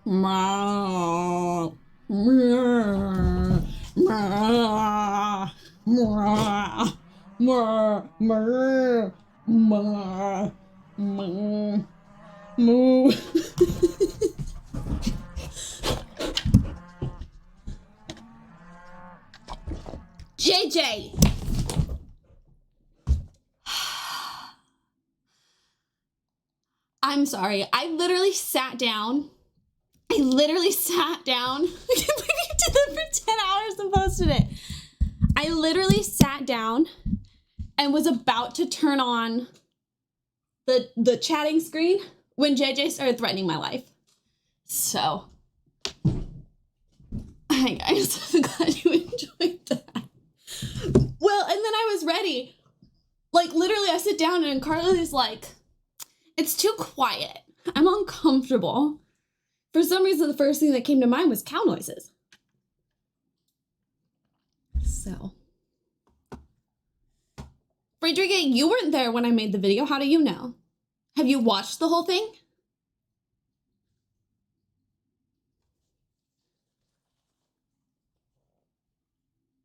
Ma, ma, ma, ma, ma, ma, ma, ma, moo. JJ. I'm sorry. I literally sat down. I can't believe you did that for 10 hours and posted it. I literally sat down and was about to turn on the chatting screen when JJ started threatening my life. So, hi guys. I'm glad you enjoyed that. Well, and then I was ready. Like, literally, I sit down and Carly's like, it's too quiet. I'm uncomfortable. For some reason, the first thing that came to mind was cow noises. So. Friederike, you weren't there when I made the video. How do you know? Have you watched the whole thing?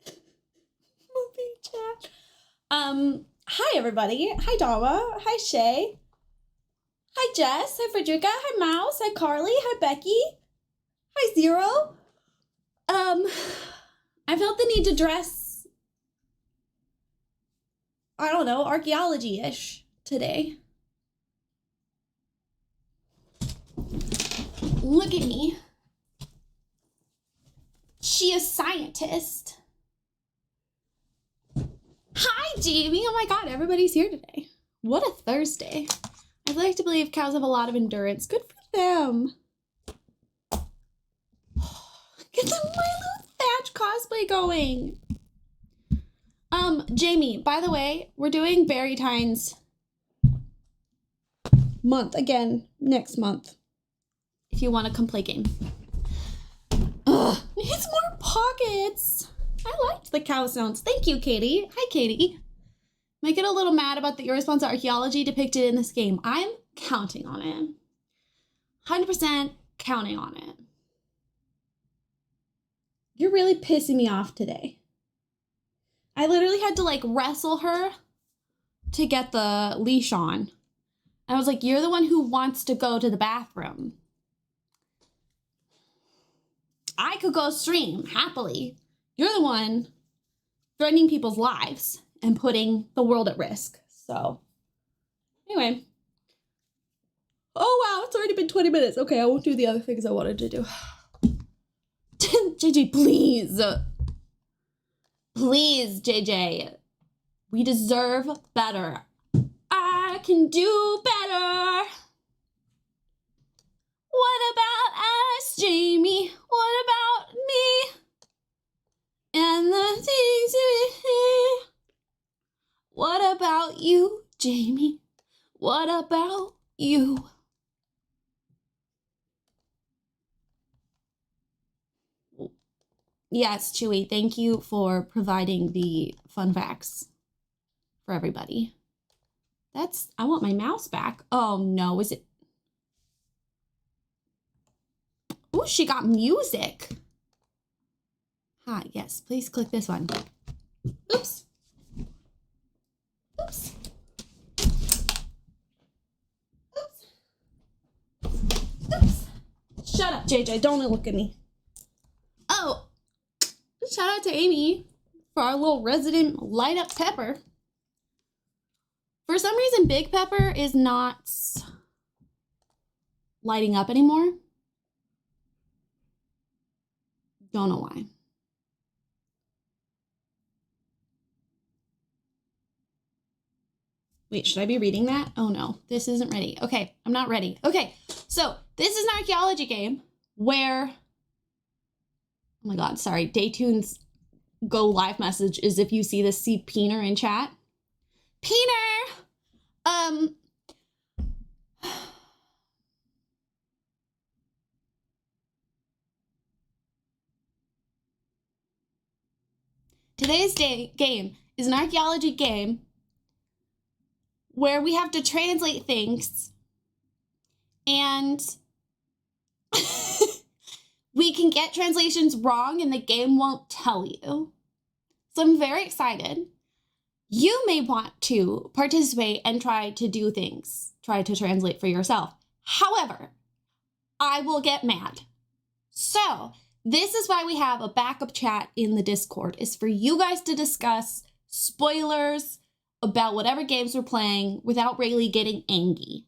Movie chat. Hi everybody. Hi Dama. Hi Shay. Hi Jess. Hi Friederike. Hi Mouse. Hi Carly. Hi Becky. Hi Zero. I felt the need to dress, I don't know, archaeology-ish today. Look at me. She a scientist. Hi, Jamie. Oh my God, everybody's here today. What a Thursday. I'd like to believe cows have a lot of endurance. Good for them. Get the Milo Thatch cosplay going. Jamie, by the way, we're doing Berry Tines month again next month. If you want to come play game. Ugh, needs more pockets. I liked the cow sounds. Thank you, Katie. Hi, Katie. Might get a little mad about the irresponsible archaeology depicted in this game. I'm counting on it. 100% counting on it. You're really pissing me off today. I literally had to like wrestle her to get the leash on. I was like, you're the one who wants to go to the bathroom. I could go stream happily. You're the one threatening people's lives and putting the world at risk. So anyway. Oh wow, it's already been 20 minutes. Okay, I won't do the other things I wanted to do. JJ, please. Please, JJ. We deserve better. I can do better. What about us, Jamie? What about me? And the things we hear. What about you, Jamie? What about you? Yes, Chewy, thank you for providing the fun facts for everybody. I want my mouse back. Oh no, is it? Oh, she got music. Hi, yes, please click this one. Oops. Oops. Oops. Oops. Shut up, JJ, don't look at me. Oh. Shout out to Amy for our little resident light up pepper. For some reason, Big Pepper is not lighting up anymore. Don't know why. Wait, should I be reading that? Oh no, this isn't ready. Okay, I'm not ready. Okay, so this is an archaeology game where, oh my God, sorry, Daytune's go live message is if you see this, see Peener in chat. Peener! Today's game is an archaeology game where we have to translate things and can get translations wrong and the game won't tell you. So I'm very excited. You may want to participate and try to do things, try to translate for yourself. However, I will get mad. So this is why we have a backup chat in the Discord, is for you guys to discuss spoilers about whatever games we're playing without Rayleigh getting angry.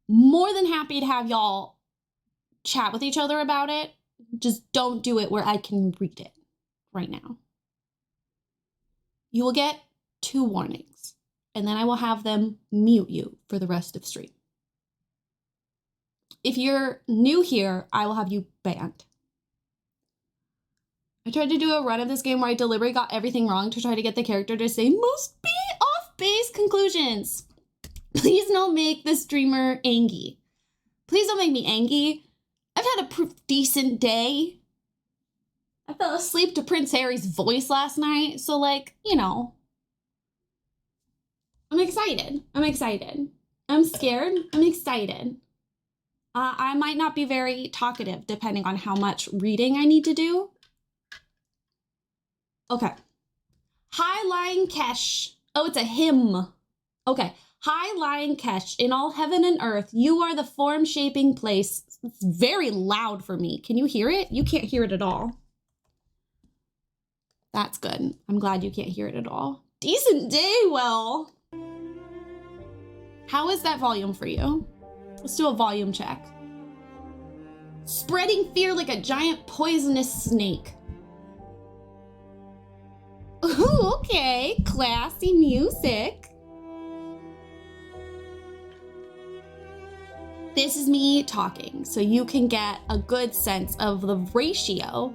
More than happy to have y'all chat with each other about it. Just don't do it where I can read it right now. You will get 2 warnings, and then I will have them mute you for the rest of stream. If you're new here, I will have you banned. I tried to do a run of this game where I deliberately got everything wrong to try to get the character to say most be off-base conclusions. Please don't make the streamer angry. Please don't make me angry. I've had a decent day. I fell asleep to Prince Harry's voice last night, so like, you know. I'm excited. I'm excited. I'm scared. I'm excited. I might not be very talkative depending on how much reading I need to do. Okay. Hi, Lion Kesh. Oh, it's a hymn. Okay. Hi, Lion Kesh. In all heaven and earth, you are the form-shaping place. It's very loud for me. Can you hear it? You can't hear it at all. That's good. I'm glad you can't hear it at all. Decent day, well. How is that volume for you? Let's do a volume check. Spreading fear like a giant poisonous snake. Ooh, okay, classy music. This is me talking, so you can get a good sense of the ratio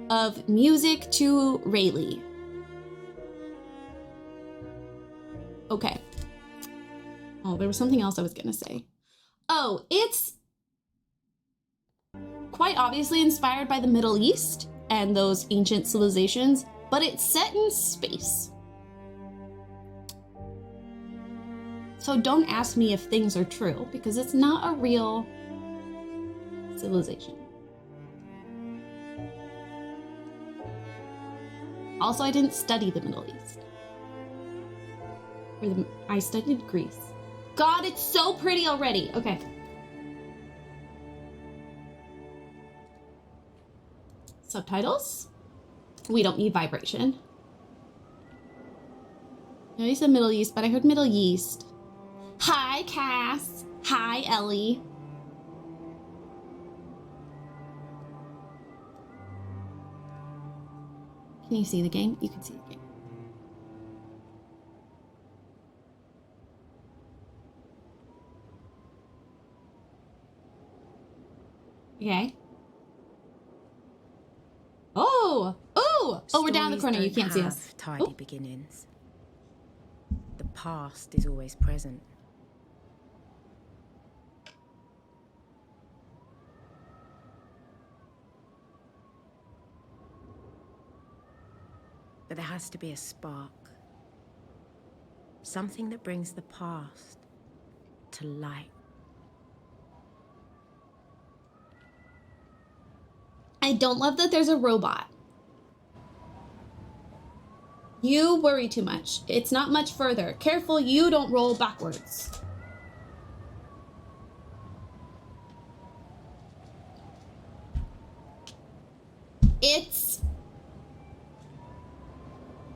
of music to Rayleigh. Okay. Oh, there was something else I was gonna say. Oh, it's quite obviously inspired by the Middle East and those ancient civilizations, but it's set in space. So don't ask me if things are true, because it's not a real civilization. Also, I didn't study the Middle East. I studied Greece. God, it's so pretty already. Okay. Subtitles? We don't need vibration. I know you said Middle East, but I heard Middle East. Hi, Cass. Hi, Ellie. Can you see the game? You can see the game. Okay. Oh! Oh! Oh, we're down the corner. You can't see us. Tidy beginnings. The past is always present. But there has to be a spark. Something that brings the past to light. I don't love that there's a robot. You worry too much. It's not much further. Careful you don't roll backwards. It's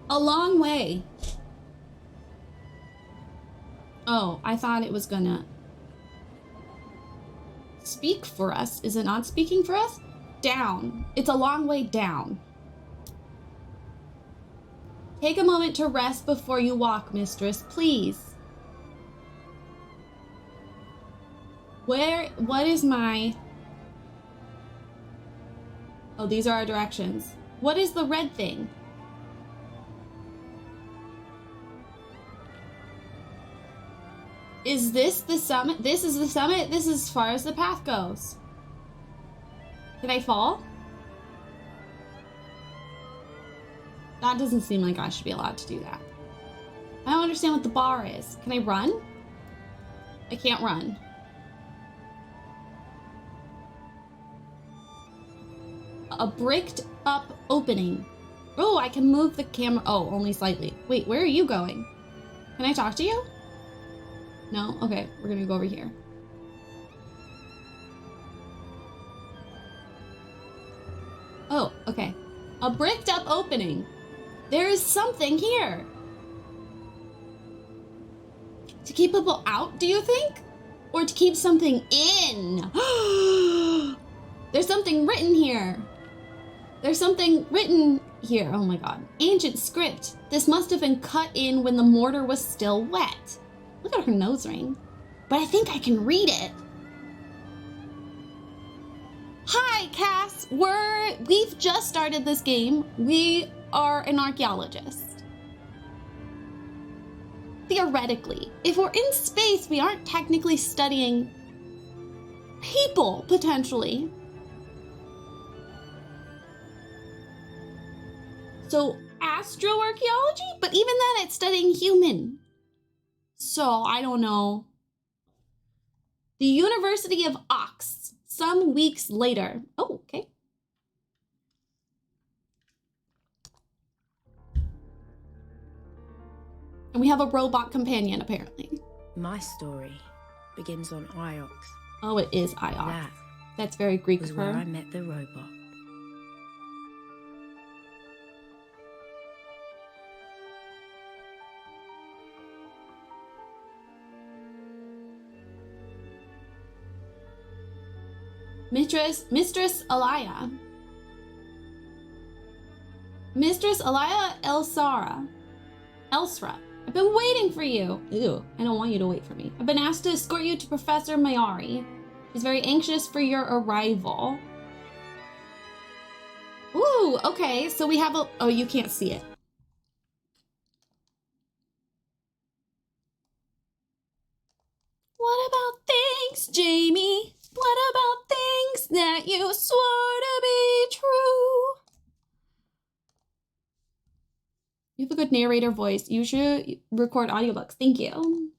a long way. Oh, I thought it was gonna speak for us. Is it not speaking for us? Down. It's a long way down. Take a moment to rest before you walk, mistress, please. What is my... Oh, these are our directions. What is the red thing? Is this the summit? This is the summit? This is as far as the path goes. Did I fall? That doesn't seem like I should be allowed to do that. I don't understand what the bar is. Can I run? I can't run. a bricked up opening. Oh, I can move the camera. Oh, only slightly. Wait, where are you going? Can I talk to you? No? Okay, we're gonna go over here. Oh, okay. A bricked up opening. There is something here. To keep people out, do you think? Or to keep something in? There's something written here. There's something written here. Oh my god. Ancient script. This must have been cut in when the mortar was still wet. Look at her nose ring. But I think I can read it. Hi, Cass. We've just started this game. We are an archaeologist. Theoretically, if we're in space, we aren't technically studying people, potentially. So, astroarchaeology? But even then, it's studying human. So, I don't know. The University of Ox, some weeks later. Oh, okay. And we have a robot companion, apparently. My story begins on Iox. Oh, it is Iox. That's very Greek was of her. where I met the robot. Mistress Alaya. Mistress Alaya Elsra. I've been waiting for you. Ew, I don't want you to wait for me. I've been asked to escort you to Professor Mayari. She's very anxious for your arrival. Ooh, okay, so we have a... Oh, you can't see it. What about things, Jamie? What about things that you swore to be true? You have a good narrator voice. You should record audiobooks. Thank you.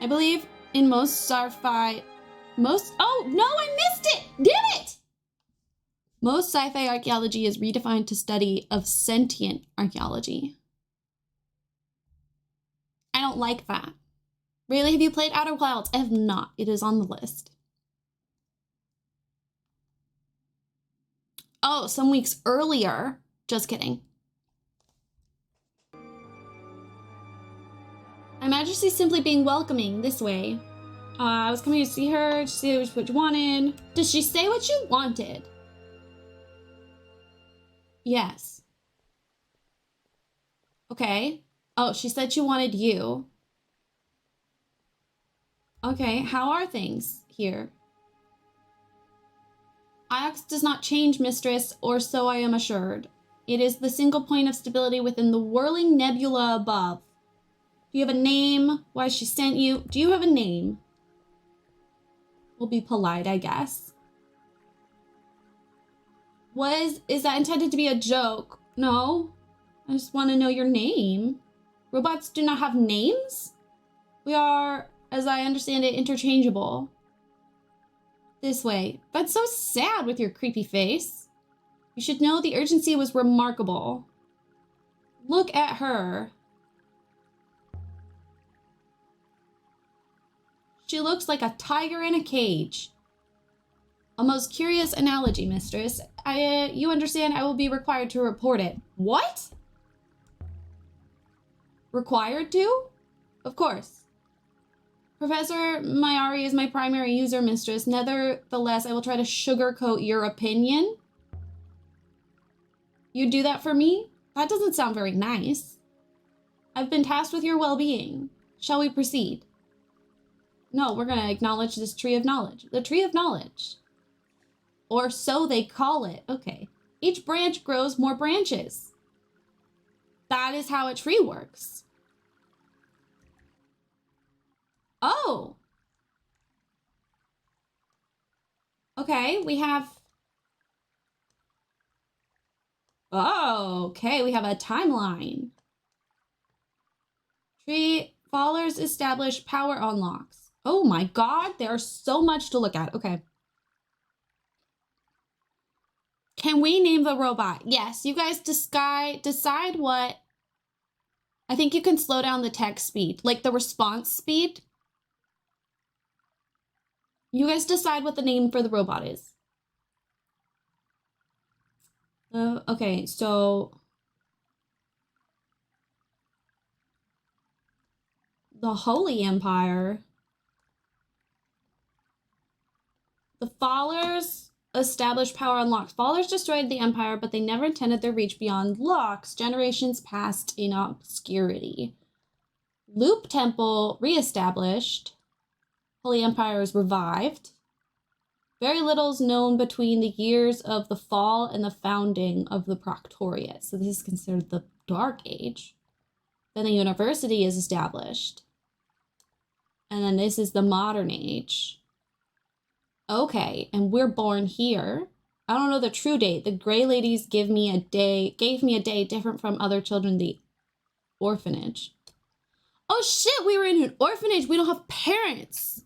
I believe in most sci-fi... Oh, no, I missed it! Damn it! Most sci-fi archaeology is redefined to study of sentient archaeology. I don't like that. Really, have you played Outer Wilds? I have not. It is on the list. Oh, some weeks earlier. Just kidding. Her Majesty's simply being welcoming this way. I was coming to see her, to see what you wanted. Did she say what you wanted? Yes. Okay. Oh, she said she wanted you. Okay, how are things here? Iox does not change, mistress, or so I am assured. It is the single point of stability within the whirling nebula above. Do you have a name? Why she sent you? Do you have a name? We'll be polite, I guess. Is that intended to be a joke? No. I just want to know your name. Robots do not have names? We are, as I understand it, interchangeable. This way. That's so sad with your creepy face. You should know the urgency was remarkable. Look at her. She looks like a tiger in a cage. A most curious analogy, mistress. You understand I will be required to report it. What? Required to? Of course. Professor Mayari is my primary user, mistress. Nevertheless, I will try to sugarcoat your opinion. You do that for me? That doesn't sound very nice. I've been tasked with your well-being. Shall we proceed? No, we're gonna acknowledge this tree of knowledge. The tree of knowledge. Or so they call it. Okay. Each branch grows more branches. That is how a tree works. Oh. Okay, we have... Oh, okay, we have a timeline. Tree fallers establish power unlocks. Oh my god, there's so much to look at. Okay. Can we name the robot? Yes, you guys decide what. I think you can slow down the text speed, like the response speed. You guys decide what the name for the robot is. Okay, so the Holy Empire. The Fallers established power on Lox. Fallers destroyed the Empire, but they never intended their reach beyond Lox. Generations passed in obscurity. Loop Temple reestablished. Holy Empire is revived. Very little is known between the years of the fall and the founding of the Proctoriate. So this is considered the Dark Age. Then the university is established. And then this is the modern age. Okay, and we're born here. I don't know the true date. The Grey Ladies gave me a day different from other children in the orphanage. Oh shit, we were in an orphanage. We don't have parents.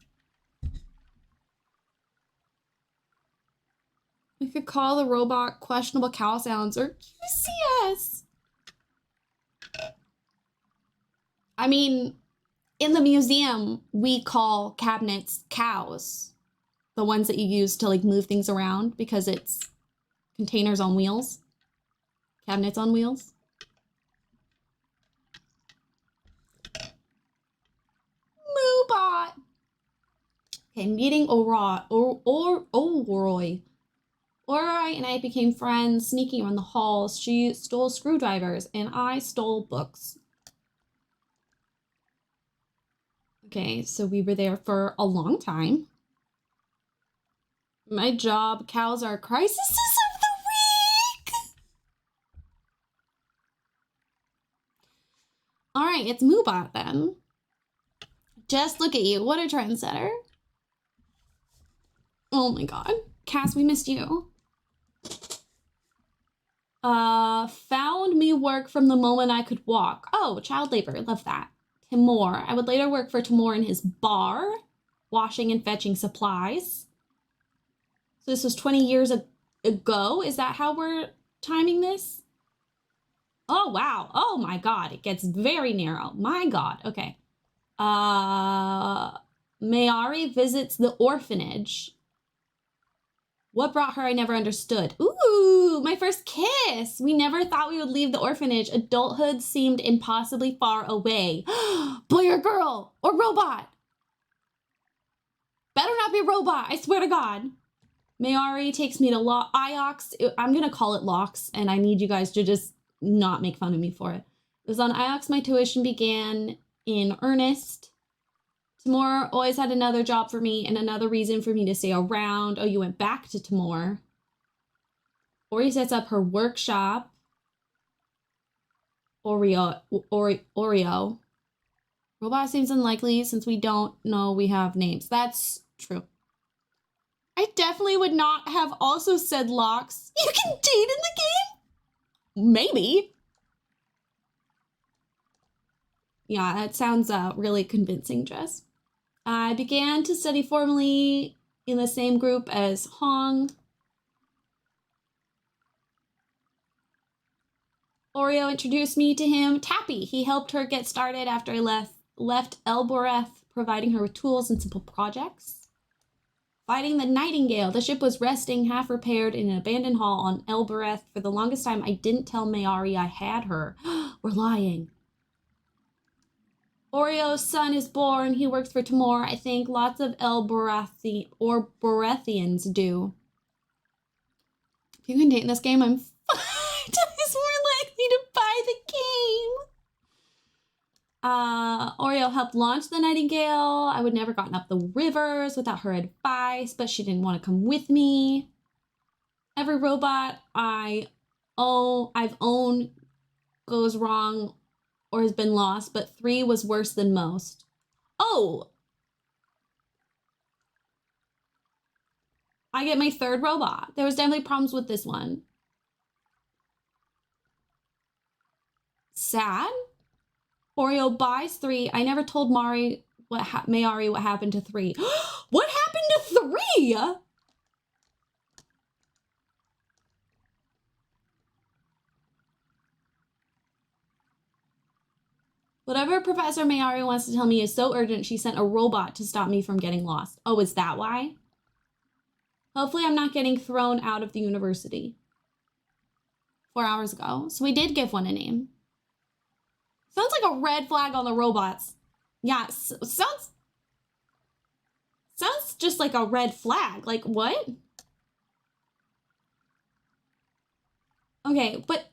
We could call the robot Questionable Cow Sounds or QCS. I mean, in the museum, we call cabinets cows. The ones that you use to like move things around because it's containers on wheels. Cabinets on wheels. Moobot. Okay, meeting Oroi. Oroi and I became friends, sneaking around the halls. She stole screwdrivers, and I stole books. Okay, so we were there for a long time. My job, cows are crises of the week! Alright, it's Moobot then. Just look at you, what a trendsetter. Oh my god. Cass, we missed you. Found me work from the moment I could walk. Oh, child labor, love that. Timur. I would later work for Timur in his bar, washing and fetching supplies. So this was 20 years ago. Is that how we're timing this? Oh, wow. Oh my god, it gets very narrow. My god, okay. Mayari visits the orphanage. What brought her, I never understood. Ooh, my first kiss. We never thought we would leave the orphanage. Adulthood seemed impossibly far away. Boy or girl or robot. Better not be a robot, I swear to God. Mayari takes me to Iox. I'm going to call it Lox, and I need you guys to just not make fun of me for it. It was on Iox my tuition began in earnest. Timur always had another job for me and another reason for me to stay around. Oh, you went back to Timur. Ori sets up her workshop. Oreo. Robot seems unlikely since we don't know we have names. That's true. I definitely would not have also said Lox. You can date in the game? Maybe. Yeah, that sounds really convincing, Jess. I began to study formally in the same group as Hong. Oreo introduced me to him. Tappy, he helped her get started after I left Elboreth, providing her with tools and simple projects. Fighting the Nightingale. The ship was resting, half repaired, in an abandoned hall on Elboreth. For the longest time, I didn't tell Mayari I had her. We're lying. Oreo's son is born. He works for Timur. I think lots of Borethians do. If you can date in this game, I'm 5 times more likely to buy the game. Oreo helped launch the Nightingale. I would never gotten up the rivers without her advice, but she didn't want to come with me. Every robot I've owned goes wrong or has been lost, but 3 was worse than most. Oh! I get my 3rd robot. There was definitely problems with this one. Sad? Oreo buys 3. I never told Mayari what happened to 3. What happened to 3? Whatever Professor Mayari wants to tell me is so urgent she sent a robot to stop me from getting lost. Oh, is that why? Hopefully I'm not getting thrown out of the university. 4 hours ago. So we did give one a name. Sounds like a red flag on the robots. Yeah, sounds just like a red flag. Like, what? Okay, but...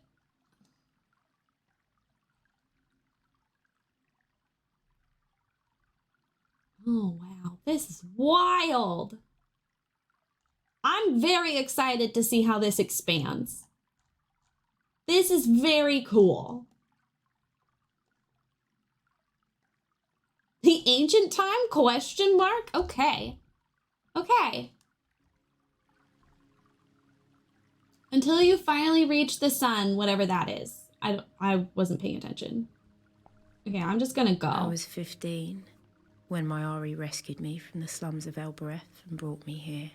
Oh, wow. This is wild. I'm very excited to see how this expands. This is very cool. The ancient time? Question mark? Okay. Okay. Until you finally reach the sun, whatever that is. I wasn't paying attention. Okay, I'm just gonna go. I was 15 when Mayari rescued me from the slums of Elbereth and brought me here.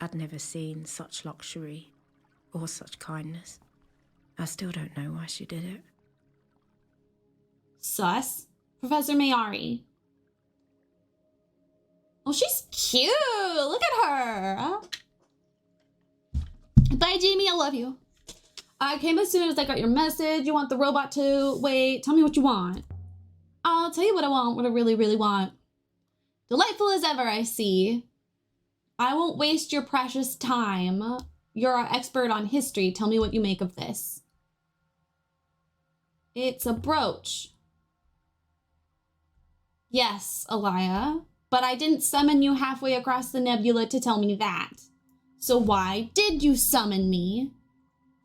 I'd never seen such luxury or such kindness. I still don't know why she did it. Sus. Professor Mayari. Oh, she's cute. Look at her. Bye, Jamie. I love you. I came as soon as I got your message. You want the robot to wait? Tell me what you want. I'll tell you what I want, what I really, really want. Delightful as ever, I see. I won't waste your precious time. You're our expert on history. Tell me what you make of this. It's a brooch. Yes, Elia, but I didn't summon you halfway across the nebula to tell me that. So why did you summon me?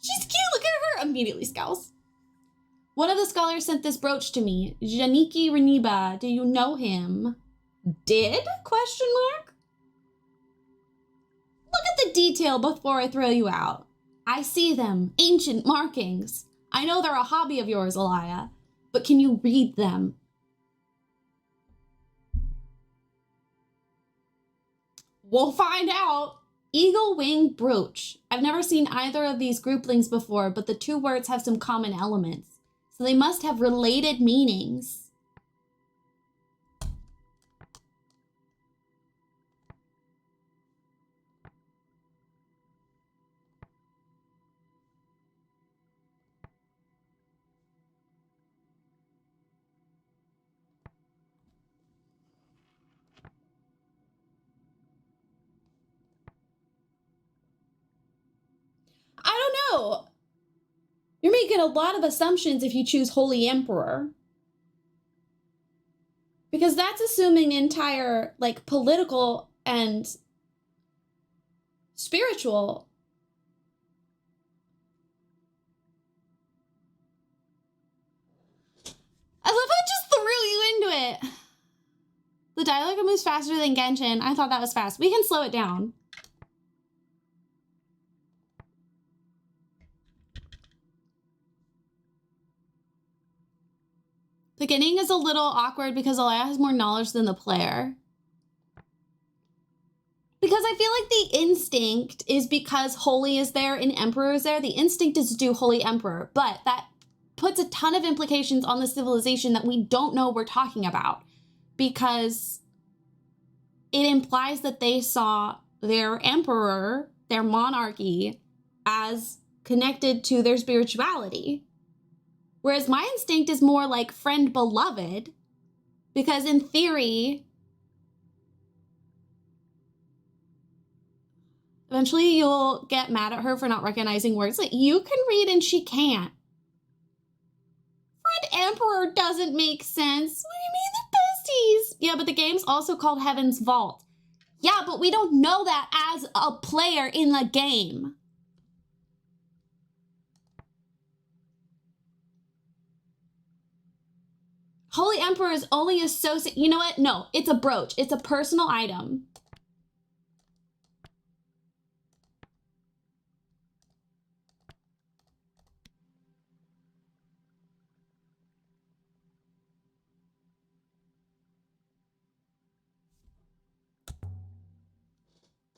She's cute, look at her! Immediately scowls. One of the scholars sent this brooch to me. Janiki Reniba, do you know him? Did? Question mark? Look at the detail before I throw you out. I see them, ancient markings. I know they're a hobby of yours, Elia, but can you read them? We'll find out. Eagle wing brooch. I've never seen either of these grouplings before, but the two words have some common elements. So they must have related meanings. I don't know. You're making a lot of assumptions if you choose Holy Emperor. Because that's assuming entire, like, political and spiritual. I love how it just threw you into it. The dialogue moves faster than Genshin. I thought that was fast. We can slow it down. Beginning is a little awkward because Elia has more knowledge than the player. Because I feel like the instinct is because Holy is there and Emperor is there. The instinct is to do Holy Emperor, but that puts a ton of implications on the civilization that we don't know we're talking about. Because it implies that they saw their emperor, their monarchy, as connected to their spirituality. Whereas my instinct is more like friend beloved, because in theory, eventually you'll get mad at her for not recognizing words that you can read and she can't. Friend Emperor doesn't make sense. What do you mean they're besties? Yeah, but the game's also called Heaven's Vault. Yeah, but we don't know that as a player in the game. Holy Emperor is only associated... You know what? No, it's a brooch. It's a personal item.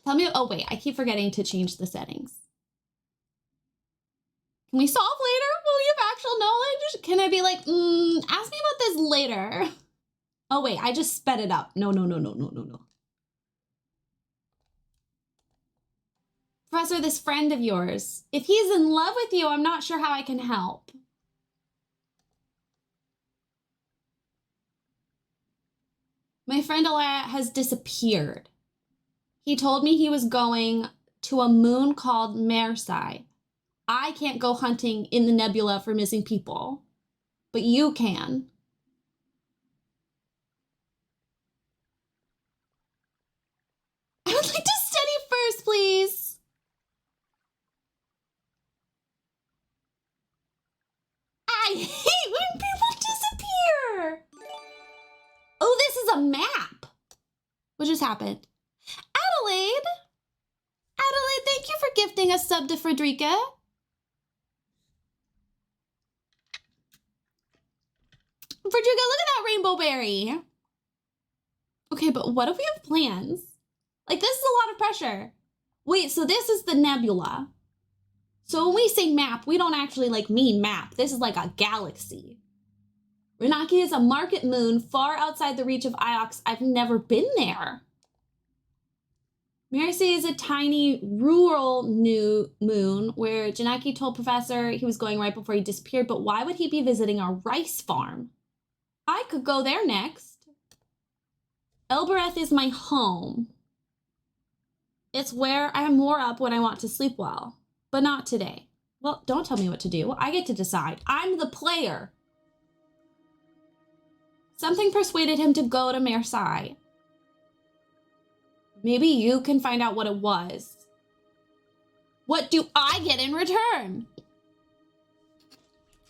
Tell me... Oh, wait. I keep forgetting to change the settings. Can we solve later? We'll get back actual knowledge? Can I be like, ask me about this later? Oh, wait, I just sped it up. No. Professor, this friend of yours, if he's in love with you, I'm not sure how I can help. My friend Elia has disappeared. He told me he was going to a moon called Mersai. I can't go hunting in the nebula for missing people, but you can. I would like to study first, please. I hate when people disappear. Oh, this is a map. What just happened? Adelaide, thank you for gifting a sub to Frederica. Frederica, look at that rainbow berry. Okay, but what if we have plans? Like, this is a lot of pressure. Wait, so this is the nebula. So when we say map, we don't actually like mean map. This is like a galaxy. Renaki is a market moon far outside the reach of Iox. I've never been there. Mersai is a tiny rural new moon where Janaki told Professor he was going right before he disappeared, but why would he be visiting a rice farm? I could go there next. Elbereth is my home. It's where I'm more up when I want to sleep well, but not today. Well, don't tell me what to do. I get to decide. I'm the player. Something persuaded him to go to Mersai. Maybe you can find out what it was. What do I get in return?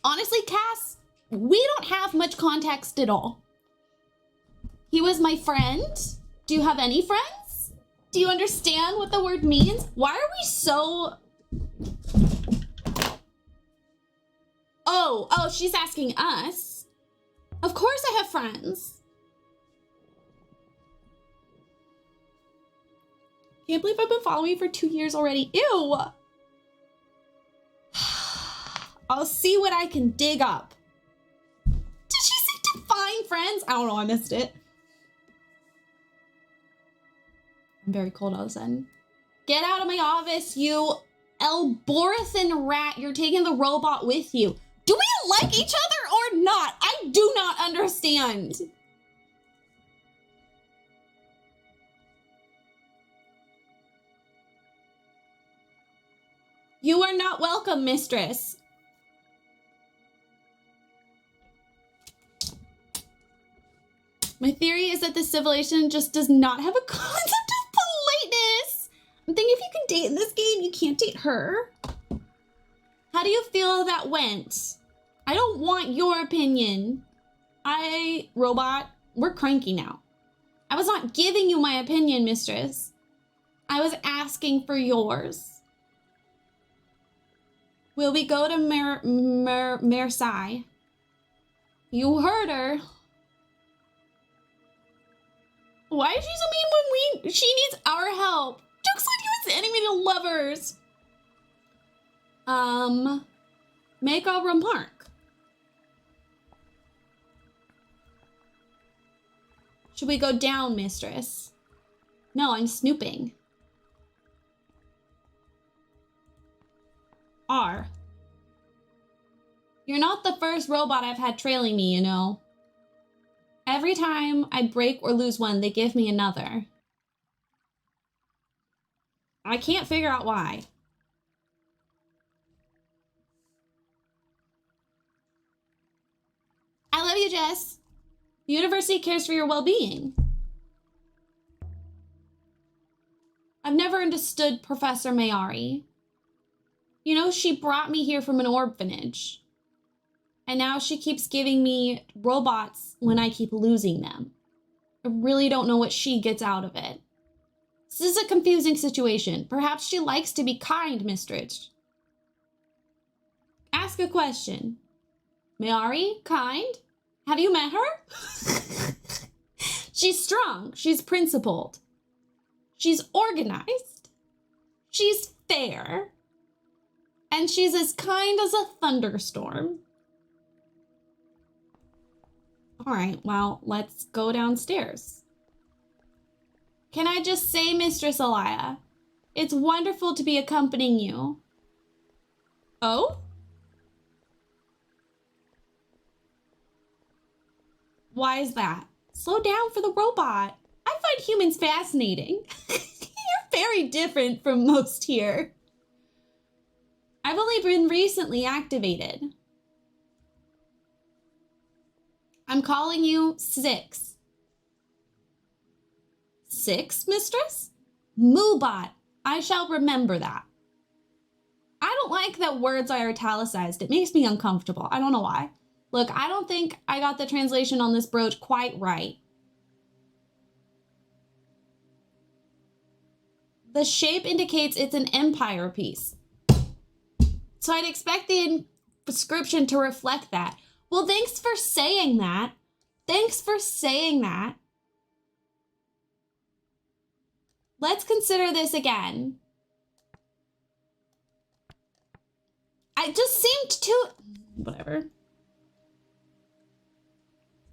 Honestly, Cass, we don't have much context at all. He was my friend. Do you have any friends? Do you understand what the word means? Why are we so... Oh, she's asking us. Of course I have friends. Can't believe I've been following you for 2 years already. Ew. I'll see what I can dig up. Did she say to find friends? I don't know, I missed it. I'm very cold all of a sudden. Get out of my office, you Elborathan rat. You're taking the robot with you. Do we like each other or not? I do not understand. You are not welcome, mistress. My theory is that this civilization just does not have a concept of politeness. I'm thinking if you can date in this game, you can't date her. How do you feel that went? I don't want your opinion. Robot, we're cranky now. I was not giving you my opinion, mistress. I was asking for yours. Will we go to Mersai? You heard her. Why is she so mean when she needs our help? Jokes on you, it's enemy to lovers. Make a remark. Should we go down, mistress? No, I'm snooping. R. You're not the first robot I've had trailing me, you know. Every time I break or lose one, they give me another. I can't figure out why. I love you, Jess. The university cares for your well-being. I've never understood Professor Mayari. You know, she brought me here from an orphanage. And now she keeps giving me robots when I keep losing them. I really don't know what she gets out of it. This is a confusing situation. Perhaps she likes to be kind, mistress. Ask a question. Mayari, kind? Have you met her? She's strong. She's principled. She's organized. She's fair. And she's as kind as a thunderstorm. All right, well, let's go downstairs. Can I just say, Mistress Elia, it's wonderful to be accompanying you. Oh? Why is that? Slow down for the robot. I find humans fascinating. You're very different from most here. I've only been recently activated. I'm calling you 6. 6, mistress? Moobot. I shall remember that. I don't like that words are italicized. It makes me uncomfortable. I don't know why. Look, I don't think I got the translation on this brooch quite right. The shape indicates it's an empire piece. So I'd expect the inscription to reflect that. Well, thanks for saying that. Thanks for saying that. Let's consider this again. I just seemed to... Whatever.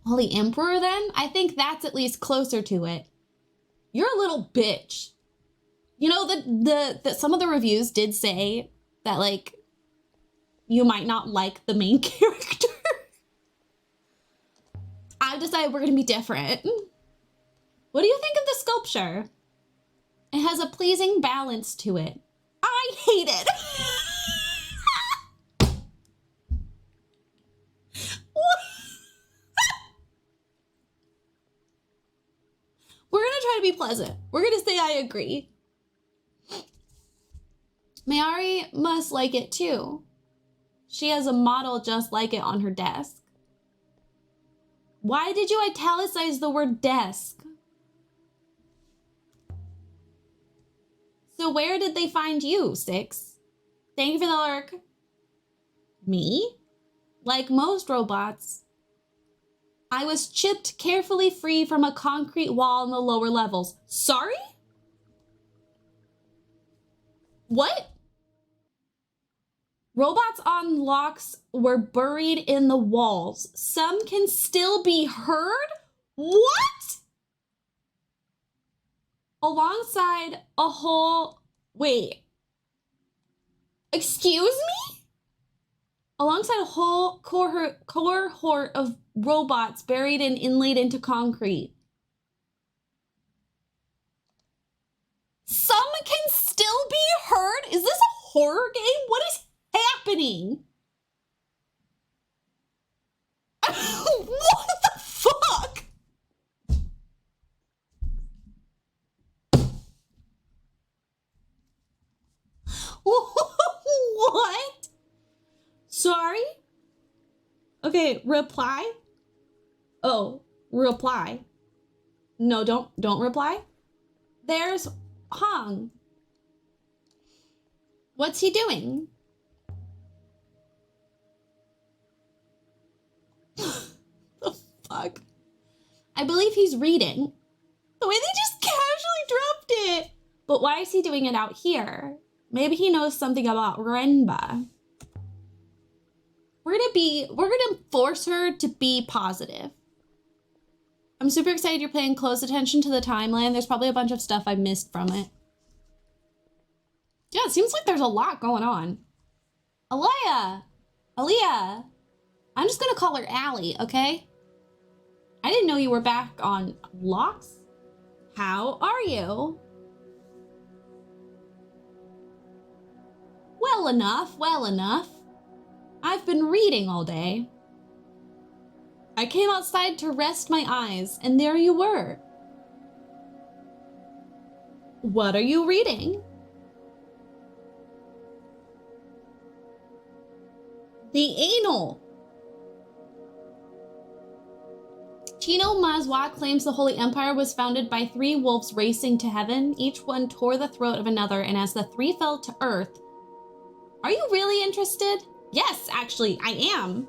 Holy Emperor, then? I think that's at least closer to it. You're a little bitch. You know, that some of the reviews did say that, like, you might not like the main character. I've decided we're gonna be different. What do you think of the sculpture? It has a pleasing balance to it. I hate it. We're gonna try to be pleasant. We're gonna say I agree. Mayari must like it too. She has a model just like it on her desk. Why did you italicize the word desk? So where did they find you, 6? Thank you for the lurk. Me? Like most robots, I was chipped carefully free from a concrete wall in the lower levels. Sorry? What? Robots on locks were buried in the walls. Some can still be heard? What? Alongside a whole... Wait. Excuse me? Alongside a whole cohort of robots buried and inlaid into concrete. Some can still be heard? Is this a horror game? What is happening? What the fuck? What? Sorry? Okay, reply? Oh, reply. No, don't reply. There's Hong. What's he doing? The fuck? I believe he's reading. The way they just casually dropped it. But why is he doing it out here? Maybe he knows something about Renba. We're gonna force her to be positive. I'm super excited you're paying close attention to the timeline. There's probably a bunch of stuff I missed from it. Yeah, it seems like there's a lot going on. Aaliyah! I'm just gonna call her Allie, okay? I didn't know you were back on locks. How are you? Well enough. I've been reading all day. I came outside to rest my eyes, and there you were. What are you reading? The Anal. Chino Mazwa claims the Holy Empire was founded by 3 wolves racing to heaven. Each one tore the throat of another, and as the 3 fell to earth... Are you really interested? Yes, actually, I am.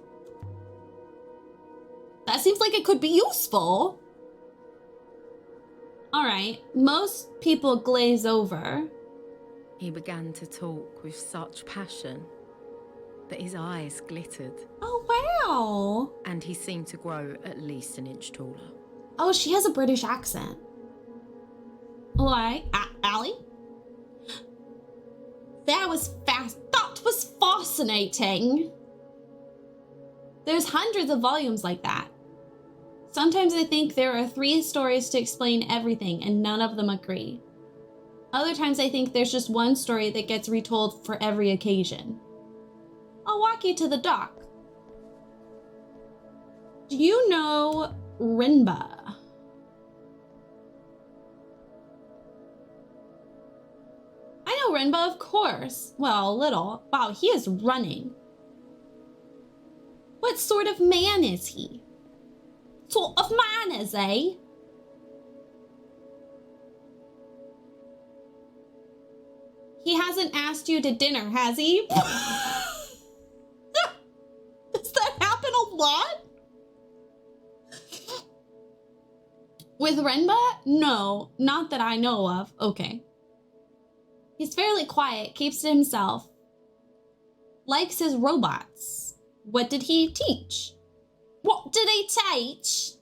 That seems like it could be useful. All right, most people glaze over. He began to talk with such passion that his eyes glittered. Oh, Wow. And he seemed to grow at least an inch taller. Oh, she has a British accent. Like, Allie? That was fascinating. There's hundreds of volumes like that. Sometimes I think there are 3 stories to explain everything and none of them agree. Other times I think there's just one story that gets retold for every occasion. I'll walk you to the dock. Do you know Rinba? I know Rinba, of course. Well, a little. Wow, he is running. What sort of man is he? Sort of man is he? He hasn't asked you to dinner, has he? Does that happen a lot? With Renba? No, not that I know of. Okay. He's fairly quiet, keeps to himself. Likes his robots. What did he teach? What did he teach?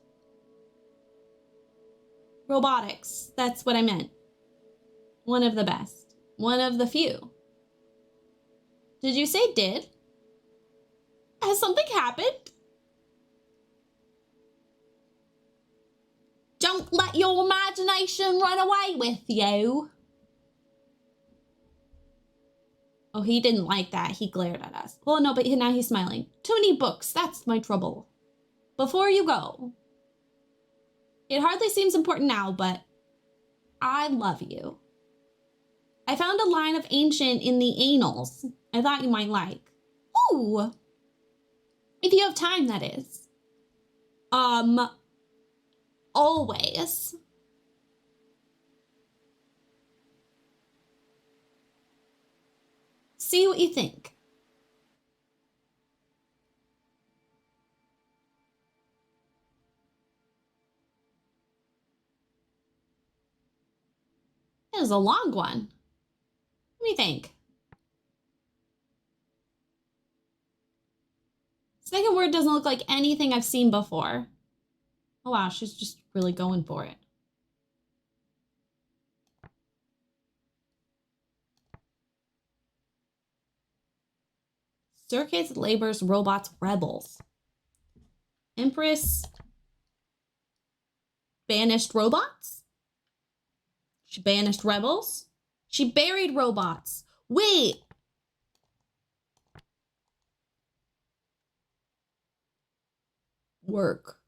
Robotics. That's what I meant. One of the best. One of the few. Did you say did? Has something happened? Don't let your imagination run away with you. Oh, he didn't like that. He glared at us. Oh, no, but now he's smiling. Too many books. That's my trouble. Before you go. It hardly seems important now, but I love you. I found a line of ancient in the annals I thought you might like. Ooh. If you have time, that is. Always. See what you think. It was a long one. What do you think? Second word doesn't look like anything I've seen before. Oh wow, she's just really going for it. Circuits, labors, robots, rebels. Empress banished robots? She banished rebels? She buried robots. Wait. Work.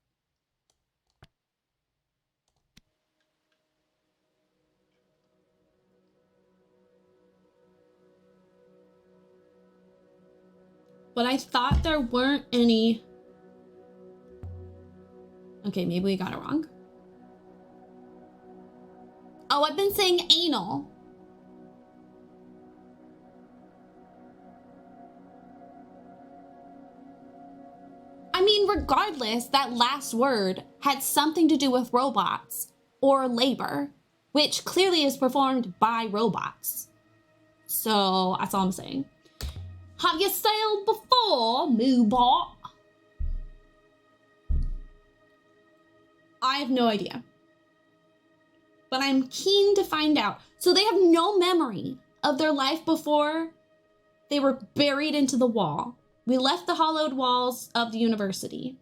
But I thought there weren't any. Okay, maybe we got it wrong. Oh, I've been saying anal. I mean, regardless, that last word had something to do with robots or labor, which clearly is performed by robots. So that's all I'm saying. Have you sailed before, Moobot? I have no idea. But I'm keen to find out. So they have no memory of their life before they were buried into the wall. We left the hollowed walls of the university.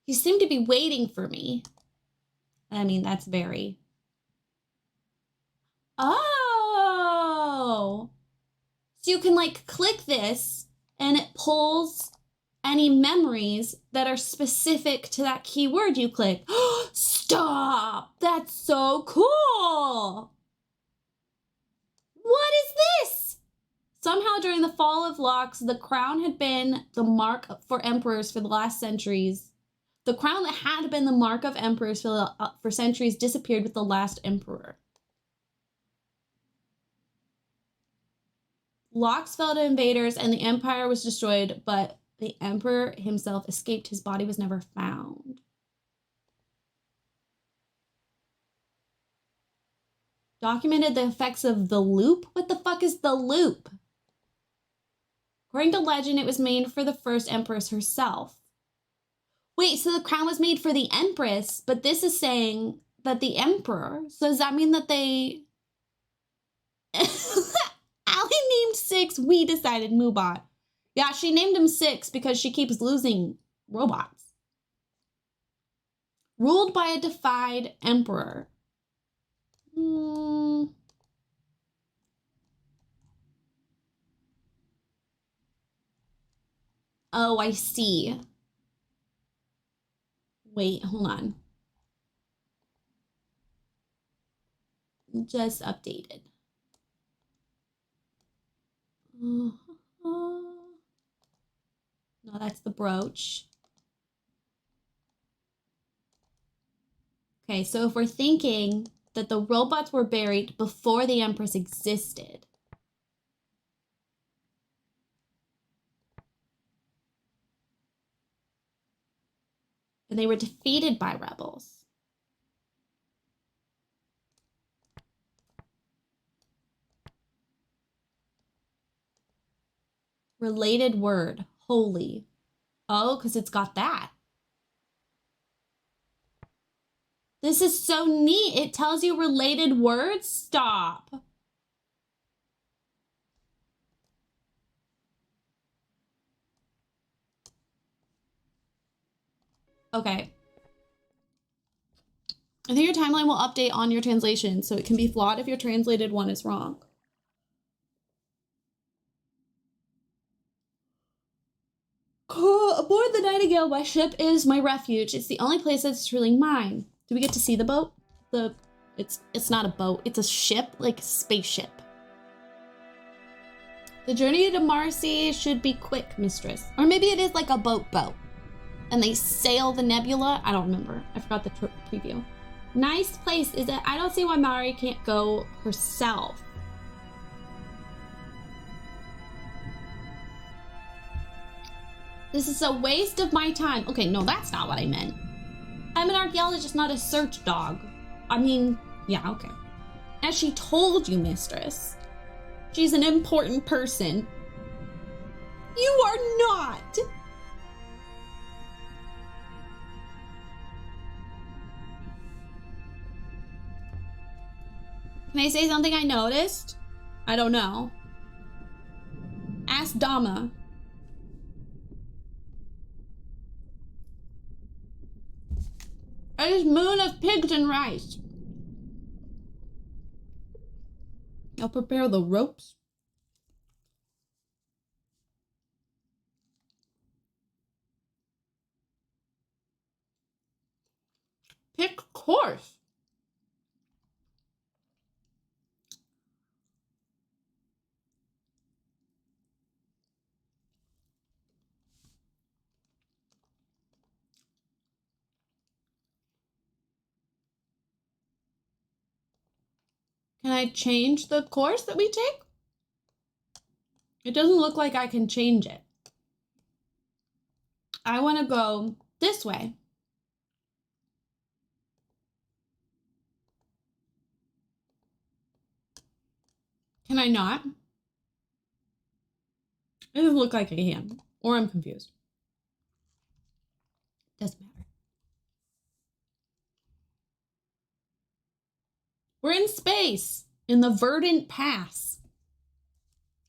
You seem to be waiting for me. I mean, that's very... Oh! So you can, like, click this, and it pulls any memories that are specific to that keyword you click. Stop! That's so cool! What is this? Somehow during the fall of Lox, the crown had been the mark for emperors for the last centuries. The crown that had been the mark of emperors for centuries disappeared with the last emperor. Lox fell to invaders and the empire was destroyed, but the emperor himself escaped. His body was never found. Documented the effects of the loop? What the fuck is the loop? According to legend, it was made for the first empress herself. Wait, so the crown was made for the empress, but this is saying that the emperor. So does that mean that they... Allie named 6, we decided Moobot. Yeah, she named him 6 because she keeps losing robots. Ruled by a defied emperor. Oh, I see. Wait, hold on. Just updated. No, that's the brooch. Okay, so if we're thinking that the robots were buried before the Empress existed, and they were defeated by rebels. Related word, holy. Oh, because it's got that. This is so neat. It tells you related words. Stop. Okay. I think your timeline will update on your translation, so it can be flawed if your translated one is wrong. Aboard the Nightingale, my ship is my refuge. It's the only place that's truly mine. Do we get to see the boat? It's not a boat. It's a ship, like a spaceship. The journey to Marcy should be quick, mistress. Or maybe it is like a boat. And they sail the nebula. I don't remember. I forgot the preview. Nice place, is it? I don't see why Mari can't go herself. This is a waste of my time. Okay, no, that's not what I meant. I'm an archaeologist, not a search dog. I mean, yeah, okay. As she told you, mistress, she's an important person. You are not! Can I say something I noticed? I don't know. Ask Dama. It is moon of pigs and rice. I'll prepare the ropes. Pick course. Can I change the course that we take? It doesn't look like I can change it. I want to go this way. Can I not? It doesn't look like I can, or I'm confused. Doesn't matter. We're in space, in the Verdant Pass.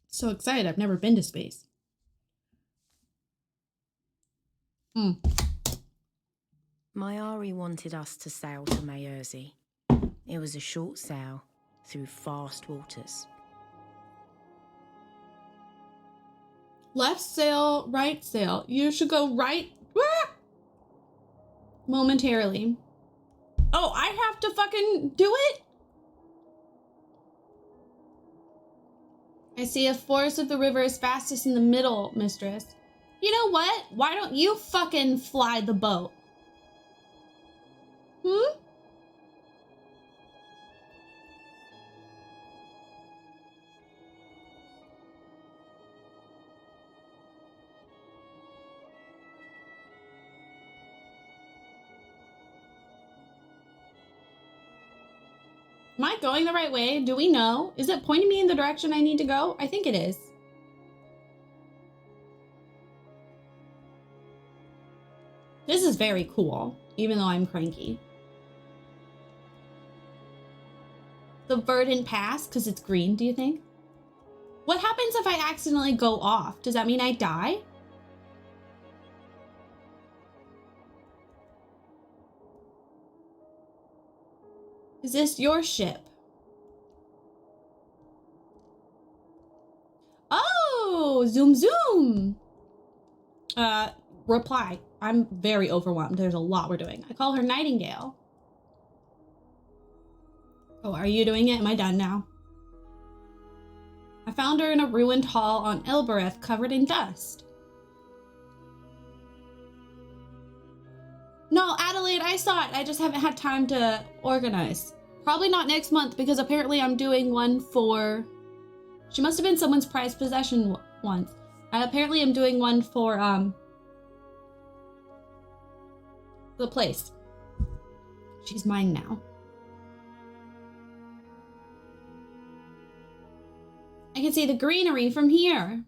So excited, I've never been to space. Mayari wanted us to sail to Mayurzi. It was a short sail through fast waters. Left sail, right sail. You should go right. Momentarily. Oh, I have to fucking do it? I see a forest of the river is fastest in the middle, mistress. You know what? Why don't you fucking fly the boat? Am I going the right way? Do we know? Is it pointing me in the direction I need to go? I think it is. This is very cool, even though I'm cranky. The verdant pass, because it's green, do you think? What happens if I accidentally go off? Does that mean I die? Is this your ship? Oh, zoom zoom. Reply. I'm very overwhelmed. There's a lot we're doing. I call her Nightingale. Oh, are you doing it? Am I done now? I found her in a ruined hall on Elbereth covered in dust. No, Adelaide, I saw it. I just haven't had time to organize. Probably not next month because apparently I'm doing one for... She must have been someone's prized possession once. And apparently I'm doing one for, the place. She's mine now. I can see the greenery from here.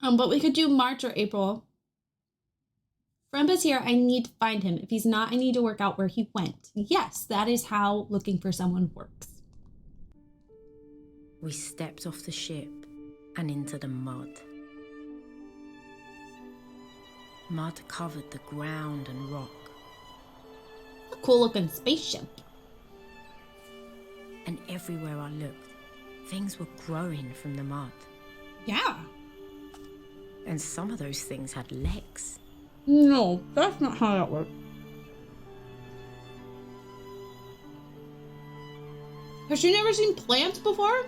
But we could do March or April. Fremba's here. I need to find him. If he's not, I need to work out where he went. Yes, that is how looking for someone works. We stepped off the ship and into the mud. Mud covered the ground and rock. A cool looking spaceship. And everywhere I looked, things were growing from the mud. Yeah. And some of those things had legs. No, that's not how that works. Has she never seen plants before?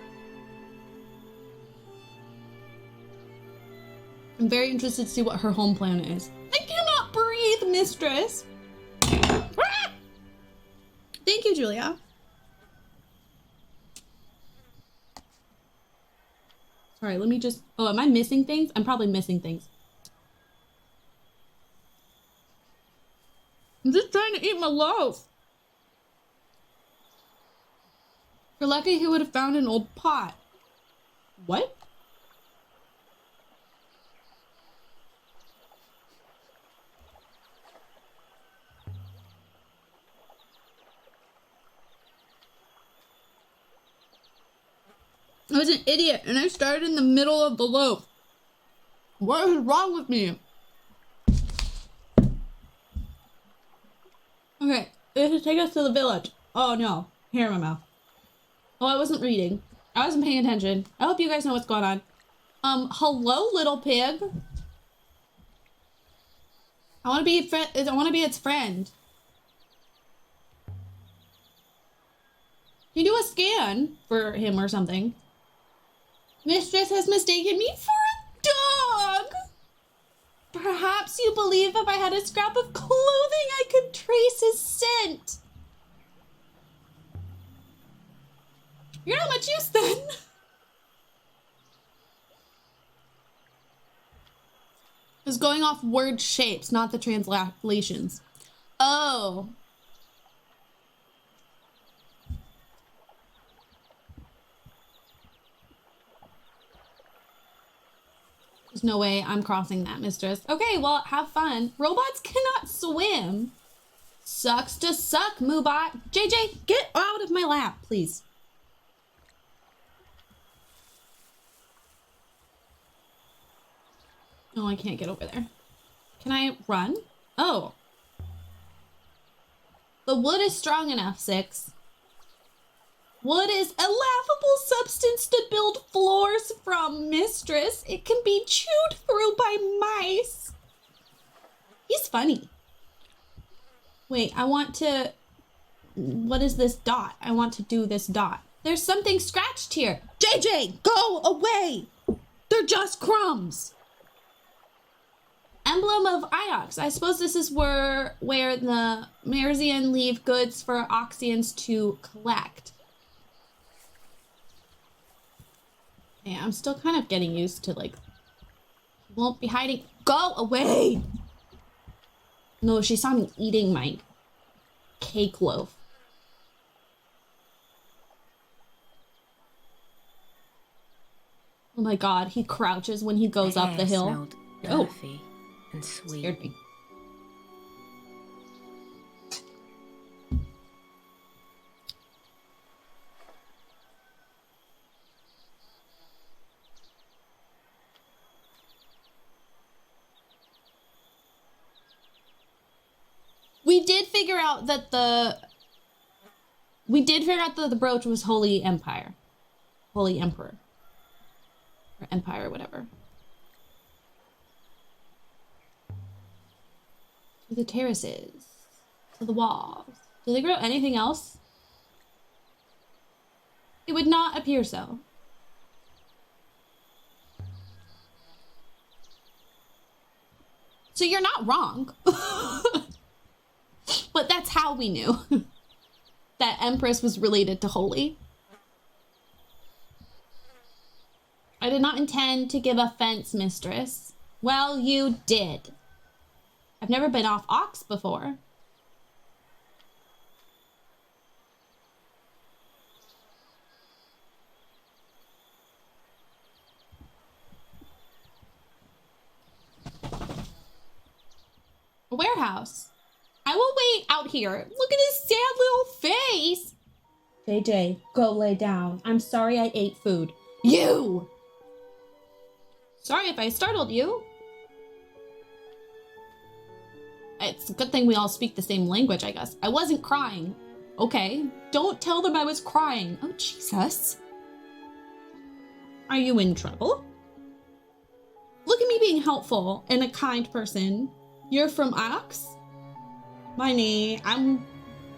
I'm very interested to see what her home planet is. I cannot breathe, mistress. Ah! Thank you, Julia. Sorry, let me just... Oh, am I missing things? I'm probably missing things. I'm just trying to eat my loaf. If you're lucky, he would have found an old pot. What? I was an idiot and I started in the middle of the loaf. What is wrong with me? Okay, this should take us to the village. Oh no, hair in my mouth. Oh, I wasn't reading. I wasn't paying attention. I hope you guys know what's going on. Hello, little pig. I want to be its friend. Can you do a scan for him or something? Mistress has mistaken me for a dog. Perhaps you believe if I had a scrap of clothing, I could trace his scent. You're not much use then. It's going off word shapes, not the translations. Oh. There's no way I'm crossing that, mistress. Okay, well, have fun. Robots cannot swim. Sucks to suck, Moobot. JJ, get out of my lap, please. Oh, I can't get over there. Can I run? Oh. The wood is strong enough, 6. Wood is a laughable substance to build floors from, mistress. It can be chewed through by mice. He's funny. Wait, I want to... What is this dot? I want to do this dot. There's something scratched here. JJ, go away. They're just crumbs. Emblem of Iox. I suppose this is where the Merzian leave goods for Oxians to collect. Yeah, I'm still kind of getting used to, like, Won't be hiding. Go away! No, she saw me eating my cake loaf. Oh my god, he crouches when he goes up the hill. Smelled earthy and sweet. Scared me. We did figure out that the brooch was Holy Empire. Holy Emperor. Or Empire, whatever. To the terraces. To the walls. Do they grow anything else? It would not appear so. So you're not wrong. But that's how we knew that Empress was related to Holy. I did not intend to give offense, mistress. Well, you did. I've never been off Ox before. A warehouse. I will wait out here. Look at his sad little face. JJ, go lay down. I'm sorry I ate food. You! Sorry if I startled you. It's a good thing we all speak the same language, I guess. I wasn't crying. Okay, don't tell them I was crying. Oh, Jesus. Are you in trouble? Look at me being helpful and a kind person. You're from Ox? My name,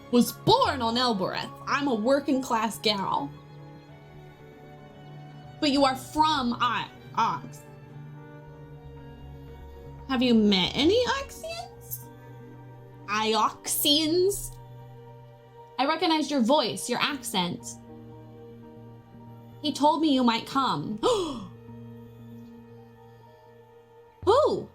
was born on Elbereth. I'm a working class gal. But you are from Ox. Have you met any Oxians? Ioxians? I recognized your voice, your accent. He told me you might come. Who?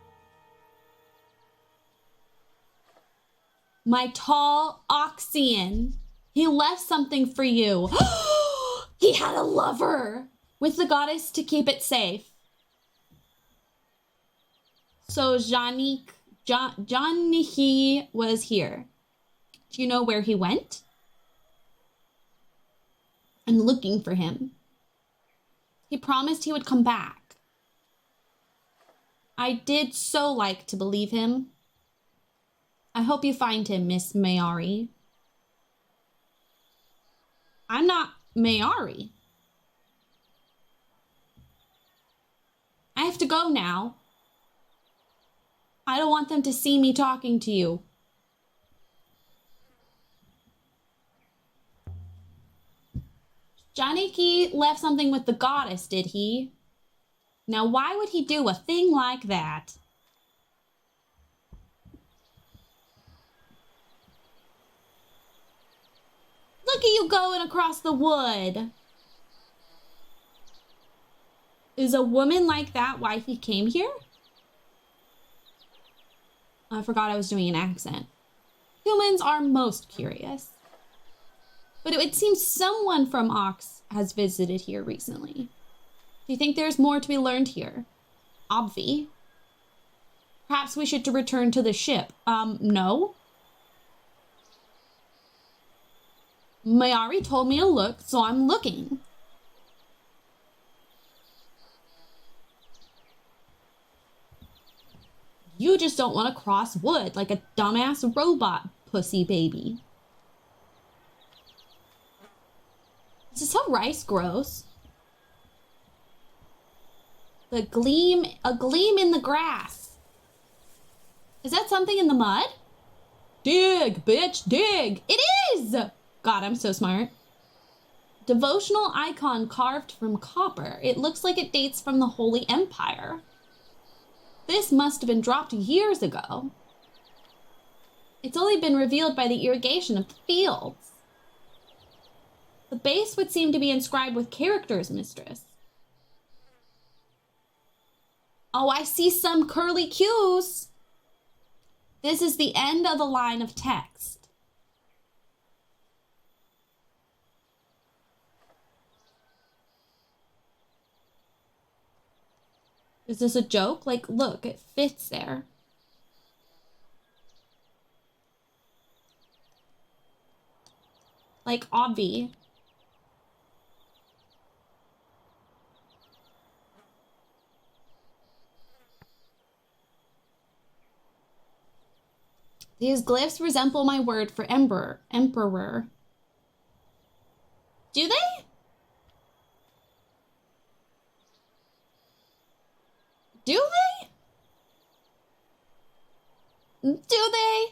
My tall Oxian. He left something for you. He had a lover with the goddess to keep it safe. So Johnny was here. Do you know where he went? I'm looking for him. He promised he would come back. I did so like to believe him. I hope you find him, Miss Mayari. I'm not Mayari. I have to go now. I don't want them to see me talking to you. Janiki left something with the goddess, did he? Now, why would he do a thing like that? Look at you going across the wood. Is a woman like that why he came here? I forgot I was doing an accent. Humans are most curious. But it would seem someone from Ox has visited here recently. Do you think there's more to be learned here? Obvi. Perhaps we should return to the ship. No. Mayari told me to look, so I'm looking. You just don't want to cross wood like a dumbass robot pussy baby. Is this how rice grows? A gleam in the grass. Is that something in the mud? Dig, bitch, dig. It is! God, I'm so smart. Devotional icon carved from copper. It looks like it dates from the Holy Empire. This must have been dropped years ago. It's only been revealed by the irrigation of the fields. The base would seem to be inscribed with characters, mistress. Oh, I see some curly cues. This is the end of the line of text. Is this a joke? Like, look, it fits there. Like, obvi. These glyphs resemble my word for emperor. Do they? Do they? Do they?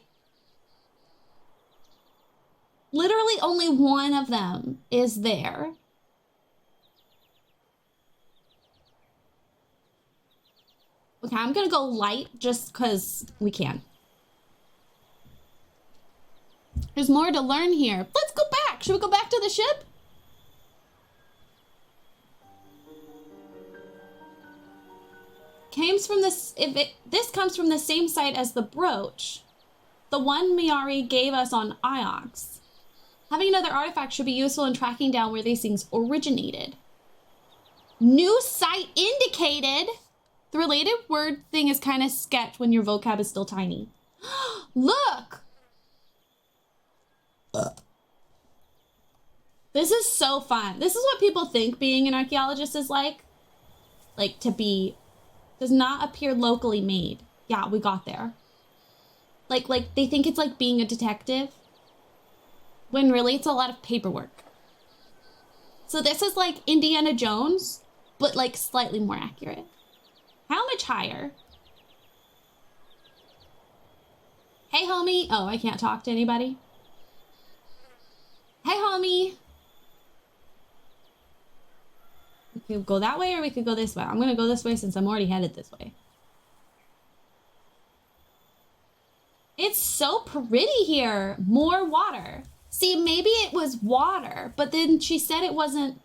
Literally only one of them is there. Okay, I'm gonna go light just because we can. There's more to learn here. Let's go back. Should we go back to the ship? This comes from the same site as the brooch, the one Miari gave us on Iox. Having another artifact should be useful in tracking down where these things originated. New site indicated. The related word thing is kind of sketch when your vocab is still tiny. Look! This is so fun. This is what people think being an archaeologist is like. Like, to be, does not appear locally made. Yeah, we got there. Like they think it's like being a detective, when really it's a lot of paperwork. So this is like Indiana Jones, but like slightly more accurate. How much higher? Hey, homie. Oh, I can't talk to anybody. Hey, homie. We could go that way or we could go this way. I'm gonna go this way since I'm already headed this way. It's so pretty here. More water. See, maybe it was water, but then she said it wasn't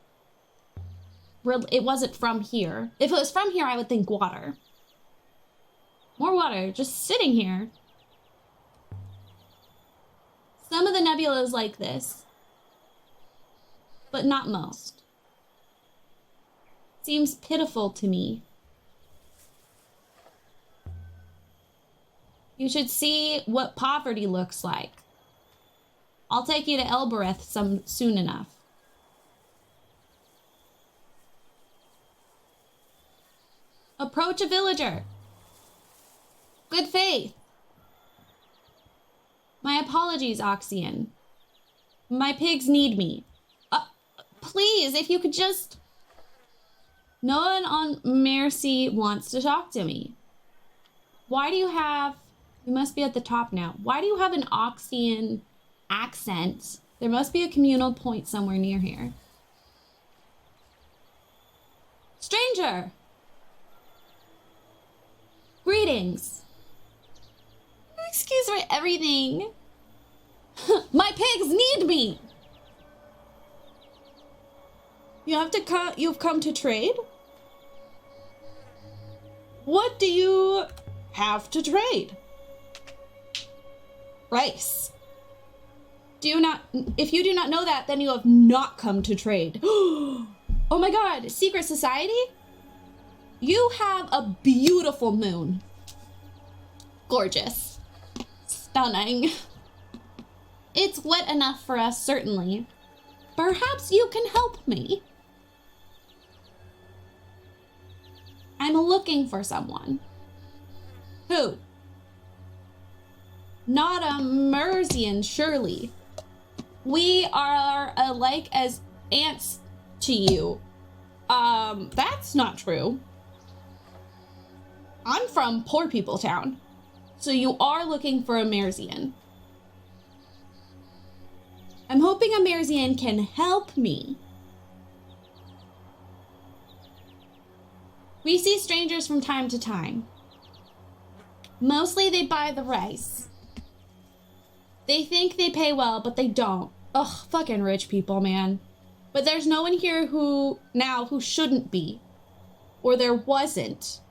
from here. If it was from here, I would think water. More water, just sitting here. Some of the nebulas like this, but not most. Seems pitiful to me. You should see what poverty looks like. I'll take you to Elbereth soon enough. Approach a villager. Good faith. My apologies, Oxian. My pigs need me. Please, if you could just... No one on Mercy wants to talk to me. Why do you have... You must be at the top now. Why do you have an Oxian accent? There must be a communal point somewhere near here. Stranger! Greetings. Excuse my everything. My pigs need me. You've come to trade? What do you have to trade? Rice. If you do not know that, then you have not come to trade. Oh my god, secret society? You have a beautiful moon. Gorgeous. Stunning. It's wet enough for us, certainly. Perhaps you can help me. I'm looking for someone. Who? Not a Merzian, surely. We are alike as ants to you. That's not true. I'm from Poor People Town. So you are looking for a Merzian. I'm hoping a Merzian can help me. We see strangers from time to time. Mostly they buy the rice. They think they pay well, but they don't. Ugh, fucking rich people, man. But there's no one here who shouldn't be. Or there wasn't.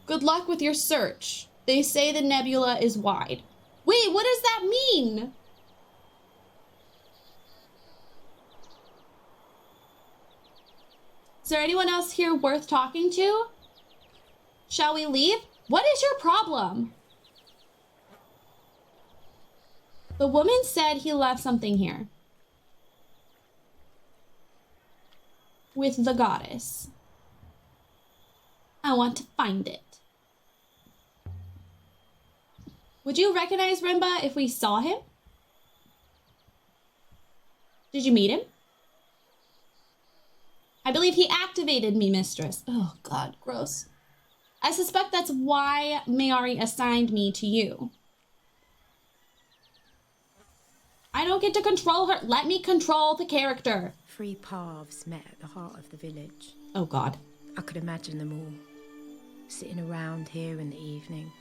Good luck with your search. They say the nebula is wide. Wait, what does that mean? Is there anyone else here worth talking to? Shall we leave? What is your problem? The woman said he left something here. With the goddess. I want to find it. Would you recognize Rimba if we saw him? Did you meet him? I believe he activated me, mistress. Oh, God, gross. I suspect that's why Mayari assigned me to you. I don't get to control her. Let me control the character. 3 paths met at the heart of the village. Oh, God. I could imagine them all, sitting around here in the evenings,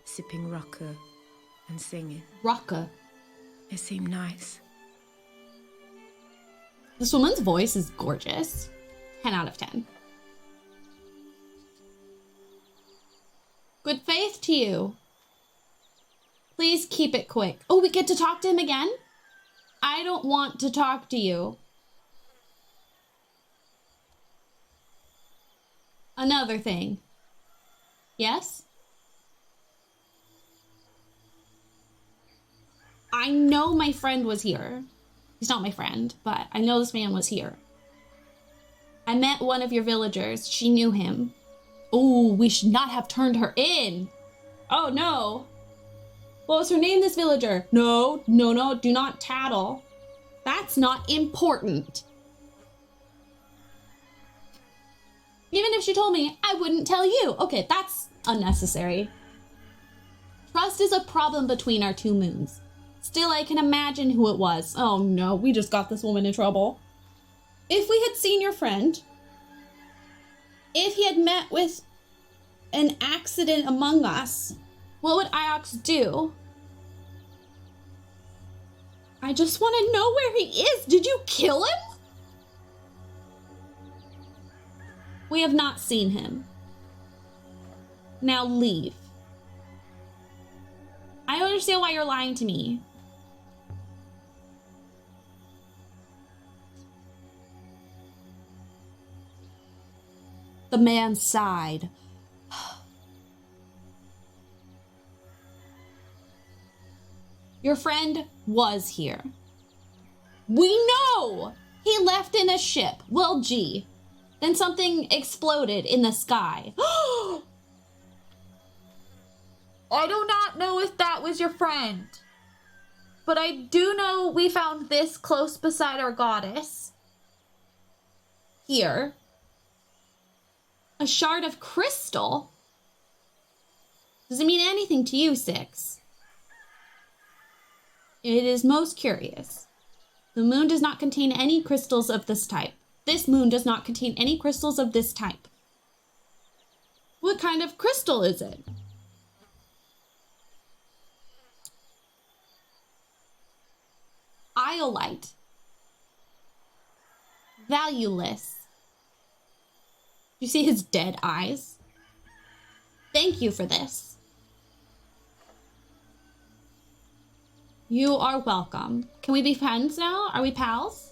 sipping raka and singing. Raka. It seemed nice. This woman's voice is gorgeous. 10 out of 10. Good faith to you. Please keep it quick. Oh, we get to talk to him again? I don't want to talk to you. Another thing. Yes? I know my friend was here. He's not my friend, but I know this man was here. I met one of your villagers. She knew him. Oh, we should not have turned her in. Oh, no. What was her name, this villager? No, do not tattle. That's not important. Even if she told me, I wouldn't tell you. Okay, that's unnecessary. Trust is a problem between our 2 moons. Still, I can imagine who it was. Oh no, we just got this woman in trouble. If we had seen your friend, if he had met with an accident among us, what would Iox do? I just want to know where he is. Did you kill him? We have not seen him. Now leave. I don't understand why you're lying to me. The man sighed. Your friend was here. We know! He left in a ship. Well, gee. Then something exploded in the sky. I do not know if that was your friend. But I do know we found this close beside our goddess. Here. A shard of crystal? Does it mean anything to you, Six? It is most curious. The moon does not contain any crystals of this type. This moon does not contain any crystals of this type. What kind of crystal is it? Iolite. Valueless. You see his dead eyes? Thank you for this. You are welcome. Can we be friends now? Are we pals?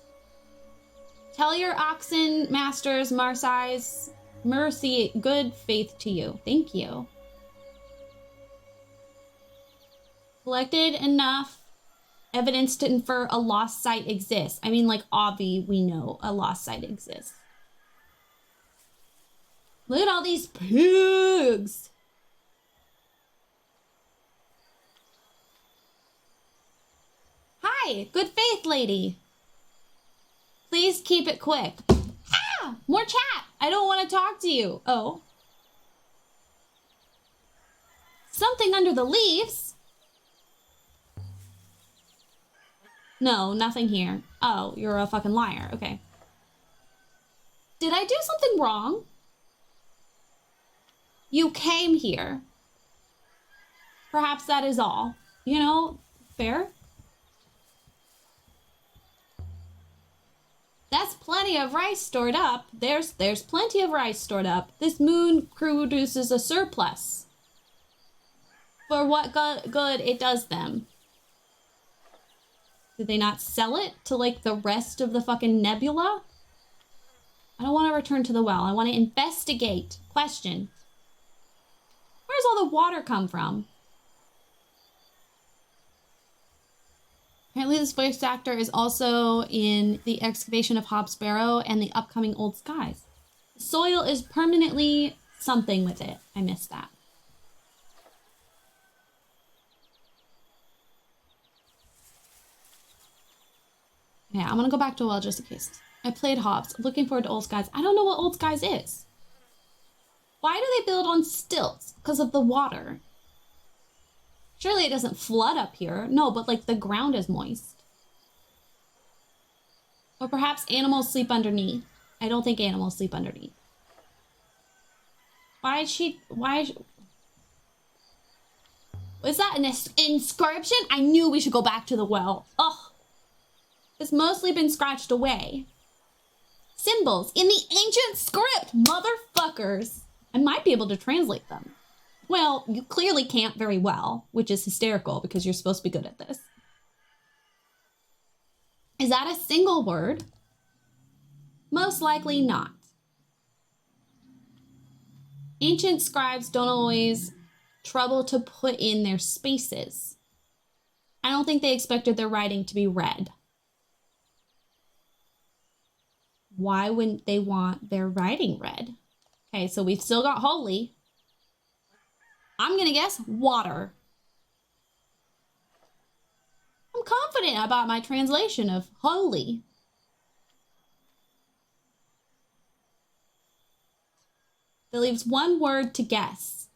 Tell your oxen masters Marsai's mercy, good faith to you. Thank you. Collected enough evidence to infer a lost site exists. I mean, like, obvi, we know a lost site exists. Look at all these pigs. Hi, good faith lady. Please keep it quick. Ah, more chat. I don't want to talk to you. Oh. Something under the leaves? No, nothing here. Oh, you're a fucking liar. Okay. Did I do something wrong? You came here. Perhaps that is all. You know, fair? That's plenty of rice stored up. There's plenty of rice stored up. This moon produces a surplus. For what good it does them. Did they not sell it to, like, the rest of the fucking nebula? I don't want to return to the well. I want to investigate. Question. Where's all the water come from? Apparently this voice actor is also in The Excavation of Hob Sparrow and the upcoming Old Skies. The soil is permanently something with it. I missed that. Okay, I'm gonna go back to a well just in case. I played Hobbs. I'm looking forward to Old Skies. I don't know what Old Skies is. Why do they build on stilts? Because of the water. Surely it doesn't flood up here. No, but like the ground is moist. Or perhaps animals sleep underneath. I don't think animals sleep underneath. Was that an inscription? I knew we should go back to the well. Ugh. It's mostly been scratched away. Symbols in the ancient script, motherfuckers. I might be able to translate them. Well, you clearly can't very well, which is hysterical because you're supposed to be good at this. Is that a single word? Most likely not. Ancient scribes don't always trouble to put in their spaces. I don't think they expected their writing to be read. Why wouldn't they want their writing read? Okay, so we've still got holy. I'm gonna guess water. I'm confident about my translation of holy. That leaves one word to guess.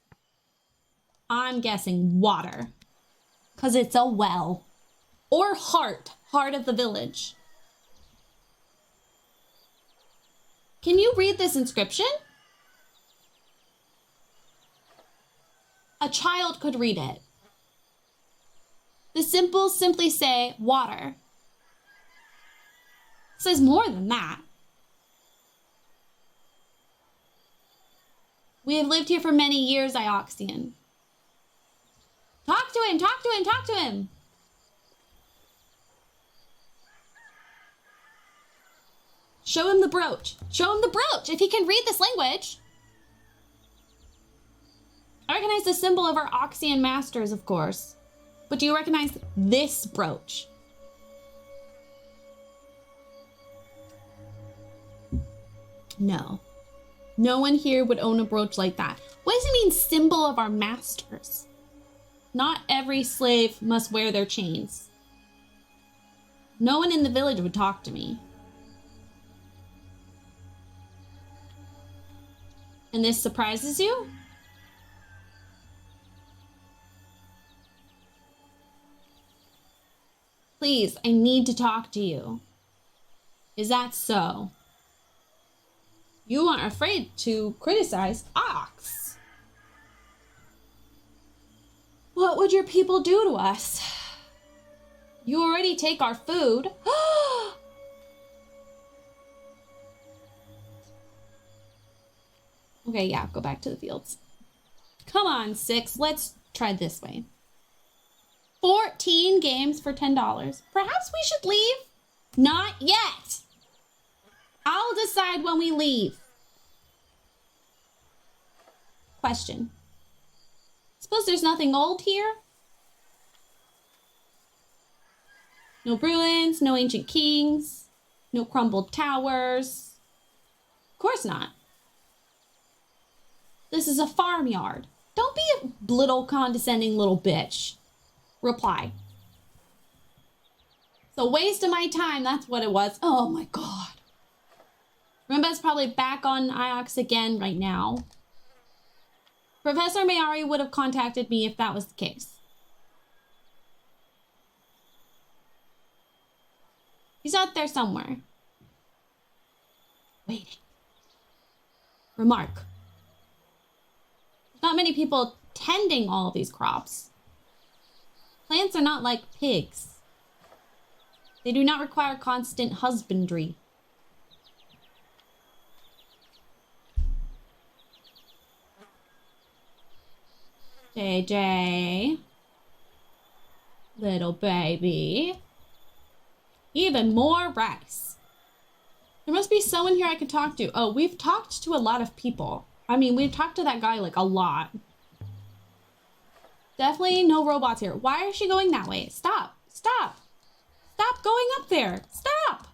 I'm guessing water. Because it's a well. Or heart of the village. Can you read this inscription? A child could read it. The symbols simply say water. It says more than that. We have lived here for many years, Ioxian. Talk to him, talk to him, talk to him. Show him the brooch. Show him the brooch if he can read this language. I recognize the symbol of our Oxian masters, of course. But do you recognize this brooch? No. No one here would own a brooch like that. What does it mean, symbol of our masters? Not every slave must wear their chains. No one in the village would talk to me. And this surprises you? Please, I need to talk to you. Is that so? You aren't afraid to criticize Ox. What would your people do to us? You already take our food. Okay, yeah, go back to the fields. Come on, 6. Let's try this way. 14 games for $10. Perhaps we should leave? Not yet. I'll decide when we leave. Question. Suppose there's nothing old here? No ruins, no ancient kings, no crumbled towers. Of course not. This is a farmyard. Don't be a little condescending little bitch. Reply. It's a waste of my time, that's what it was. Oh my god. Rimba's probably back on Iox again right now. Professor Mayari would have contacted me if that was the case. He's out there somewhere. Waiting. Remark. Not many people tending all of these crops. Plants are not like pigs. They do not require constant husbandry. JJ. Little baby. Even more rice. There must be someone here I can talk to. Oh, we've talked to a lot of people. I mean, we've talked to that guy like a lot. Definitely no robots here. Why is she going that way? Stop. Stop. Stop going up there. Stop.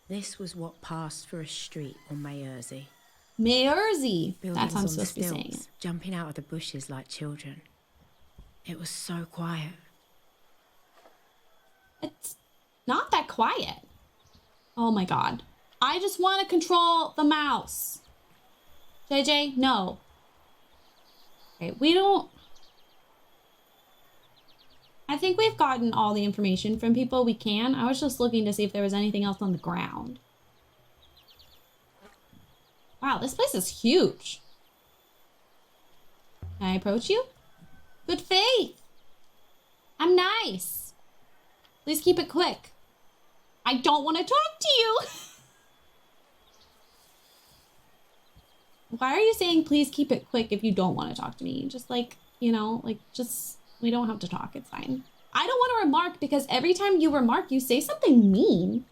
This was what passed for a street on Mayerzy. Mayerzy. That's Buildings how I'm on supposed to be saying it. stilts, jumping out of the bushes like children. It was so quiet. It's not that quiet. Oh my god. I just want to control the mouse. JJ, no. Okay, we don't... I think we've gotten all the information from people we can. I was just looking to see if there was anything else on the ground. Wow, this place is huge. Can I approach you? Good faith. I'm nice. Please keep it quick. I don't want to talk to you. Why are you saying please keep it quick if you don't want to talk to me? Just like, you know, like just, we don't have to talk. It's fine. I don't want to remark because every time you remark, you say something mean.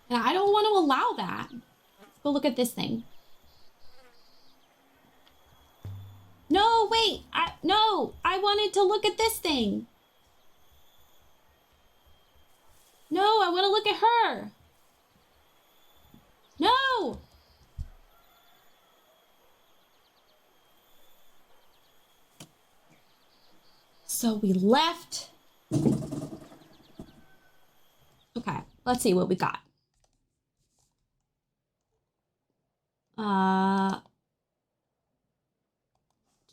And I don't want to allow that. Let's go look at this thing. No, wait. No, I wanted to look at this thing. No, I want to look at her. No. So we left. Okay, let's see what we got.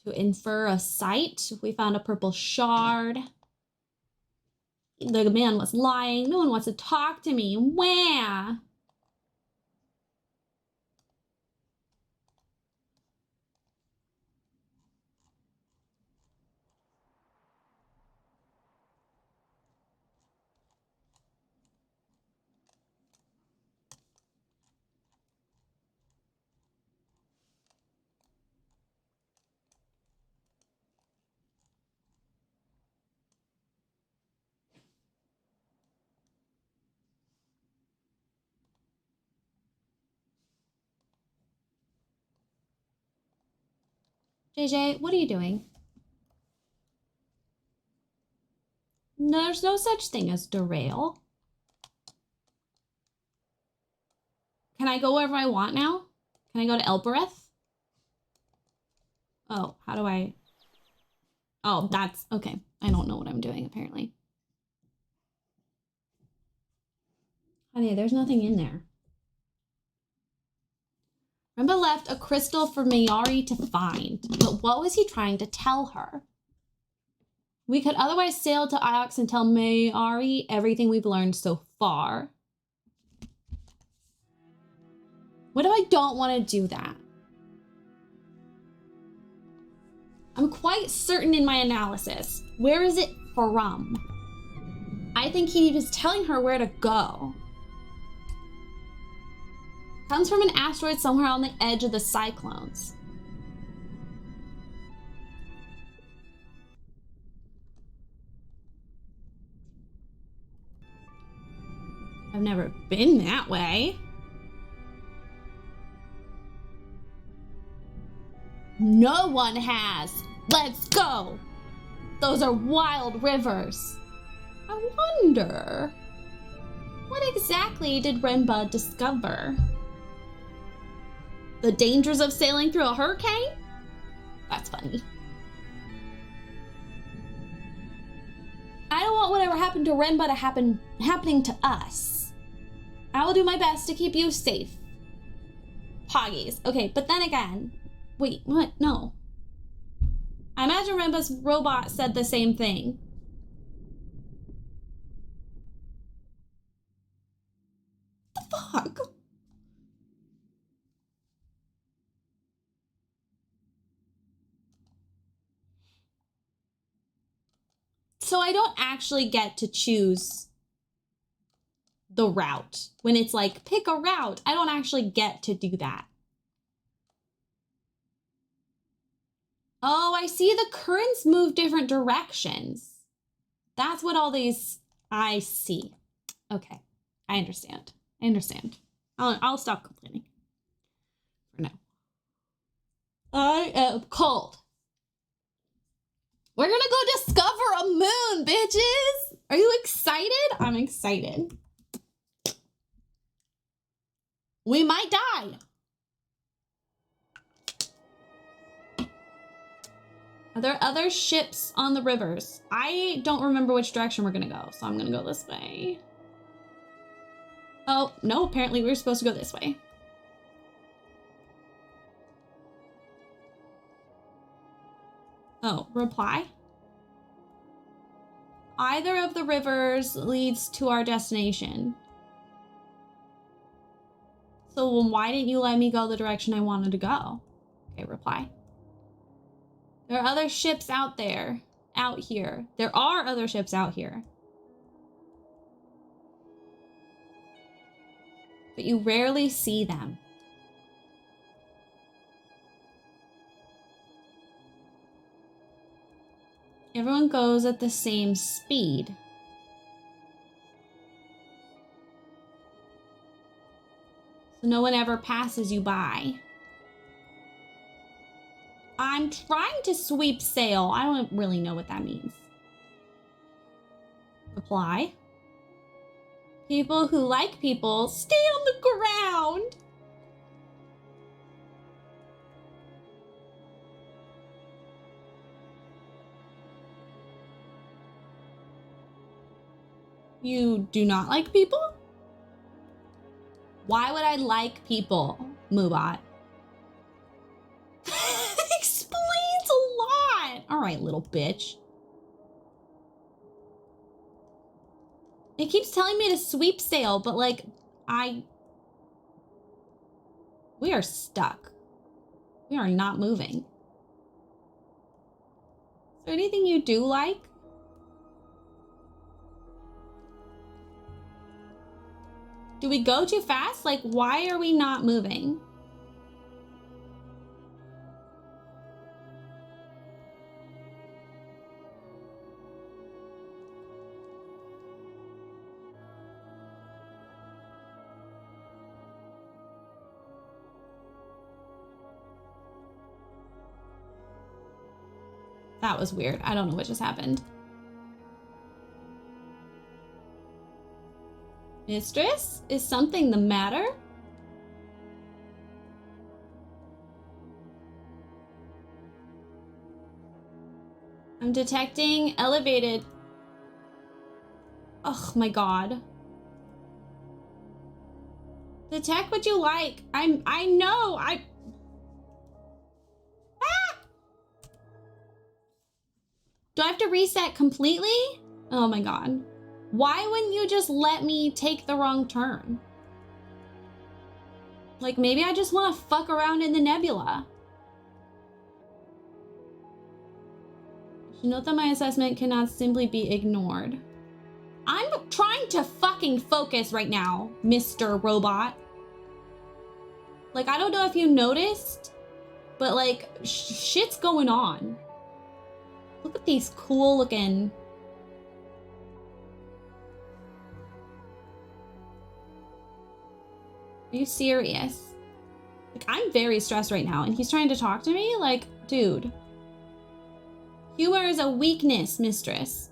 To infer a site, we found a purple shard. The man was lying. No one wants to talk to me. Wah! JJ, what are you doing? There's no such thing as derail. Can I go wherever I want now? Can I go to Elbereth? Oh, how do I... Oh, that's... Okay. I don't know what I'm doing, apparently. Honey, there's nothing in there. Remember left a crystal for Mayari to find. But what was he trying to tell her? We could otherwise sail to Iox and tell Mayari everything we've learned so far. What if I don't want to do that? I'm quite certain in my analysis. Where is it from? I think he was telling her where to go. Comes from an asteroid somewhere on the edge of the cyclones. I've never been that way. No one has. Let's go. Those are wild rivers. I wonder, what exactly did Renba discover? The dangers of sailing through a hurricane? That's funny. I don't want whatever happened to Renba to happening to us. I will do my best to keep you safe. Poggies. Okay, but then again, wait, what? No. I imagine Renba's robot said the same thing. What the fuck? So I don't actually get to choose the route. When it's like, pick a route, I don't actually get to do that. Oh, I see the currents move different directions. That's what all these, I see. Okay, I understand. I understand. I'll stop complaining for now. I am cold. We're gonna go discover a moon, bitches! Are you excited? I'm excited. We might die. Are there other ships on the rivers? I don't remember which direction we're gonna go, so I'm gonna go this way. Oh, no, apparently we were supposed to go this way. Oh, reply? Either of the rivers leads to our destination. So why didn't you let me go the direction I wanted to go? Okay, reply. There are other ships out there. Out here. There are other ships out here. But you rarely see them. Everyone goes at the same speed. So no one ever passes you by. I'm trying to sweep sail. I don't really know what that means. Reply. People who like people stay on the ground. You do not like people? Why would I like people, Moobot? Explains a lot. All right, little bitch. It keeps telling me to sweep sail, but like, we are stuck. We are not moving. Is there anything you do like? Do we go too fast? Like, why are we not moving? That was weird. I don't know what just happened. Mistress, is something the matter? I'm detecting elevated. Oh my god. Detect what you like. I know. Ah! Do I have to reset completely? Oh my god. Why wouldn't you just let me take the wrong turn? Like, maybe I just want to fuck around in the nebula. You note that my assessment cannot simply be ignored. I'm trying to fucking focus right now, Mr. Robot. Like, I don't know if you noticed, but like, shit's going on. Look at these cool looking. Are you serious? Like, I'm very stressed right now, and he's trying to talk to me? Like, dude. Humor is a weakness, mistress.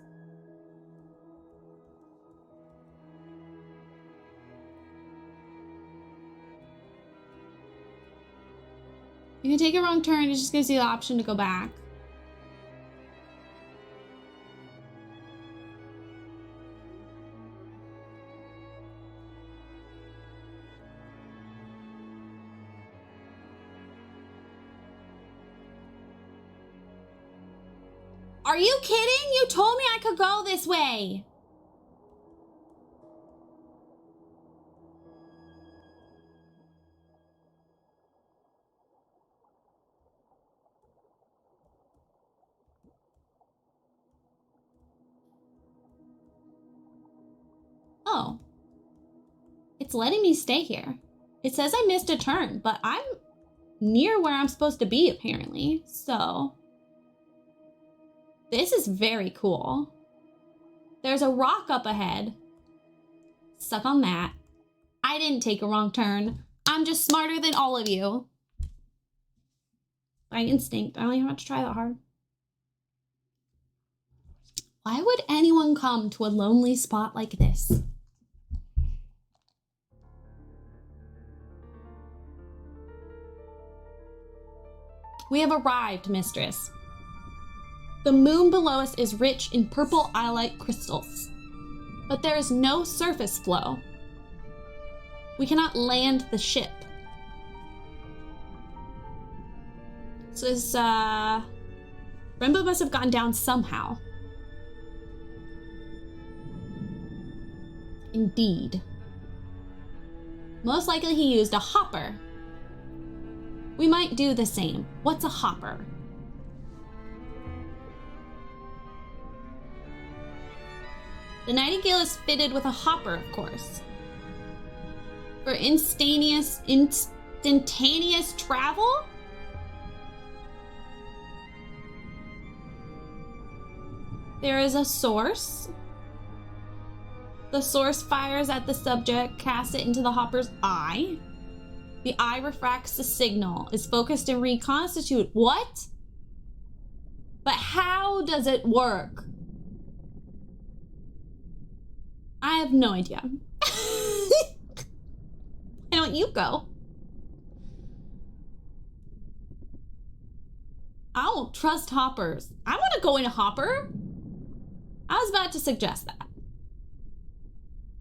You can take a wrong turn, it just gives you the option to go back. Are you kidding? You told me I could go this way. Oh. It's letting me stay here. It says I missed a turn, but I'm near where I'm supposed to be, apparently. So, this is very cool. There's a rock up ahead. Suck on that. I didn't take a wrong turn. I'm just smarter than all of you. By instinct. I don't even have to try that hard. Why would anyone come to a lonely spot like this? We have arrived, mistress. The moon below us is rich in purple iolite crystals, but there is no surface flow. We cannot land the ship. So this, Renbo must have gone down somehow. Indeed. Most likely he used a hopper. We might do the same. What's a hopper? The Nightingale is fitted with a hopper, of course. For instantaneous travel? There is a source. The source fires at the subject, casts it into the hopper's eye. The eye refracts the signal, is focused and reconstituted. What? But how does it work? I have no idea. I don't you go. I don't trust hoppers. I want to go in a hopper. I was about to suggest that.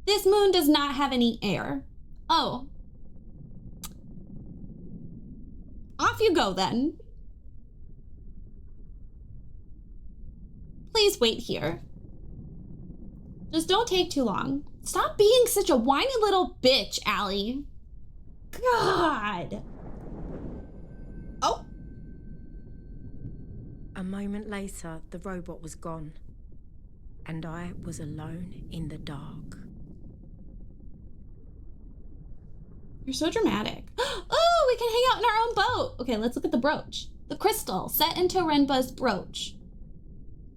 This moon does not have any air. Oh. Off you go then. Please wait here. Just don't take too long. Stop being such a whiny little bitch, Allie. God. Oh. A moment later, the robot was gone, and I was alone in the dark. You're so dramatic. Oh, we can hang out in our own boat. Okay, let's look at the brooch. The crystal set into Renba's brooch.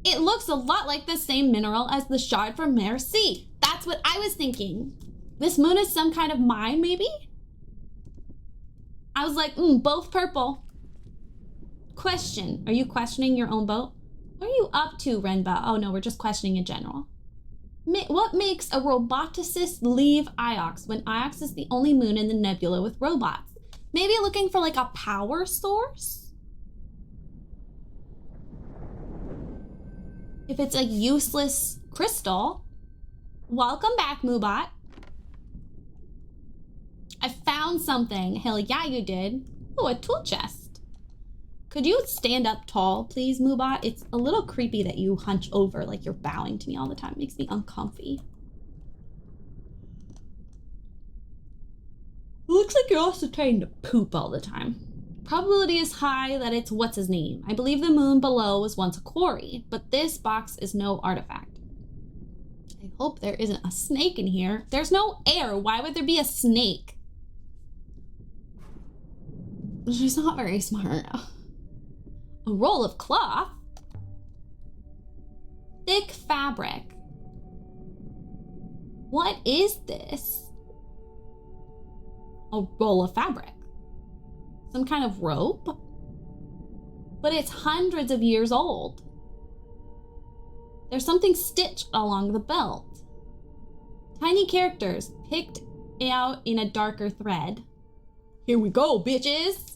It looks a lot like the same mineral as the shard from Merci. That's what I was thinking. This moon is some kind of mine, maybe? I was like, both purple. Question, are you questioning your own boat? What are you up to, Renba? Oh no, we're just questioning in general. What makes a roboticist leave Iox when Iox is the only moon in the nebula with robots? Maybe looking for like a power source? If it's a useless crystal. Welcome back, Moobot. I found something. Hell yeah, you did. Oh, a tool chest. Could you stand up tall, please, Moobot? It's a little creepy that you hunch over like you're bowing to me all the time. It makes me uncomfy. It looks like you're also trying to poop all the time. Probability is high that it's what's his name. I believe the moon below was once a quarry, but this box is no artifact. I hope there isn't a snake in here. There's no air. Why would there be a snake? She's not very smart. A roll of cloth? Thick fabric. What is this? A roll of fabric. Some kind of rope? But it's hundreds of years old. There's something stitched along the belt. Tiny characters picked out in a darker thread. Here we go, bitches!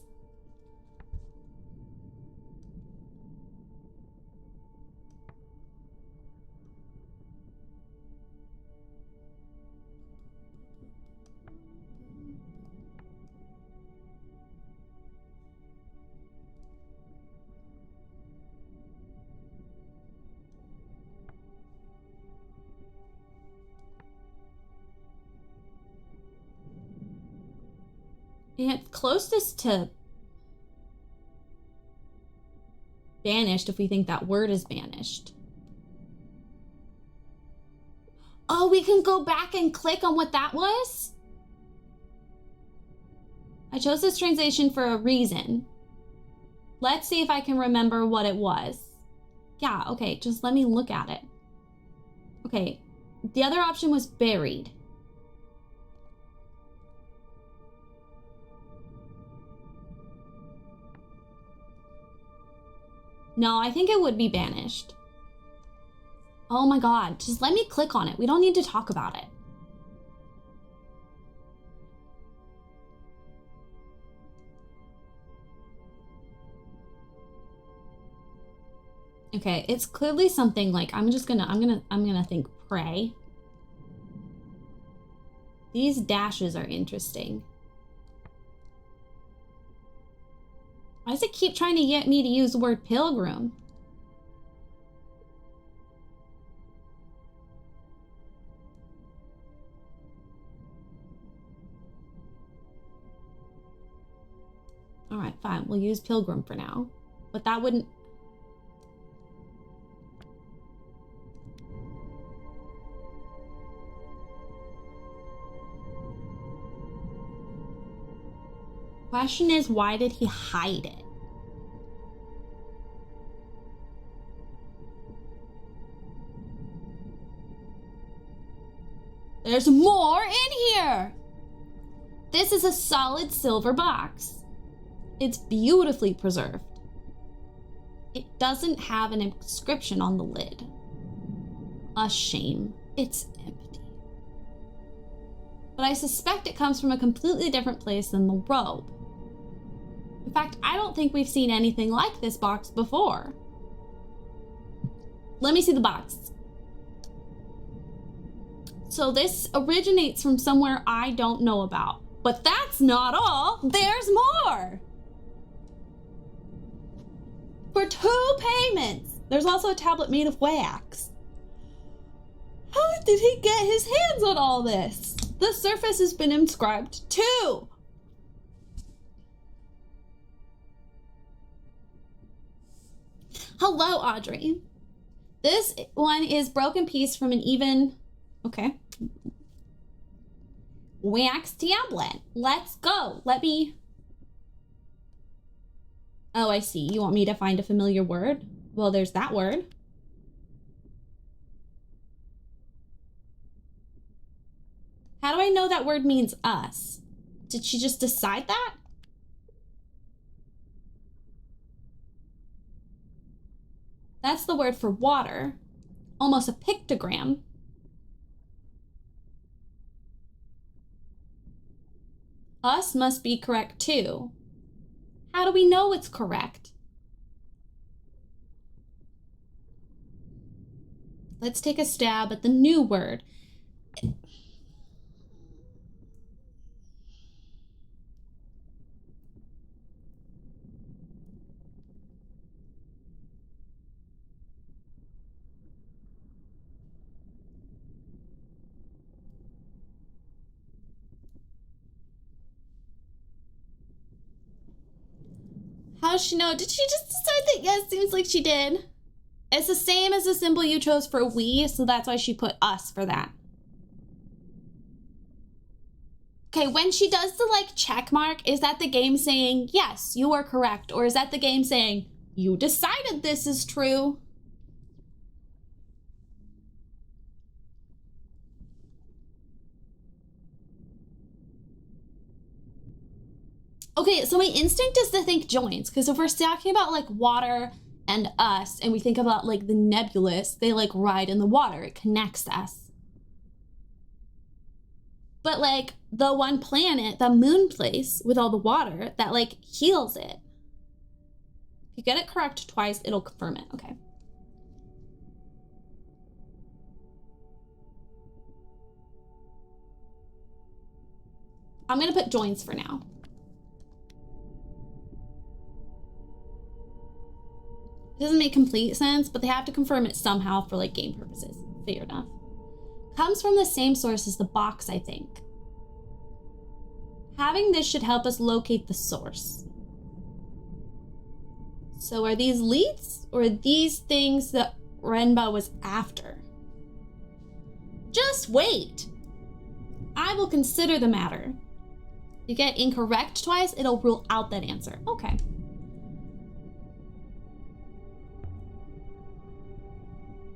It's closest to banished if we think that word is banished. Oh, we can go back and click on what that was? I chose this translation for a reason. Let's see if I can remember what it was. Yeah, okay, just let me look at it. Okay, the other option was buried. No, I think it would be banished. Oh my god, just let me click on it. We don't need to talk about it. Okay, it's clearly something like, I'm gonna think pray. These dashes are interesting. Why does it keep trying to get me to use the word pilgrim? All right, fine, we'll use pilgrim for now. But that wouldn't... Question is, why did he hide it? There's more in here! This is a solid silver box. It's beautifully preserved. It doesn't have an inscription on the lid. A shame. It's empty. But I suspect it comes from a completely different place than the robe. In fact, I don't think we've seen anything like this box before. Let me see the box. So this originates from somewhere I don't know about. But that's not all. There's more. For 2 payments. There's also a tablet made of wax. How did he get his hands on all this? The surface has been inscribed too. Hello, Audrey. This one is broken piece from an even... Okay. Wax tablet. Let's go. Let me... Oh, I see. You want me to find a familiar word? Well, there's that word. How do I know that word means us? Did she just decide that? That's the word for water. Almost a pictogram. Us must be correct too. How do we know it's correct? Let's take a stab at the new word. How does she know? Did she just decide that? Yes, seems like she did. It's the same as the symbol you chose for we, so that's why she put us for that. Okay, when she does the like check mark, is that the game saying, yes, you are correct? Or is that the game saying, you decided this is true? Okay, so my instinct is to think joins, because if we're talking about like water and us, and we think about like the nebulous, they like ride in the water, it connects us. But like the one planet, the moon place with all the water, that like heals it. If you get it correct twice, it'll confirm it, okay. I'm gonna put joins for now. It doesn't make complete sense, but they have to confirm it somehow for like game purposes. Fair enough. Comes from the same source as the box, I think. Having this should help us locate the source. So are these leads or are these things that Renba was after? Just wait. I will consider the matter. You get incorrect twice, it'll rule out that answer. Okay.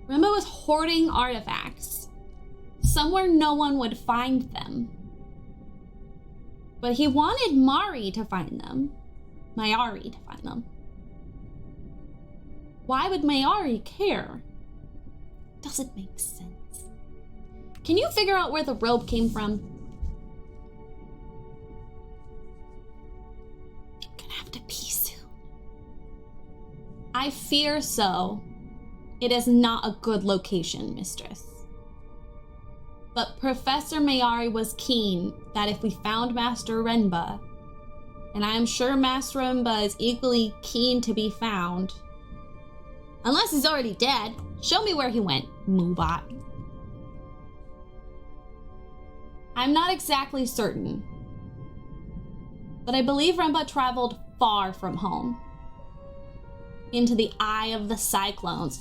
Remba was hoarding artifacts. Somewhere no one would find them. But he wanted Mari to find them. Mayari to find them. Why would Mayari care? Doesn't make sense. Can you figure out where the robe came from? I'm gonna have to pee soon. I fear so. It is not a good location, mistress. But Professor Mayari was keen that if we found Master Renba, and I am sure Master Renba is equally keen to be found, unless he's already dead, show me where he went, Moobot. I'm not exactly certain, but I believe Renba traveled far from home, into the eye of the cyclones.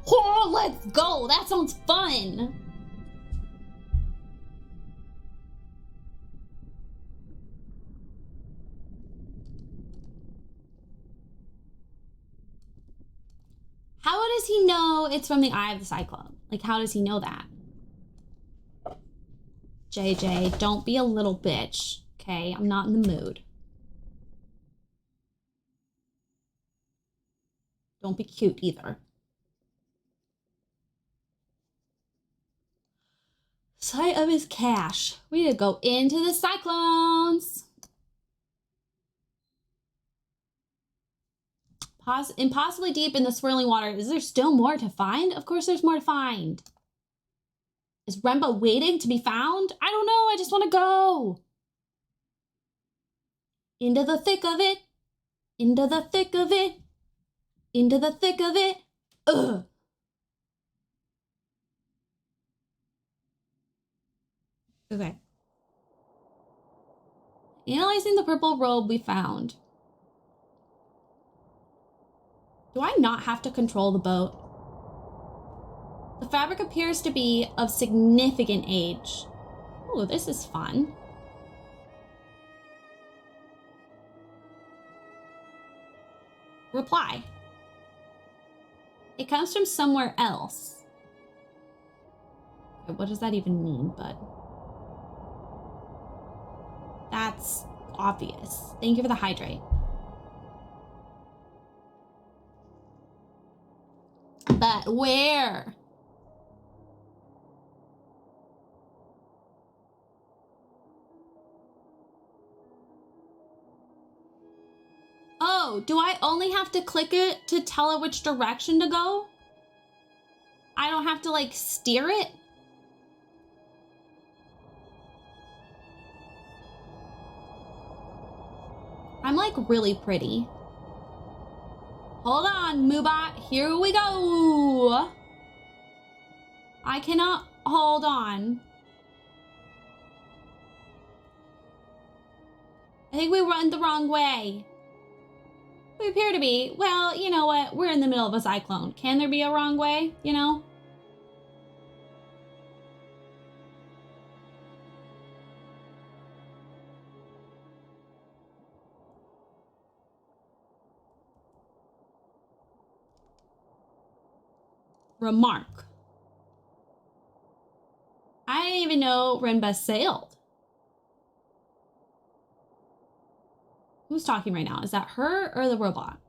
Oh, let's go! That sounds fun! How does he know it's from the eye of the cyclone? Like, how does he know that? JJ, don't be a little bitch, okay? I'm not in the mood. Don't be cute either. Sight of his cache. We need to go into the cyclones. Impossibly deep in the swirling water. Is there still more to find? Of course there's more to find. Is Renba waiting to be found? I don't know. I just want to go. Into the thick of it. Into the thick of it. Into the thick of it. Ugh. Okay. Analyzing the purple robe we found. Do I not have to control the boat? The fabric appears to be of significant age. Oh, this is fun. Reply. It comes from somewhere else. Okay, what does that even mean, bud? That's obvious. Thank you for the hydrate. But where? Oh, do I only have to click it to tell it which direction to go? I don't have to, like, steer it? I'm, like, really pretty. Hold on, Moobot. Here we go. I cannot hold on. I think we went the wrong way. We appear to be. Well, you know what? We're in the middle of a cyclone. Can there be a wrong way, you know? Remark. I didn't even know Renba sailed. Who's talking right now? Is that her or the robot?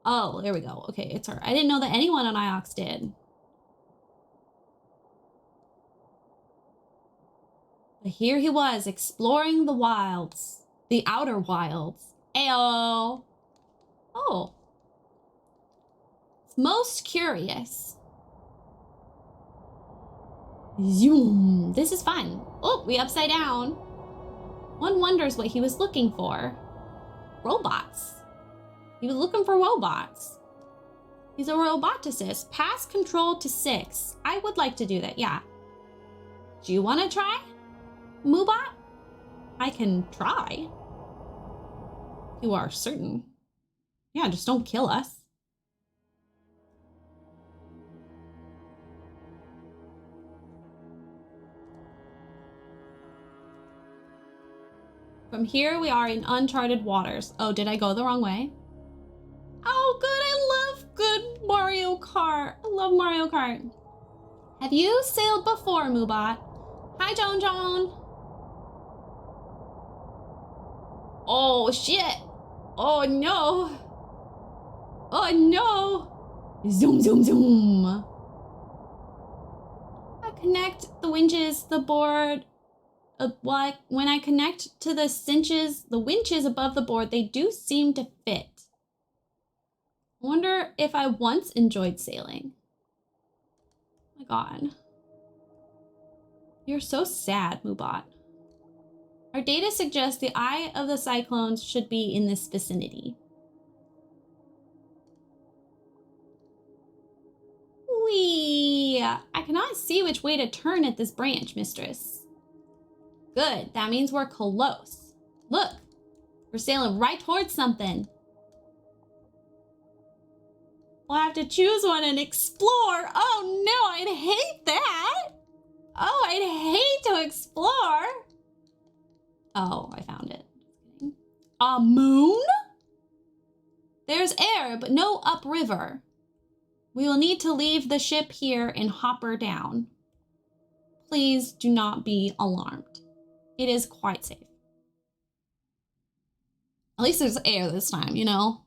Oh, there we go. Okay, it's her. I didn't know that anyone on Iox did. But here he was, exploring the wilds. The outer wilds. Ayo. Oh. Most curious. Zoom. This is fun. Oh, we upside down. One wonders what he was looking for. Robots. He was looking for robots. He's a roboticist. Pass control to 6. I would like to do that, yeah. Do you want to try? Moobot? I can try. You are certain. Yeah, just don't kill us. From here, we are in uncharted waters. Oh, did I go the wrong way? Oh, good. I love good Mario Kart. I love Mario Kart. Have you sailed before, Moobot? Hi, Joan Joan. Oh, shit. Oh, no. Oh, no. Zoom, zoom, zoom. I connect the winches, the board. When I connect to the winches above the board, they do seem to fit. I wonder if I once enjoyed sailing. Oh my god. You're so sad, Moobot. Our data suggests the eye of the cyclones should be in this vicinity. Whee! I cannot see which way to turn at this branch, mistress. Good, that means we're close. Look, we're sailing right towards something. We'll have to choose one and explore. Oh no, I'd hate that. Oh, I'd hate to explore. Oh, I found it. A moon? There's air, but no upriver. We will need to leave the ship here and hopper down. Please do not be alarmed. It is quite safe. At least there's air this time, you know?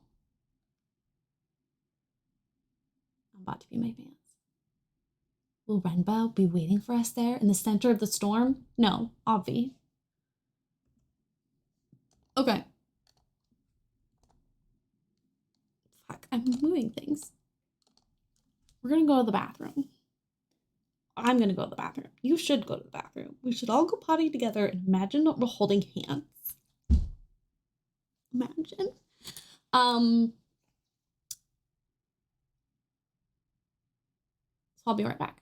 I'm about to be my pants. Will Renbow be waiting for us there in the center of the storm? No, obvi. Okay. Fuck, I'm moving things. We're gonna go to the bathroom. I'm gonna go to the bathroom. You should go to the bathroom. We should all go potty together and imagine that we're holding hands. Imagine. So I'll be right back.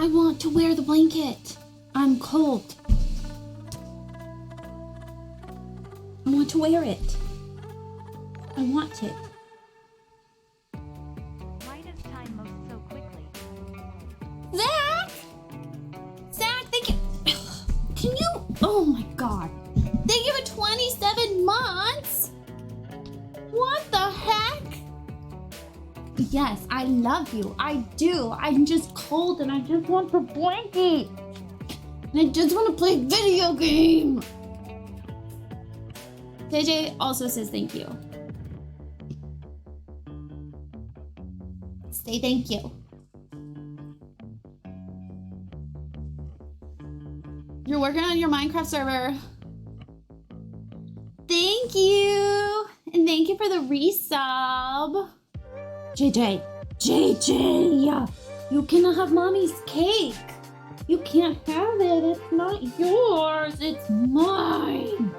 I want to wear the blanket. I'm cold. I want to wear it. I want it. Why does time move so quickly? Zach! Zach, thank you. Can you? Oh my god. Thank you for 27 months? What the heck? Yes, I love you. I do. I'm just cold and I just want the blanket. And I just want to play a video game. JJ also says thank you. Say thank you. You're working on your Minecraft server. Thank you. And thank you for the resub. JJ, you cannot have mommy's cake. You can't have it. It's not yours. It's mine.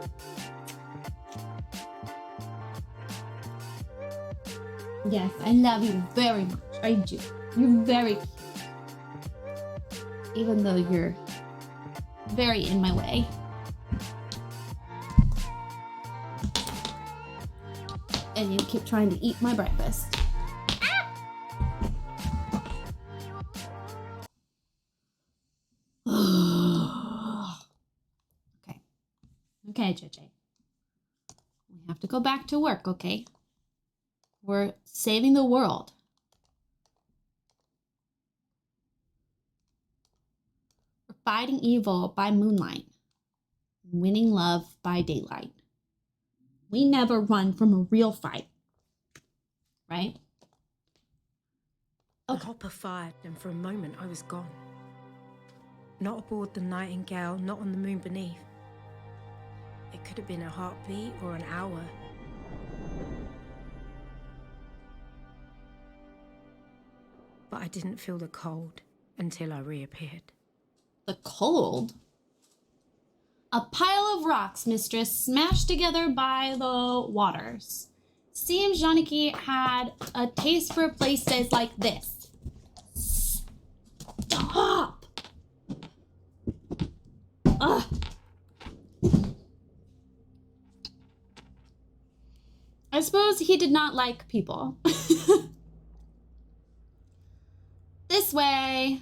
Yes, I love you very much. I do. You're very cute. Even though you're very in my way. And you keep trying to eat my breakfast. Okay, JJ. We have to go back to work, okay? We're saving the world. We're fighting evil by moonlight. Winning love by daylight. We never run from a real fight. Right? The hopper fired, and for a moment I was gone. Not aboard the Nightingale, not on the moon beneath. It could have been a heartbeat or an hour. But I didn't feel the cold until I reappeared. The cold? A pile of rocks, mistress, smashed together by the waters. Seems Janiki had a taste for places like this. Stop! Ugh. I suppose he did not like people. This way.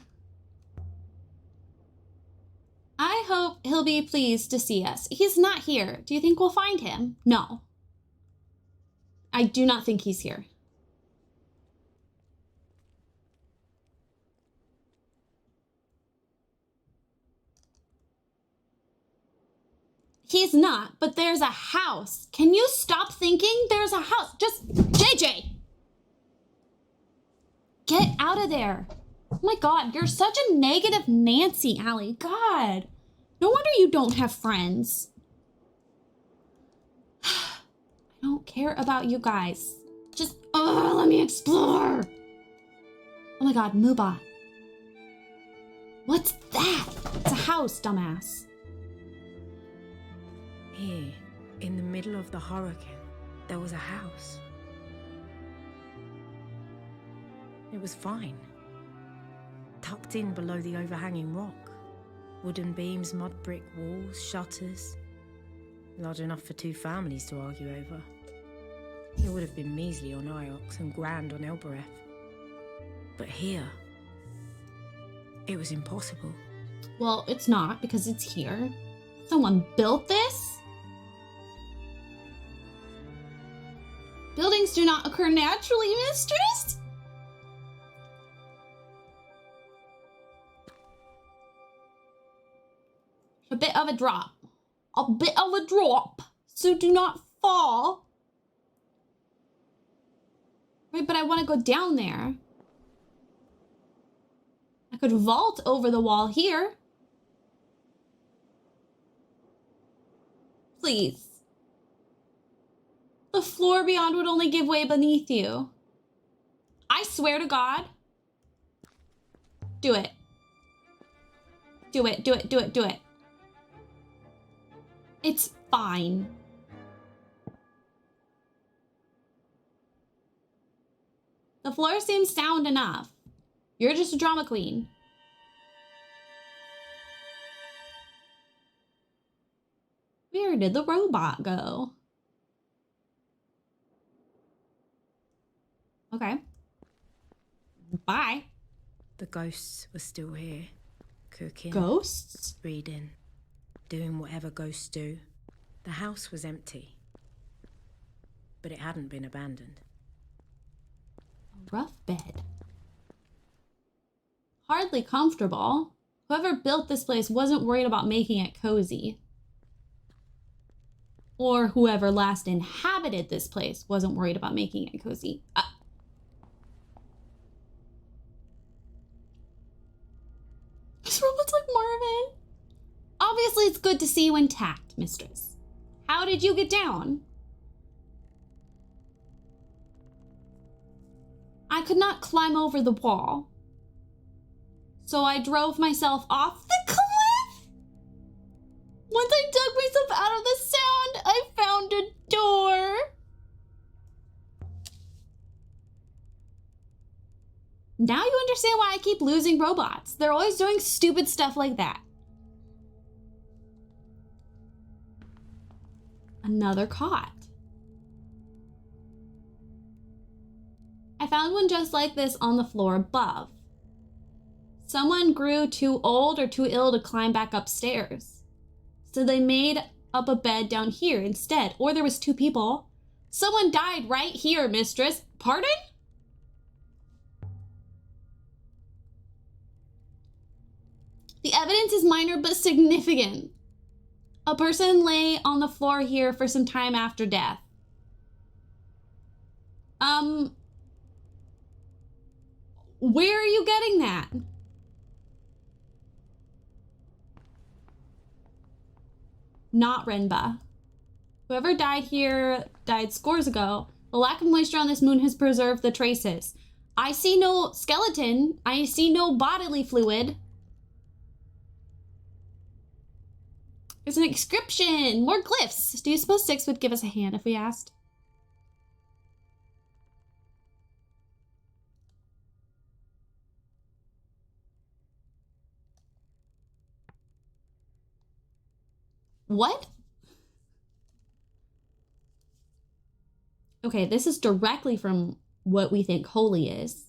I hope he'll be pleased to see us. He's not here. Do you think we'll find him? No. I do not think he's here. He's not, but there's a house. Can you stop thinking there's a house? Just, JJ! Get out of there. Oh my god, you're such a negative Nancy, Allie. God. No wonder you don't have friends. I don't care about you guys. Just, let me explore. Oh my god, Moobot. What's that? It's a house, dumbass. Here, in the middle of the hurricane, there was a house. It was fine. Tucked in below the overhanging rock. Wooden beams, mud brick walls, shutters. Large enough for 2 families to argue over. It would have been measly on Iox and grand on Elbereth. But here, it was impossible. Well, it's not, because it's here. Someone built this? Buildings do not occur naturally, mistress? A bit of a drop. A bit of a drop. So do not fall. Right, but I want to go down there. I could vault over the wall here. Please. The floor beyond would only give way beneath you. I swear to God. Do it. Do it, do it, do it, do it. It's fine. The floor seems sound enough. You're just a drama queen. Where did the robot go? Okay. Bye. The ghosts were still here, cooking, Ghosts? reading, doing whatever ghosts do. The house was empty, but it hadn't been abandoned. A rough bed. Hardly comfortable. Whoever built this place wasn't worried about making it cozy. Or whoever last inhabited this place wasn't worried about making it cozy. This robot's like Marvin. Obviously, it's good to see you intact, mistress. How did you get down? I could not climb over the wall, so I drove myself off the cliff. Once I dug myself out of the sand, I found a door. Now you understand why I keep losing robots. They're always doing stupid stuff like that. Another cot. I found one just like this on the floor above. Someone grew too old or too ill to climb back upstairs, so they made up a bed down here instead. Or there was two people. Someone died right here, mistress. Pardon? The evidence is minor but significant. A person lay on the floor here for some time after death. Where are you getting that? Not Renba. Whoever died here died scores ago. The lack of moisture on this moon has preserved the traces. I see no skeleton. I see no bodily fluid. There's an inscription. More glyphs. Do you suppose Six would give us a hand if we asked? What? Okay, this is directly from what we think holy is.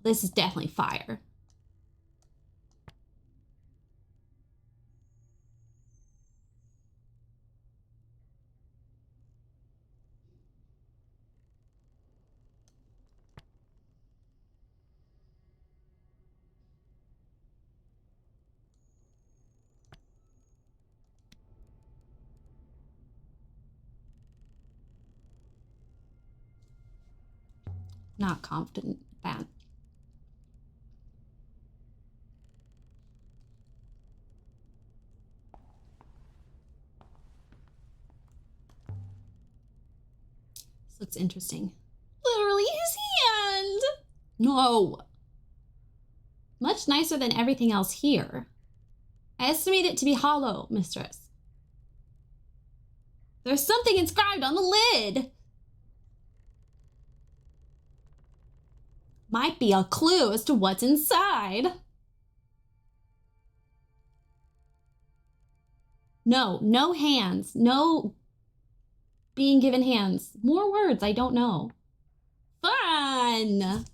This is definitely fire. Not confident that. This looks interesting. Literally his hand! No! Much nicer than everything else here. I estimate it to be hollow, mistress. There's something inscribed on the lid! Might be a clue as to what's inside. No, no hands. No being given hands. More words, I don't know. Fun!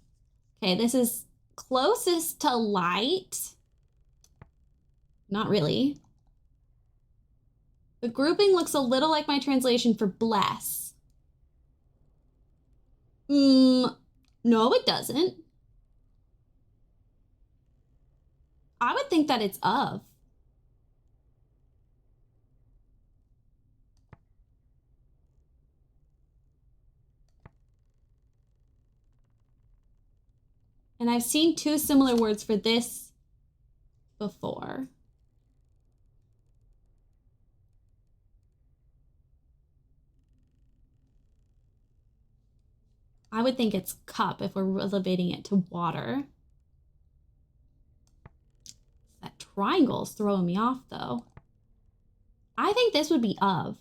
Okay, this is closest to light. Not really. The grouping looks a little like my translation for bless. No, it doesn't. I would think that it's of. And I've seen two similar words for this before. I would think it's cup if we're elevating it to water. That triangle's throwing me off, though. I think this would be of.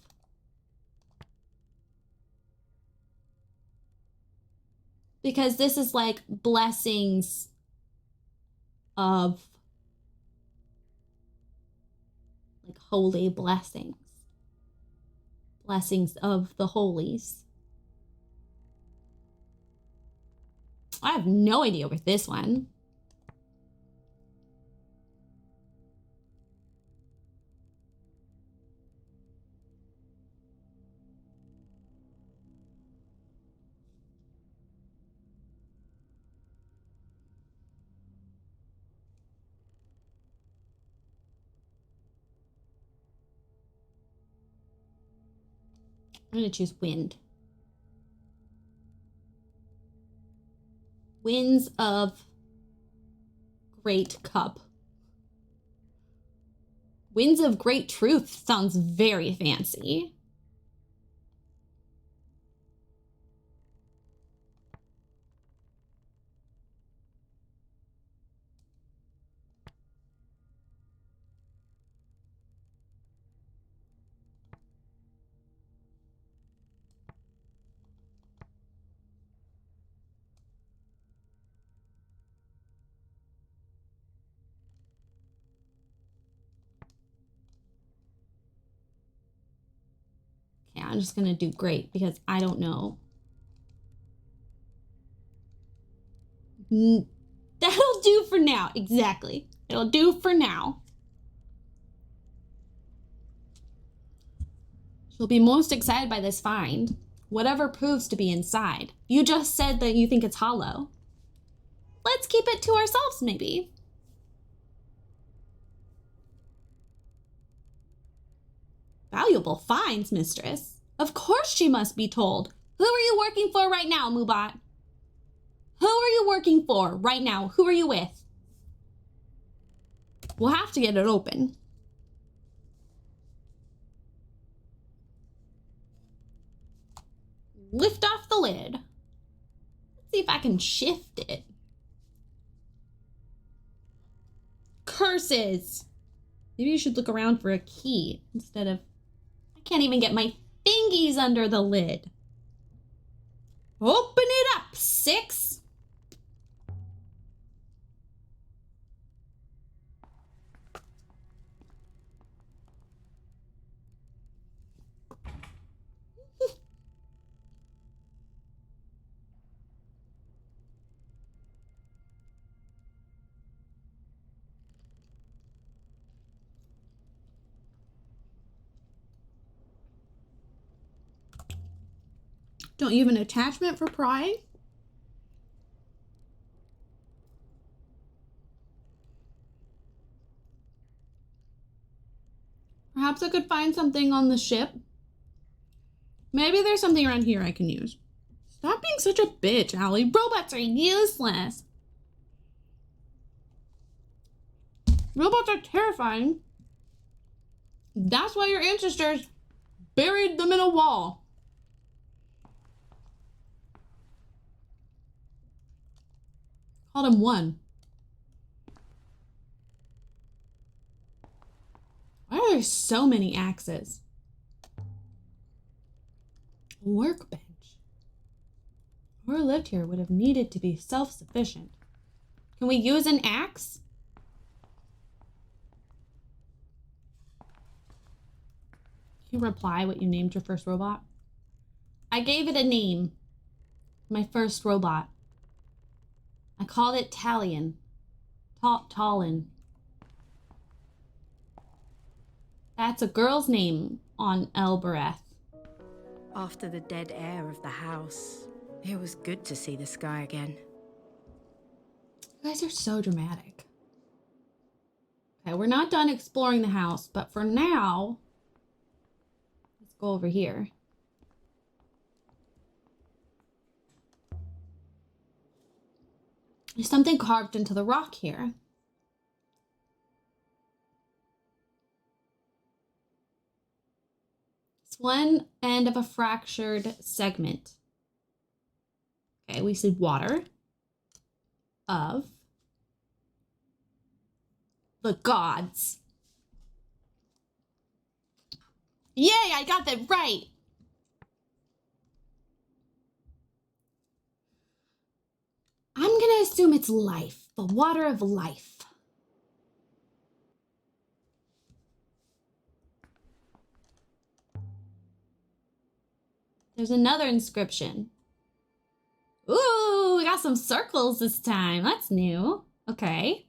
Because this is like blessings of like holy blessings. Blessings of the holies. I have no idea with this one. I'm going to choose wind. Winds of Great Cup. Winds of Great Truth sounds very fancy. Okay, I'm just gonna do great because I don't know. That'll do for now, exactly. It'll do for now. She'll be most excited by this find, whatever proves to be inside. You just said that you think it's hollow. Let's keep it to ourselves, maybe. Valuable finds, mistress. Of course she must be told. Who are you working for right now, Mubat? Who are you working for right now? Who are you with? We'll have to get it open. Lift off the lid. Let's see if I can shift it. Curses! Maybe you should look around for a key instead of... I can't even get my fingies under the lid. Open it up, 6. Don't you have an attachment for prying? Perhaps I could find something on the ship. Maybe there's something around here I can use. Stop being such a bitch, Allie. Robots are useless. Robots are terrifying. That's why your ancestors buried them in a wall. Called him one. Why are there so many axes? A workbench. Whoever lived here would have needed to be self-sufficient. Can we use an axe? Can you reply what you named your first robot? I gave it a name. My first robot. I called it Talion. Talon. That's a girl's name on Elbereth. After the dead air of the house, it was good to see the sky again. You guys are so dramatic. Okay, we're not done exploring the house, but for now, let's go over here. There's something carved into the rock here. It's one end of a fractured segment. Okay, we see water of the gods. Yay, I got that right. I'm gonna assume it's life, the water of life. There's another inscription. Ooh, we got some circles this time. That's new. Okay.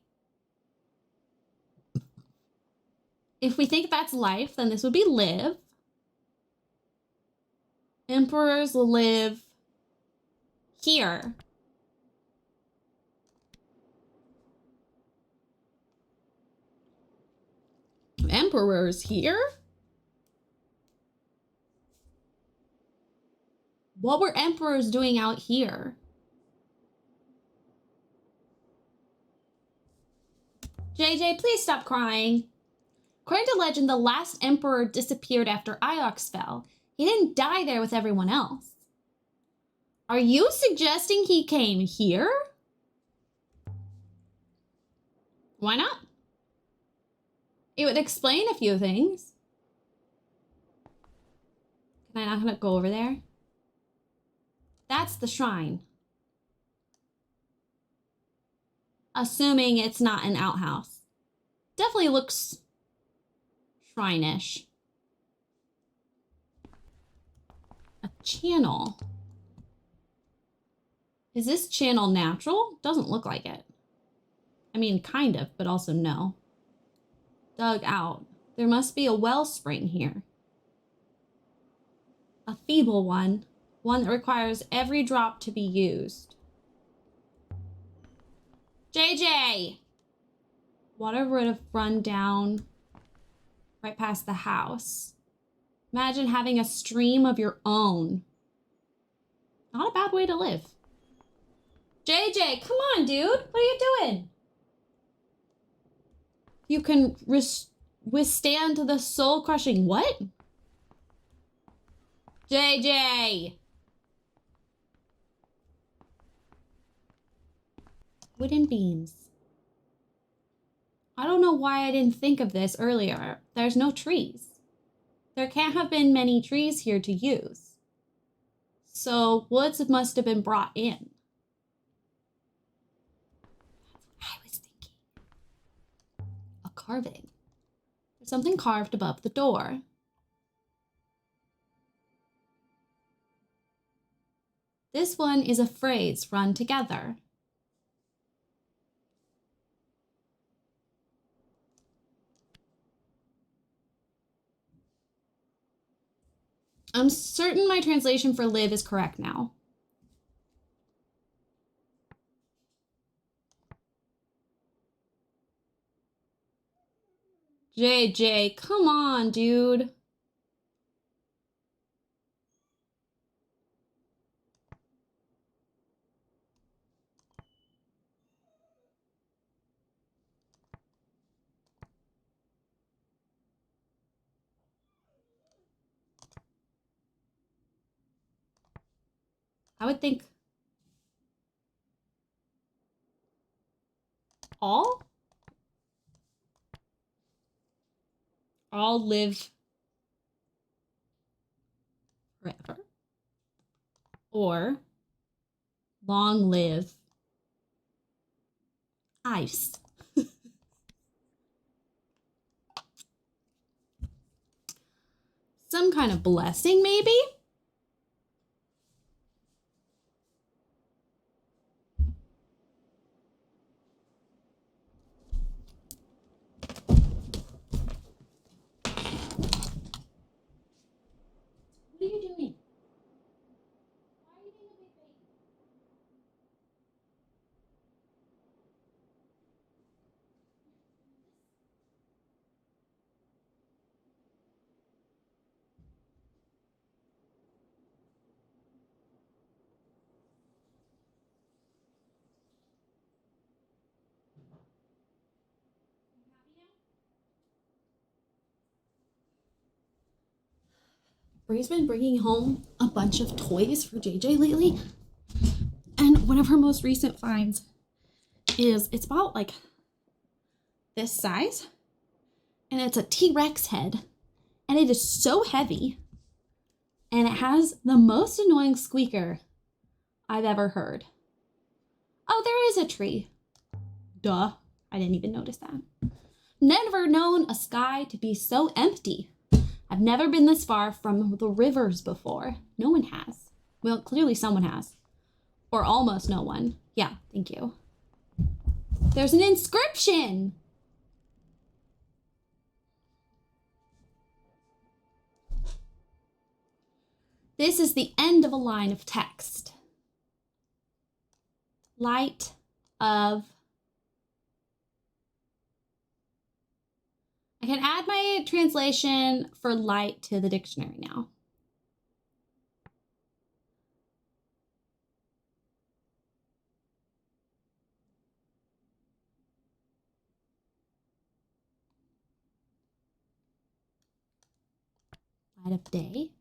If we think that's life, then this would be live. Emperors live here. Emperors here? What were emperors doing out here? JJ, please stop crying. According to legend, the last emperor disappeared after Iox fell. He didn't die there with everyone else. Are you suggesting he came here? Why not? It would explain a few things. Can I not go over there? That's the shrine. Assuming it's not an outhouse. Definitely looks shrine-ish. A channel. Is this channel natural? Doesn't look like it. I mean, kind of, but also no. Dug out. There must be a wellspring here. A feeble one. One that requires every drop to be used. JJ! Water would have run down right past the house. Imagine having a stream of your own. Not a bad way to live. JJ, come on, dude. What are you doing? You can withstand the soul-crushing what? JJ! Wooden beams. I don't know why I didn't think of this earlier. There's no trees. There can't have been many trees here to use. So woods must have been brought in. I was thinking. A carving. There's something carved above the door. This one is a phrase run together. I'm certain my translation for live is correct now. JJ, come on, dude. I would think all live forever, or long live ice. Some kind of blessing, maybe? What are you doing? Why are you being a big baby? Bree's been bringing home a bunch of toys for JJ lately. And one of her most recent finds is it's about like this size. And it's a T-Rex head. And it is so heavy. And it has the most annoying squeaker I've ever heard. Oh, there is a tree. Duh. I didn't even notice that. Never known a sky to be so empty. I've never been this far from the rivers before. No one has. Well, clearly someone has. Or almost no one. Yeah, thank you. There's an inscription! This is the end of a line of text. Light of... I can add my translation for light to the dictionary now. Light of day.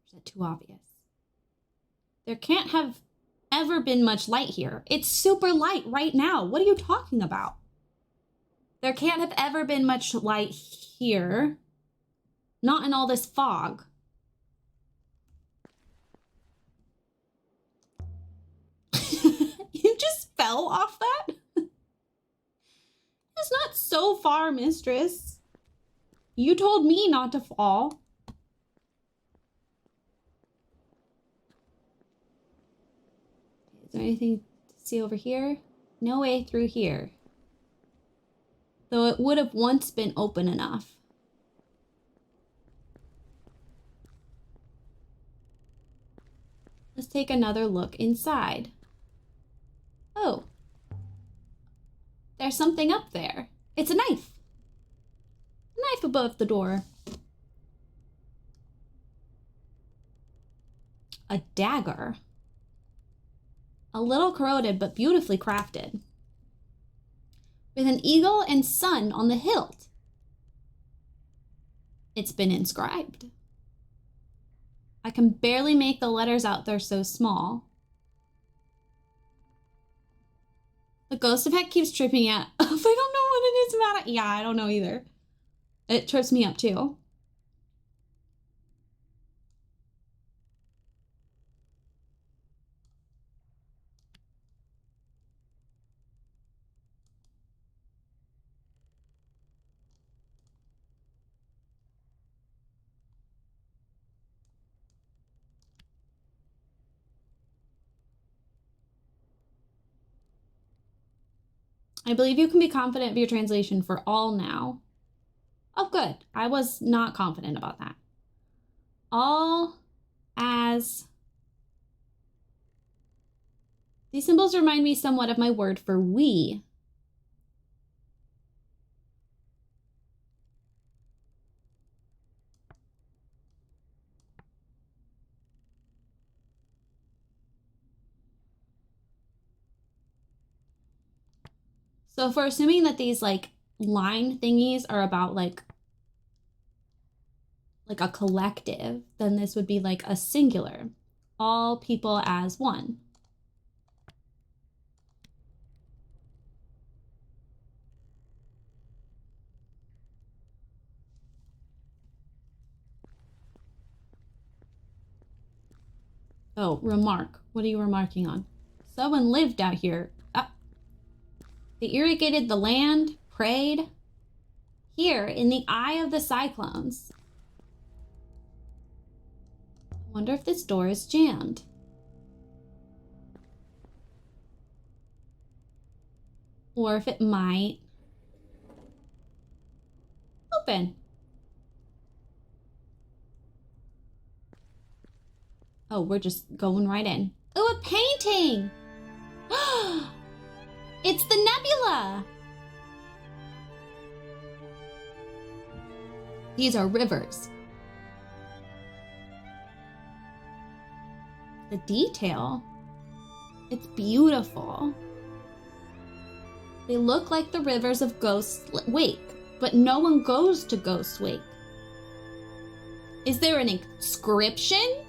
Is that too obvious? There can't have ever been much light here. It's super light right now. What are you talking about? There can't have ever been much light here. Not in all this fog. You just fell off that? It's not so far, mistress. You told me not to fall. Is there anything to see over here? No way through here. Though it would have once been open enough. Let's take another look inside. Oh. There's something up there. It's a knife. A knife above the door. A dagger. A little corroded, but beautifully crafted. With an eagle and sun on the hilt. It's been inscribed. I can barely make the letters out, they're so small. The ghost effect keeps tripping me out. I don't know what it is about it. Yeah, I don't know either. It trips me up too. I believe you can be confident of your translation for all now. Oh, good. I was not confident about that. All as... These symbols remind me somewhat of my word for we. So if we're assuming that these like line thingies are about like a collective, then this would be like a singular. All people as one. Oh, remark. What are you remarking on? Someone lived out here. They irrigated the land, prayed. Here, in the eye of the cyclones. I wonder if this door is jammed. Or if it might open. Oh, we're just going right in. Oh, a painting! It's the nebula! These are rivers. The detail. It's beautiful. They look like the rivers of Ghost Wake, but no one goes to Ghost Wake. Is there an inscription?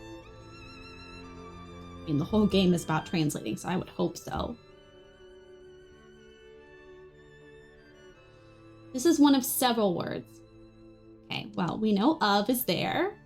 I mean, the whole game is about translating, so I would hope so. This is one of several words. Okay, well, we know of is there.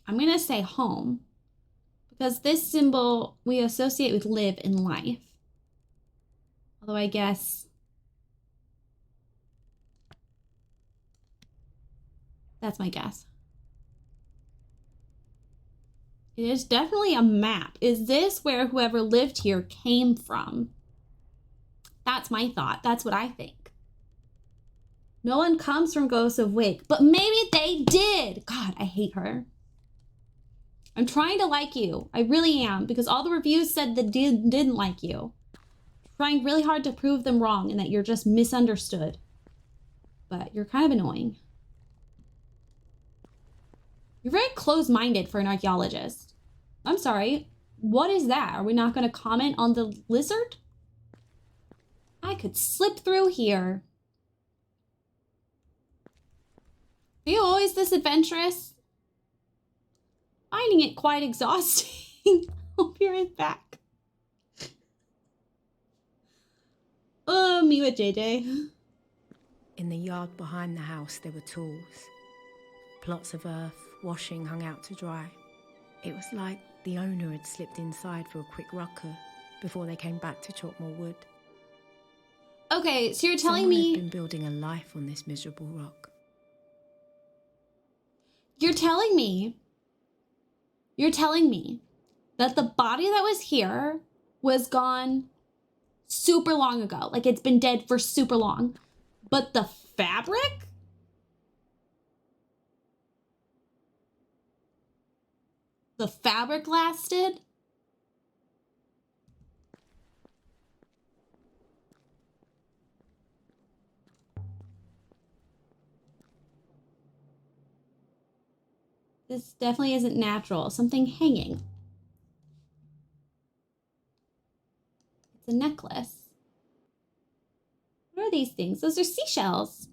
I'm gonna say home. Because this symbol we associate with live in life. Although I guess that's my guess. It is definitely a map. Is this where whoever lived here came from? That's my thought. That's what I think. No one comes from Ghosts of Wake, but maybe they did. God, I hate her. I'm trying to like you. I really am, because all the reviews said they didn't like you. Trying really hard to prove them wrong and that you're just misunderstood. But you're kind of annoying. You're very close-minded for an archaeologist. I'm sorry. What is that? Are we not going to comment on the lizard? I could slip through here. Are you always this adventurous? Finding it quite exhausting. I'll be right back. Oh, me with JJ. In the yard behind the house, there were tools. Plots of earth, washing hung out to dry. It was like the owner had slipped inside for a quick rucker before they came back to chop more wood. Okay, so you're telling Someone me... had been building a life on this miserable rock. You're telling me that the body that was here was gone super long ago. Like, it's been dead for super long. But the fabric? The fabric lasted? This definitely isn't natural. Something hanging. It's a necklace. What are these things? Those are seashells.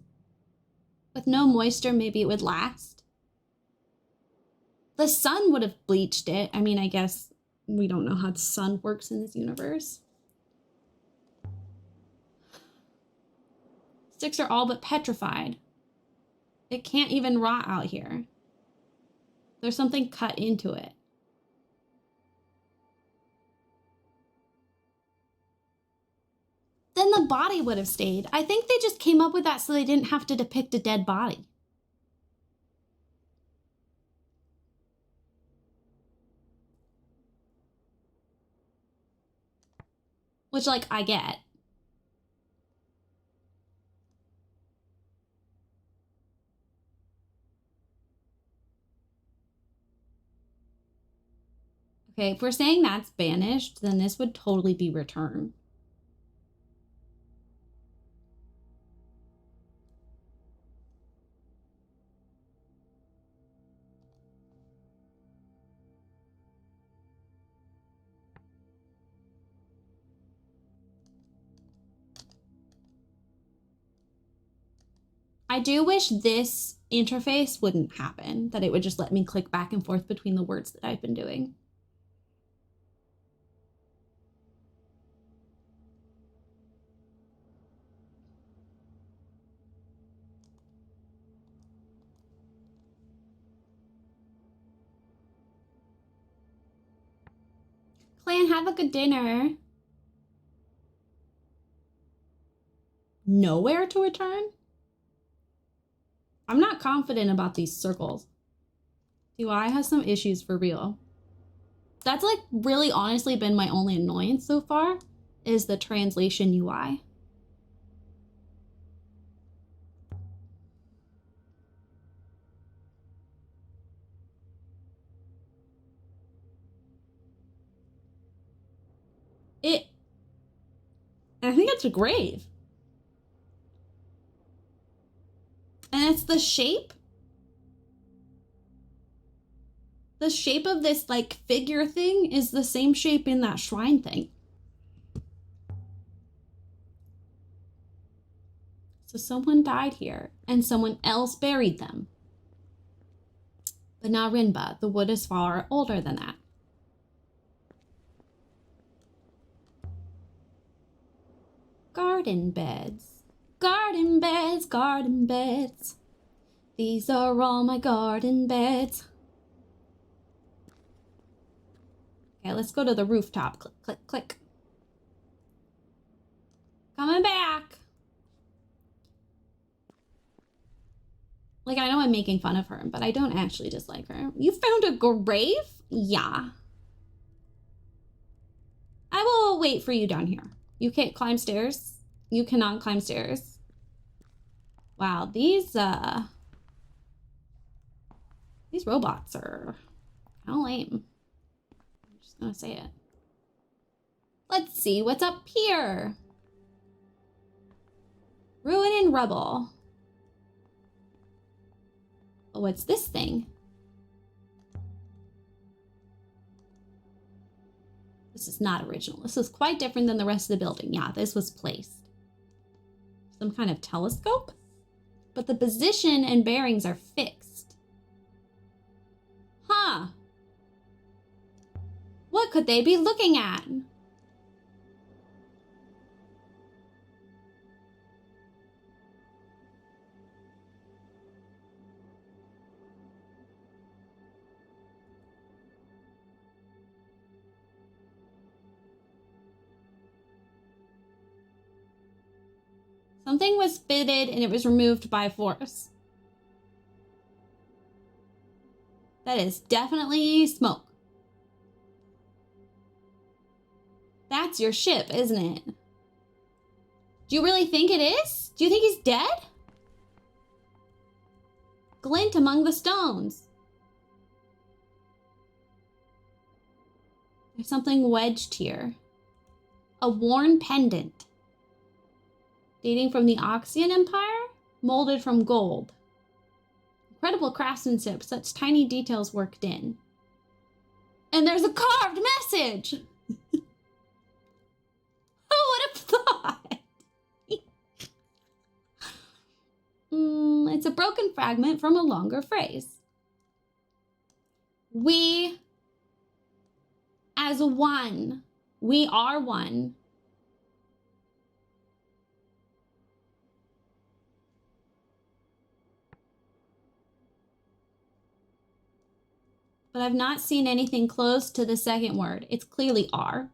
With no moisture, maybe it would last. The sun would have bleached it. I mean, I guess we don't know how the sun works in this universe. Sticks are all but petrified. It can't even rot out here. There's something cut into it. Then the body would have stayed. I think they just came up with that so they didn't have to depict a dead body. Which, like, I get. Okay, if we're saying that's banished, then this would totally be returned. I do wish this interface wouldn't happen, that it would just let me click back and forth between the words that I've been doing. Clan, have a good dinner. Nowhere to return? I'm not confident about these circles. UI has some issues for real. That's like really honestly been my only annoyance so far, is the translation UI. I think it's a grave. And it's the shape. The shape of this like figure thing is the same shape in that shrine thing. So someone died here and someone else buried them. But now Rinba, the wood is far older than that. Garden beds. Garden beds, garden beds. These are all my garden beds. Okay, let's go to the rooftop. Click, click, click. Coming back. Like, I know I'm making fun of her, but I don't actually dislike her. You found a grave? Yeah. I will wait for you down here. You can't climb stairs. You cannot climb stairs. Wow, these robots are kind of lame. I'm just gonna say it. Let's see what's up here. Ruin and rubble. Oh, what's this thing? This is not original. This is quite different than the rest of the building. Yeah, this was placed. Some kind of telescope? But the position and bearings are fixed. Huh. What could they be looking at? Something was fitted and it was removed by force. That is definitely smoke. That's your ship, isn't it? Do you really think it is? Do you think he's dead? Glint among the stones. There's something wedged here. A worn pendant. Dating from the Oxian Empire, molded from gold. Incredible craftsmanship, such tiny details worked in. And there's a carved message! Who would have thought? It's a broken fragment from a longer phrase. We, as one, we are one. But I've not seen anything close to the second word. It's clearly R.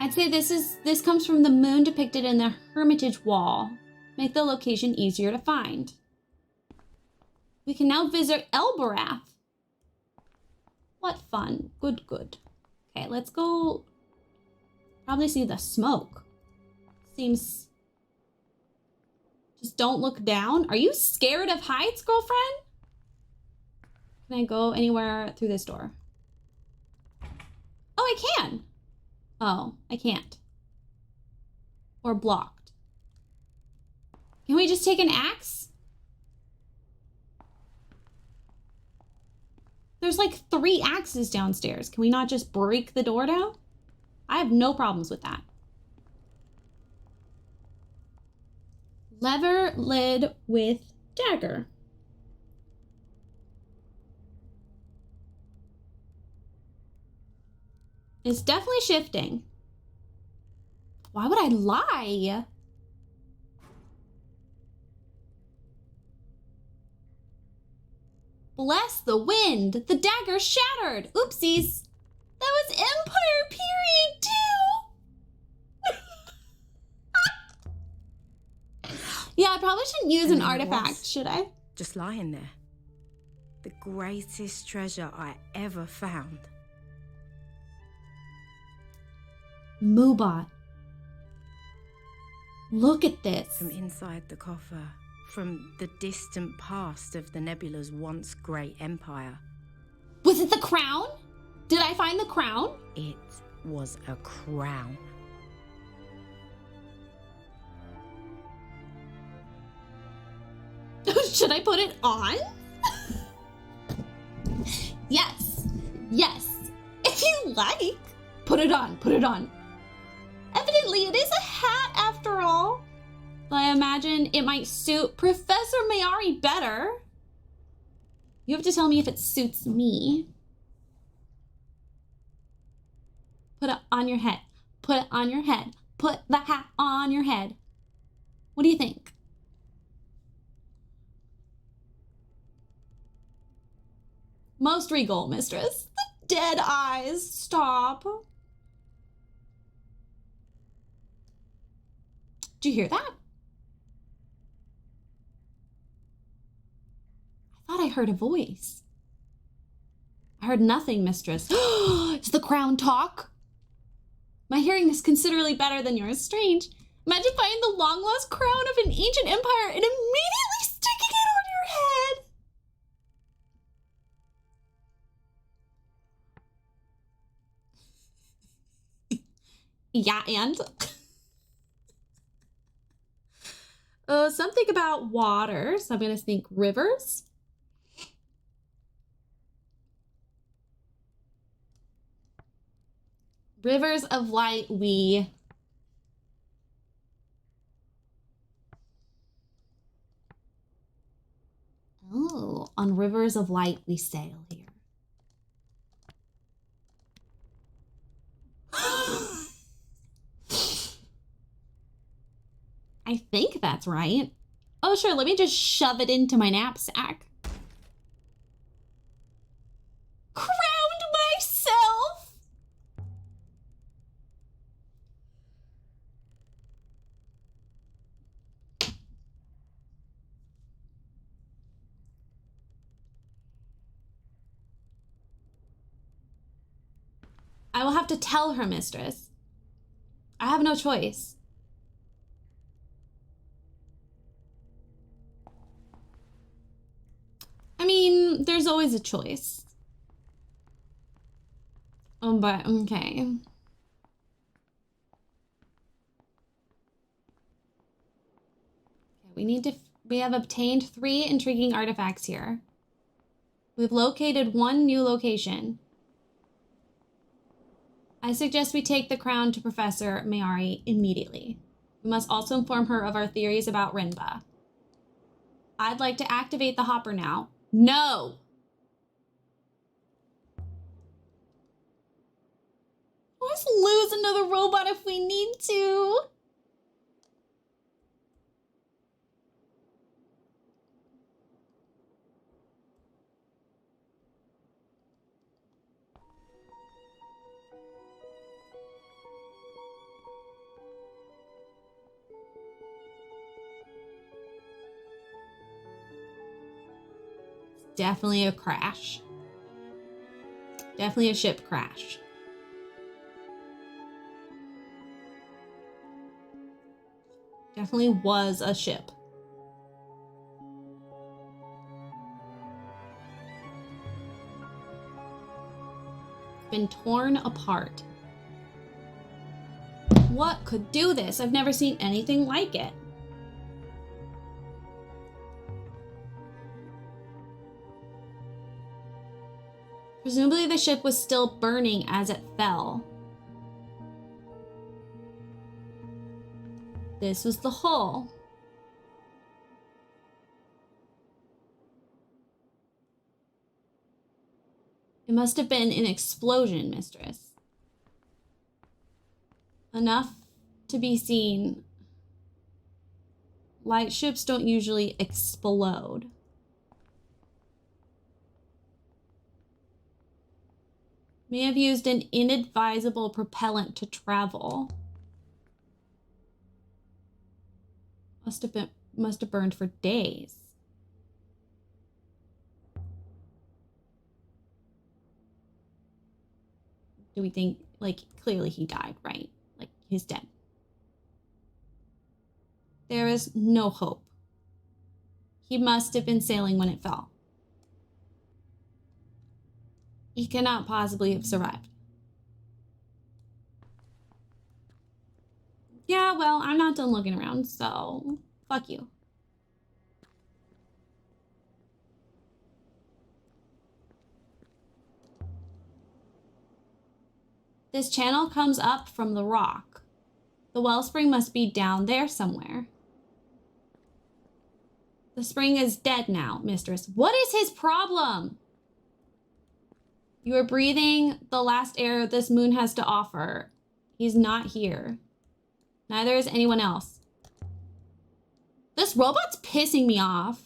I'd say this comes from the moon depicted in the Hermitage wall. Make the location easier to find. We can now visit Elbarath. What fun. Good, good. Okay, let's go probably see the smoke. Seems... Just don't look down. Are you scared of heights, girlfriend? Can I go anywhere through this door? Oh, I can. Oh, I can't. Or blocked. Can we just take an axe? There's like 3 axes downstairs. Can we not just break the door down? I have no problems with that. Lever lid with dagger. It's definitely shifting. Why would I lie? Bless the wind. The dagger shattered. Oopsies. That was Empire period too. Yeah, I probably shouldn't use an artifact, should I? Just lying there. The greatest treasure I ever found. Moobot. Look at this. From inside the coffer. From the distant past of the Nebula's once great empire. Was it the crown? Did I find the crown? It was a crown. Should I put it on? Yes. Yes. If you like. Put it on. Put it on. Evidently, it is a hat after all. But I imagine it might suit Professor Mayari better. You have to tell me if it suits me. Put it on your head. Put it on your head. Put the hat on your head. What do you think? Most regal, mistress. The dead eyes. Stop. Did you hear that? I thought I heard a voice. I heard nothing, mistress. Is the crown talk? My hearing is considerably better than yours. Strange. Imagine finding the long-lost crown of an ancient empire and immediately sticking it on your head. Yeah, and? Something about water, so I'm gonna think rivers. Rivers of light we... Oh, on rivers of light we sail here. I think that's right. Oh, sure, let me just shove it into my knapsack. Crowned myself! I will have to tell her, mistress. I have no choice. I mean, there's always a choice. But okay. We have obtained 3 intriguing artifacts here. We've located 1 new location. I suggest we take the crown to Professor Mayari immediately. We must also inform her of our theories about Rinba. I'd like to activate the hopper now. No! Let's lose another robot if we need to. Definitely a crash. Definitely a ship crash. Definitely was a ship. Been torn apart. What could do this? I've never seen anything like it. Presumably the ship was still burning as it fell. This was the hull. It must have been an explosion, mistress. Enough to be seen. Light ships don't usually explode. May have used an inadvisable propellant to travel. Must have burned for days. Do we think, like, clearly he died, right? Like, he's dead. There is no hope. He must have been sailing when it fell. He cannot possibly have survived. Yeah, well, I'm not done looking around, so fuck you. This channel comes up from the rock. The wellspring must be down there somewhere. The spring is dead now, mistress. What is his problem? You are breathing the last air this moon has to offer. He's not here. Neither is anyone else. This robot's pissing me off.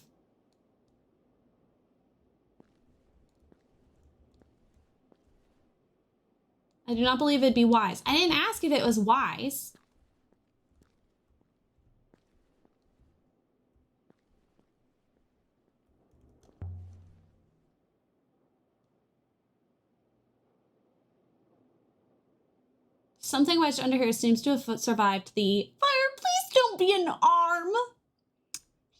I do not believe it'd be wise. I didn't ask if it was wise. Something wedged under here seems to have survived the fire. Please don't be an arm.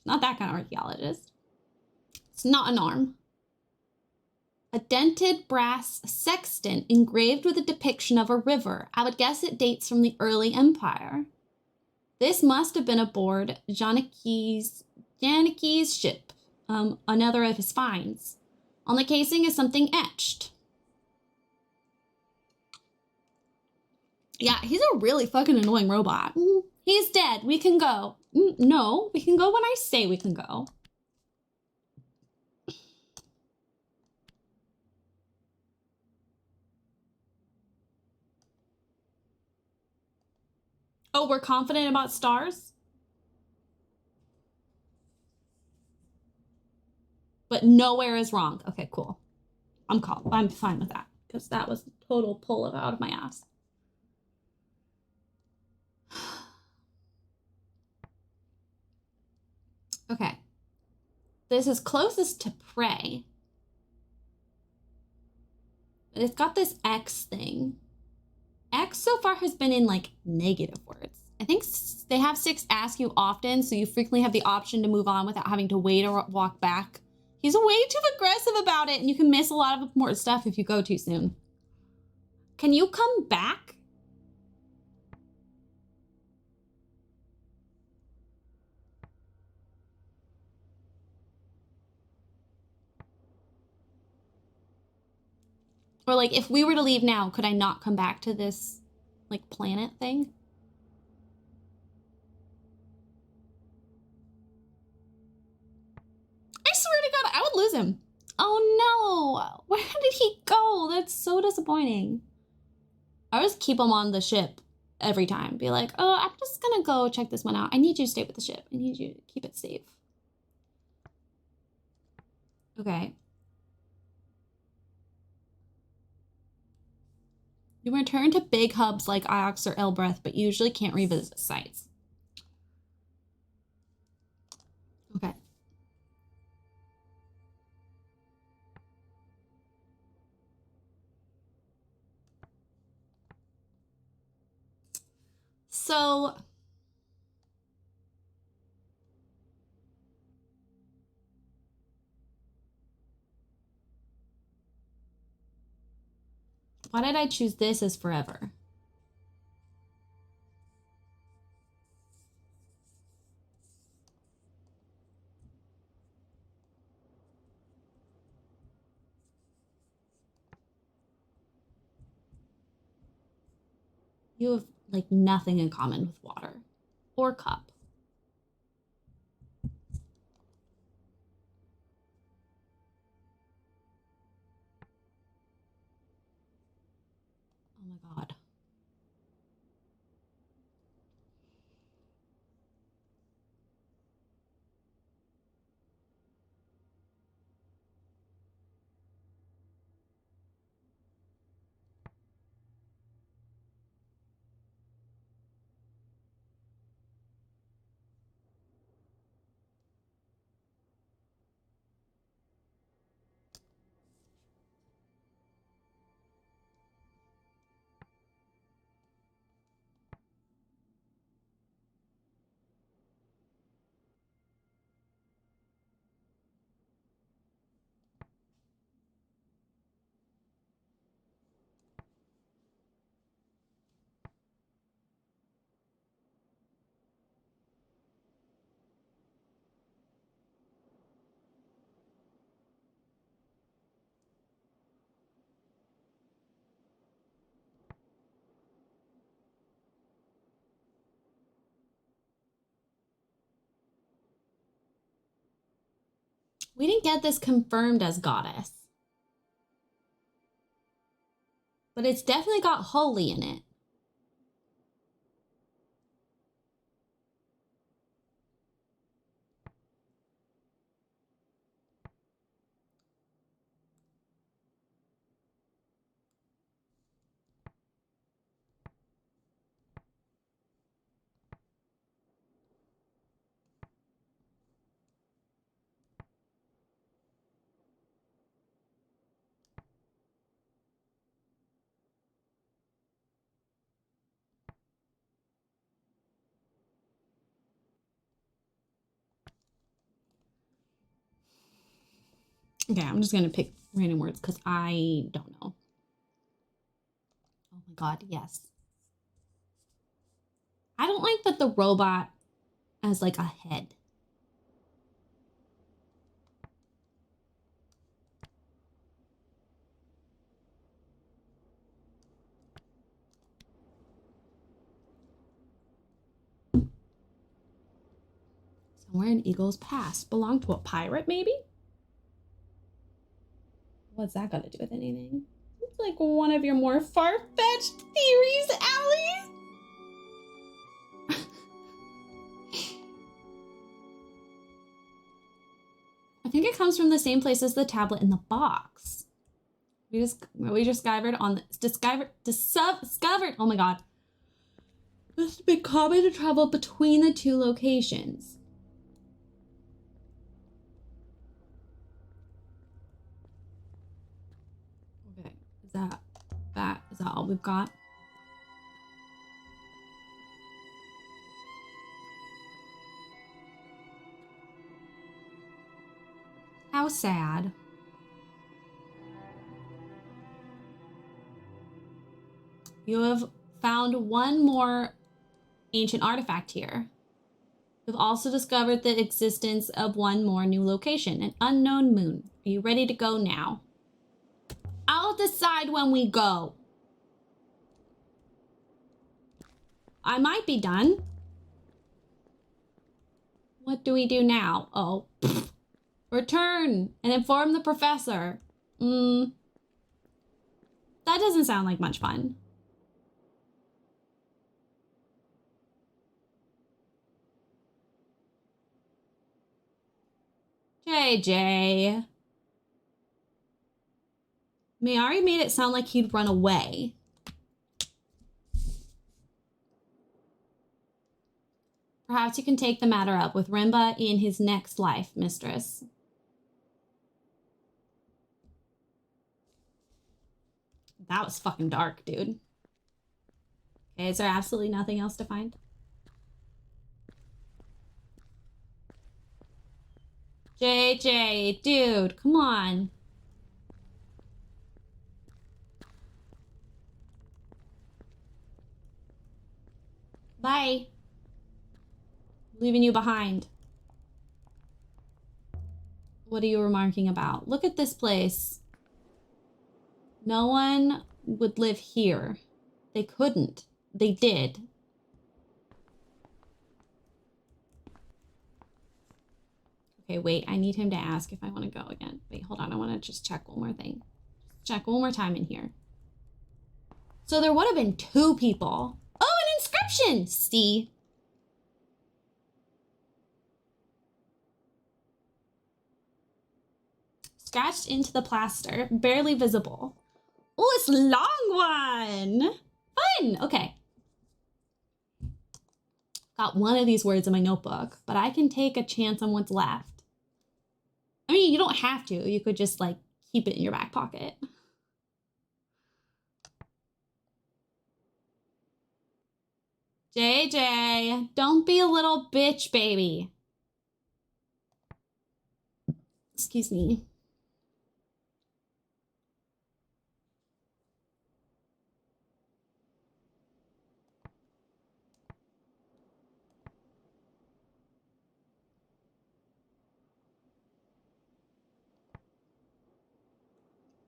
Not that kind of archaeologist. It's not an arm. A dented brass sextant engraved with a depiction of a river. I would guess it dates from the early empire. This must have been aboard Janeki's ship, another of his finds. On the casing is something etched. Yeah, he's a really fucking annoying robot. He's dead. We can go. No, we can go when I say we can go. Oh, we're confident about stars? But nowhere is wrong. Okay, cool. I'm fine with that because that was a total pull out of my ass. Okay. This is closest to prey. But it's got this X thing. X so far has been in like negative words. I think they have 6 ask you often, so you frequently have the option to move on without having to wait or walk back. He's way too aggressive about it, and you can miss a lot of important stuff if you go too soon. Can you come back? Or like, if we were to leave now, could I not come back to this, like, planet thing? I swear to God, I would lose him. Oh no, where did he go? That's so disappointing. I would just keep him on the ship every time. Be like, oh, I'm just gonna go check this one out. I need you to stay with the ship. I need you to keep it safe. Okay. You return to big hubs like Iox or Elbreth, but usually can't revisit sites. Okay. So why did I choose this as forever? You have like nothing in common with water or cup. Oh my God. We didn't get this confirmed as goddess. But it's definitely got holy in it. Okay, I'm just gonna pick random words because I don't know. Oh my god, yes. I don't like that the robot has like a head. Somewhere in Eagle's past. Belonged to a pirate, maybe? What's that got to do with anything? It's like one of your more far-fetched theories, Allie. I think it comes from the same place as the tablet in the box. We discovered on the discovered. Oh my god. This has been common to travel between the two locations. Okay, is that all we've got? How sad. You have found one more ancient artifact here. You've also discovered the existence of one more new location, an unknown moon. Are you ready to go now? I'll decide when we go. I might be done. What do we do now? Oh, return and inform the professor. That doesn't sound like much fun. JJ. Mayari made it sound like he'd run away. Perhaps you can take the matter up with Rimba in his next life, mistress. That was fucking dark, dude. Okay, is there absolutely nothing else to find? JJ, dude, come on. Bye. Leaving you behind. What are you remarking about? Look at this place. No one would live here. They couldn't. They did. Okay, wait. I need him to ask if I want to go again. Wait, hold on. I want to just check one more thing. Check one more time in here. So there would have been 2 people. Oh, an inscription! See? Scratched into the plaster, barely visible. Oh, it's a long one. Fun. Okay. Got one of these words in my notebook, but I can take a chance on what's left. I mean, you don't have to. You could just like keep it in your back pocket. JJ, don't be a little bitch, baby. Excuse me.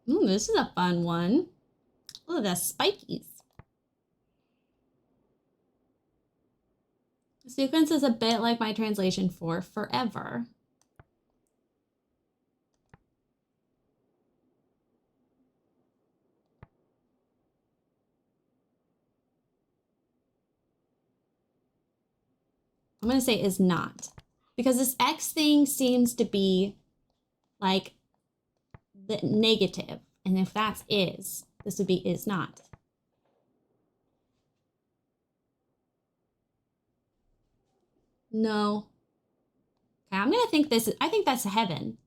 Ooh, this is a fun one. Look at the spikies. The sequence is a bit like my translation for forever. I'm going to say is not. Because this X thing seems to be like the negative. And if that's is, this would be is not. No. Okay, I'm going to think this, I think that's heaven.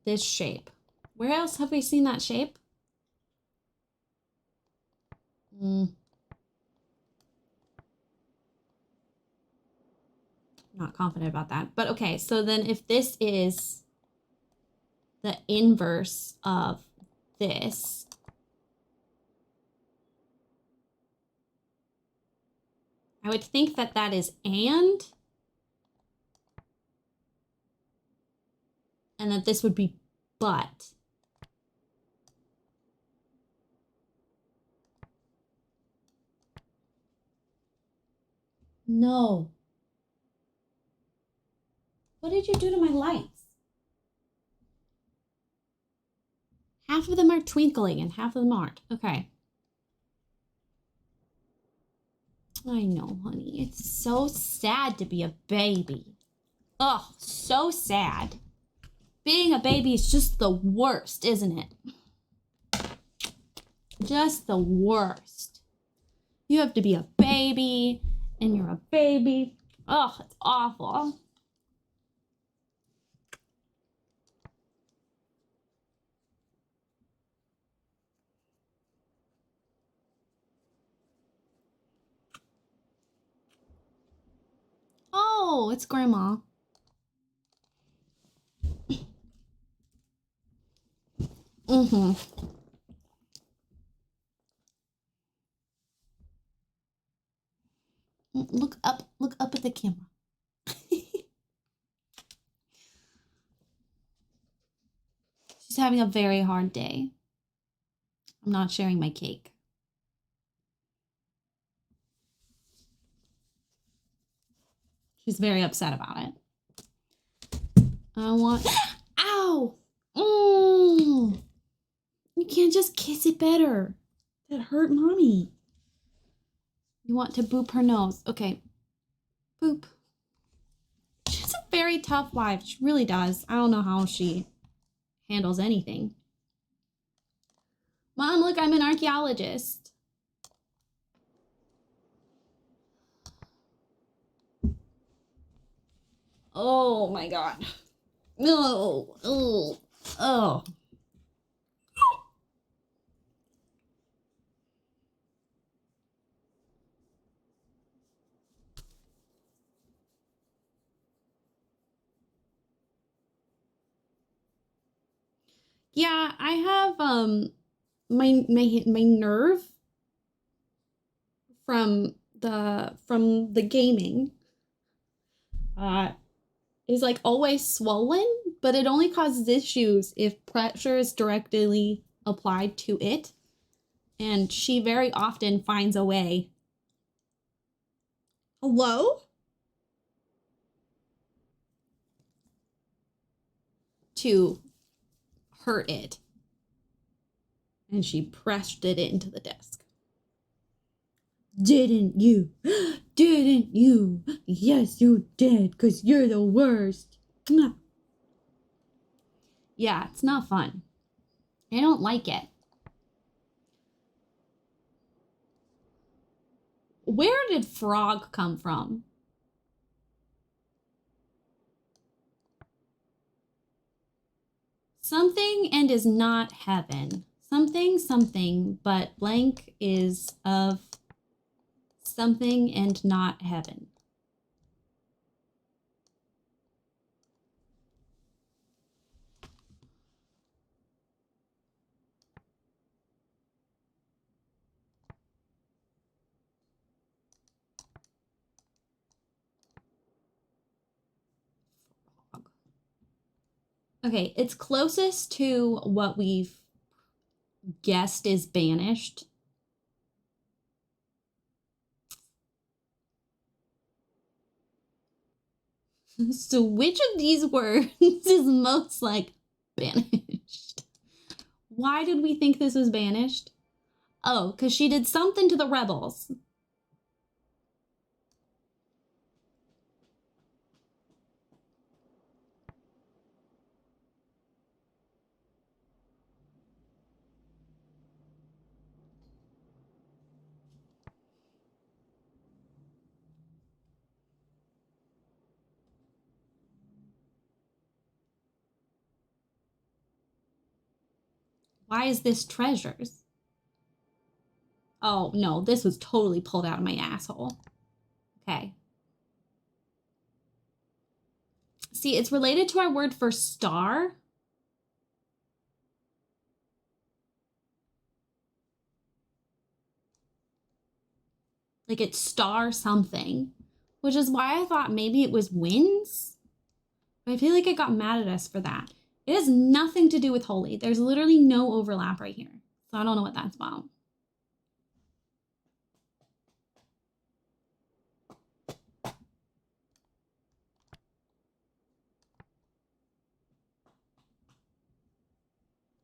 This shape. Where else have we seen that shape? Not confident about that. But okay, so then if this is the inverse of this, I would think that that is and that this would be but. No. What did you do to my lights? Half of them are twinkling and half of them aren't. Okay. I know, honey. It's so sad to be a baby. Oh, so sad. Being a baby is just the worst, isn't it? Just the worst. You have to be a baby, and you're a baby. Oh, it's awful. Oh, it's Grandma. Mm-hmm. Look up at the camera. She's having a very hard day. I'm not sharing my cake. She's very upset about it. I want... Ow! You can't just kiss it better. That hurt Mommy. You want to boop her nose. Okay. Boop. She has a very tough life. She really does. I don't know how she handles anything. Mom, look, I'm an archaeologist. Oh my God. No. Oh. Oh. Yeah, I have my nerve from the gaming is like always swollen, but it only causes issues if pressure is directly applied to it. And she very often finds a way. Hello? To hurt it. And she pressed it into the desk. Didn't you? Didn't you? Yes, you did, because you're the worst. Yeah, it's not fun. I don't like it. Where did Frog come from? Something and is not heaven. Something, but blank is of something and not heaven. Okay, it's closest to what we've guessed is banished. So which of these words is most like banished? Why did we think this was banished? Oh, because she did something to the rebels. Why is this treasures? Oh, no, this was totally pulled out of my asshole. Okay. See, it's related to our word for star. Like it's star something, which is why I thought maybe it was winds. But I feel like it got mad at us for that. It has nothing to do with holy. There's literally no overlap right here. So I don't know what that's about.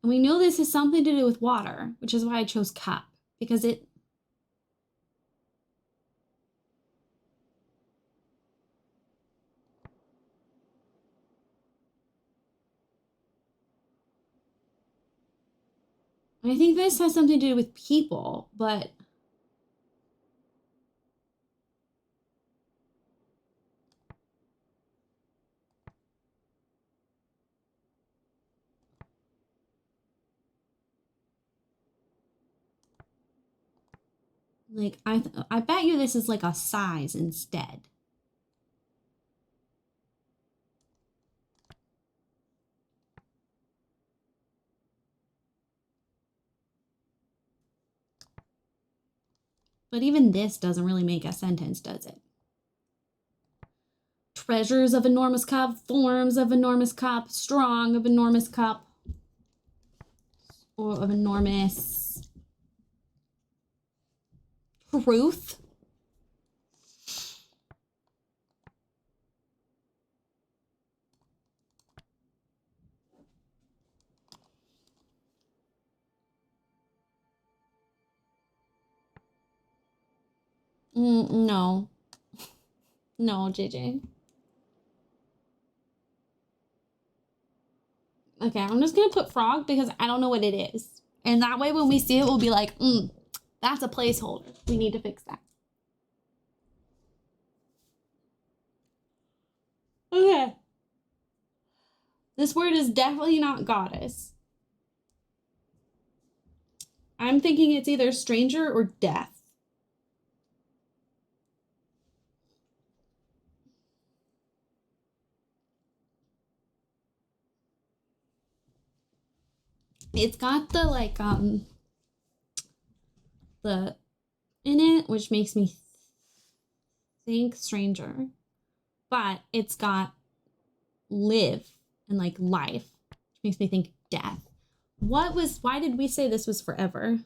And we know this has something to do with water, which is why I chose cup, because it... I think this has something to do with people, but... Like, I bet you this is like a size instead. But even this doesn't really make a sentence, does it? Treasures of enormous cup, forms of enormous cup, strong of enormous cup, or of enormous truth. No. No, JJ. Okay, I'm just gonna put frog because I don't know what it is. And that way when we see it, we'll be like, that's a placeholder. We need to fix that. Okay. This word is definitely not goddess. I'm thinking it's either stranger or death. It's got the like the in it, which makes me think stranger, but it's got live and like life, which makes me think death. Why did we say this was forever?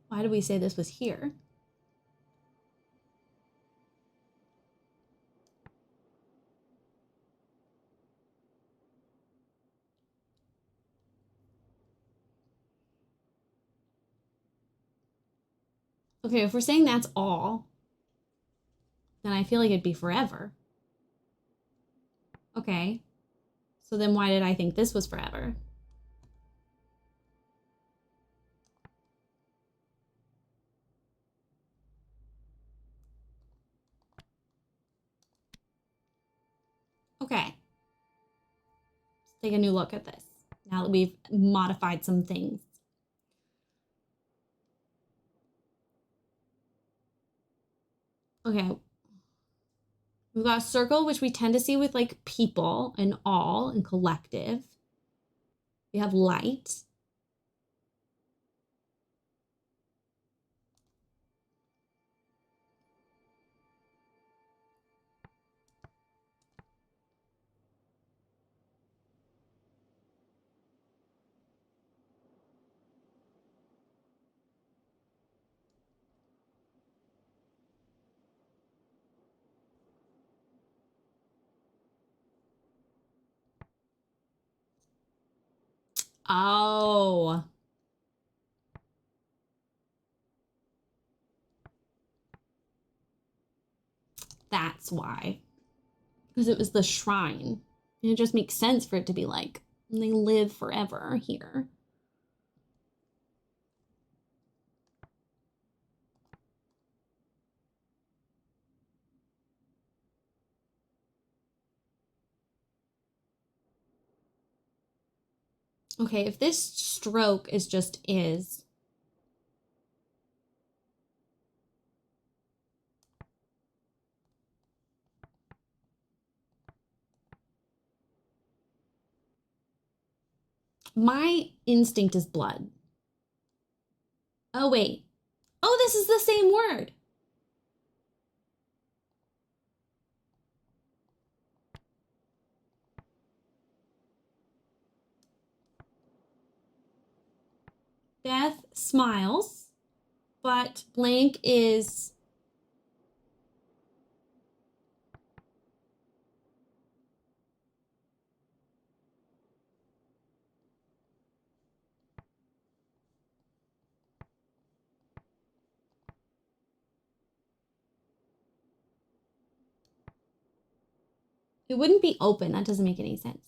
Why did we say this was here? Okay, if we're saying that's all, then I feel like it'd be forever. Okay. So then why did I think this was forever? Okay. Let's take a new look at this now that we've modified some things. Okay. We've got a circle, which we tend to see with like people and all and collective. We have light. Oh. That's why. Because it was the shrine. And it just makes sense for it to be like And they live forever here. Okay, if this stroke is just is. My instinct is blood. Oh, wait. Oh, this is the same word. Beth smiles, but blank is... It wouldn't be open. That doesn't make any sense.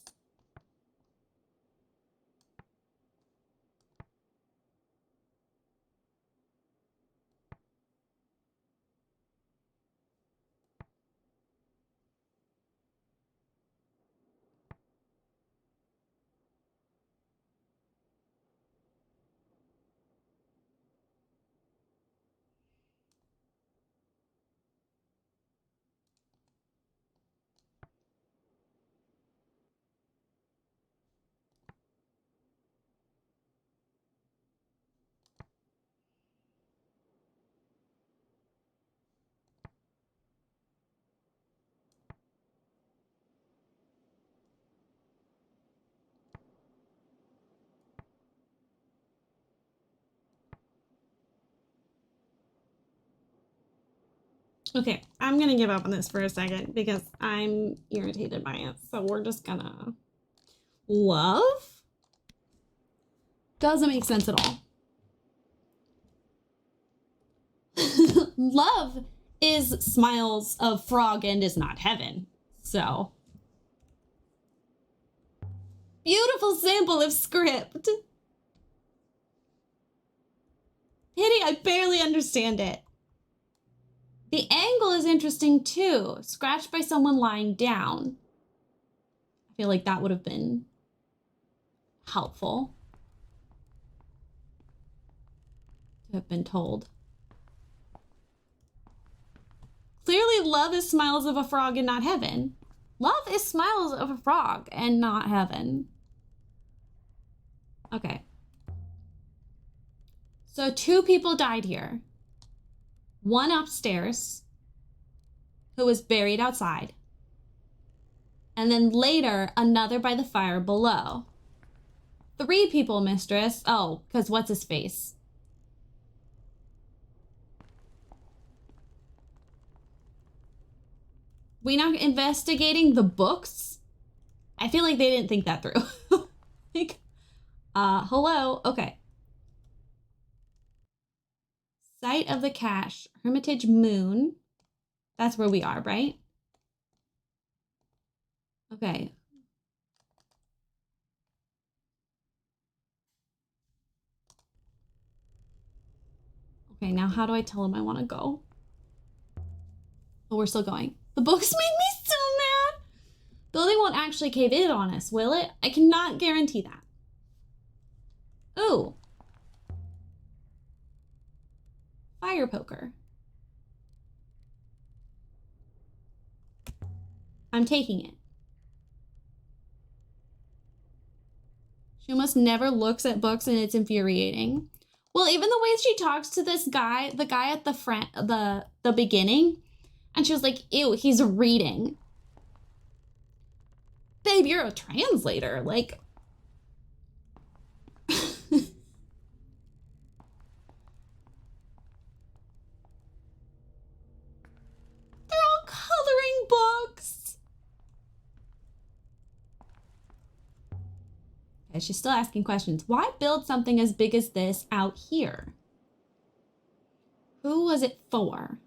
Okay, I'm gonna give up on this for a second because I'm irritated by it. So we're just gonna... Love? Doesn't make sense at all. Love is smiles of frog and is not heaven. So... Beautiful sample of script. Pity, I barely understand it. The angle is interesting too. Scratched by someone lying down. I feel like that would have been helpful to have been told. Clearly, love is smiles of a frog and not heaven. Love is smiles of a frog and not heaven. Okay. So 2 people died here. One upstairs, who was buried outside. And then later, another by the fire below. 3 people, mistress. Oh, because what's his face? We now investigating the books? I feel like they didn't think that through. Like, hello? Okay. Site of the cache. Hermitage Moon. That's where we are, right? Okay. Okay, now how do I tell him I want to go? Oh, we're still going. The books made me so mad. Building won't actually cave in on us, will it? I cannot guarantee that. Ooh. Fire poker. I'm taking it. She almost never looks at books and it's infuriating. Well, even the way she talks to this guy, the guy at the front, the beginning, and she was like, ew, he's reading. Babe, you're a translator. Like, they're all coloring books. Okay, she's still asking questions. Why build something as big as this out here? Who was it for?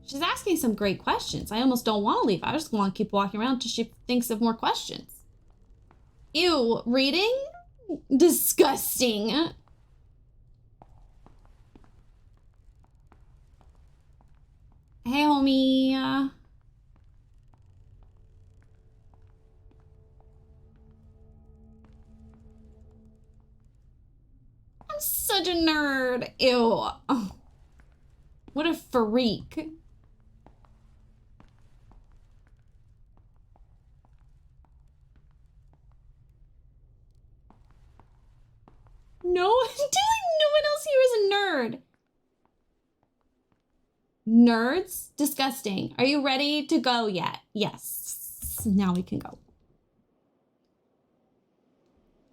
She's asking some great questions. I almost don't want to leave. I just want to keep walking around till she thinks of more questions. Ew, reading? Disgusting. Hey, homie. I'm such a nerd. Ew. Oh, what a freak. No, no one else here is a nerd. Nerds? Disgusting. Are you ready to go yet? Yes. Now we can go.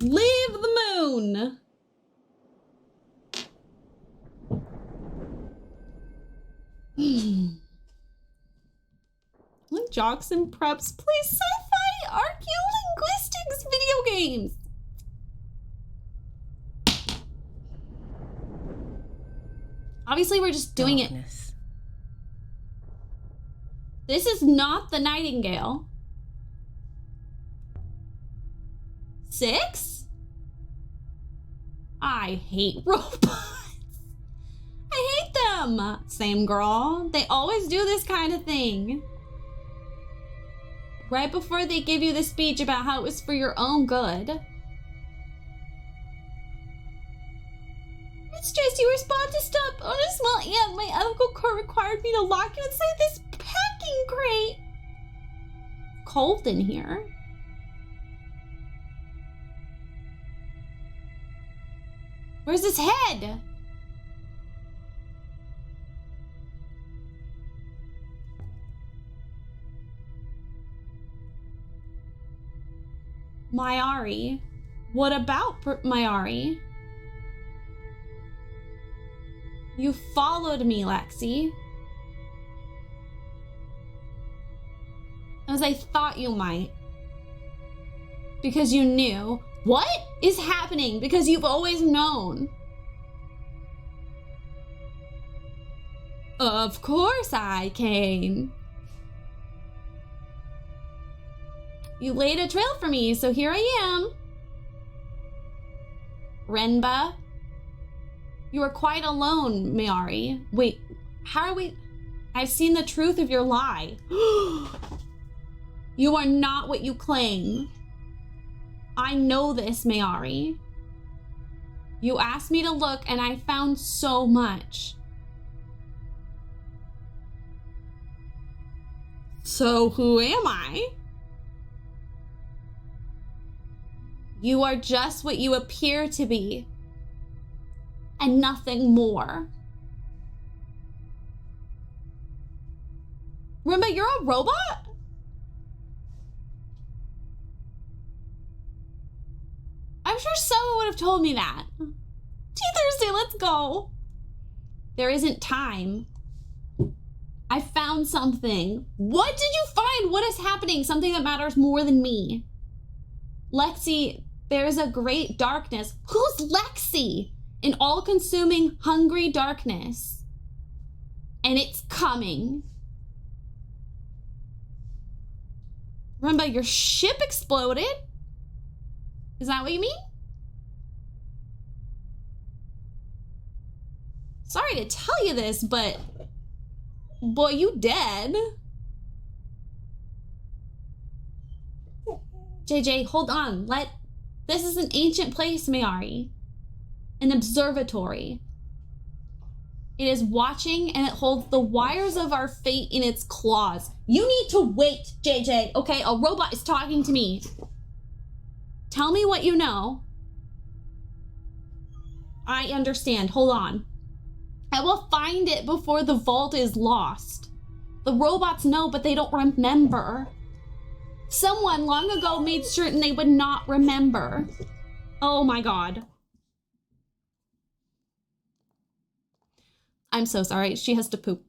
Leave the moon. When jocks and preps play sci-fi archaeolinguistics video games. Obviously, we're just doing Darkness. it. This is not the Nightingale. 6? I hate robots. I hate them. Same girl. They always do this kind of thing. Right before they give you the speech about how it was for your own good. It's just you were spotted to stop on a small ant. My uncle Kurt required me to lock you inside this packing crate. Cold in here. Where's his head? Mayari? What about Mayari? You followed me, Lexi. As I thought you might. Because you knew. What is happening? Because you've always known. Of course I came. You laid a trail for me, so here I am. Renba. You are quite alone, Mayari. Wait, how are we? I've seen the truth of your lie. You are not what you claim. I know this, Mayari. You asked me to look and I found so much. So who am I? You are just what you appear to be. And nothing more. Remember, you're a robot? I'm sure someone would have told me that. Tea Thursday, let's go. There isn't time. I found something. What did you find? What is happening? Something that matters more than me. Lexi, there's a great darkness. Who's Lexi? An all-consuming, hungry darkness. And it's coming. Remember, your ship exploded? Is that what you mean? Sorry to tell you this, but boy, you dead. JJ, hold on. This is an ancient place, Mayari. An observatory. It is watching and it holds the wires of our fate in its claws. You need to wait, JJ, okay? A robot is talking to me. Tell me what you know. I understand. Hold on. I will find it before the vault is lost. The robots know, but they don't remember. Someone long ago made certain they would not remember. Oh my God. I'm so sorry. She has to poop.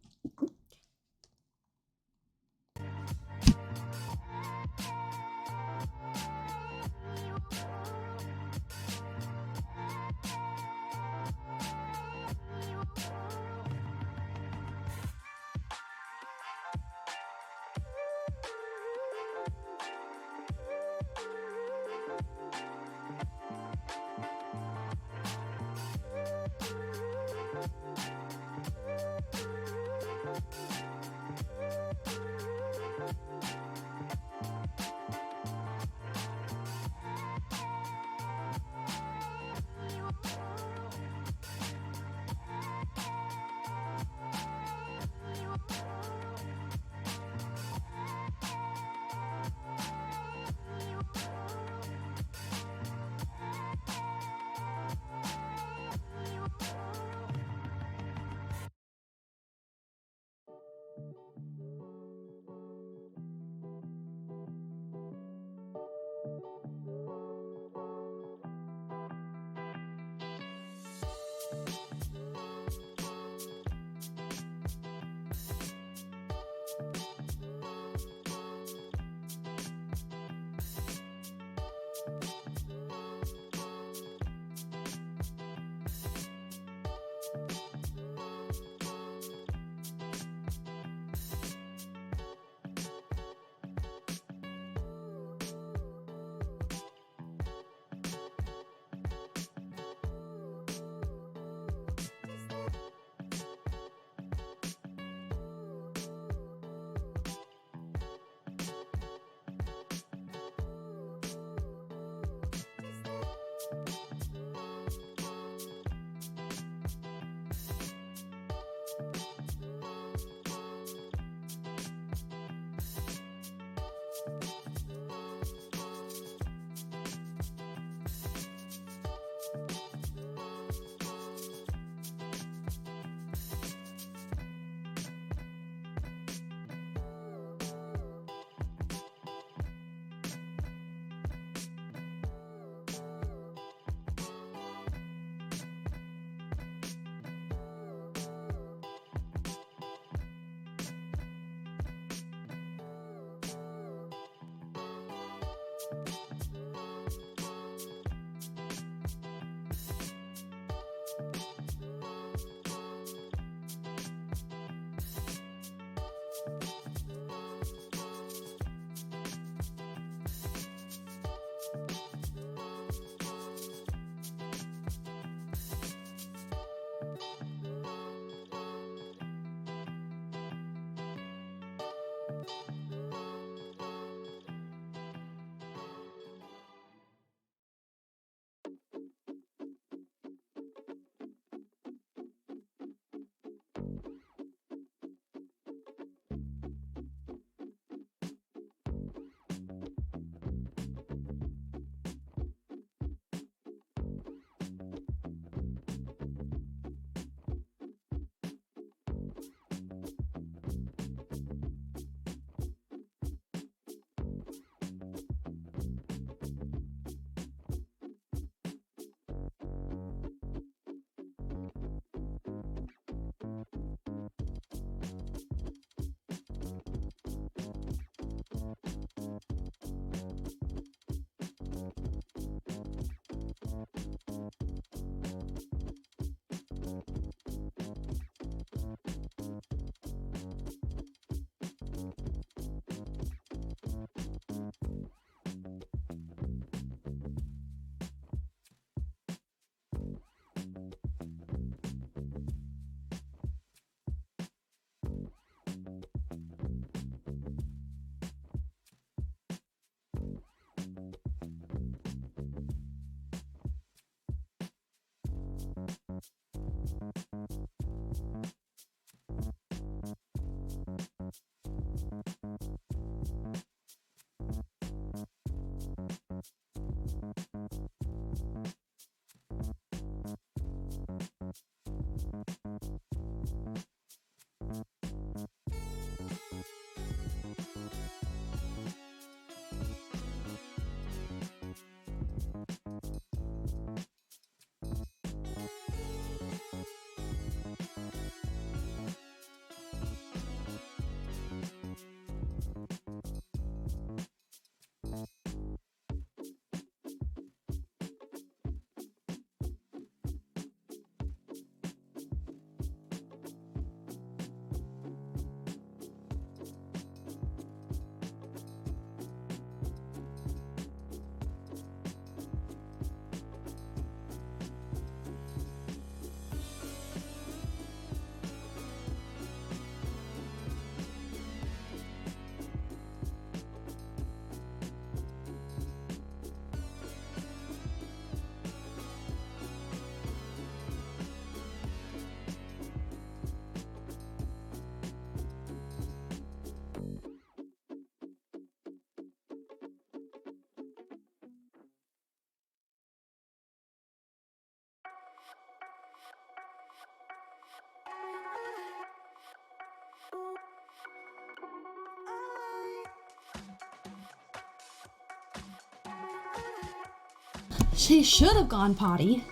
She should have gone potty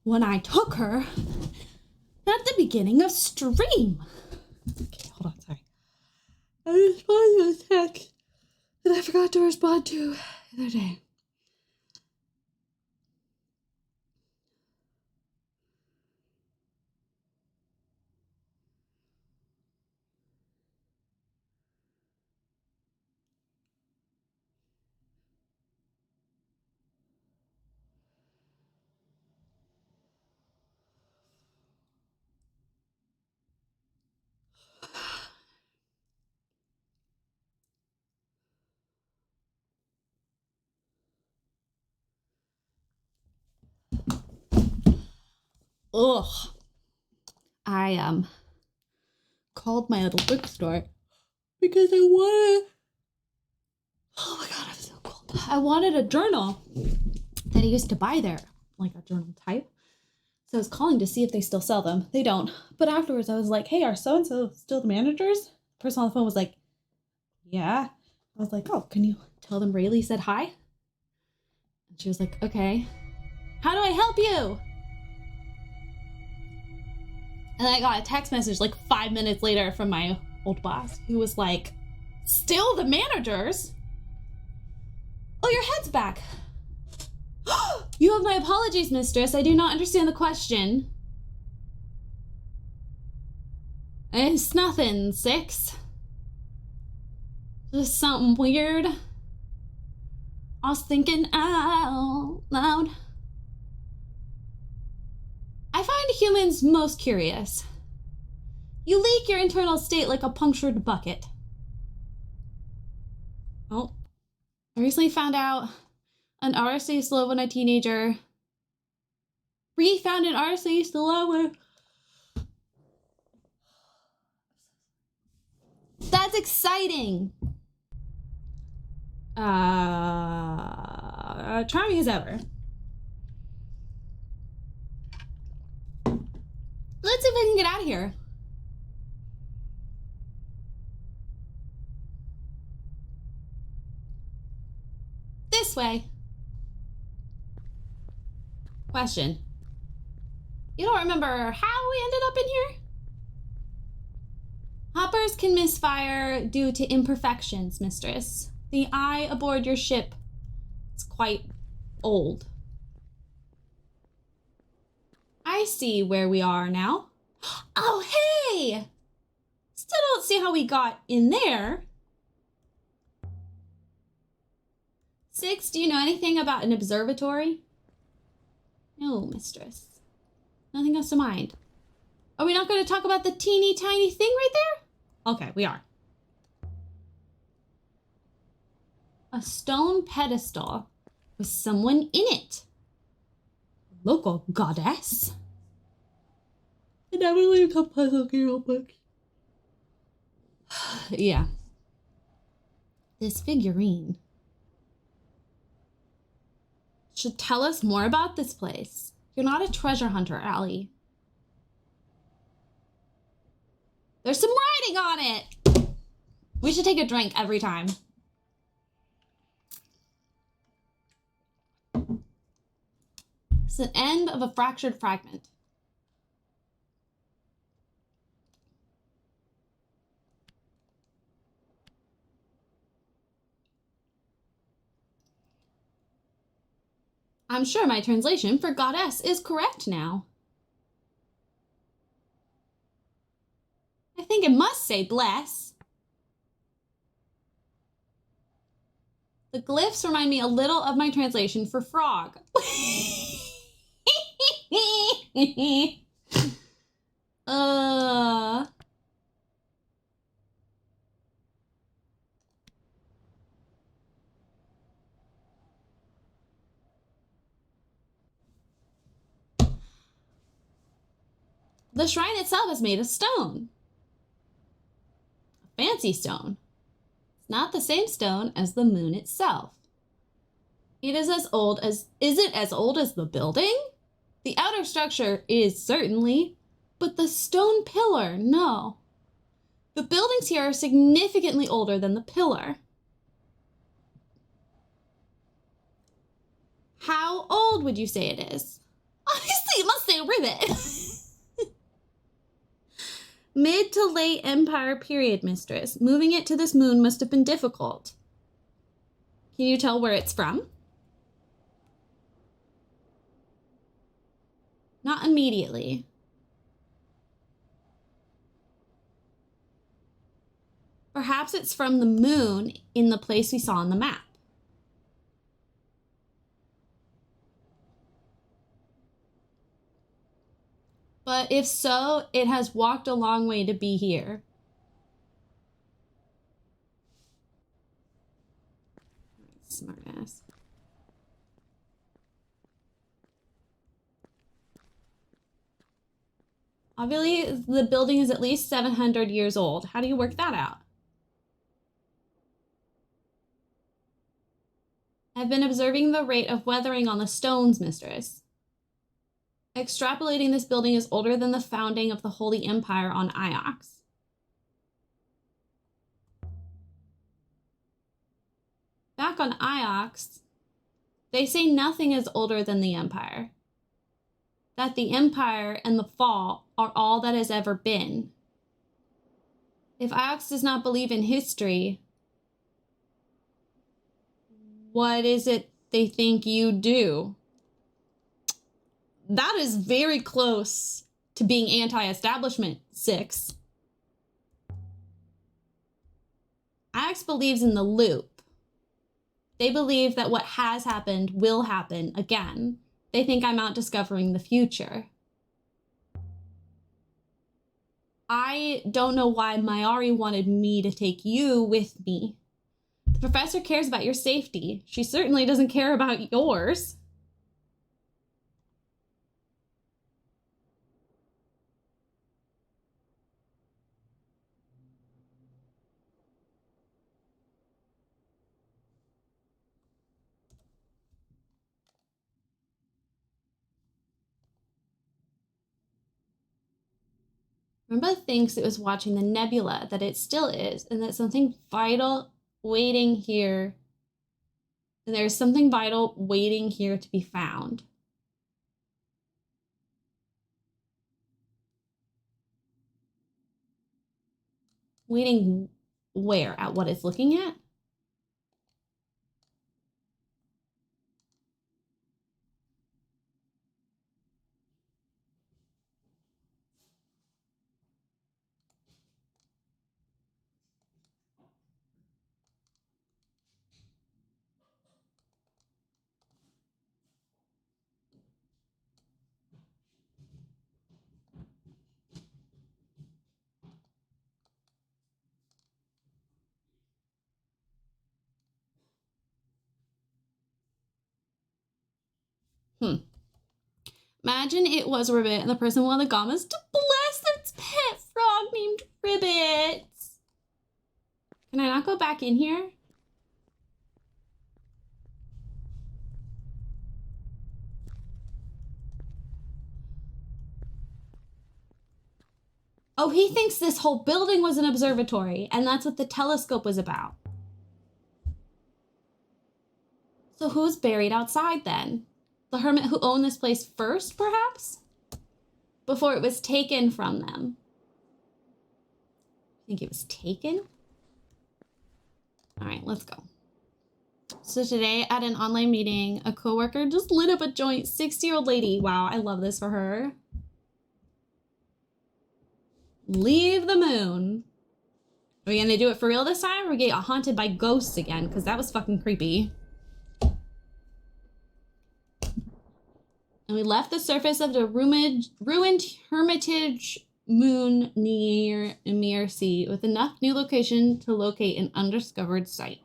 when I took her at the beginning of stream. Okay, hold on, sorry. I responded to a text that I forgot to respond to the other day. Ugh. I called my little bookstore because I wanted, oh my god, I'm so cold. I wanted a journal that I used to buy there, like a journal type. So I was calling to see if they still sell them. They don't. But afterwards I was like, hey, are so-and-so still the managers? The person on the phone was like, yeah. I was like, oh, can you tell them Rayleigh said hi? And she was like, okay. How do I help you? And I got a text message like 5 minutes later from my old boss who was like, still the managers? Oh, your head's back. You have my apologies, mistress. I do not understand the question. It's nothing, Six. Just something weird. I was thinking out loud. I find humans most curious. You leak your internal state like a punctured bucket. Oh, I recently found out an artist I used to love when I was a teenager refound an artist I used to love when... That's exciting. Charming as ever. Let's see if I can get out of here. This way. Question. You don't remember how we ended up in here? Hoppers can misfire due to imperfections, mistress. The eye aboard your ship is quite old. I see where we are now. Oh, hey! Still don't see how we got in there. Six, do you know anything about an observatory? No, mistress. Nothing comes to mind. Are we not going to talk about the teeny tiny thing right there? Okay, we are. A stone pedestal with someone in it. Local goddess. I never leave a puzzle girl book. Yeah. This figurine should tell us more about this place. You're not a treasure hunter, Allie. There's some writing on it. We should take a drink every time. It's the end of a fractured fragment. I'm sure my translation for goddess is correct now. I think it must say bless. The glyphs remind me a little of my translation for frog. The shrine itself is made of stone. A fancy stone. It's not the same stone as the moon itself. It is as old as... Is it as old as the building? The outer structure is certainly, but the stone pillar, no. The buildings here are significantly older than the pillar. How old would you say it is? Obviously, it must say ribbit. Mid to late Empire period, mistress. Moving it to this moon must have been difficult. Can you tell where it's from? Not immediately. Perhaps it's from the moon in the place we saw on the map. But if so, it has walked a long way to be here. Smartass. Obviously, the building is at least 700 years old. How do you work that out? I've been observing the rate of weathering on the stones, mistress. Extrapolating this building is older than the founding of the Holy Empire on Iox. Back on Iox, they say nothing is older than the Empire. That the Empire and the fall are all that has ever been. If Iox does not believe in history, what is it they think you do? That is very close to being anti-establishment, 6. Iox believes in the loop. They believe that what has happened will happen again. They think I'm out discovering the future. I don't know why Mayari wanted me to take you with me. The professor cares about your safety. She certainly doesn't care about yours. Remember thinks it was watching the nebula, that it still is, and that something vital waiting here. And there's something vital waiting here to be found. Waiting where? At what it's looking at? Imagine it was Ribbit and the person wanted the Gammas to bless its pet frog named Ribbit. Can I not go back in here? Oh, he thinks this whole building was an observatory, and that's what the telescope was about. So who's buried outside then? The hermit who owned this place first, perhaps? Before it was taken from them. I think it was taken? All right, let's go. So today at an online meeting, a coworker just lit up a joint. 60-year-old lady. Wow, I love this for her. Leave the moon. Are we gonna do it for real this time, or we get haunted by ghosts again? Because that was fucking creepy. And we left the surface of the ruined Hermitage moon near Ymir Sea with enough new location to locate an undiscovered site.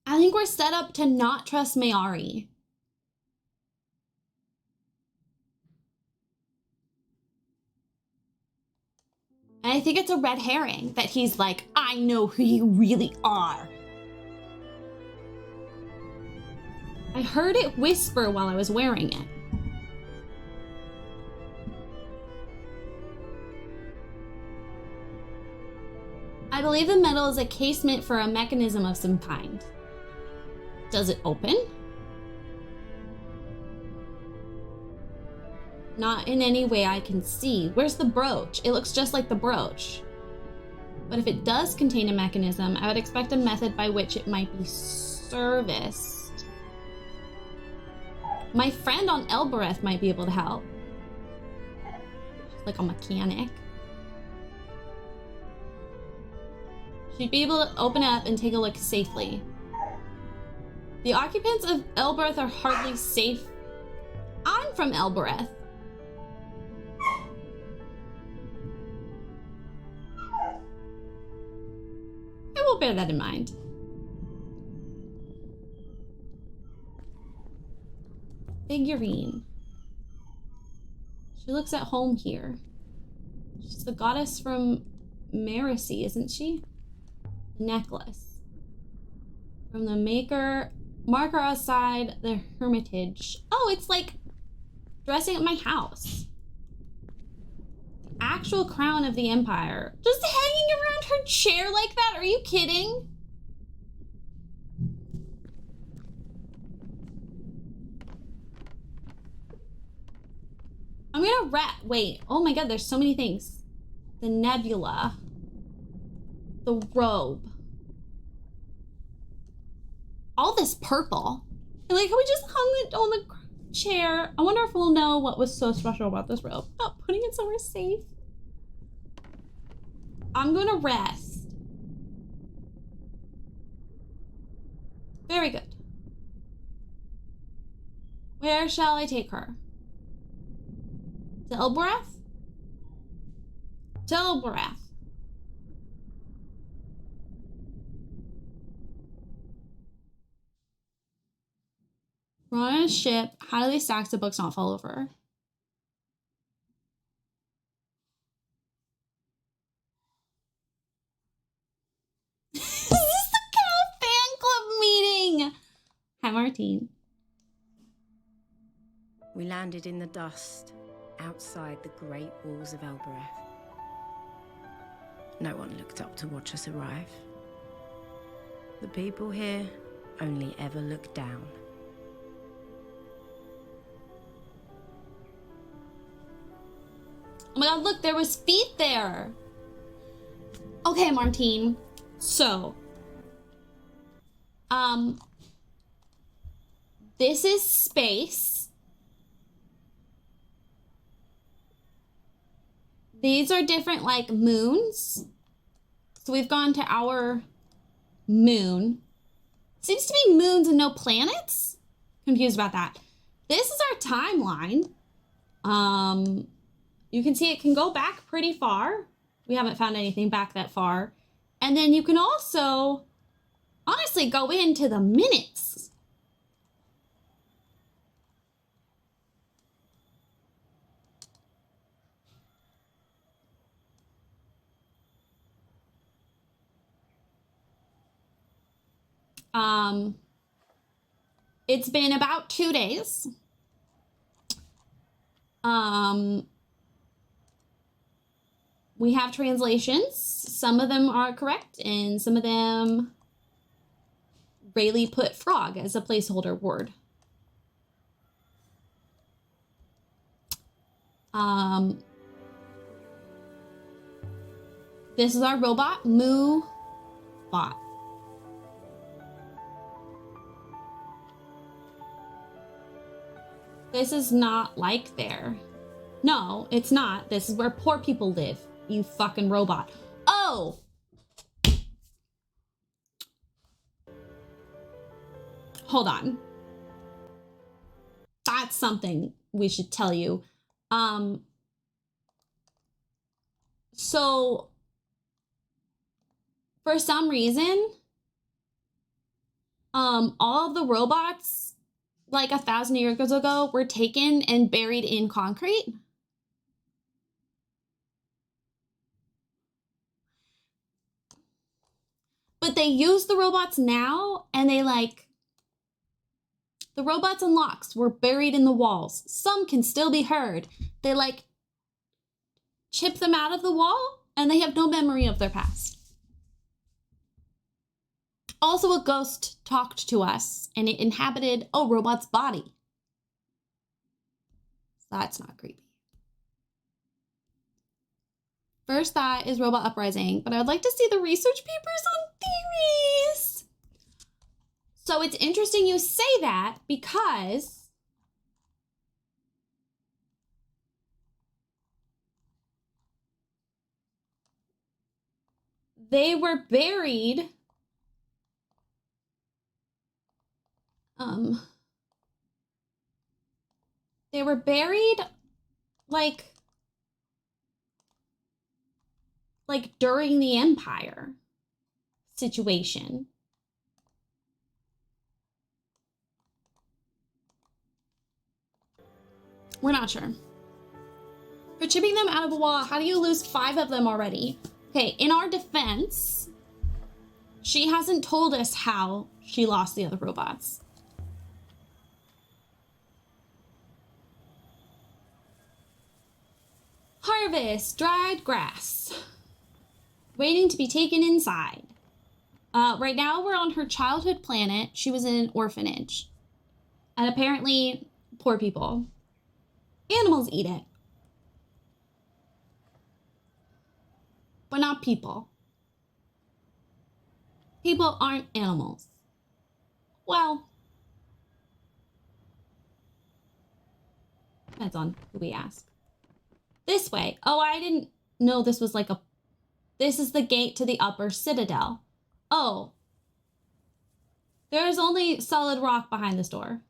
I think we're set up to not trust Mayari. And I think it's a red herring that he's like, I know who you really are. I heard it whisper while I was wearing it. I believe the metal is a casement for a mechanism of some kind. Does it open? Not in any way I can see. Where's the brooch? It looks just like the brooch. But if it does contain a mechanism, I would expect a method by which it might be serviced. My friend on Elbereth might be able to help. She's like a mechanic. She'd be able to open it up and take a look safely. The occupants of Elbereth are hardly safe. I'm from Elbereth. I will bear that in mind. Figurine. She looks at home here. She's the goddess from Maracy, isn't she? The necklace. From the marker outside the hermitage. Oh, it's like dressing at my house. The actual crown of the empire. Just hanging around her chair like that? Are you kidding? I'm gonna wait. Oh my god, there's so many things. The nebula. The robe. All this purple. And like, we just hung it on the chair. I wonder if we'll know what was so special about this robe. Oh, putting it somewhere safe. I'm gonna rest. Very good. Where shall I take her? To Elbereth? To Elbereth. We're on a ship. How do they stack the books not fall over? Is this the Cow fan club meeting? Hi, Martine. We landed in the dust outside the great walls of Elbereth. No one looked up to watch us arrive. The people here only ever look down. Oh my god, look, there was feet there. Okay, Martine. So, this is space. These are different, like, moons. So we've gone to our moon. Seems to be moons and no planets. Confused about that. This is our timeline. You can see it can go back pretty far. We haven't found anything back that far. And then you can also, honestly, go into the minutes. It's been about 2 days. We have translations. Some of them are correct, and some of them Rayleigh put frog as a placeholder word. This is our robot, Moo Bot. This is not like there. No, it's not. This is where poor people live, you fucking robot. Oh! Hold on. That's something we should tell you. So, for some reason, all of the robots, like 1,000 years ago, were taken and buried in concrete. But they use the robots now, and they like The robots and locks were buried in the walls. Some can still be heard. They like chip them out of the wall and they have no memory of their past. Also, a ghost talked to us and it inhabited a robot's body. That's not creepy. First thought is robot uprising, but I would like to see the research papers on theories. So it's interesting you say that because they were buried like during the Empire situation. We're not sure. For chipping them out of a wall, how do you lose 5 of them already? Okay, in our defense, she hasn't told us how she lost the other robots. Harvest, dried grass. Waiting to be taken inside. Right now we're on her childhood planet. She was in an orphanage. And apparently, poor people. Animals eat it. But not people. People aren't animals. Well, depends on who we ask. This way. Oh, I didn't know this was like a... This is the gate to the upper citadel. Oh. There's only solid rock behind this door.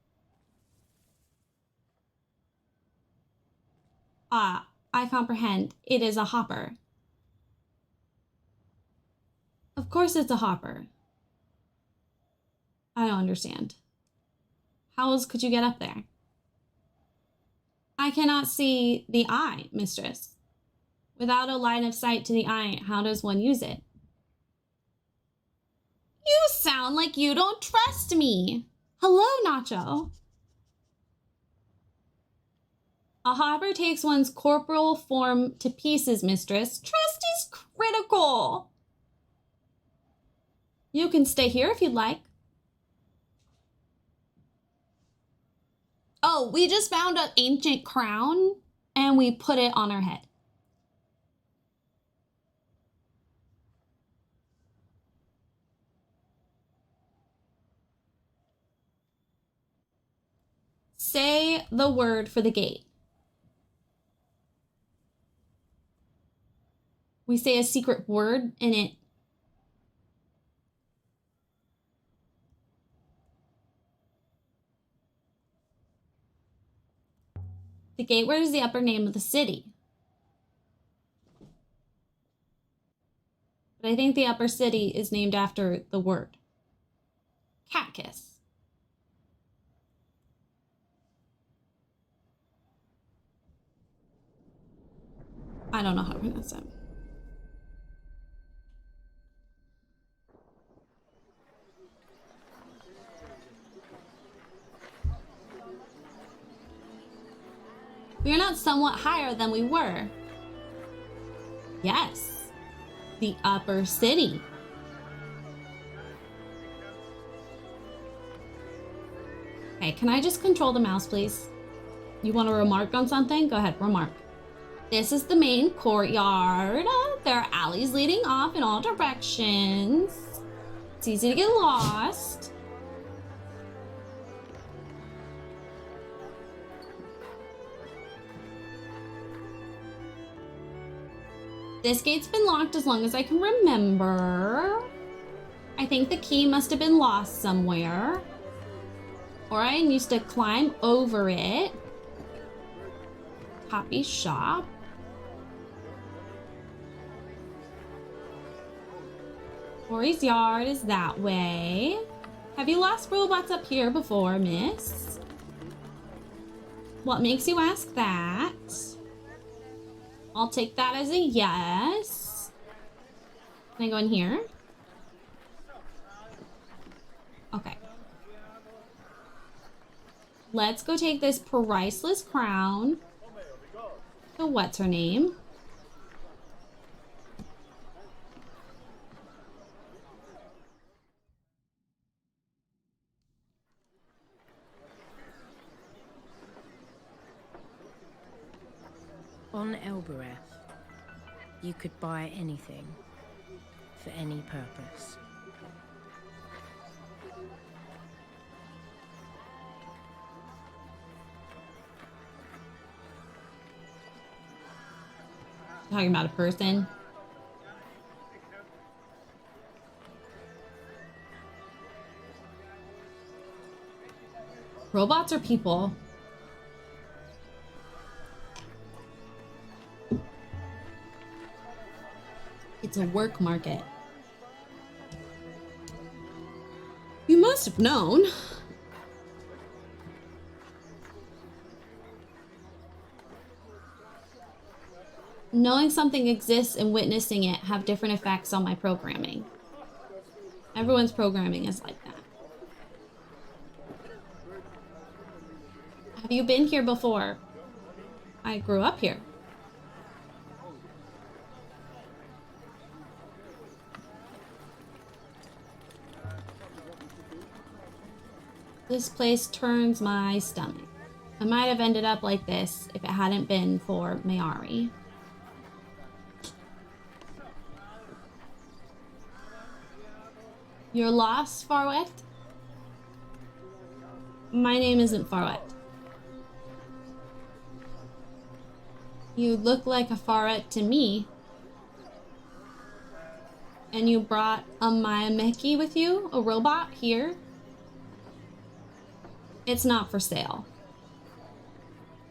Ah, I comprehend. It is a hopper. Of course it's a hopper. I don't understand. How else could you get up there? I cannot see the eye, mistress. Without a line of sight to the eye, how does one use it? You sound like you don't trust me. Hello, Nacho. A hopper takes one's corporal form to pieces, mistress. Trust is critical. You can stay here if you'd like. Oh, we just found an ancient crown and we put it on our head. Say the word for the gate. We say a secret word and it the gate word is the upper name of the city. But I think the upper city is named after the word. Cat kiss. I don't know how to pronounce it. We are not somewhat higher than we were. Yes, the upper city. Okay, can I just control the mouse, please? You want to remark on something? Go ahead, remark. This is the main courtyard. There are alleys leading off in all directions. It's easy to get lost. This gate's been locked as long as I can remember. I think the key must have been lost somewhere. Or I used to climb over it. Copy shop. Corey's yard is that way. Have you lost robots up here before, miss? What makes you ask that? I'll take that as a yes. Can I go in here? Okay. Let's go take this priceless crown. So what's her name? On Elbereth, you could buy anything for any purpose. Talking about a person. Robots or people? It's a work market. You must have known. Knowing something exists and witnessing it have different effects on my programming. Everyone's programming is like that. Have you been here before? I grew up here. This place turns my stomach. I might have ended up like this if it hadn't been for Mayari. You're lost, Farwet? My name isn't Farwet. You look like a Farwet to me. And you brought a Mayameki with you? A robot here? It's not for sale.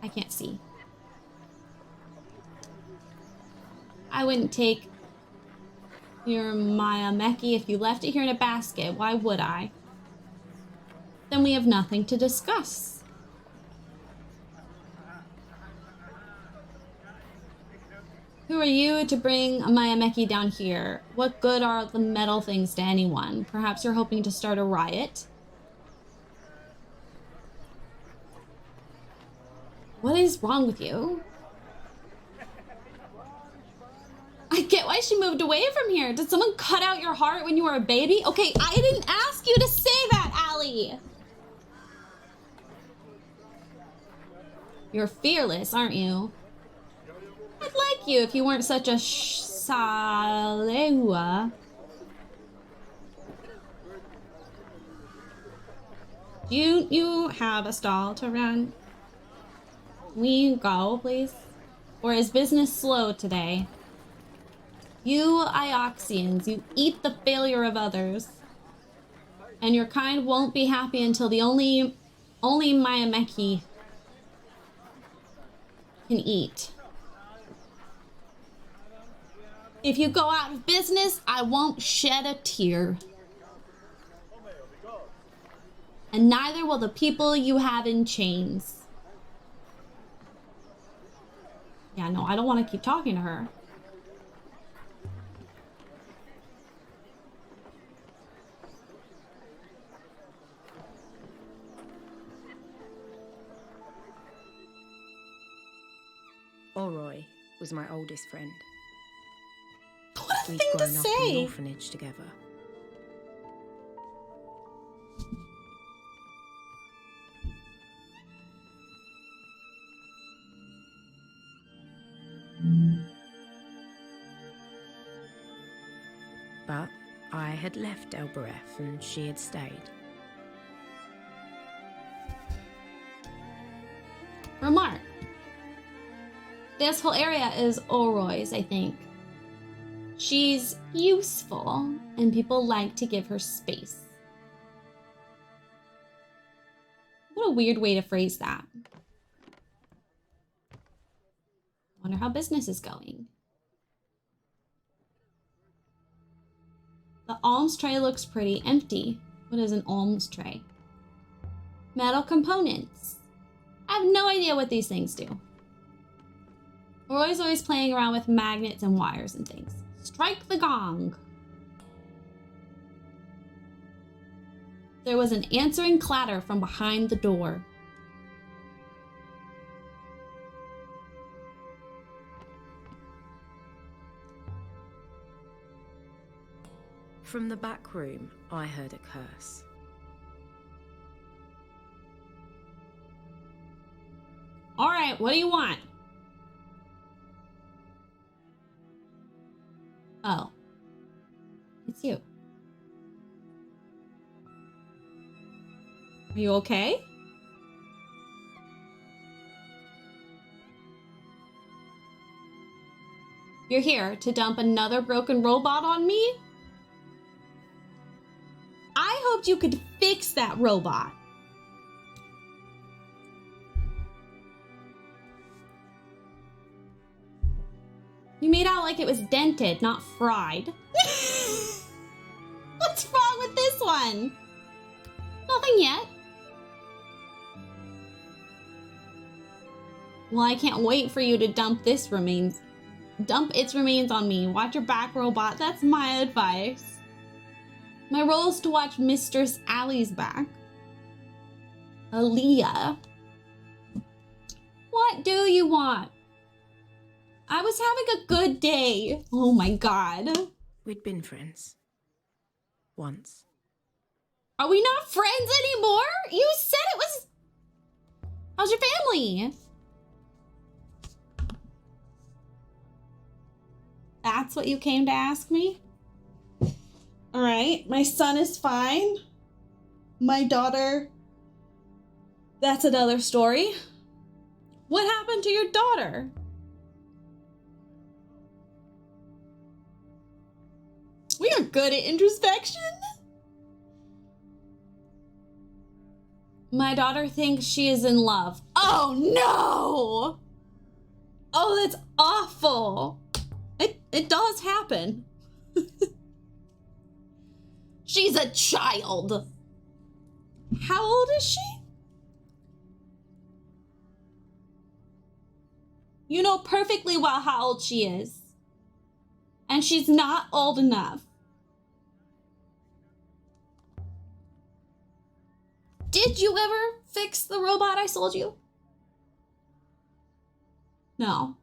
I can't see. I wouldn't take your Mayameki if you left it here in a basket. Why would I? Then we have nothing to discuss. Who are you to bring a Mayameki down here? What good are the metal things to anyone? Perhaps you're hoping to start a riot? What is wrong with you? I get why she moved away from here. Did someone cut out your heart when you were a baby? Okay, I didn't ask you to say that, Allie. You're fearless, aren't you? I'd like you if you weren't such a Salewa. Do you have a stall to run? We go, please? Or is business slow today? You Ioxians, you eat the failure of others. And your kind won't be happy until the only Mayameki can eat. If you go out of business, I won't shed a tear. And neither will the people you have in chains. Yeah, no, I don't want to keep talking to her. Oroi was my oldest friend. What a We'd thing to grown up in an say! orphanage together. But I had left Elbereth and she had stayed. Remark. This whole area is Oroi's, I think. She's useful, and people like to give her space. What a weird way to phrase that. Wonder how business is going. The alms tray looks pretty empty. What is an alms tray? Metal components. I have no idea what these things do. We're always playing around with magnets and wires and things. Strike the gong. There was an answering clatter from behind the door. from the back room, I heard a curse. All right, what do you want? Oh. It's you. Are you okay? You're here to dump another broken robot on me? I hoped you could fix that robot. You made out like it was dented, not fried. What's wrong with this one? Nothing yet. Well, I can't wait for you to dump its remains on me. Watch your back, robot. That's my advice. My role is to watch Mistress Allie's back. Aaliyah. What do you want? I was having a good day. Oh my god. We'd been friends. Once. Are we not friends anymore? You said it was... How's your family? That's what you came to ask me? All right, my son is fine. My daughter... That's another story. What happened to your daughter? We are good at introspection. My daughter thinks she is in love. Oh no! Oh, that's awful. It does happen. She's a child. How old is she? You know perfectly well how old she is. And she's not old enough. Did you ever fix the robot I sold you? No.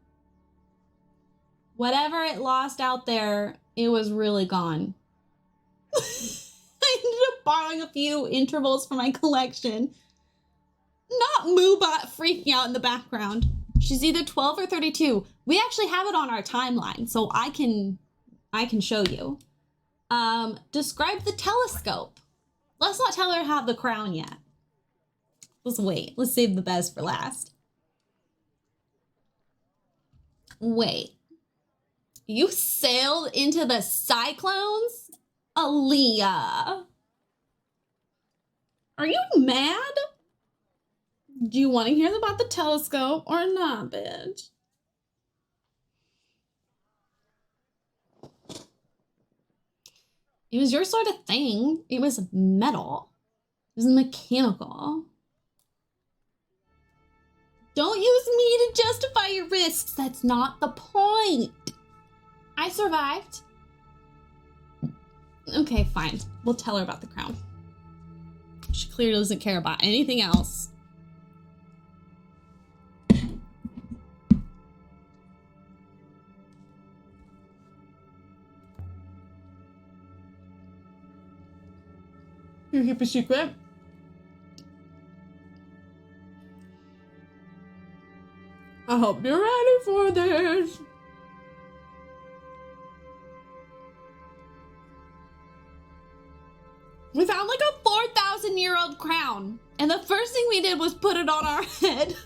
Whatever it lost out there, it was really gone. I ended up borrowing a few intervals from my collection. Not Moobot freaking out in the background. She's either 12 or 32. We actually have it on our timeline, so I can show you. Describe the telescope. Let's not tell her to have the crown yet. Let's wait. Let's save the best for last. Wait. You sailed into the cyclones? Aaliyah. Are you mad? Do you want to hear about the telescope or not, bitch? It was your sort of thing. It was metal. It was mechanical. Don't use me to justify your risks. That's not the point. I survived. Okay, fine. We'll tell her about the crown. She clearly doesn't care about anything else. You keep a secret? I hope you're ready for this. We found like a 4,000-year-old crown, and the first thing we did was put it on our head.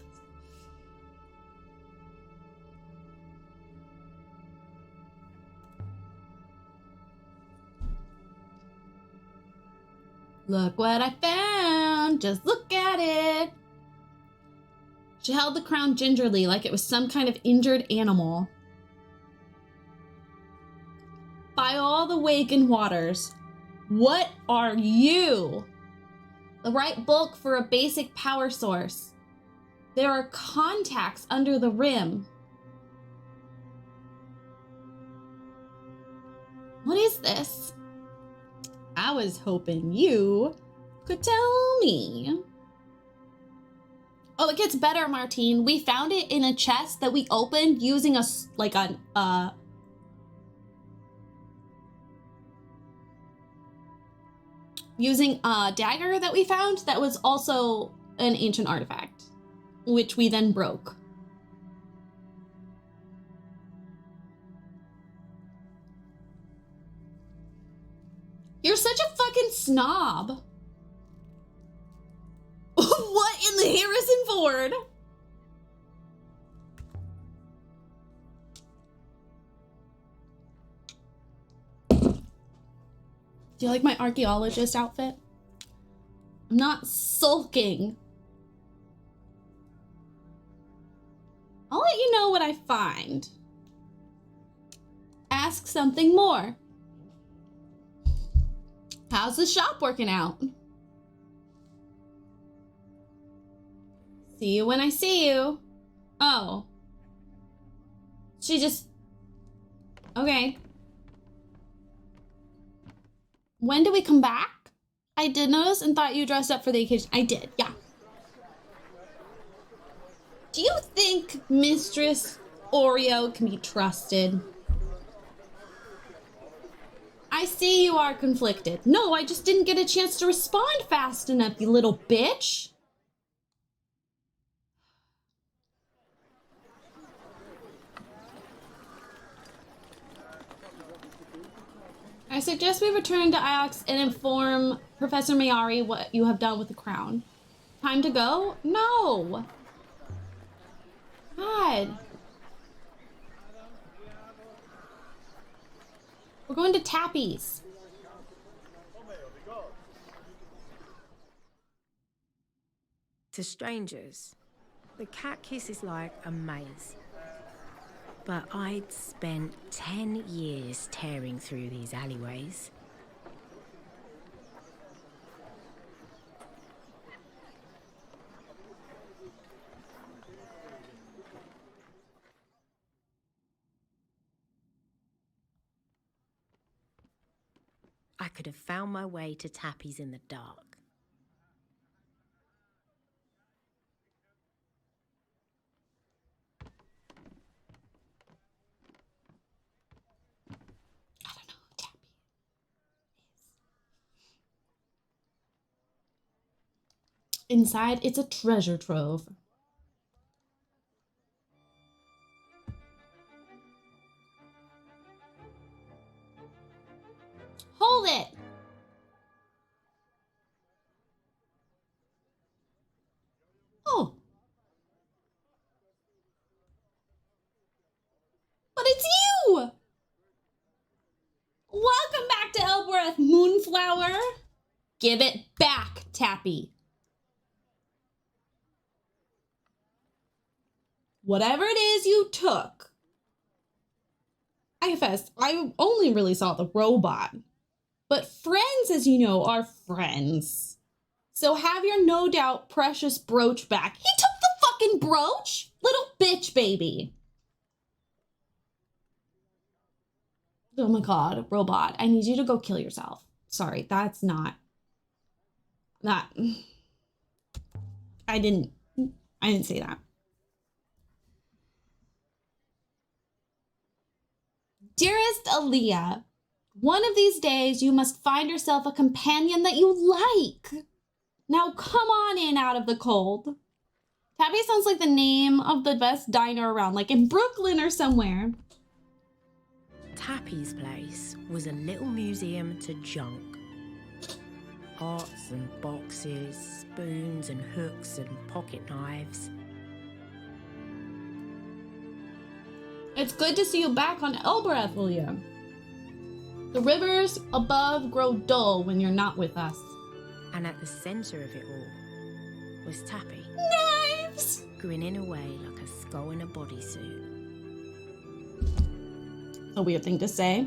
Look what I found. Just look at it. She held the crown gingerly like it was some kind of injured animal. By all the Wagon waters, what are you? The right bulk for a basic power source. There are contacts under the rim. What is this? I was hoping you could tell me. Oh, it gets better, Martine. We found it in a chest that we opened using using a dagger that we found that was also an ancient artifact, which we then broke. You're such a fucking snob. What in the Harrison Ford? Do you like my archaeologist outfit? I'm not sulking. I'll let you know what I find. Ask something more. How's the shop working out? See you when I see you. Oh. She just... Okay. When do we come back? I did notice and thought you dressed up for the occasion. I did, yeah. Do you think Mistress Oreo can be trusted? I see you are conflicted. No, I just didn't get a chance to respond fast enough, you little bitch. I suggest we return to Iox and inform Professor Mayari what you have done with the crown. Time to go? No. God. We're going to Tappy's. To strangers, the Cat Kiss is like a maze. But I'd spent 10 years tearing through these alleyways. I could have found my way to Tappy's in the dark. I don't know who Tappy is. Inside, it's a treasure trove. Hold it! Oh. But it's you! Welcome back to Elbereth, Moonflower! Give it back, Tappy. Whatever it is you took. I confess, I only really saw the robot. But friends, as you know, are friends. So have your no doubt precious brooch back. He took the fucking brooch? Little bitch baby. Oh my god, robot, I need you to go kill yourself. Sorry, that's not... I didn't say that. Dearest Aaliyah, one of these days you must find yourself a companion that you like. Now come on in out of the cold. Tappy sounds like the name of the best diner around, like in Brooklyn or somewhere. Tappy's place was a little museum to junk. Pots and boxes, spoons and hooks and pocket knives. It's good to see you back on Elbereth, Aaliyah. The rivers above grow dull when you're not with us. And at the centre of it all was Tappy. Knives! Grinning away like a skull in a bodysuit. A weird thing to say.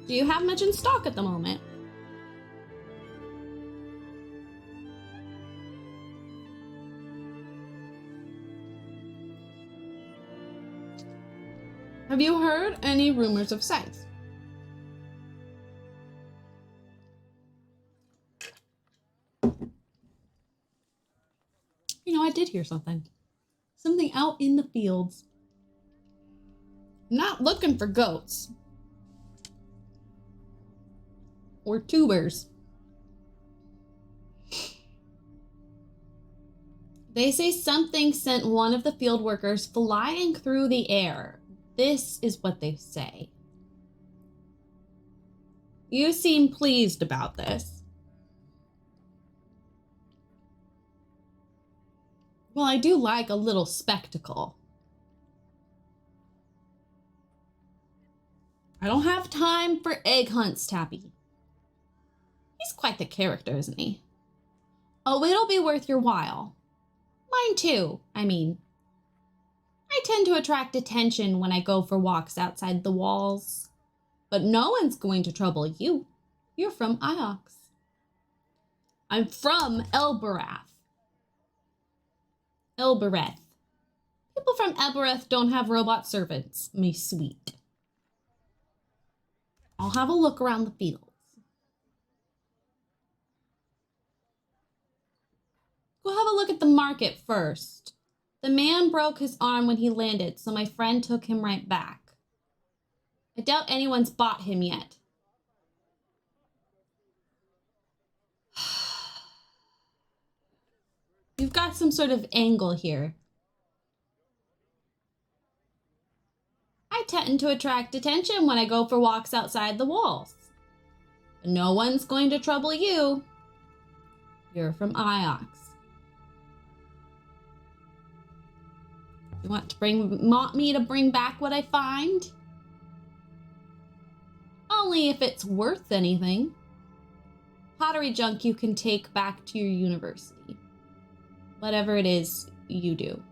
Do you have much in stock at the moment? Have you heard any rumors of sex? You know, I did hear something. Something out in the fields. I'm not looking for goats. or tubers. They say something sent one of the field workers flying through the air. This is what they say. You seem pleased about this. Well, I do like a little spectacle. I don't have time for egg hunts, Tappy. He's quite the character, isn't he? Oh, it'll be worth your while. Mine too, I mean. I tend to attract attention when I go for walks outside the walls. But no one's going to trouble you. You're from Iox. I'm from Elbereth. Elbereth. People from Elbereth don't have robot servants, me sweet. I'll have a look around the fields. Go have a look at the market first. The man broke his arm when he landed, so my friend took him right back. I doubt anyone's bought him yet. You've got some sort of angle here. I tend to attract attention when I go for walks outside the walls. But no one's going to trouble you. You're from Iox. You want me to bring back what I find? Only if it's worth anything. Pottery junk you can take back to your university. Whatever it is you do.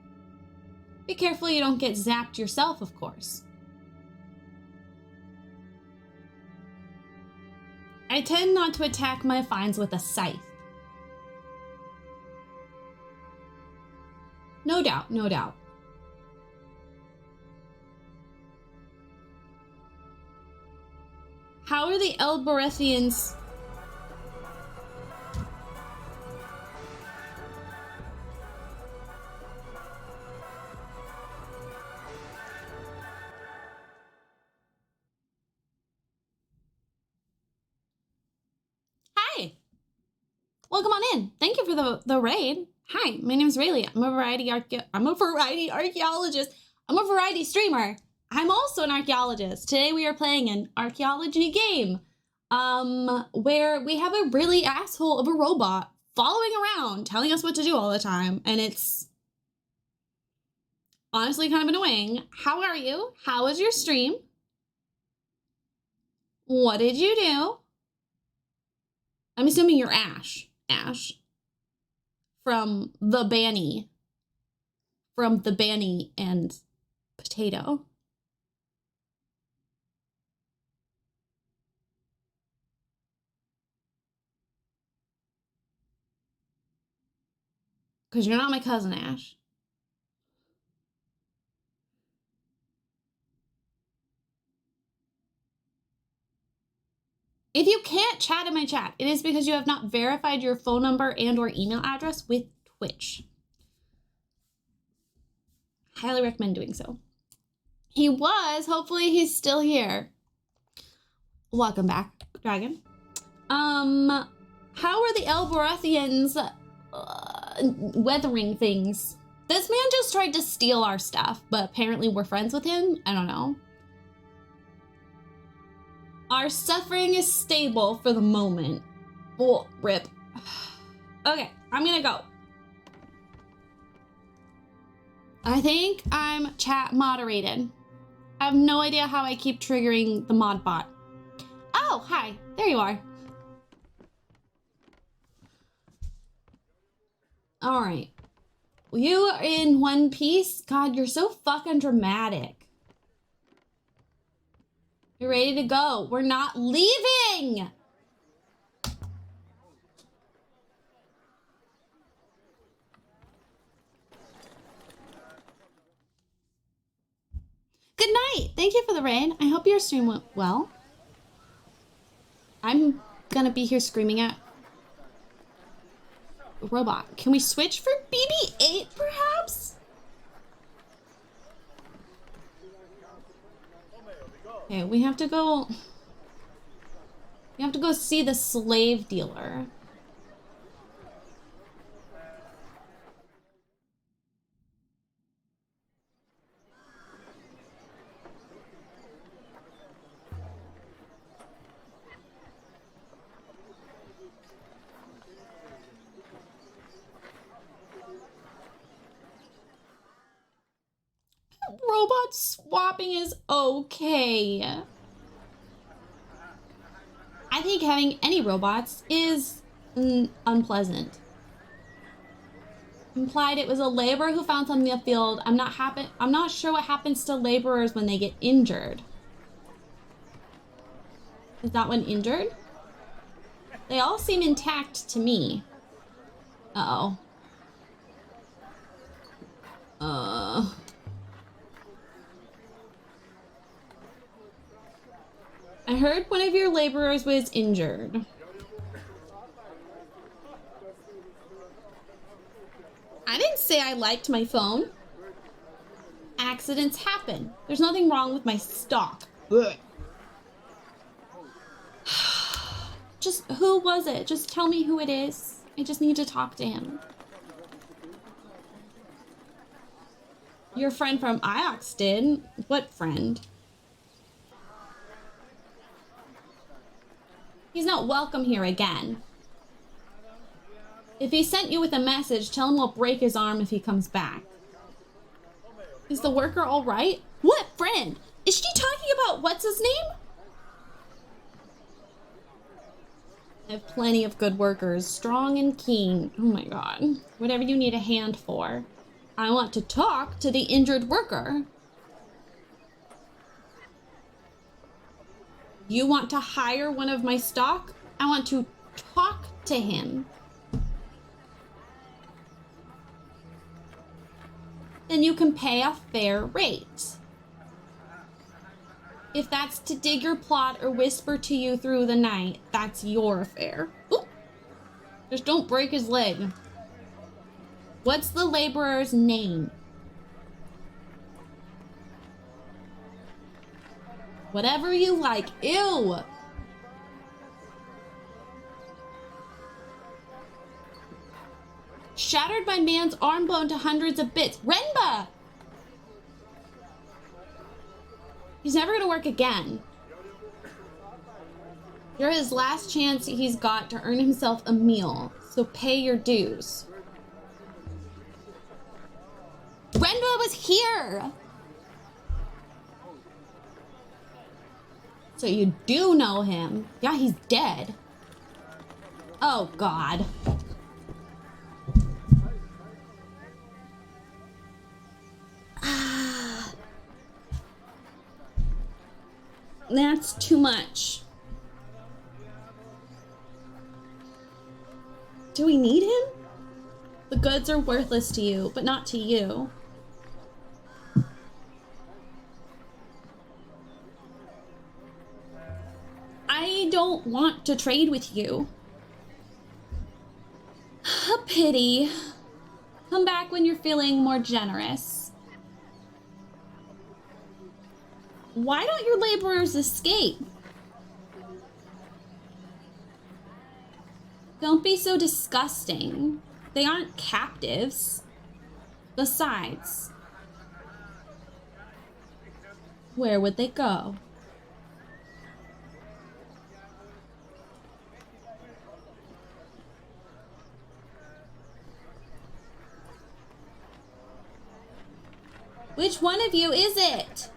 Be careful you don't get zapped yourself, of course. I tend not to attack my finds with a scythe. No doubt, no doubt. How are the Elberethians? Hi. Welcome on in. Thank you for the raid. Hi, my name's Rayleigh. I'm a variety archaeologist. I'm a variety streamer. I'm also an archaeologist. Today we are playing an archaeology game where we have a really asshole of a robot following around, telling us what to do all the time, and it's honestly kind of annoying. How are you? How was your stream? What did you do? I'm assuming you're Ash. Ash. From the Banny. From the Banny and Potato. Because you're not my cousin, Ash. If you can't chat in my chat, it is because you have not verified your phone number and or email address with Twitch. Highly recommend doing so. He was, hopefully he's still here. Welcome back, Dragon. How are the Elberethians weathering things? This man just tried to steal our stuff, but apparently we're friends with him. I don't know. Our suffering is stable for the moment. Oh, rip. Okay, I'm gonna go. I think I'm chat moderated. I have no idea how I keep triggering the mod bot. Oh, hi. There you are. All right. You are in one piece? God, you're so fucking dramatic. You're ready to go. We're not leaving. Good night. Thank you for the raid. I hope your stream went well. I'm gonna be here screaming at robot. Can we switch for BB-8 perhaps? Okay, we have to go. You have to go see the slave dealer. Robot swapping is okay. I think having any robots is unpleasant. Implied it was a laborer who found something in the field. I'm not sure what happens to laborers when they get injured. Is that one injured? They all seem intact to me. Uh-oh. I heard one of your laborers was injured. I didn't say I liked my phone. Accidents happen. There's nothing wrong with my stock. Just, who was it? Just tell me who it is. I just need to talk to him. Your friend from Iox did. What friend? He's not welcome here again. If he sent you with a message, tell him we'll break his arm if he comes back. Is the worker all right? What friend? Is she talking about what's his name? I have plenty of good workers, strong and keen. Oh my god. Whatever you need a hand for. I want to talk to the injured worker. You want to hire one of my stock? I want to talk to him. Then you can pay a fair rate. If that's to dig your plot or whisper to you through the night, that's your affair. Ooh. Just don't break his leg. What's the laborer's name? Whatever you like. Ew! Shattered my man's arm bone to hundreds of bits. Renba! He's never gonna work again. You're his last chance he's got to earn himself a meal, so pay your dues. Renba was here! So you do know him. Yeah, he's dead. Oh, God. That's too much. Do we need him? The goods are worthless to you, but not to you. I don't want to trade with you. A pity. Come back when you're feeling more generous. Why don't your laborers escape? Don't be so disgusting. They aren't captives. Besides, where would they go? Which one of you is it?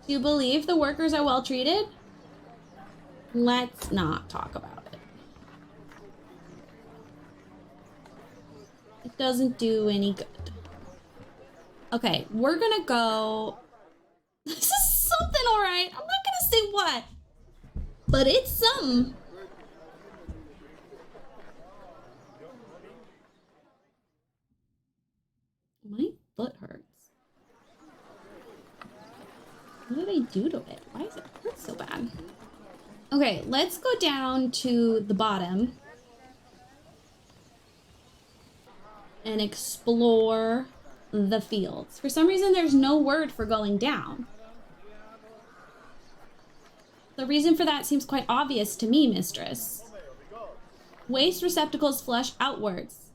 Do you believe the workers are well treated? Let's not talk about it. It doesn't do any good. Okay, we're gonna go. This is something, alright. I'm not gonna say what, but it's something. My foot hurts. What did I do to it? Why does it hurt so bad? Okay, let's go down to the bottom and explore the fields. For some reason, there's no word for going down. The reason for that seems quite obvious to me, mistress. Waste receptacles flush outwards.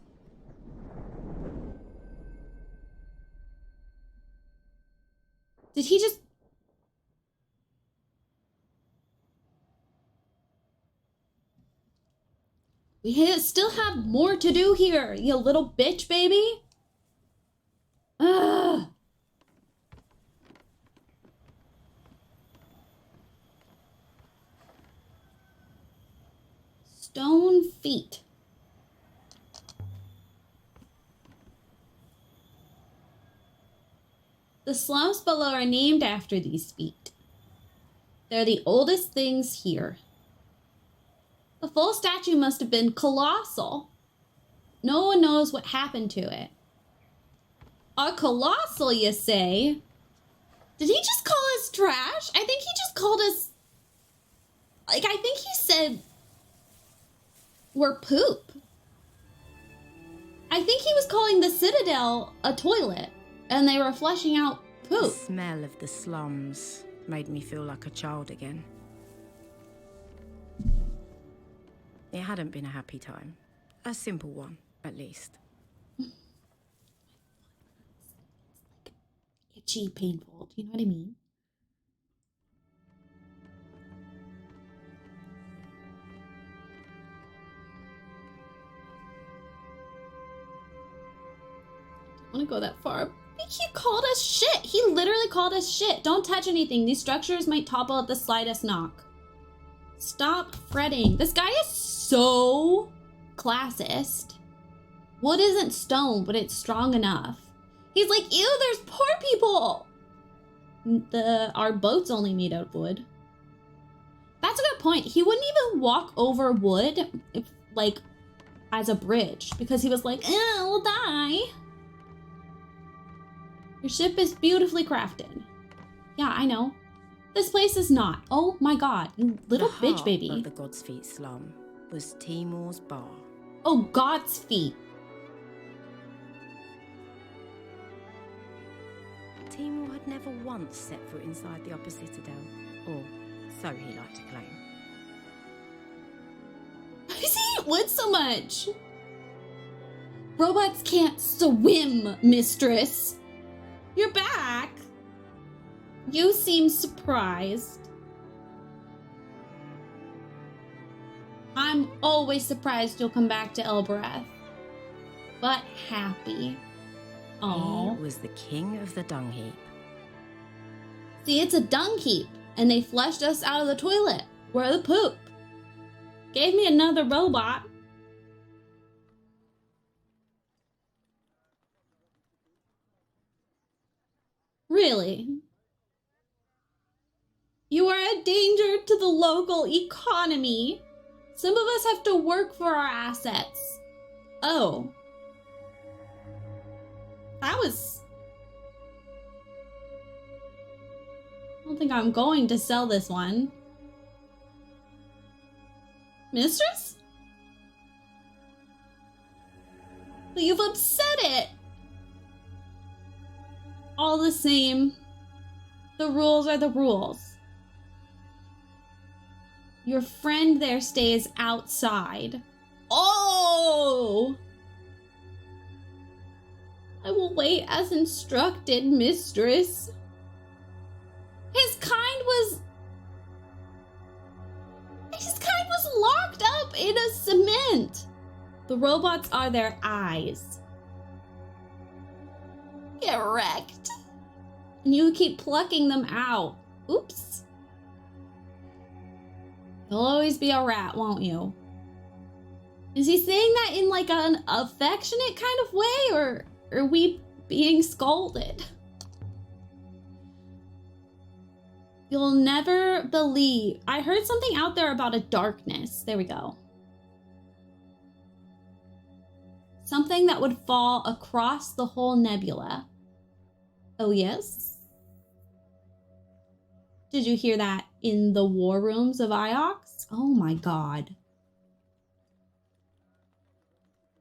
Did he just... We still have more to do here, you little bitch, baby. Ugh. Stone feet. The slums below are named after these feet. They're the oldest things here. The full statue must have been colossal. No one knows what happened to it. A colossal, you say? Did he just call us trash? I think he just called us... Like, I think he said... we're poop. I think he was calling the Citadel a toilet, and they were flushing out The poop. smell of the slums made me feel like a child again. It hadn't been a happy time. A simple one, at least. Itchy, painful. Do you know what I mean? I don't want to go that far. He called us shit. He literally called us shit. Don't touch anything. These structures might topple at the slightest knock. Stop fretting. This guy is so classist. Wood isn't stone, but it's strong enough. He's like, ew, there's poor people. Our boat's only made out of wood. That's a good point. He wouldn't even walk over wood, if, like, as a bridge, because he was like, we'll die. Your ship is beautifully crafted. Yeah, I know. This place is not. Oh my god, you little The bitch heart baby. of the God's Feet slum was Timor's bar. Oh, God's feet. Timor had never once set foot inside the Upper Citadel, or so he liked to claim. Why does he eat wood so much? Robots can't swim, mistress. You're back. You seem surprised. I'm always surprised you'll come back to Elbereth, but happy. Oh, He was the king of the dung heap. see, it's a dung heap, and they flushed us out of the toilet. We're the poop. Gave me another robot. Really? You are a danger to the local economy. Some of us have to work for our assets. Oh. That was... I don't think I'm going to sell this one. Mistress? But you've upset it. All the same, the rules are the rules. Your friend there stays outside. Oh! I will wait as instructed, mistress. His kind was locked up in a cement. The robots are their eyes. Get wrecked. And you keep plucking them out. Oops. You'll always be a rat, won't you? Is he saying that in like an affectionate kind of way, or are we being scolded? You'll never believe. I heard something out there about a darkness. There we go. Something that would fall across the whole nebula. Oh, yes? Did you hear that in the war rooms of Iox? Oh my god.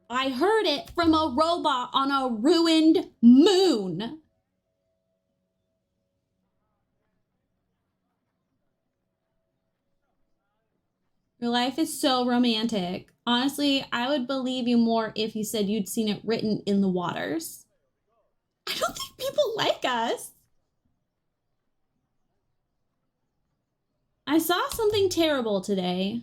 I heard it from a robot on a ruined moon. Your life is so romantic. Honestly, I would believe you more if you said you'd seen it written in the waters. I don't think people like us. I saw something terrible today.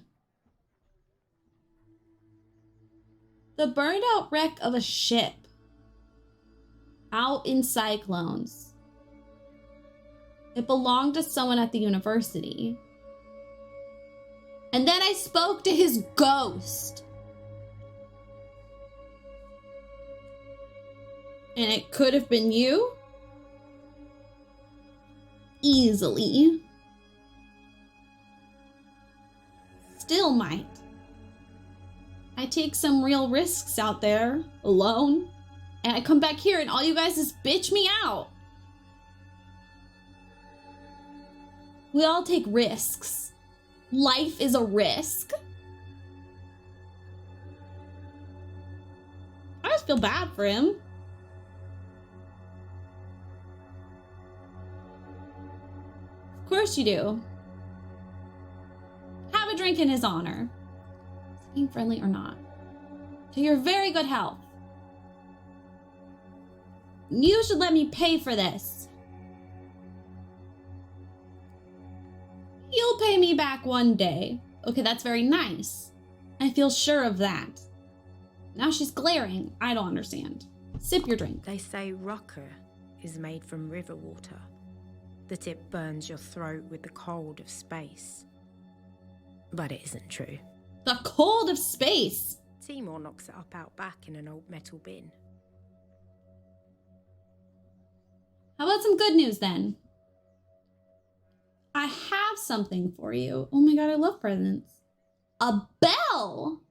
The burned out wreck of a ship out in cyclones. It belonged to someone at the university. And then I spoke to his ghost. And it could have been you? Easily. Still might. I take some real risks out there, alone. And I come back here and all you guys just bitch me out. We all take risks. Life is a risk. I just feel bad for him. Of course you do. Have a drink in his honor. Being friendly or not. To your very good health. You should let me pay for this. You'll pay me back one day. Okay, that's very nice. I feel sure of that. Now she's glaring. I don't understand. Sip your drink. They say Rucker is made from river water, that it burns your throat with the cold of space. But it isn't true. The cold of space. Timor knocks it up out back in an old metal bin. How about some good news then? I have something for you. Oh my god, I love presents. A bell!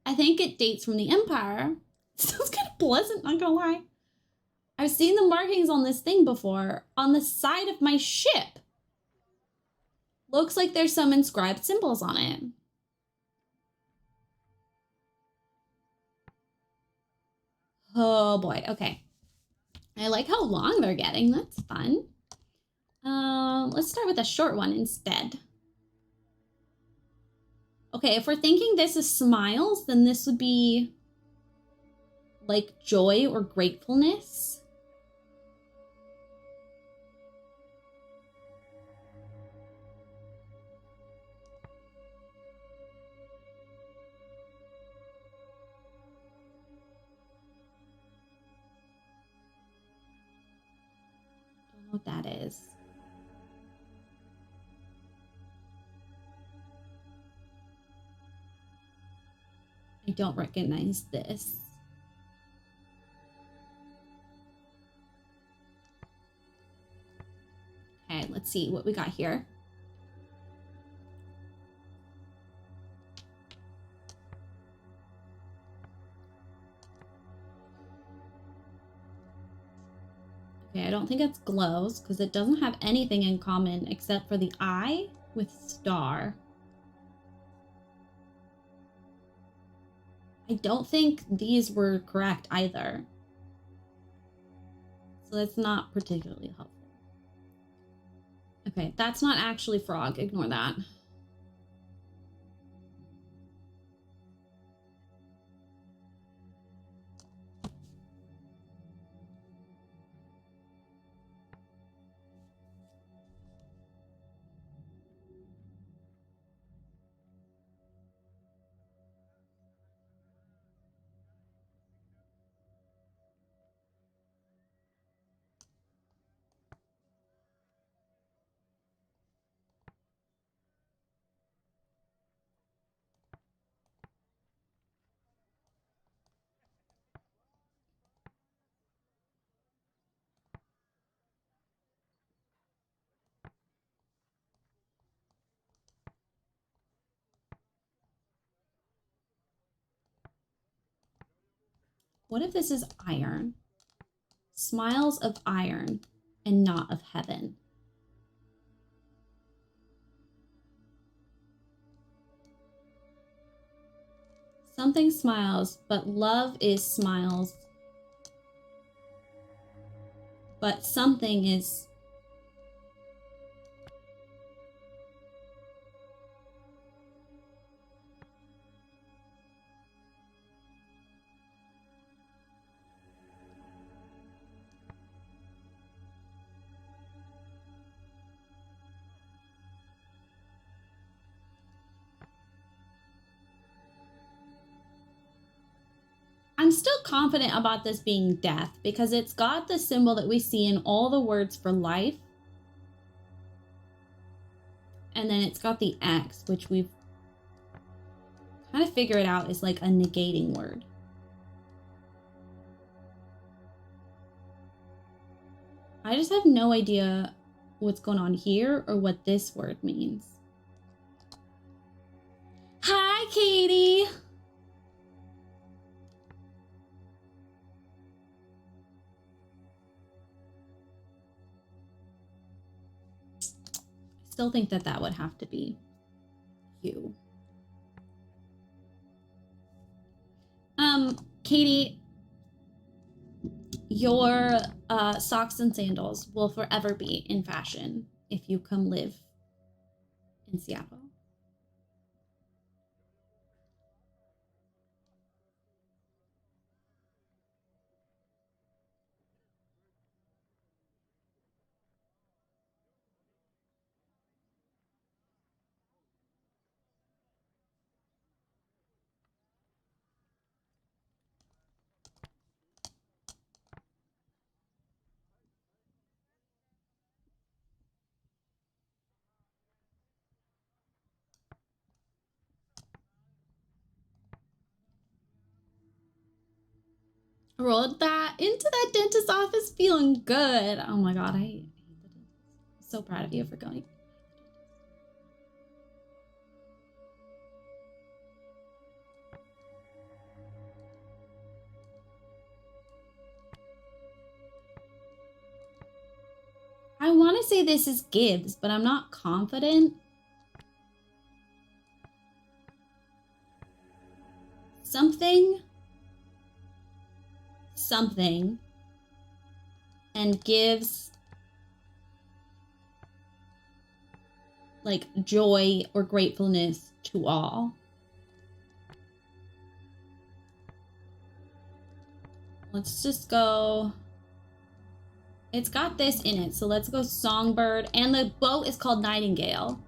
I think it dates from the Empire. Sounds kind of pleasant, not gonna lie. I've seen the markings on this thing before, on the side of my ship. Looks like there's some inscribed symbols on it. Oh boy, okay. I like how long they're getting, that's fun. Let's start with a short one instead. Okay, if we're thinking this is smiles, then this would be like joy or gratefulness. Don't know what that is. I don't recognize this. Okay, let's see what we got here. Okay, I don't think it's glows because it doesn't have anything in common except for the eye with star. I don't think these were correct either. So that's not particularly helpful. Okay, that's not actually frog. Ignore that. What if this is iron? Smiles of iron and not of heaven. Something smiles, but love is smiles. But something is... I'm still confident about this being death because it's got the symbol that we see in all the words for life. And then it's got the X, which we've kind of figured out is like a negating word. I just have no idea what's going on here or what this word means. Hi, Katie. I still think that that would have to be you. Katie, your socks and sandals will forever be in fashion if you come live in Seattle. Rolled that into that dentist's office feeling good. Oh my god, I hate the dentist. So proud of you for going. I want to say this is Gibbs, but I'm not confident. Something and gives like joy or gratefulness to all. Let's just go. It's got this in it, so let's go Songbird, and the boat is called Nightingale.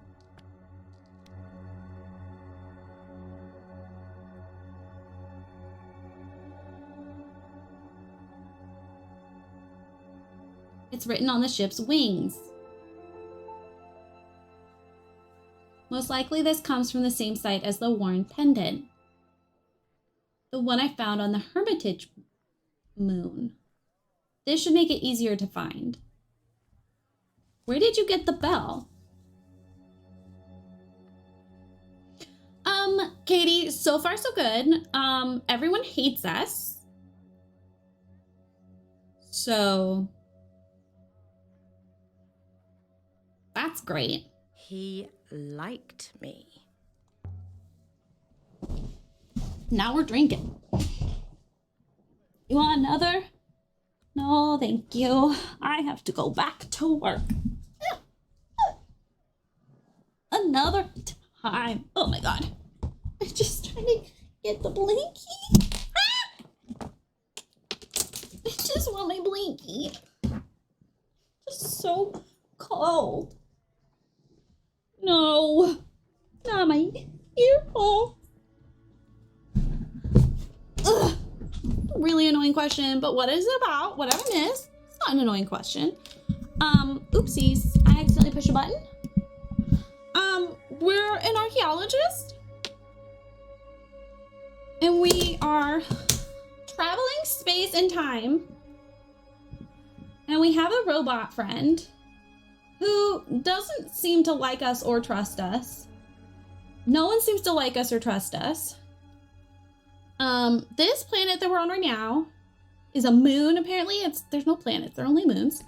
It's written on the ship's wings. Most likely this comes from the same site as the Warren Pendant, the one I found on the Hermitage moon. This should make it easier to find. Where did you get the bell? Katie, so far so good. Everyone hates us. So that's great. He liked me. Now we're drinking. You want another? No, thank you. I have to go back to work. Another time. Oh my god. I'm just trying to get the blankie. Ah! I just want my blankie. Just so cold. No. Not my earhole. Ugh. Really annoying question, but what is it about? What did I miss? It's not an annoying question. Oopsies. I accidentally pushed a button. We're an archaeologist. And we are traveling space and time. And we have a robot friend who doesn't seem to like us or trust us. No one seems to like us or trust us. This planet that we're on right now is a moon, apparently. There's no planets, they're only moons.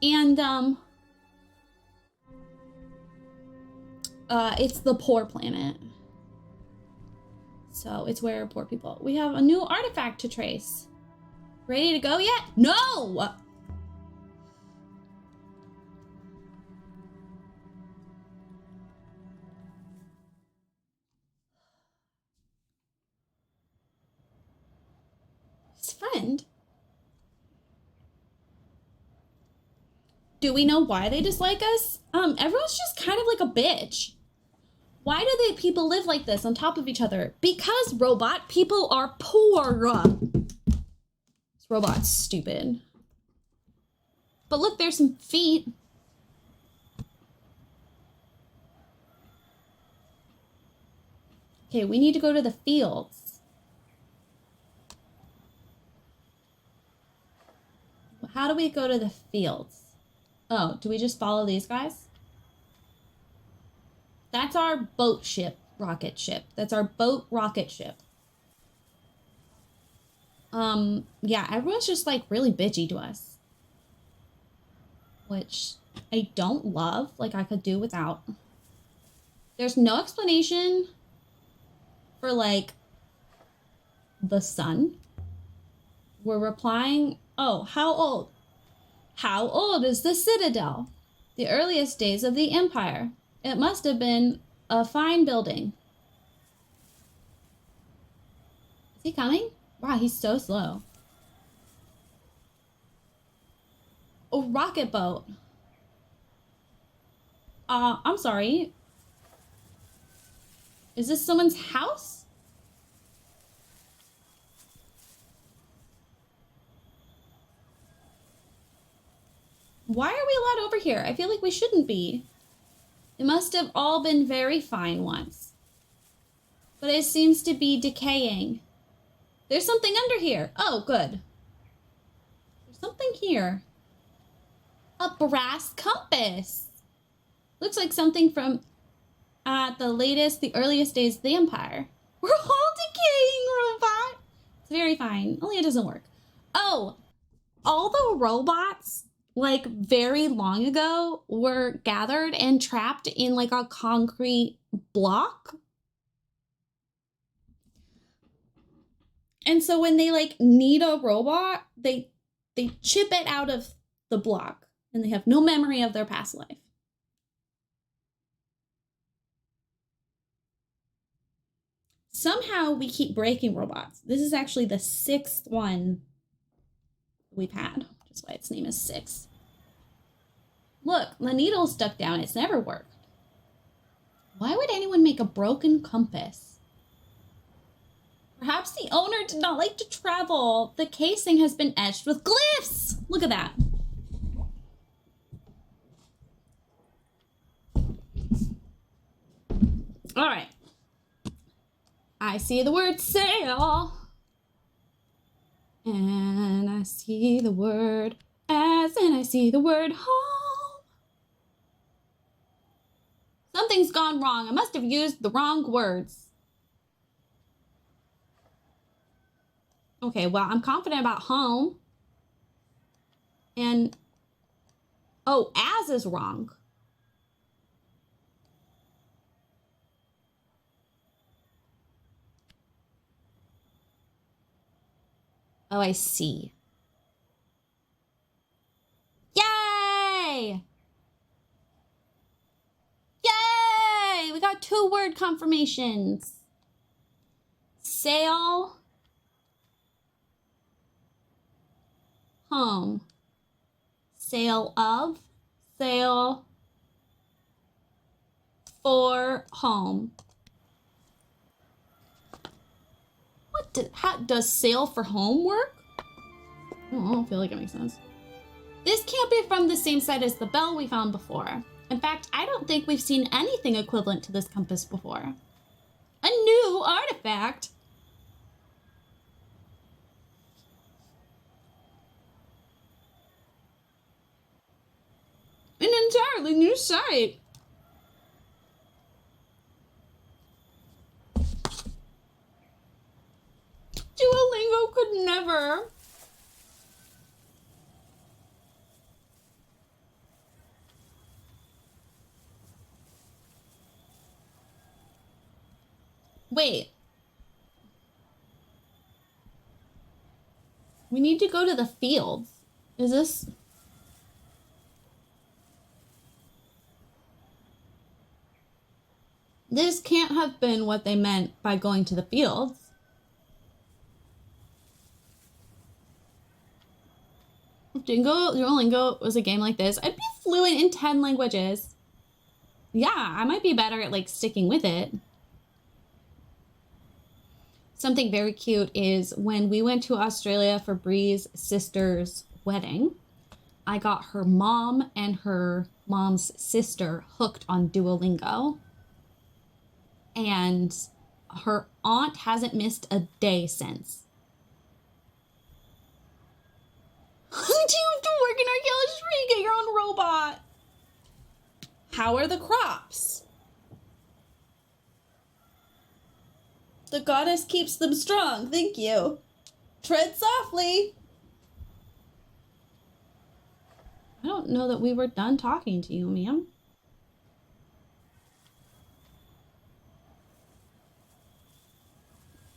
And, it's the poor planet. So it's where poor people. We have a new artifact to trace. Ready to go yet? No! His friend. Do we know why they dislike us? Everyone's just kind of like a bitch. Why do people live like this on top of each other? Because, robot, people are poor. robot's stupid. But look, there's some feet. Okay, we need to go to the fields. How do we go to the fields? Oh, do we just follow these guys? That's our boat ship, rocket ship. That's our boat rocket ship. Yeah, everyone's just like really bitchy to us. Which I don't love, like I could do without. There's no explanation for like the sun. We're replying, oh, how old? How old is the Citadel? The earliest days of the Empire. It must have been a fine building. Is he coming? Wow, he's so slow. A rocket boat. I'm sorry. Is this someone's house? Why are we allowed over here? I feel like we shouldn't be. It must have all been very fine once. But it seems to be decaying. There's something under here. Oh, good. There's something here. A brass compass. Looks like something from the earliest days of the Empire. We're all decaying, robot. It's very fine. Only it doesn't work. Oh, all the robots, like very long ago, were gathered and trapped in like a concrete block. And so when they like need a robot, they chip it out of the block and they have no memory of their past life. Somehow we keep breaking robots. This is actually the 6th one we've had, which is why its name is 6. Look, the needle's stuck down. It's never worked. Why would anyone make a broken compass? Perhaps the owner did not like to travel. The casing has been etched with glyphs. Look at that. All right. I see the word sail. And I see the word as, and I see the word home. Something's gone wrong. I must have used the wrong words. Okay, well, I'm confident about home. And, oh, as is wrong. Oh, I see. Yay! Yay! We got 2 word confirmations. Sail. Home. Sail of. Sail. For home. How does sail for home work? Oh, I don't feel like it makes sense. This can't be from the same site as the bell we found before. In fact, I don't think we've seen anything equivalent to this compass before. A new artifact? An entirely new site. Duolingo could never. Wait. We need to go to the fields. Is this... This can't have been what they meant by going to the fields. If Duolingo was a game like this, I'd be fluent in 10 languages. Yeah, I might be better at like sticking with it. something very cute is when we went to Australia for Bree's sister's wedding, I got her mom and her mom's sister hooked on Duolingo. And her aunt hasn't missed a day since. Do you have to work in archaeology where you get your own robot? How are the crops? The goddess keeps them strong. Thank you. Tread softly. I don't know that we were done talking to you, ma'am.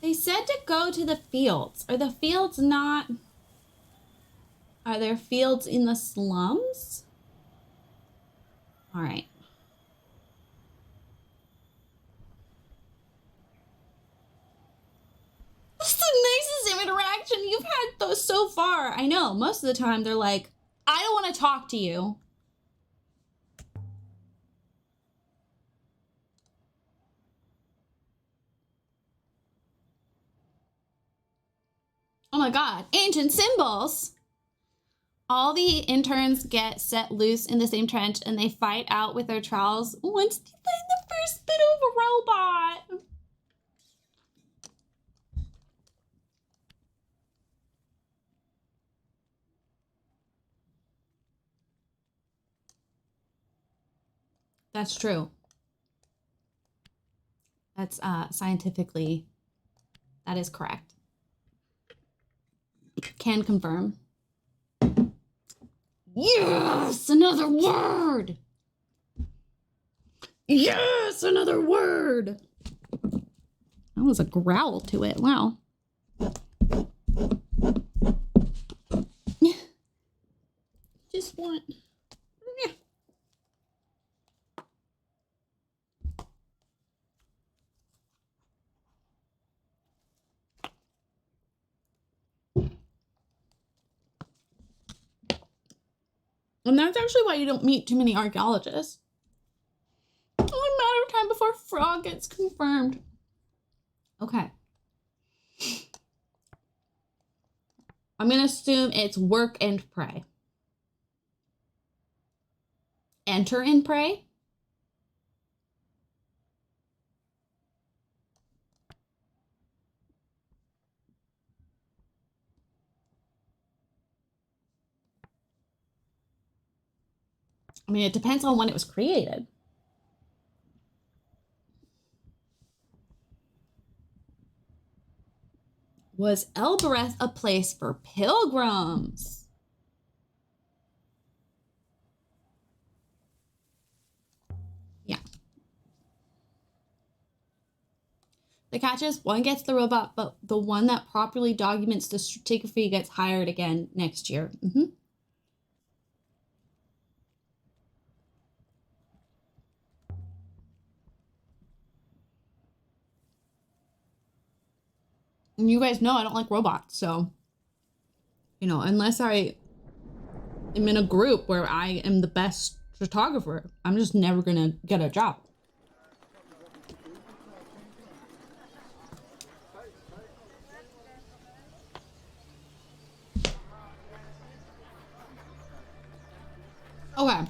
They said to go to the fields. Are the fields not... Are there fields in the slums? All right. That's the nicest interaction you've had though so far. I know, most of the time they're like, I don't want to talk to you. Oh my god, ancient symbols! All the interns get set loose in the same trench and they fight out with their trowels once they find the first bit of a robot. That's true. That's scientifically, that is correct. Can confirm. Yes, another word. Yes, another word. That was a growl to it. Wow. Just want. And that's actually why you don't meet too many archaeologists. Only a matter of time before Frog gets confirmed. Okay. I'm gonna assume it's work and pray. Enter and pray. I mean, it depends on when it was created. Was Elbereth a place for pilgrims? Yeah. The catch is one gets the robot, but the one that properly documents the stratigraphy gets hired again next year. Mm-hmm. And you guys know I don't like robots, so, you know, unless I am in a group where I am the best photographer, I'm just never gonna get a job. Okay.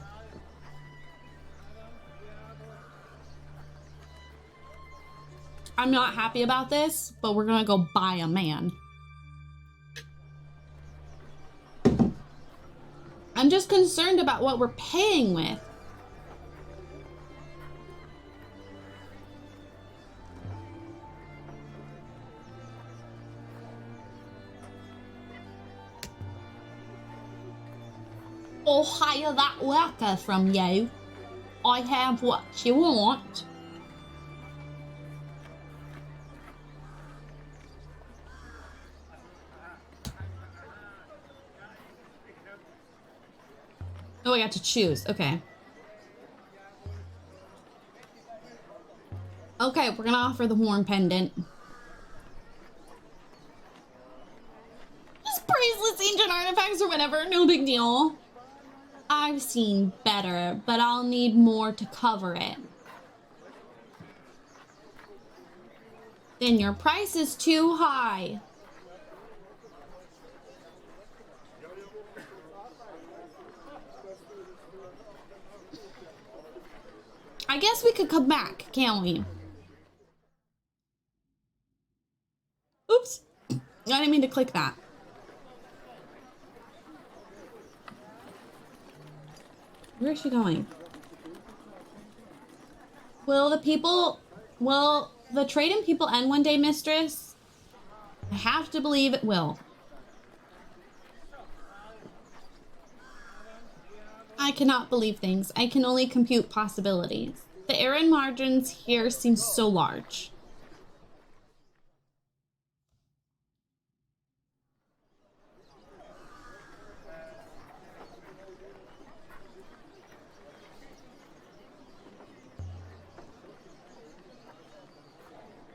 I'm not happy about this, but we're gonna go buy a man. I'm just concerned about what we're paying with. I'll hire that worker from you. I have what you want. Oh, I got to choose. Okay. Okay, we're gonna offer the horn pendant. Just priceless ancient artifacts or whatever, no big deal. I've seen better, but I'll need more to cover it. then your price is too high. I guess we could come back, can't we? Oops. I didn't mean to click that. Where is she going? Will the trading people end one day, mistress? I have to believe it will. I cannot believe things. I can only compute possibilities. The errand margins here seem so large.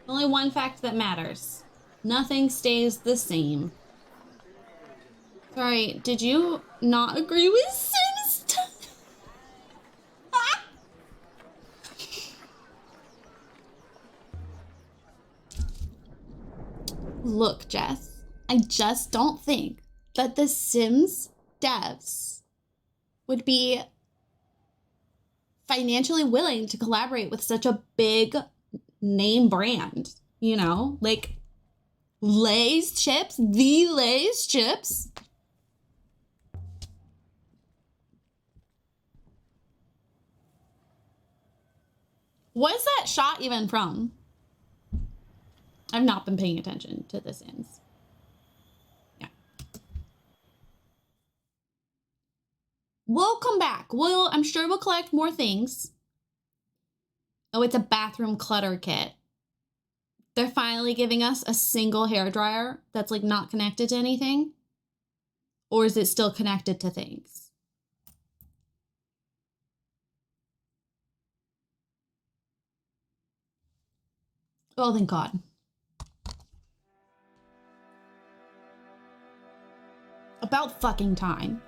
Only one fact that matters. Nothing stays the same. Sorry, did you not agree with Sims? Ah! Look, Jess, I just don't think that the Sims devs would be financially willing to collaborate with such a big name brand, you know, like Lay's chips, the Lay's chips. What's that shot even from? I've not been paying attention to the Sims. Yeah. We'll come back. I'm sure we'll collect more things. Oh, it's a bathroom clutter kit. They're finally giving us a single hairdryer that's like not connected to anything. Or is it still connected to things? Oh, thank God. About fucking time.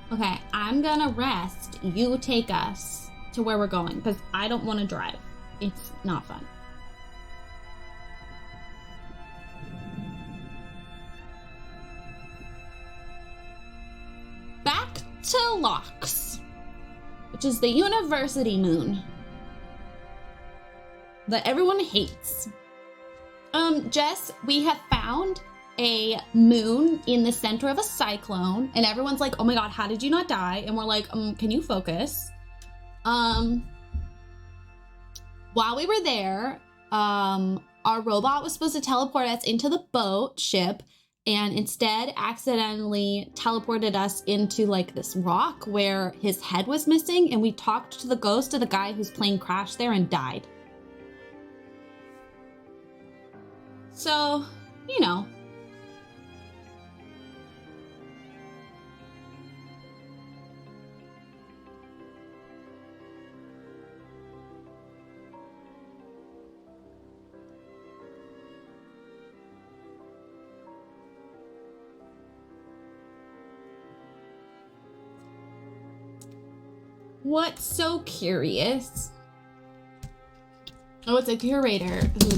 Okay, I'm gonna rest. You take us to where we're going because I don't want to drive. It's not fun. Back to Locks, which is the university moon that everyone hates. Jess, we have found a moon in the center of a cyclone, and everyone's like, oh my God, how did you not die? And we're like, can you focus? While we were there, our robot was supposed to teleport us into the boat ship, and instead accidentally teleported us into like this rock where his head was missing, and we talked to the ghost of the guy whose plane crashed there and died. So, you know. What's so curious? Oh, it's a curator who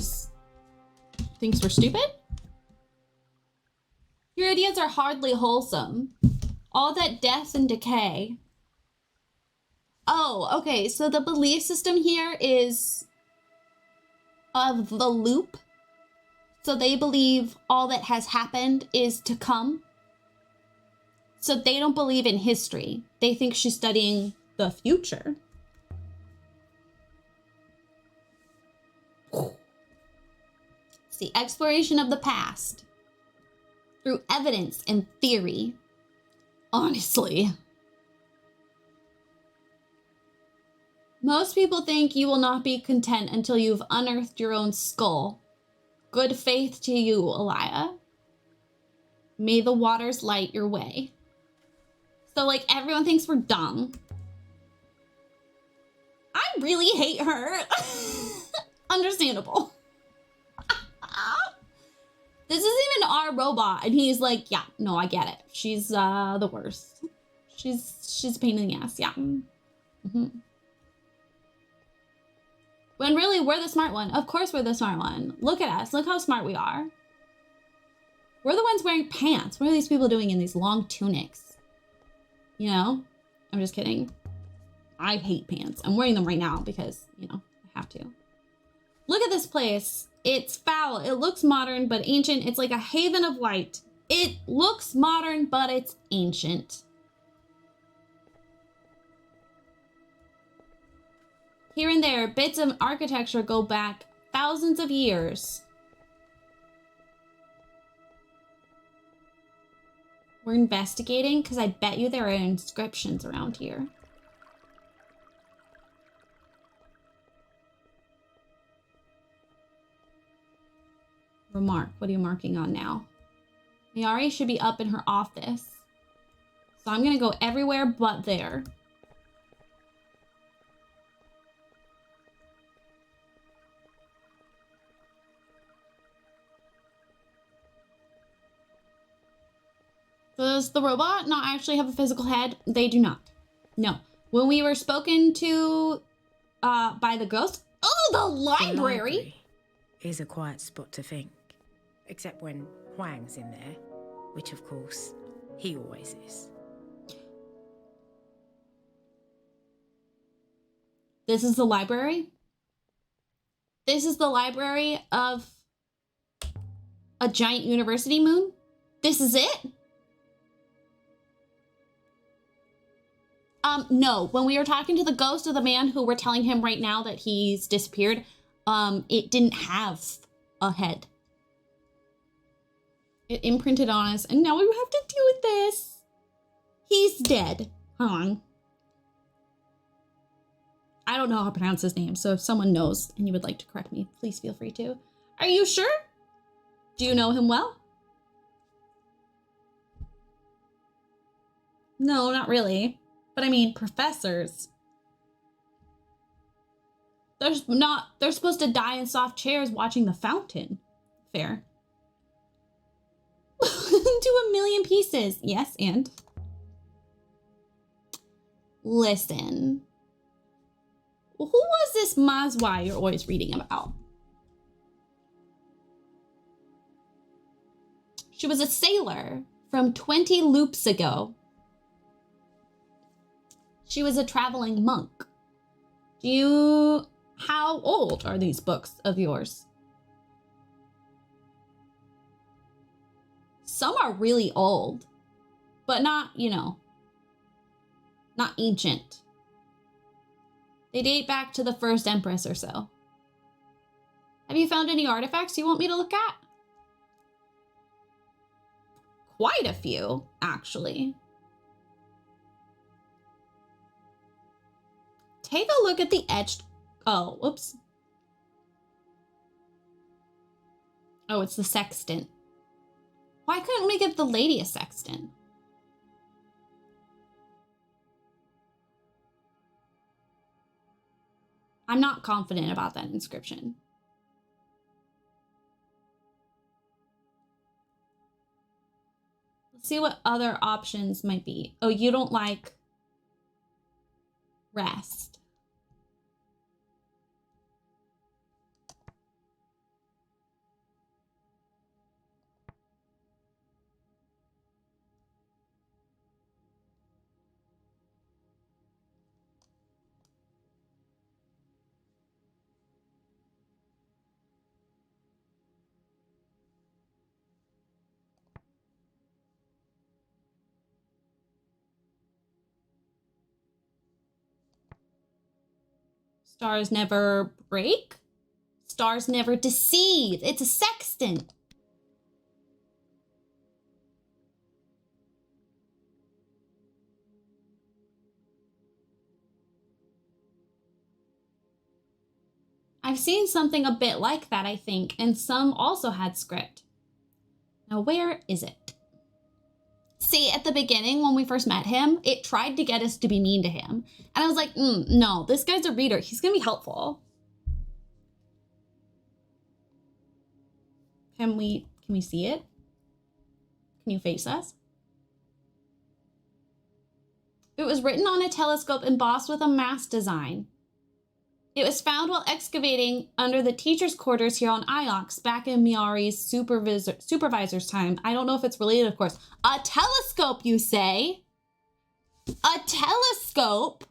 thinks we're stupid? Your ideas are hardly wholesome. All that death and decay. Oh, okay, so the belief system here is of the loop. So they believe all that has happened is to come. So they don't believe in history. They think she's studying the future. It's the exploration of the past through evidence and theory. Honestly. Most people think you will not be content until you've unearthed your own skull. Good faith to you, Elia. May the waters light your way. So, like, everyone thinks we're dumb. I really hate her. Understandable. This isn't even our robot. And he's like, yeah, no, I get it. She's the worst. She's a pain in the ass, yeah. Mm-hmm. When really, we're the smart one. Of course we're the smart one. Look at us. Look how smart we are. We're the ones wearing pants. What are these people doing in these long tunics? You know? I'm just kidding. I hate pants. I'm wearing them right now because, you know, I have to. Look at this place. It's foul. It looks modern, but ancient. It's like a haven of light. It looks modern, but it's ancient. Here and there, bits of architecture go back thousands of years. We're investigating because I bet you there are inscriptions around here. Remark. What are you marking on now? Mayari should be up in her office. So I'm going to go everywhere but there. Does the robot not actually have a physical head? They do not. No. When we were spoken to by the ghost... Oh, the library! The library is a quiet spot to think. Except when Huang's in there, which of course, he always is. This is the library? This is the library of a giant university moon? This is it? No. When we were talking to the ghost of the man who we're telling him right now that he's disappeared, it didn't have a head. It imprinted on us, and now we have to deal with this. He's dead. Hold on. I don't know how to pronounce his name, so if someone knows and you would like to correct me, please feel free to. Are you sure? Do you know him well? No, not really. But I mean, professors. They're supposed to die in soft chairs watching the fountain. Fair. To a million pieces. Yes, and? Listen. Who was this Mazwai you're always reading about? She was a sailor from 20 loops ago. She was a traveling monk. How old are these books of yours? Some are really old, but not, you know, not ancient. They date back to the first empress or so. Have you found any artifacts you want me to look at? Quite a few, actually. Take a look at the etched... Oh, whoops. Oh, it's the sextant. Why couldn't we give the lady a sextant? I'm not confident about that inscription. Let's see what other options might be. Oh, you don't like rest. Stars never break. Stars never deceive. It's a sextant. I've seen something a bit like that, I think, and some also had script. Now, where is it? See, at the beginning, when we first met him, it tried to get us to be mean to him. And I was like, no, this guy's a reader. He's going to be helpful. Can we see it? Can you face us? It was written on a telescope embossed with a mast design. It was found while excavating under the teacher's quarters here on Iox back in Miari's supervisor's time. I don't know if it's related, of course. A telescope, you say? A telescope?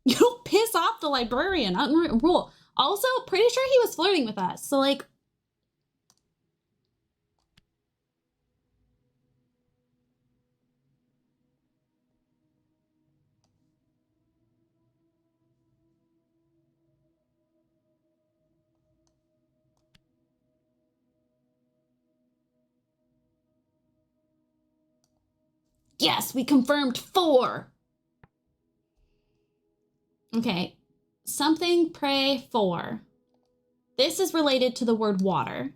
You don't piss off the librarian. Unwritten rule. Also, pretty sure he was flirting with us. So, like... Yes, we confirmed 4. Okay. Something pray for. This is related to the word water.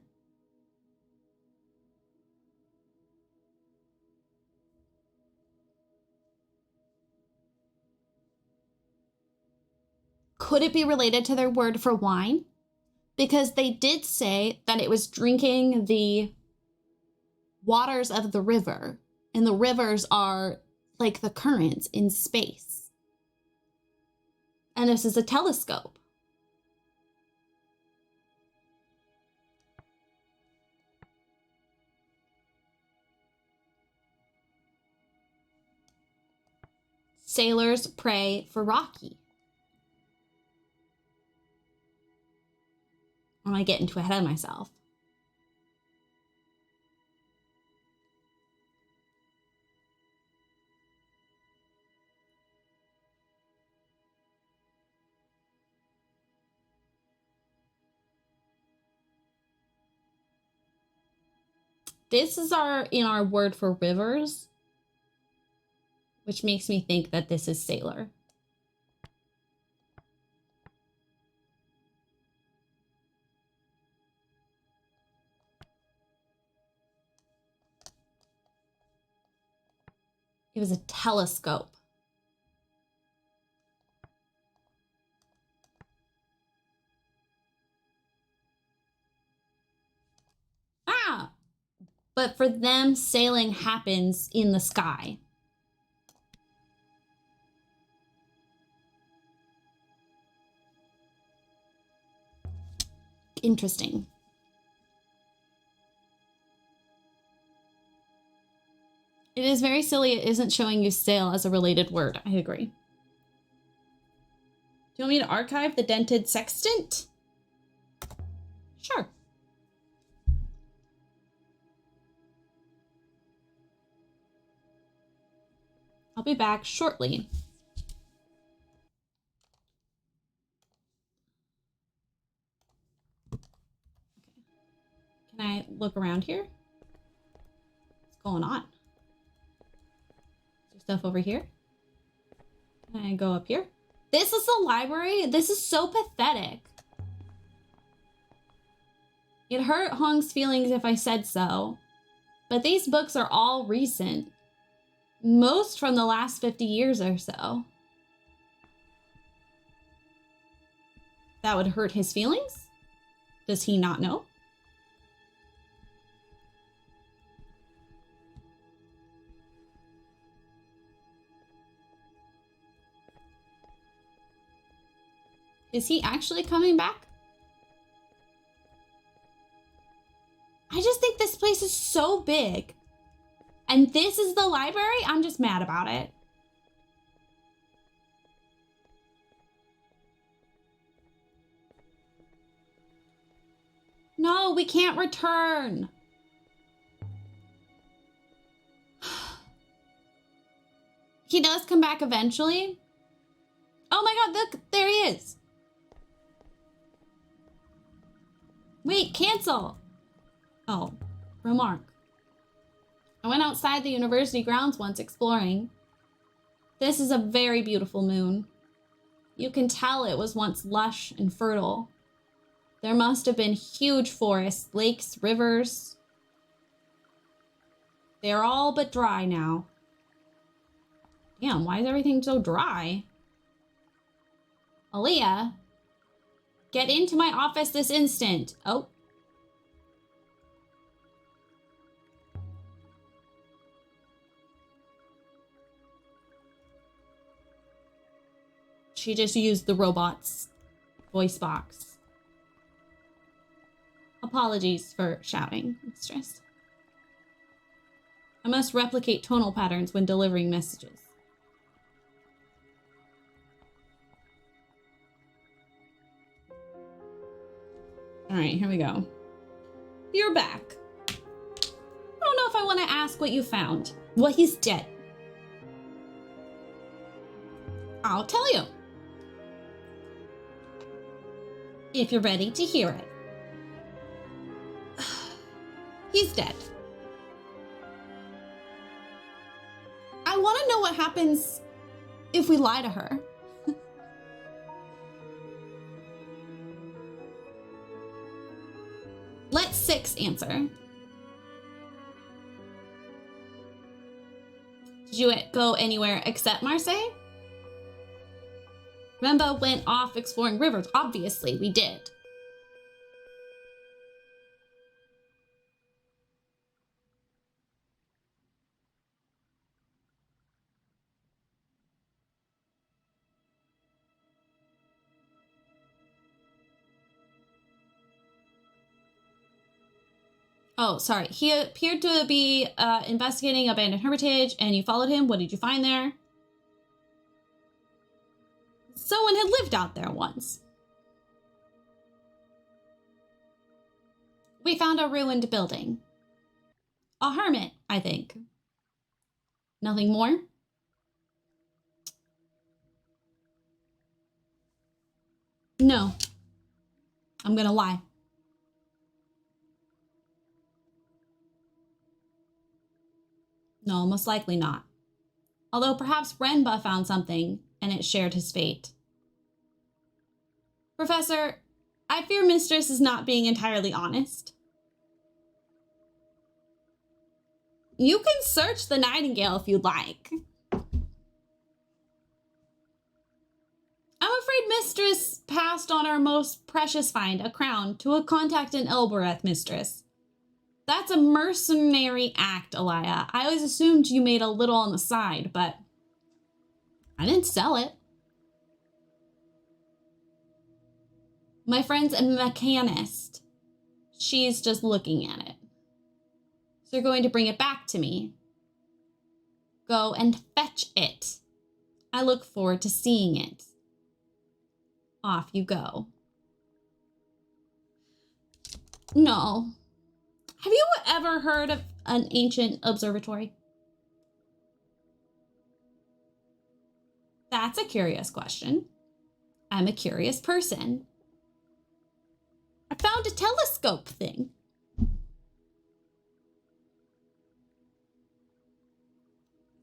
Could it be related to their word for wine? Because they did say that it was drinking the waters of the river. And the rivers are like the currents in space. And this is a telescope. Sailors pray for Rocky. I'm gonna get into ahead of myself. This is in our word for rivers, which makes me think that this is sailor. It was a telescope. Ah! But for them, sailing happens in the sky. Interesting. It is very silly it isn't showing you sail as a related word. I agree. Do you want me to archive the dented sextant? Sure. I'll be back shortly. Okay. Can I look around here? What's going on? Is there stuff over here? Can I go up here? This is the library? This is so pathetic. It hurt Hong's feelings if I said so, but these books are all recent. Most from the last 50 years or so. That would hurt his feelings? Does he not know? Is he actually coming back? I just think this place is so big. And this is the library? I'm just mad about it. No, we can't return. He does come back eventually. Oh my god, look, there he is. Wait, cancel. Oh, remark. I went outside the university grounds once exploring. This is a very beautiful moon. You can tell it was once lush and fertile. There must have been huge forests, lakes, rivers. They're all but dry now. Damn, why is everything so dry? Aaliyah, get into my office this instant. Oh. She just used the robot's voice box. Apologies for shouting, mistress. I must replicate tonal patterns when delivering messages. All right, here we go. You're back. I don't know if I want to ask what you found. Well, he's dead. I'll tell you. If you're ready to hear it. He's dead. I want to know what happens if we lie to her. Let 6 answer. Did you go anywhere except Marseille? Remember went off exploring rivers. Obviously, we did. Oh, sorry. He appeared to be investigating abandoned hermitage, and you followed him. What did you find there? Someone had lived out there once. We found a ruined building. A hermit, I think. Nothing more? No. I'm gonna lie. No, most likely not. Although perhaps Renba found something and it shared his fate. Professor, I fear Mistress is not being entirely honest. You can search the Nightingale if you'd like. I'm afraid Mistress passed on our most precious find, a crown, to a contact in Elbereth, Mistress. That's a mercenary act, Elia. I always assumed you made a little on the side, but I didn't sell it. My friend's a mechanist. She's just looking at it. So you're going to bring it back to me. Go and fetch it. I look forward to seeing it. Off you go. No. Have you ever heard of an ancient observatory? That's a curious question. I'm a curious person. I found a telescope thing.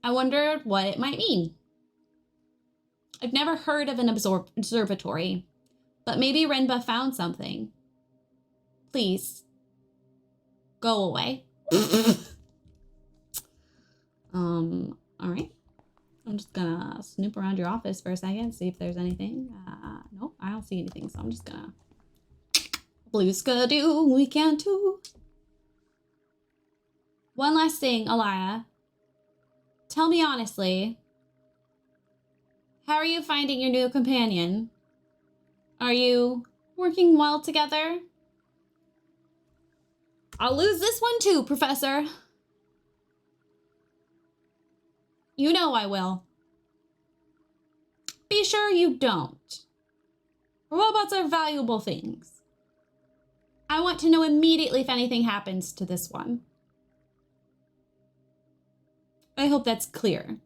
I wondered what it might mean. I've never heard of an observatory, but maybe Renba found something. Please. Go away. All right. I'm just gonna snoop around your office for a second, see if there's anything. Nope, I don't see anything, so I'm just gonna blue skadoo, we can too. One last thing, Elia. Tell me honestly, how are you finding your new companion? Are you working well together? I'll lose this one too, Professor. You know I will. Be sure you don't. Robots are valuable things. I want to know immediately if anything happens to this one. I hope that's clear.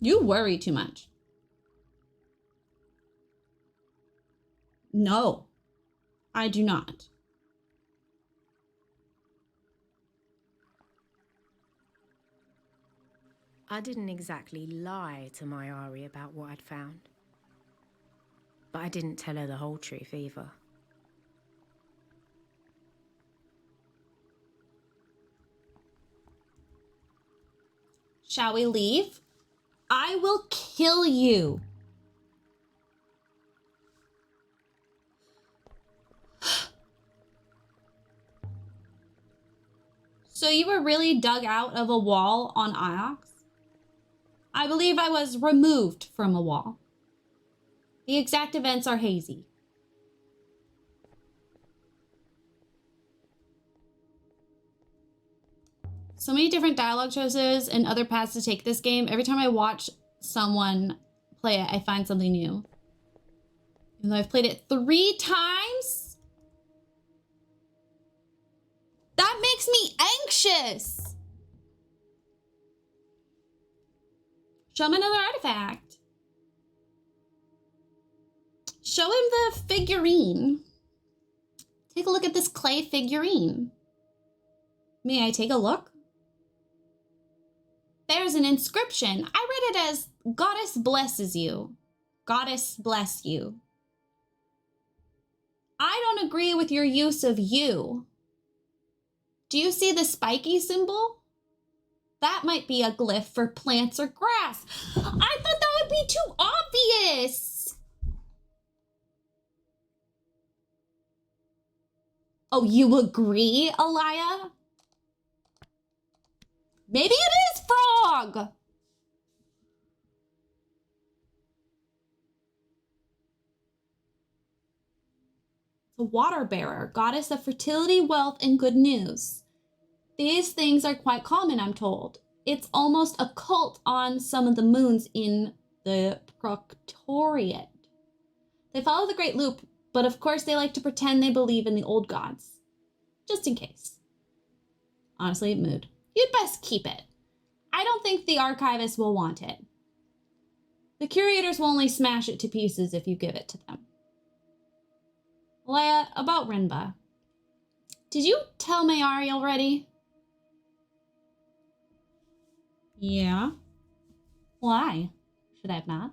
You worry too much. No, I do not. I didn't exactly lie to Mayari about what I'd found. But I didn't tell her the whole truth either. Shall we leave? I will kill you. So you were really dug out of a wall on Iox? I believe I was removed from a wall. The exact events are hazy. So many different dialogue choices and other paths to take this game. Every time I watch someone play it, I find something new. Even though I've played it 3 times, that makes me anxious. Show him another artifact. Show him the figurine. Take a look at this clay figurine. May I take a look? There's an inscription. I read it as, Goddess blesses you. Goddess bless you. I don't agree with your use of you. Do you see the spiky symbol? That might be a glyph for plants or grass. I thought that would be too obvious. Oh, you agree, Alaya? Maybe it is frog. The water bearer, goddess of fertility, wealth, and good news. These things are quite common, I'm told. It's almost a cult on some of the moons in the Proctoriate. They follow the Great Loop, but of course they like to pretend they believe in the old gods. Just in case. Honestly, mood. You'd best keep it. I don't think the archivist will want it. The curators will only smash it to pieces if you give it to them. Leia, about Rinba. Did you tell Mayari already? Yeah. Why? Should I have not?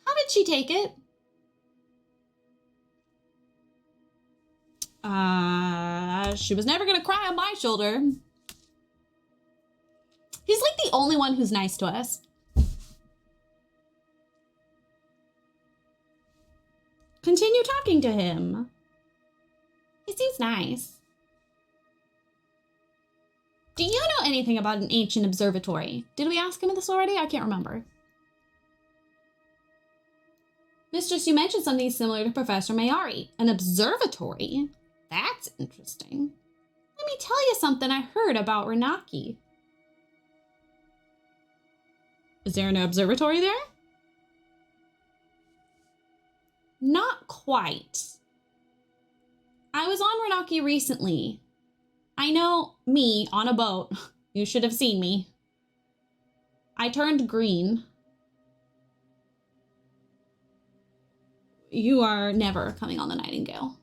How did she take it? She was never gonna cry on my shoulder. He's like the only one who's nice to us. Continue talking to him. He seems nice. Do you know anything about an ancient observatory? Did we ask him this already? I can't remember. Mistress, you mentioned something similar to Professor Mayari. An observatory? That's interesting. Let me tell you something I heard about Renaki. Is there an observatory there? Not quite. I was on Renaki recently. I know me on a boat. You should have seen me. I turned green. You are never coming on the Nightingale.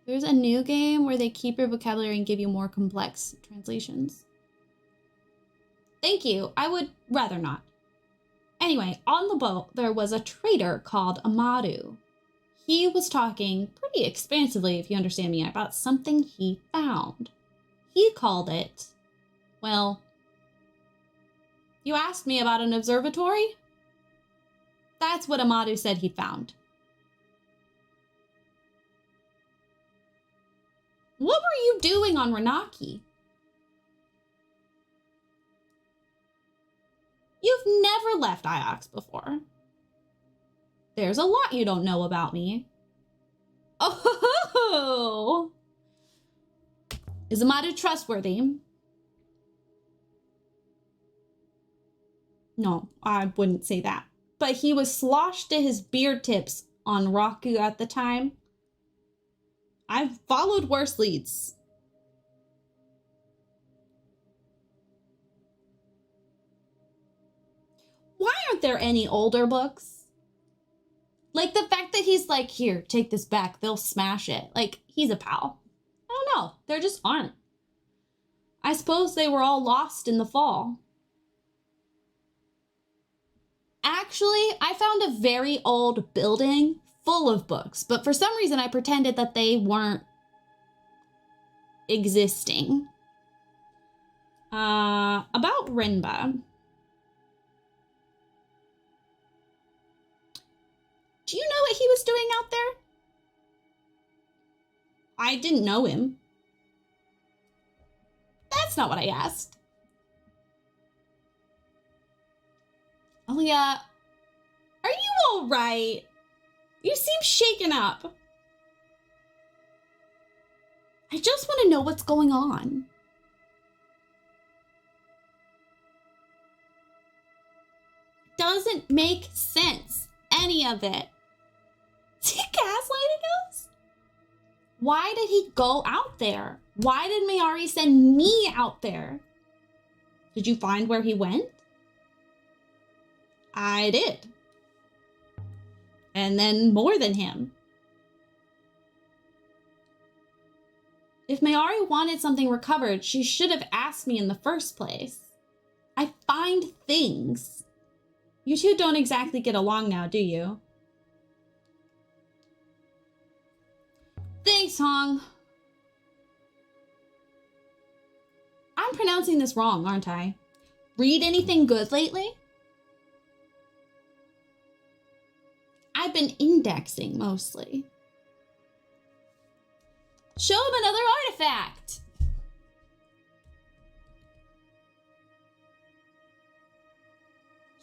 There's a new game where they keep your vocabulary and give you more complex translations. Thank you. I would rather not. Anyway, on the boat, there was a trader called Amadu. He was talking pretty expansively, if you understand me, about something he found. He called it, well, you asked me about an observatory? That's what Amadu said he'd found. What were you doing on Renaki? You've never left Iox before. There's a lot you don't know about me. Oh! Is Amadu trustworthy? No, I wouldn't say that. But he was sloshed to his beard tips on Raku at the time. I've followed worse leads. Why aren't there any older books? Like the fact that he's like, here, take this back, they'll smash it. Like, he's a pal. I don't know, there just aren't. I suppose they were all lost in the fall. Actually, I found a very old building full of books, but for some reason I pretended that they weren't existing. About Rinba. Do you know what he was doing out there? I didn't know him. That's not what I asked. Leah, are you all right? You seem shaken up. I just want to know what's going on. Doesn't make sense, any of it. Is he gaslighting us? Why did he go out there? Why did Mayari send me out there? Did you find where he went? I did. And then more than him. If Mayari wanted something recovered, she should have asked me in the first place. I find things. You two don't exactly get along now, do you? Thanks, Hong. I'm pronouncing this wrong, aren't I? Read anything good lately? I've been indexing mostly. Show him another artifact.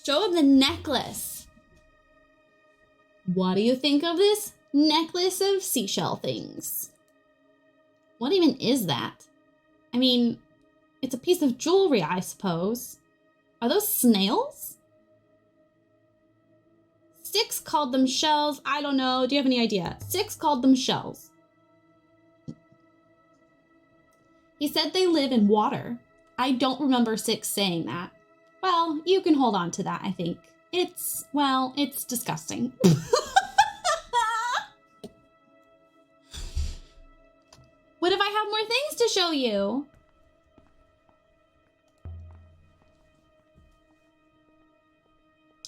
Show him the necklace. What do you think of this necklace of seashell things? What even is that? I mean, it's a piece of jewelry, I suppose. Are those snails? Six called them shells. I don't know. Do you have any idea? Six called them shells. He said they live in water. I don't remember Six saying that. Well, you can hold on to that, I think. It's disgusting. What if I have more things to show you?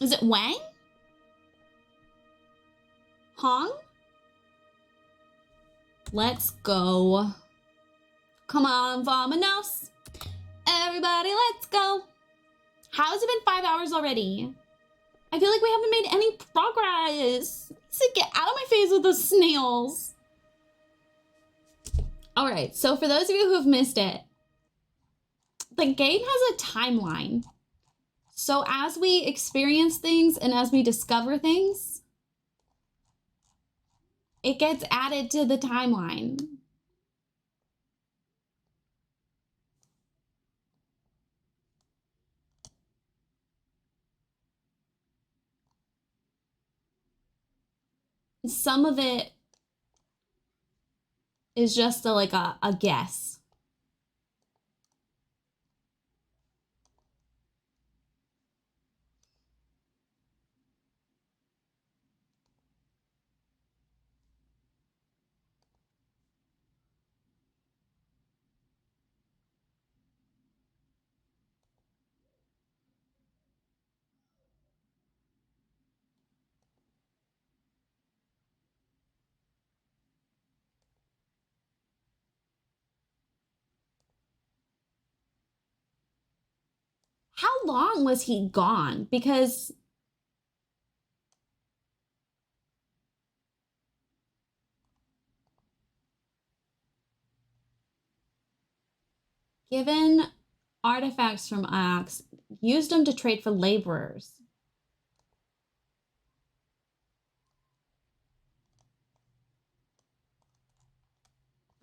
Is it Wang? Hong? Let's go. Come on, vamonos. Everybody, let's go. How has it been 5 hours already? I feel like we haven't made any progress. So get out of my face with those snails. All right, so for those of you who have missed it, the game has a timeline. So as we experience things and as we discover things, it gets added to the timeline. Some of it is just a guess. How long was he gone? Because given artifacts from Ox, used them to trade for laborers.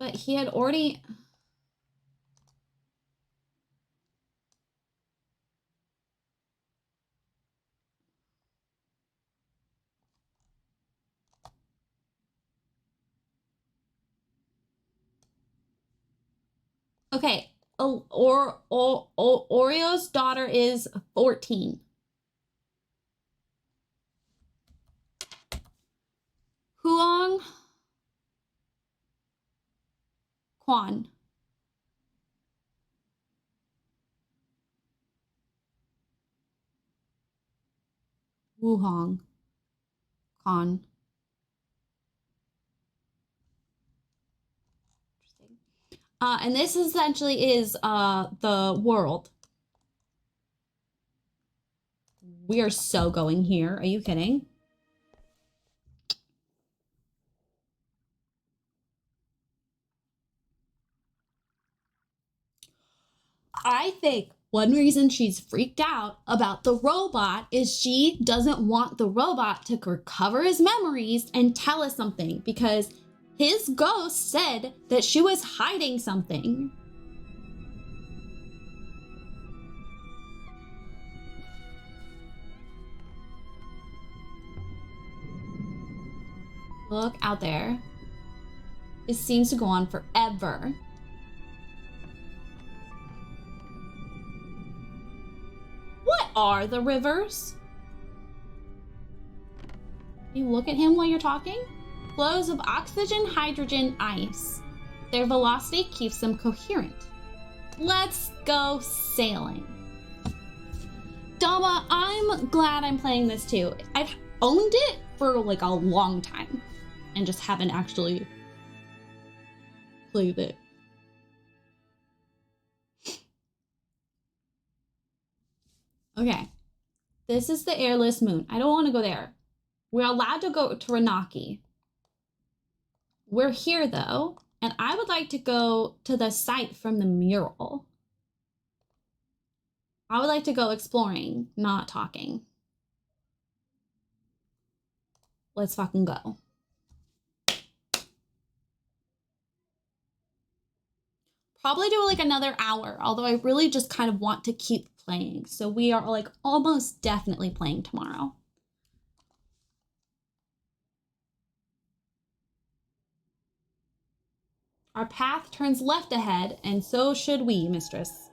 But he had already... Okay, Oreo's daughter is 14. Huang Quan. Wuhong Quan. And this essentially is the world. We are so going here. Are you kidding? I think one reason she's freaked out about the robot is she doesn't want the robot to recover his memories and tell us something because his ghost said that she was hiding something. Look out there. It seems to go on forever. What are the rivers? You look at him while you're talking? Flows of oxygen, hydrogen, ice. Their velocity keeps them coherent. Let's go sailing. Dama, I'm glad I'm playing this too. I've owned it for like a long time and just haven't actually played it. Okay, this is the airless moon. I don't want to go there. We're allowed to go to Renaki. We're here though, and I would like to go to the site from the mural. I would like to go exploring, not talking. Let's fucking go. Probably do like another hour, although I really just kind of want to keep playing. So we are like almost definitely playing tomorrow. Our path turns left ahead, and so should we, mistress.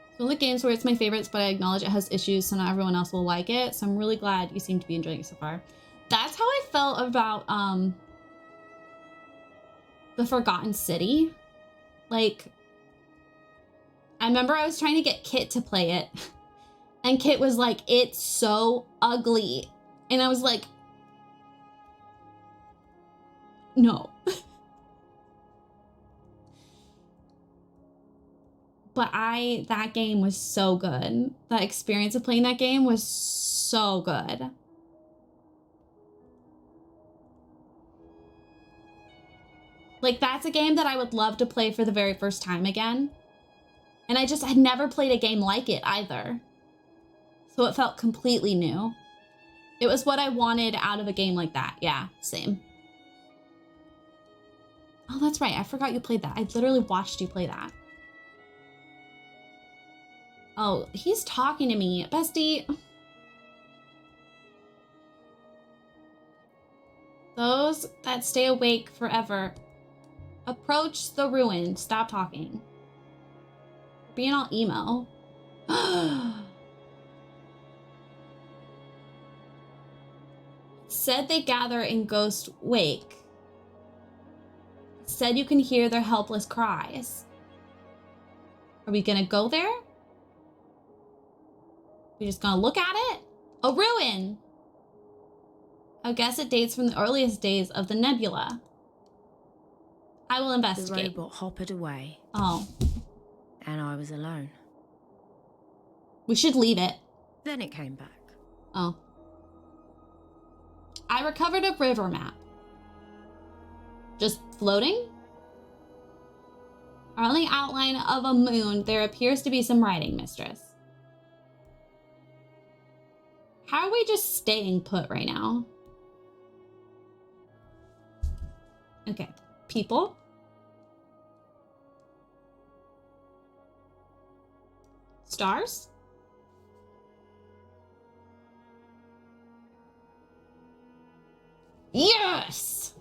It's one of the games where it's my favorites, but I acknowledge it has issues, so not everyone else will like it. So I'm really glad you seem to be enjoying it so far. That's how I felt about the Forgotten City. Like, I remember I was trying to get Kit to play it, and Kit was like, it's so ugly. And I was like, no. But that game was so good. That experience of playing that game was so good. Like, that's a game that I would love to play for the very first time again. And I just had never played a game like it either. So it felt completely new. It was what I wanted out of a game like that. Yeah, same. Oh, that's right. I forgot you played that. I literally watched you play that. Oh, he's talking to me. Bestie. Those that stay awake forever. Approach the ruin. Stop talking. Being all emo. Said they gather in Ghost Wake. Said you can hear their helpless cries. Are we gonna go there? We just gonna look at it? A ruin! I guess it dates from the earliest days of the nebula. I will investigate. The robot hoppered away. Oh. And I was alone. We should leave it. Then it came back. Oh. I recovered a river map. Just floating? On the outline of a moon, there appears to be some writing, mistress. How are we just staying put right now? Okay, people. Stars? Yes!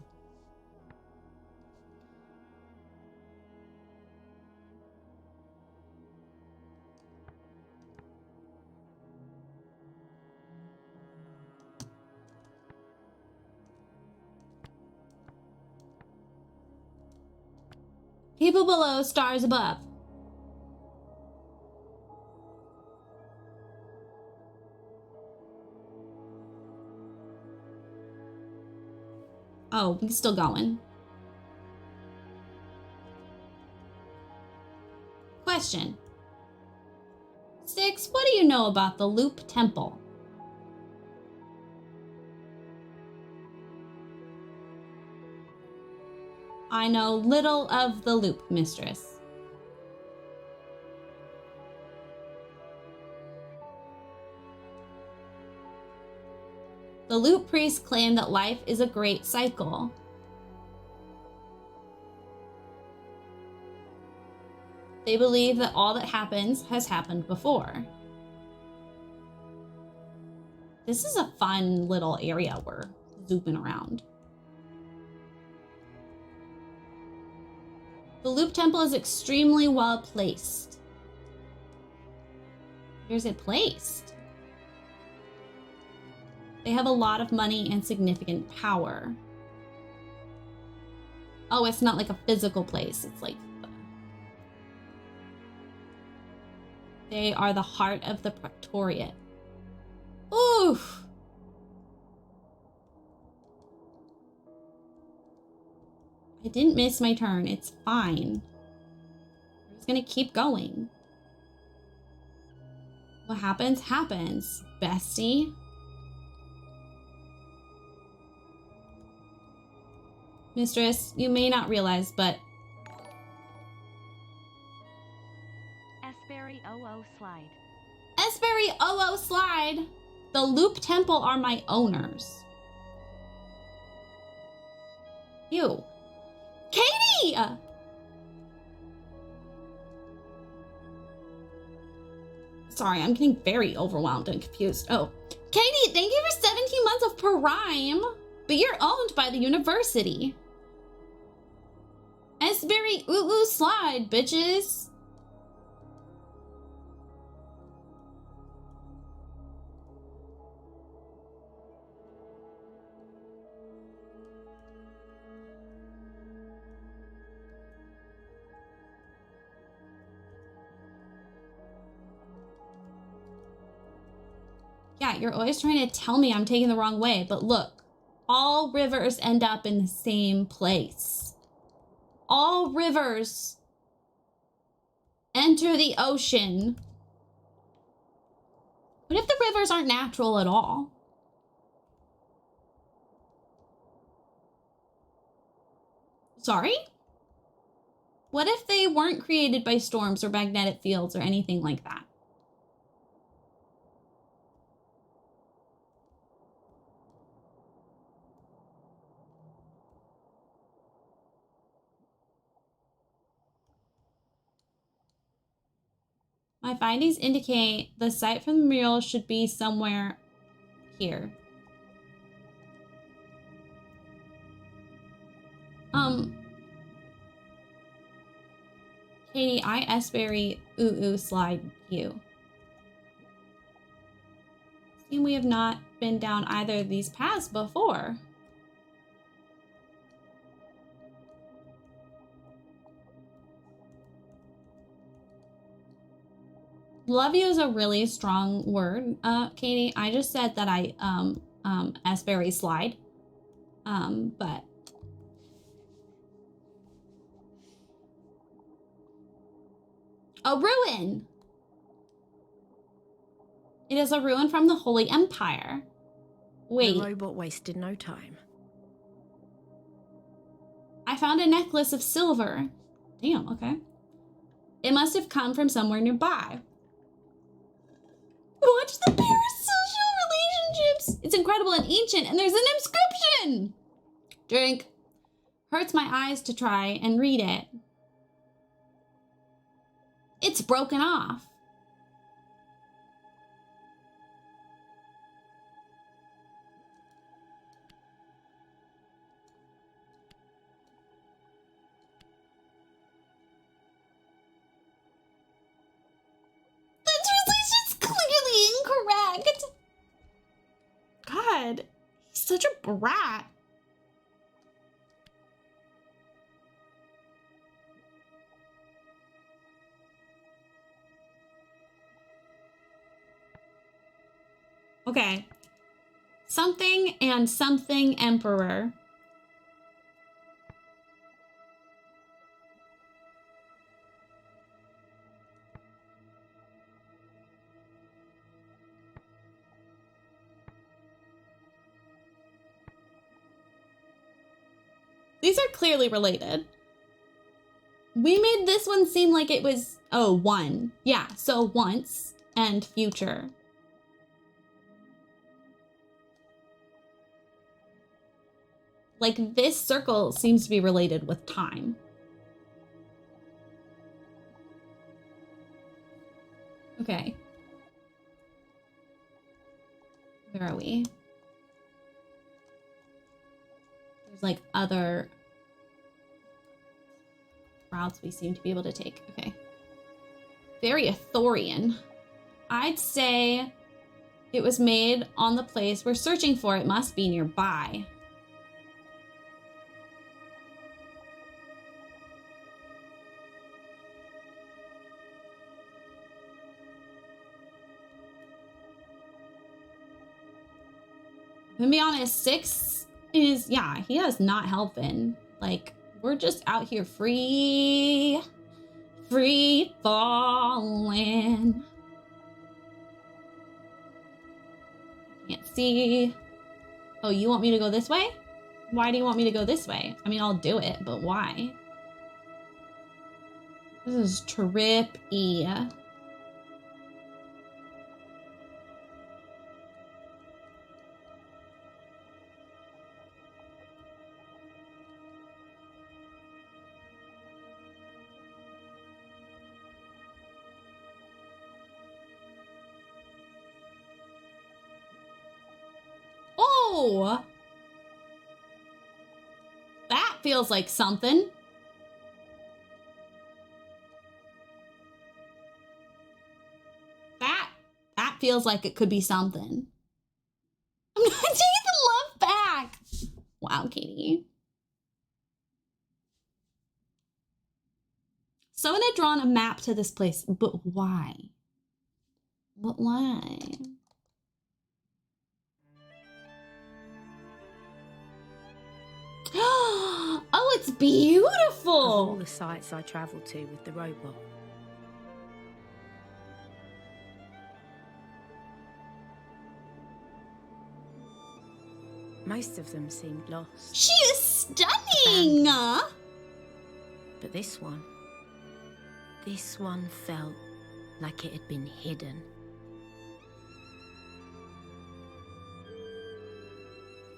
People below, stars above. Oh, we're still going. Question. 6, what do you know about the Loop Temple? I know little of the Loop, mistress. The Loop priests claim that life is a great cycle. They believe that all that happens has happened before. This is a fun little area we're zooming around. The Loop Temple is extremely well placed. Where's it placed? They have a lot of money and significant power. Oh, it's not like a physical place. It's like... They are the heart of the Praetoriate. Oof! I didn't miss my turn. It's fine. I'm just gonna keep going. What happens, happens, bestie. Mistress, you may not realize, but... Esberry OO Slide. Esberry OO Slide! The Loop Temple are my owners. Ew. Katie! Sorry, I'm getting very overwhelmed and confused. Oh. Katie, thank you for 17 months of Prime, but you're owned by the university. Esberry OO Slide, bitches. Yeah, you're always trying to tell me I'm taking the wrong way, but look, all rivers end up in the same place. All rivers enter the ocean. What if the rivers aren't natural at all? Sorry? What if they weren't created by storms or magnetic fields or anything like that? My findings indicate the site for the mural should be somewhere here. Katie, I Esberry OO Slide you. Seem we have not been down either of these paths before. Love you is a really strong word, Katie. I just said that I Esberry Slide. But a ruin. It is a ruin from the Holy Empire. Wait. The robot wasted no time. I found a necklace of silver. Damn, okay. It must have come from somewhere nearby. Watch the parasocial relationships. It's incredible and ancient, and there's an inscription. Drink. Hurts my eyes to try and read it. It's broken off. Incorrect. God, he's such a brat. Okay. Something and something emperor. These are clearly related. We made this one seem like it was, oh, one. Yeah, so once and future. Like, this circle seems to be related with time. Okay. Where are we? There's like other routes we seem to be able to take. Okay. Very Arthurian. I'd say it was made on the place we're searching for. It must be nearby. To be honest, 6 is, yeah, he has not helping. Like, we're just out here free falling. Can't see. Oh, you want me to go this way? Why do you want me to go this way? I mean, I'll do it, but why? This is trippy. Oh! That feels like something. That feels like it could be something. I'm not taking the love back. Wow, Katie. Someone had drawn a map to this place, but why? But why? Oh, it's beautiful! Of all the sites I travelled to with the robot, most of them seemed lost. She is stunning! But this one felt like it had been hidden.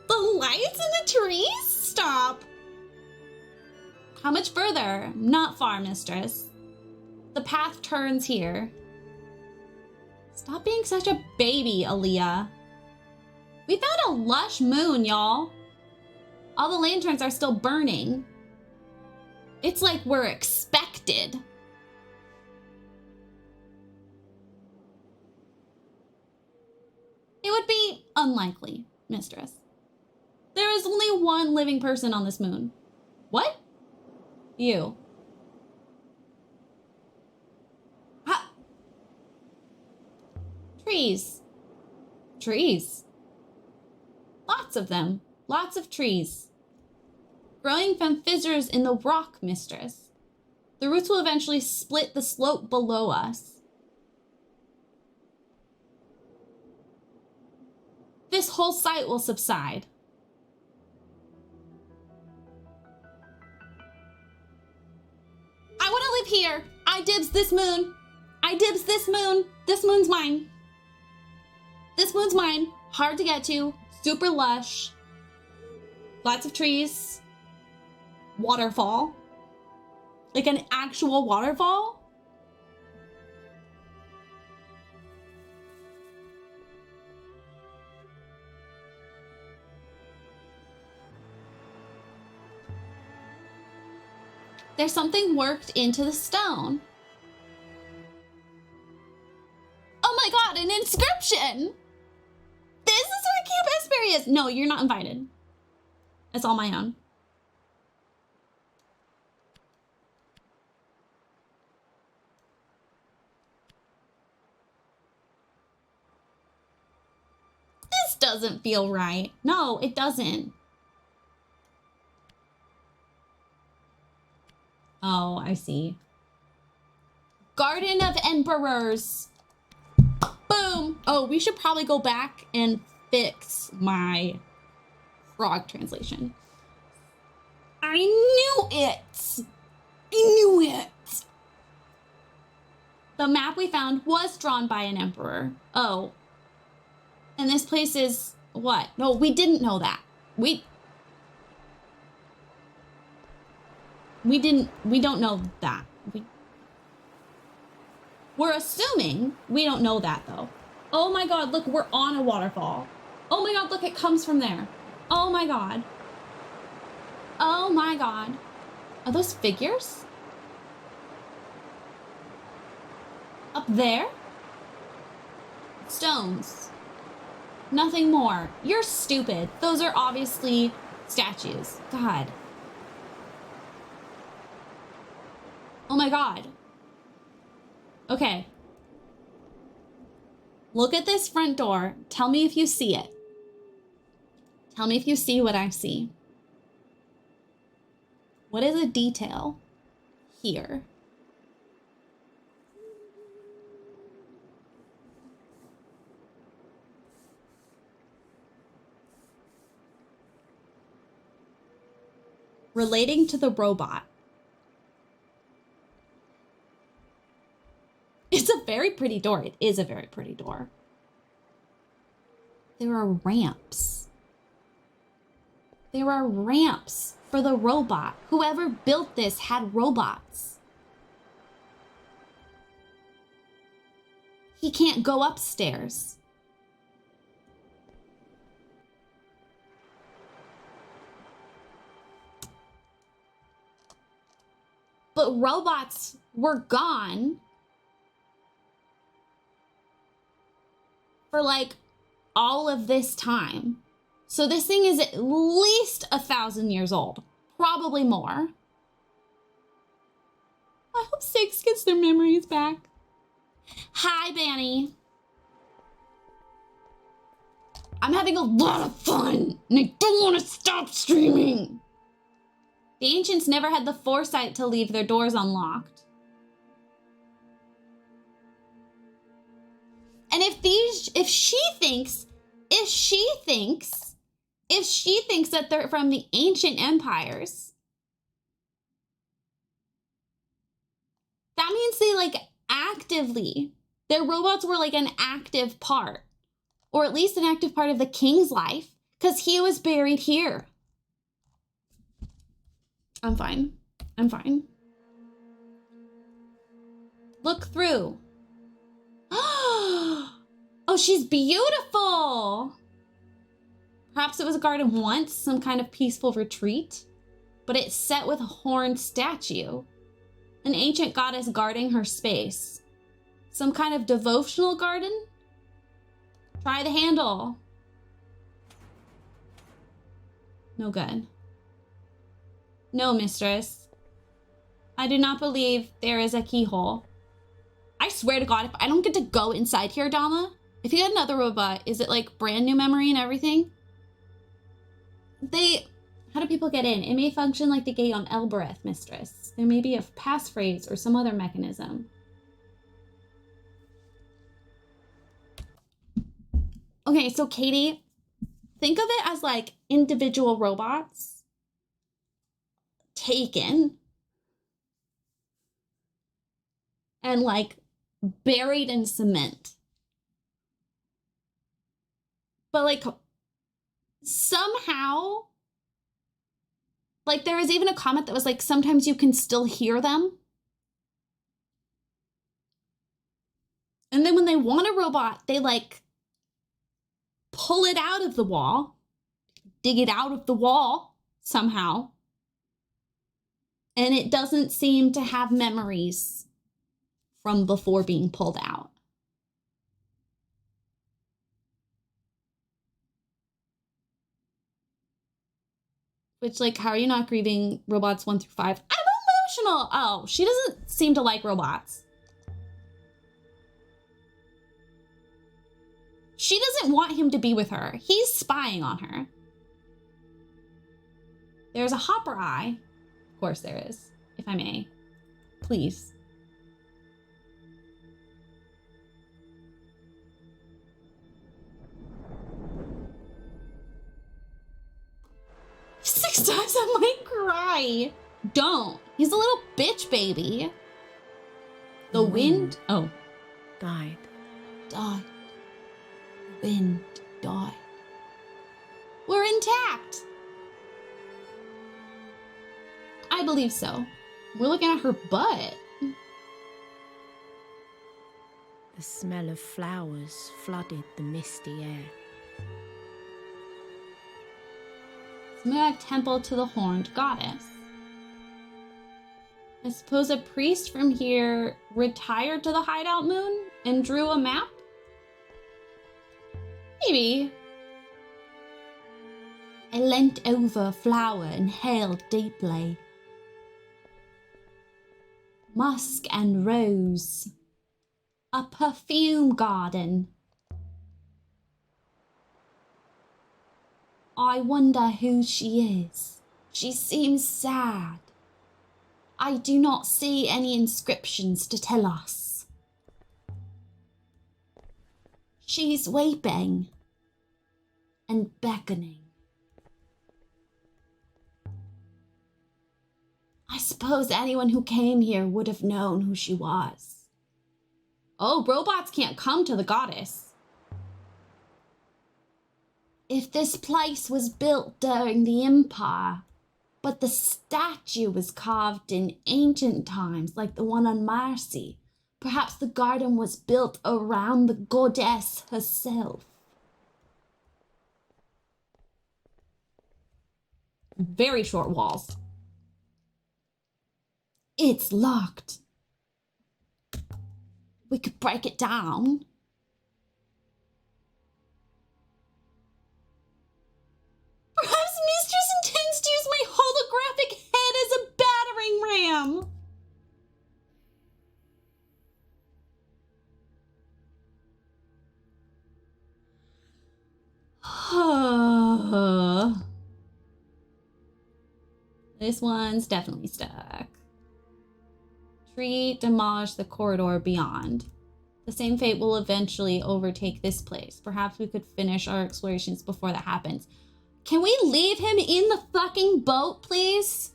The lights in the trees? Stop. How much further? Not far, mistress. The path turns here. Stop being such a baby, Aaliyah. We found a lush moon, y'all. All the lanterns are still burning. It's like we're expected. It would be unlikely, mistress. There is only one living person on this moon. What? You. Ha! Trees. Trees. Lots of them. Lots of trees. Growing from fissures in the rock, mistress. The roots will eventually split the slope below us. This whole site will subside. I want to live here. I dibs this moon. I dibs this moon. This moon's mine. This moon's mine. Hard to get to. Super lush. Lots of trees. Waterfall. Like an actual waterfall. There's something worked into the stone. Oh my god, an inscription! This is where Camp Asbury is! No, you're not invited. It's all my own. This doesn't feel right. No, it doesn't. Oh, I see. Garden of Emperors. Boom. Oh, we should probably go back and fix my frog translation. I knew it. I knew it. The map we found was drawn by an emperor. Oh. And this place is what? No, we didn't know that. We don't know that. We're assuming. We don't know that, though. Oh my god, look, we're on a waterfall. Oh my god, look, it comes from there. Oh my god. Oh my god. Are those figures? Up there? Stones. Nothing more. You're stupid. Those are obviously statues. God. Oh my god. Okay. Look at this front door. Tell me if you see it. Tell me if you see what I see. What is a detail here? Relating to the robot. It's a very pretty door. It is a very pretty door. There are ramps. There are ramps for the robot. Whoever built this had robots. He can't go upstairs. But robots were gone for like all of this time. So this thing is at least 1,000 years old, probably more. I hope Six gets their memories back. Hi, Banny. I'm having a lot of fun and I don't want to stop streaming. The ancients never had the foresight to leave their doors unlocked. And if she thinks that they're from the ancient empires, that means they like actively, their robots were like an active part, or at least an active part of the king's life, because he was buried here. I'm fine. I'm fine. Look through. Oh, she's beautiful. Perhaps it was a garden once, some kind of peaceful retreat, but it's set with a horned statue. An ancient goddess guarding her space. Some kind of devotional garden? Try the handle. No good. No, mistress. I do not believe there is a keyhole. I swear to God, if I don't get to go inside here, Dama, if you had another robot, is it like brand new memory and everything? How do people get in? It may function like the gate on Elbereth, mistress. There may be a passphrase or some other mechanism. Okay, so Katie, think of it as like individual robots taken and like buried in cement. But like somehow, like there was even a comment that was like, sometimes you can still hear them. And then when they want a robot, they like pull it out of the wall, dig it out of the wall somehow. And it doesn't seem to have memories from before being pulled out. Which, like, how are you not grieving robots 1 through 5? I'm emotional. Oh, she doesn't seem to like robots. She doesn't want him to be with her. He's spying on her. There's a hopper eye. Of course there is, if I may. Please. Six times I might cry. Don't. He's a little bitch baby. The wind. Oh. Died. Died. The wind died. We're intact. I I believe so. We're looking at her butt. The smell of flowers flooded the misty air. Smoonag Temple to the Horned Goddess. I suppose a priest from here retired to the Hideout Moon and drew a map? Maybe. I leant over a flower and inhaled deeply. Musk and rose. A perfume garden. I wonder who she is. She seems sad. I do not see any inscriptions to tell us. She's weeping and beckoning. I suppose anyone who came here would have known who she was. Oh, robots can't come to the goddess. If this place was built during the Empire, but the statue was carved in ancient times like the one on Marcy, perhaps the garden was built around the goddess herself. Very short walls. It's locked. We could break it down. Perhaps Mistress intends to use my holographic head as a battering ram. This one's definitely stuck. Tree demolish the corridor beyond. The same fate will eventually overtake this place. Perhaps we could finish our explorations before that happens. Can we leave him in the fucking boat, please?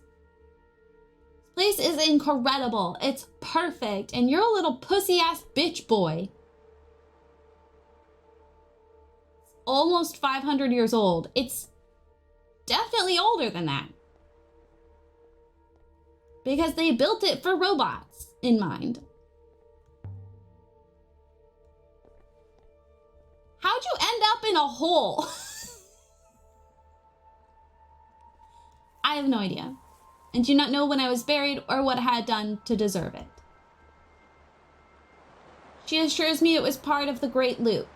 This place is incredible. It's perfect. And you're a little pussy-ass bitch boy. It's almost 500 years old. It's definitely older than that. Because they built it for robots in mind. How'd you end up in a hole? I have no idea. And do not know when I was buried or what I had done to deserve it. She assures me it was part of the Great Loop.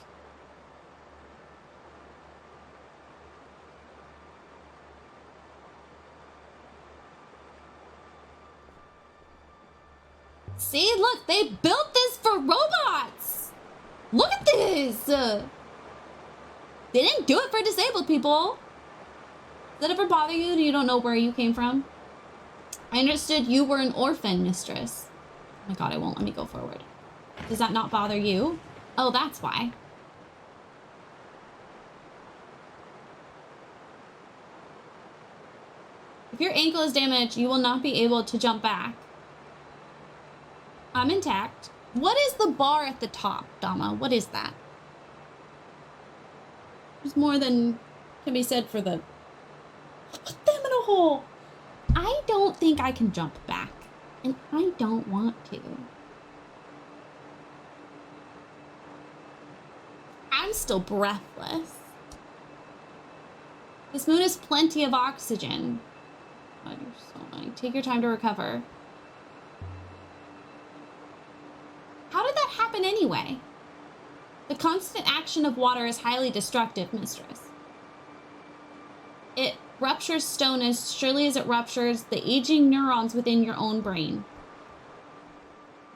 See, look, they built this for robots. Look at this. They didn't do it for disabled people. Does that ever bother you? You don't know where you came from? I understood you were an orphan, mistress. Oh my god, it won't let me go forward. Does that not bother you? Oh, that's why. If your ankle is damaged, you will not be able to jump back. I'm intact. What is the bar at the top, Dama? What is that? There's more than can be said for the... Put them in a hole. I don't think I can jump back. And I don't want to. I'm still breathless. This moon has plenty of oxygen. God, you're so annoying. Take your time to recover. How did that happen anyway? The constant action of water is highly destructive, mistress. It ruptures stone as surely as it ruptures the aging neurons within your own brain.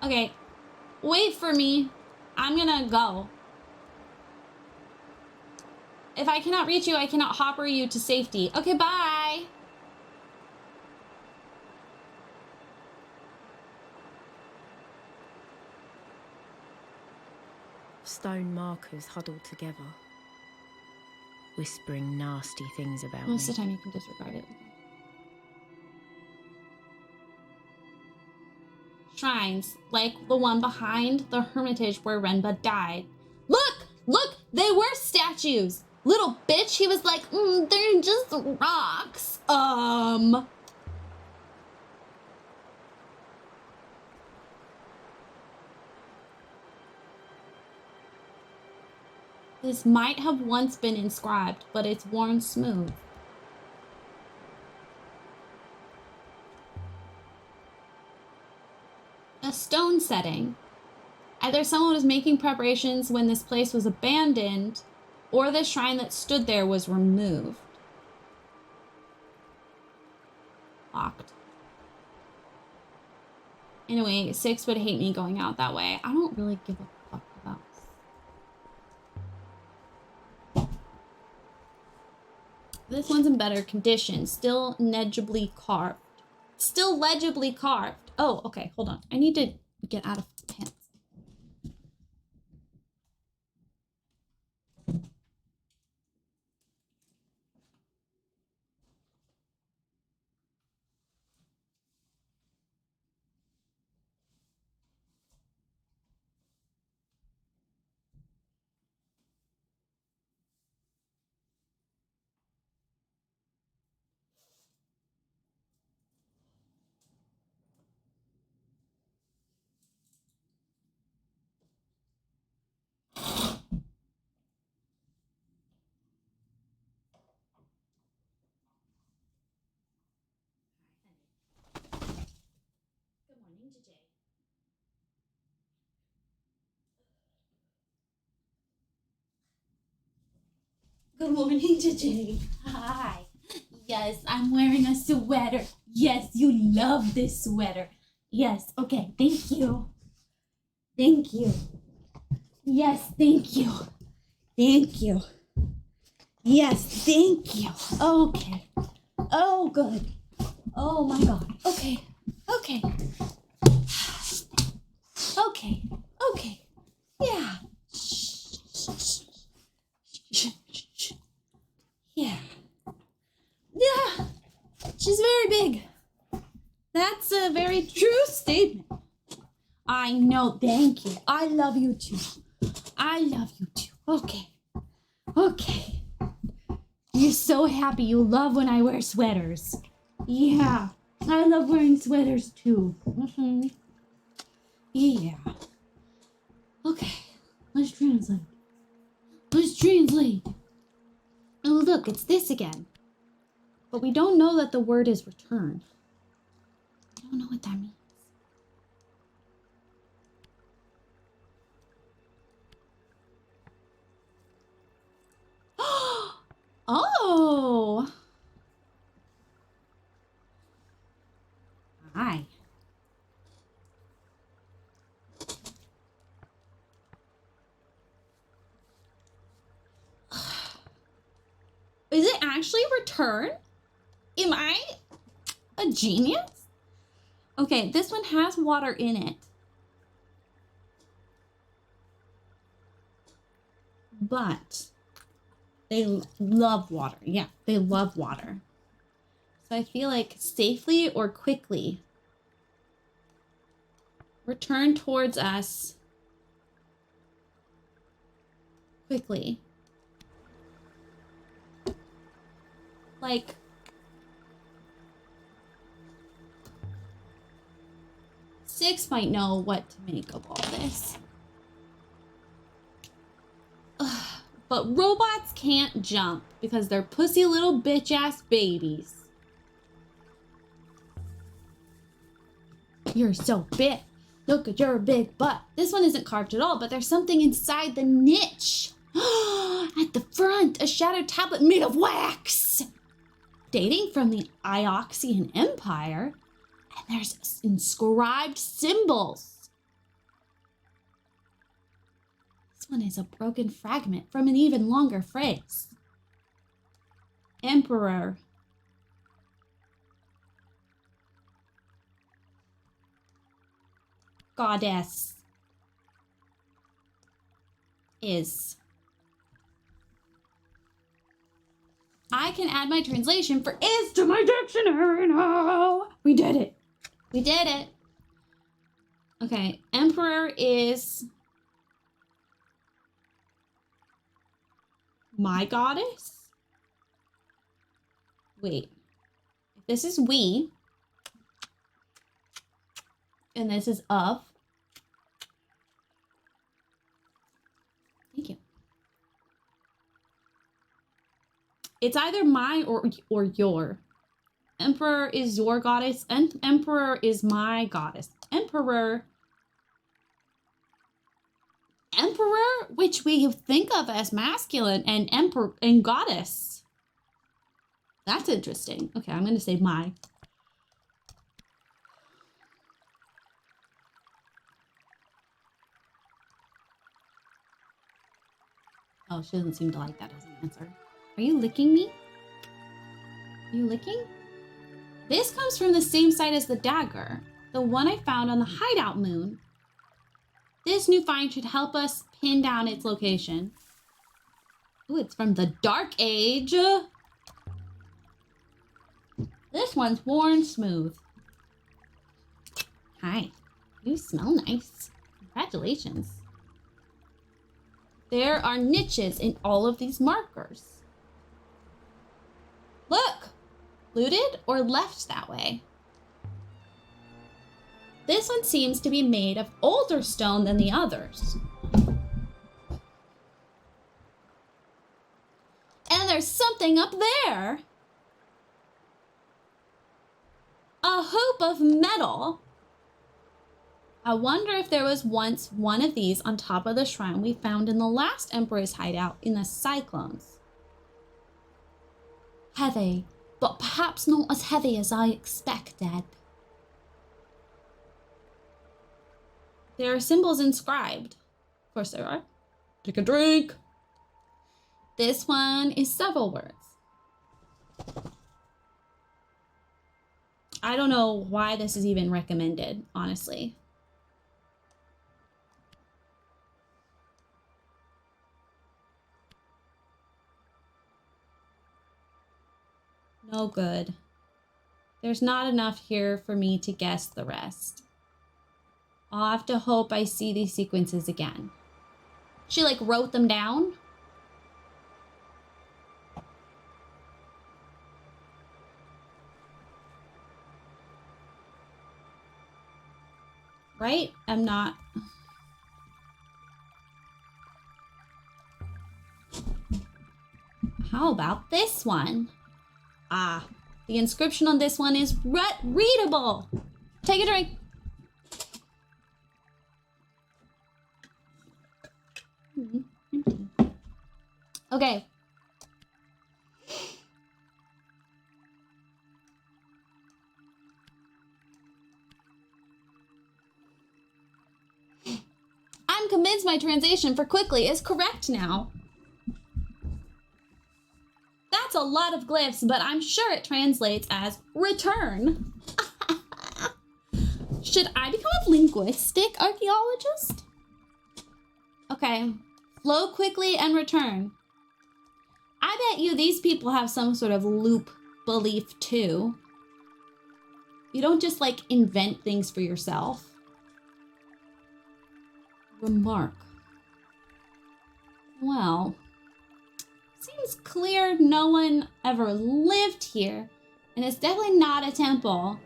Okay, wait for me. I'm gonna go. If I cannot reach you, I cannot hopper you to safety. Okay, bye. Stone markers huddled together, whispering nasty things about Most me. of the time you can disregard it. Shrines, like the one behind the hermitage where Renba died. Look! Look! They were statues! Little bitch, he was like, they're just rocks. This might have once been inscribed, but it's worn smooth. A stone setting. Either someone was making preparations when this place was abandoned, or the shrine that stood there was removed. Locked. Anyway, 6 would hate me going out that way. I don't really give a fuck about this one's in better condition. Still legibly carved. Still legibly carved. Oh, okay, hold on. I need to get out of pants. Good morning, JJ. Good morning, JJ. Hi. Yes, I'm wearing a sweater. Yes, you love this sweater. Yes, okay, thank you. Thank you. Yes, thank you. Thank you. Yes, thank you. Okay. Oh, good. Oh my God. Okay. Okay. Okay. Okay. Yeah. Yeah. Yeah. She's very big. That's a very true statement. I know. Thank you. I love you too. I love you too. Okay. Okay. You're so happy. You love when I wear sweaters. Yeah. I love wearing sweaters too. Mm-hmm. Yeah. Okay. Let's translate. Let's translate. Oh, look, it's this again. But we don't know that the word is return. I don't know what that means. Oh! Hi. Is it actually return? Am I a genius? Okay, this one has water in it. But they love water. Yeah, they love water. So I feel like safely or quickly. Return towards us quickly. Like, Six might know what to make of all this. Ugh, but robots can't jump because they're pussy little bitch ass babies. You're so big. Look at your big butt. This one isn't carved at all, but there's something inside the niche. At the front, a shattered tablet made of wax. Dating from the Ioxian Empire. And there's inscribed symbols. This one is a broken fragment from an even longer phrase. Emperor. Goddess. Is. I can add my translation for is to my dictionary now. We did it. We did it. Okay, Emperor is my goddess? Wait. If this is we, and this is of. Thank you. It's either my or your. Emperor is your goddess, and Emperor is my goddess. Emperor, which we think of as masculine, and emperor and goddess. That's interesting. Okay, I'm gonna say my. Oh, she doesn't seem to like that as an answer. Are you licking me? Are you licking? This comes from the same site as the dagger, the one I found on the hideout moon. This new find should help us pin down its location. Ooh, it's from the Dark Age. This one's worn smooth. Hi, you smell nice. Congratulations. There are niches in all of these markers. Look! Looted or left that way. This one seems to be made of older stone than the others. And there's something up there. A hoop of metal. I wonder if there was once one of these on top of the shrine we found in the last Emperor's hideout in the Cyclones. Heavy, but perhaps not as heavy as I expected. There are symbols inscribed. Of course there are. Take a drink. This one is several words. I don't know why this is even recommended, honestly. No good. There's not enough here for me to guess the rest. I'll have to hope I see these sequences again. She like wrote them down? Right? I'm not. How about this one? Ah, the inscription on this one is readable. Take a drink. Okay. I'm convinced my translation for quickly is correct now. That's a lot of glyphs, but I'm sure it translates as return. Should I become a linguistic archaeologist? Okay. Flow quickly and return. I bet you these people have some sort of loop belief too. You don't just like invent things for yourself. Remark. Well, seems clear no one ever lived here, and it's definitely not a temple.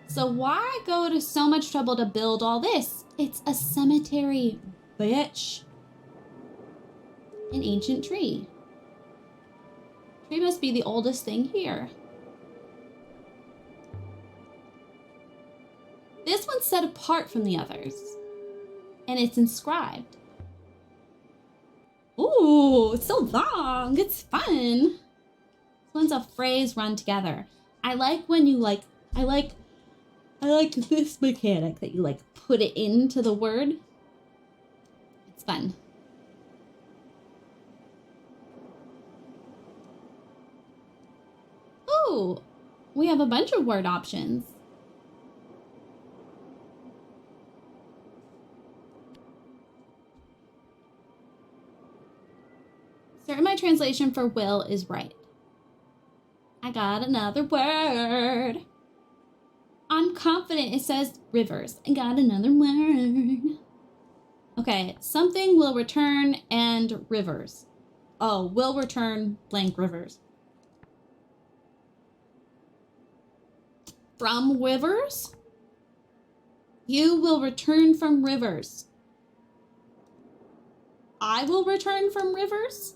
So why go to so much trouble to build all this? It's a cemetery, bitch. An ancient tree. Tree must be the oldest thing here. This one's set apart from the others, and it's inscribed. Ooh, it's so long. It's fun. This one's a phrase run together. I like when you like, I like this mechanic that you like put it into the word. It's fun. Ooh, we have a bunch of word options. Certain my translation for will is right. I got another word. I'm confident it says rivers. I got another word. Okay, something will return and rivers. Oh, will return blank rivers. From rivers? You will return from rivers. I will return from rivers?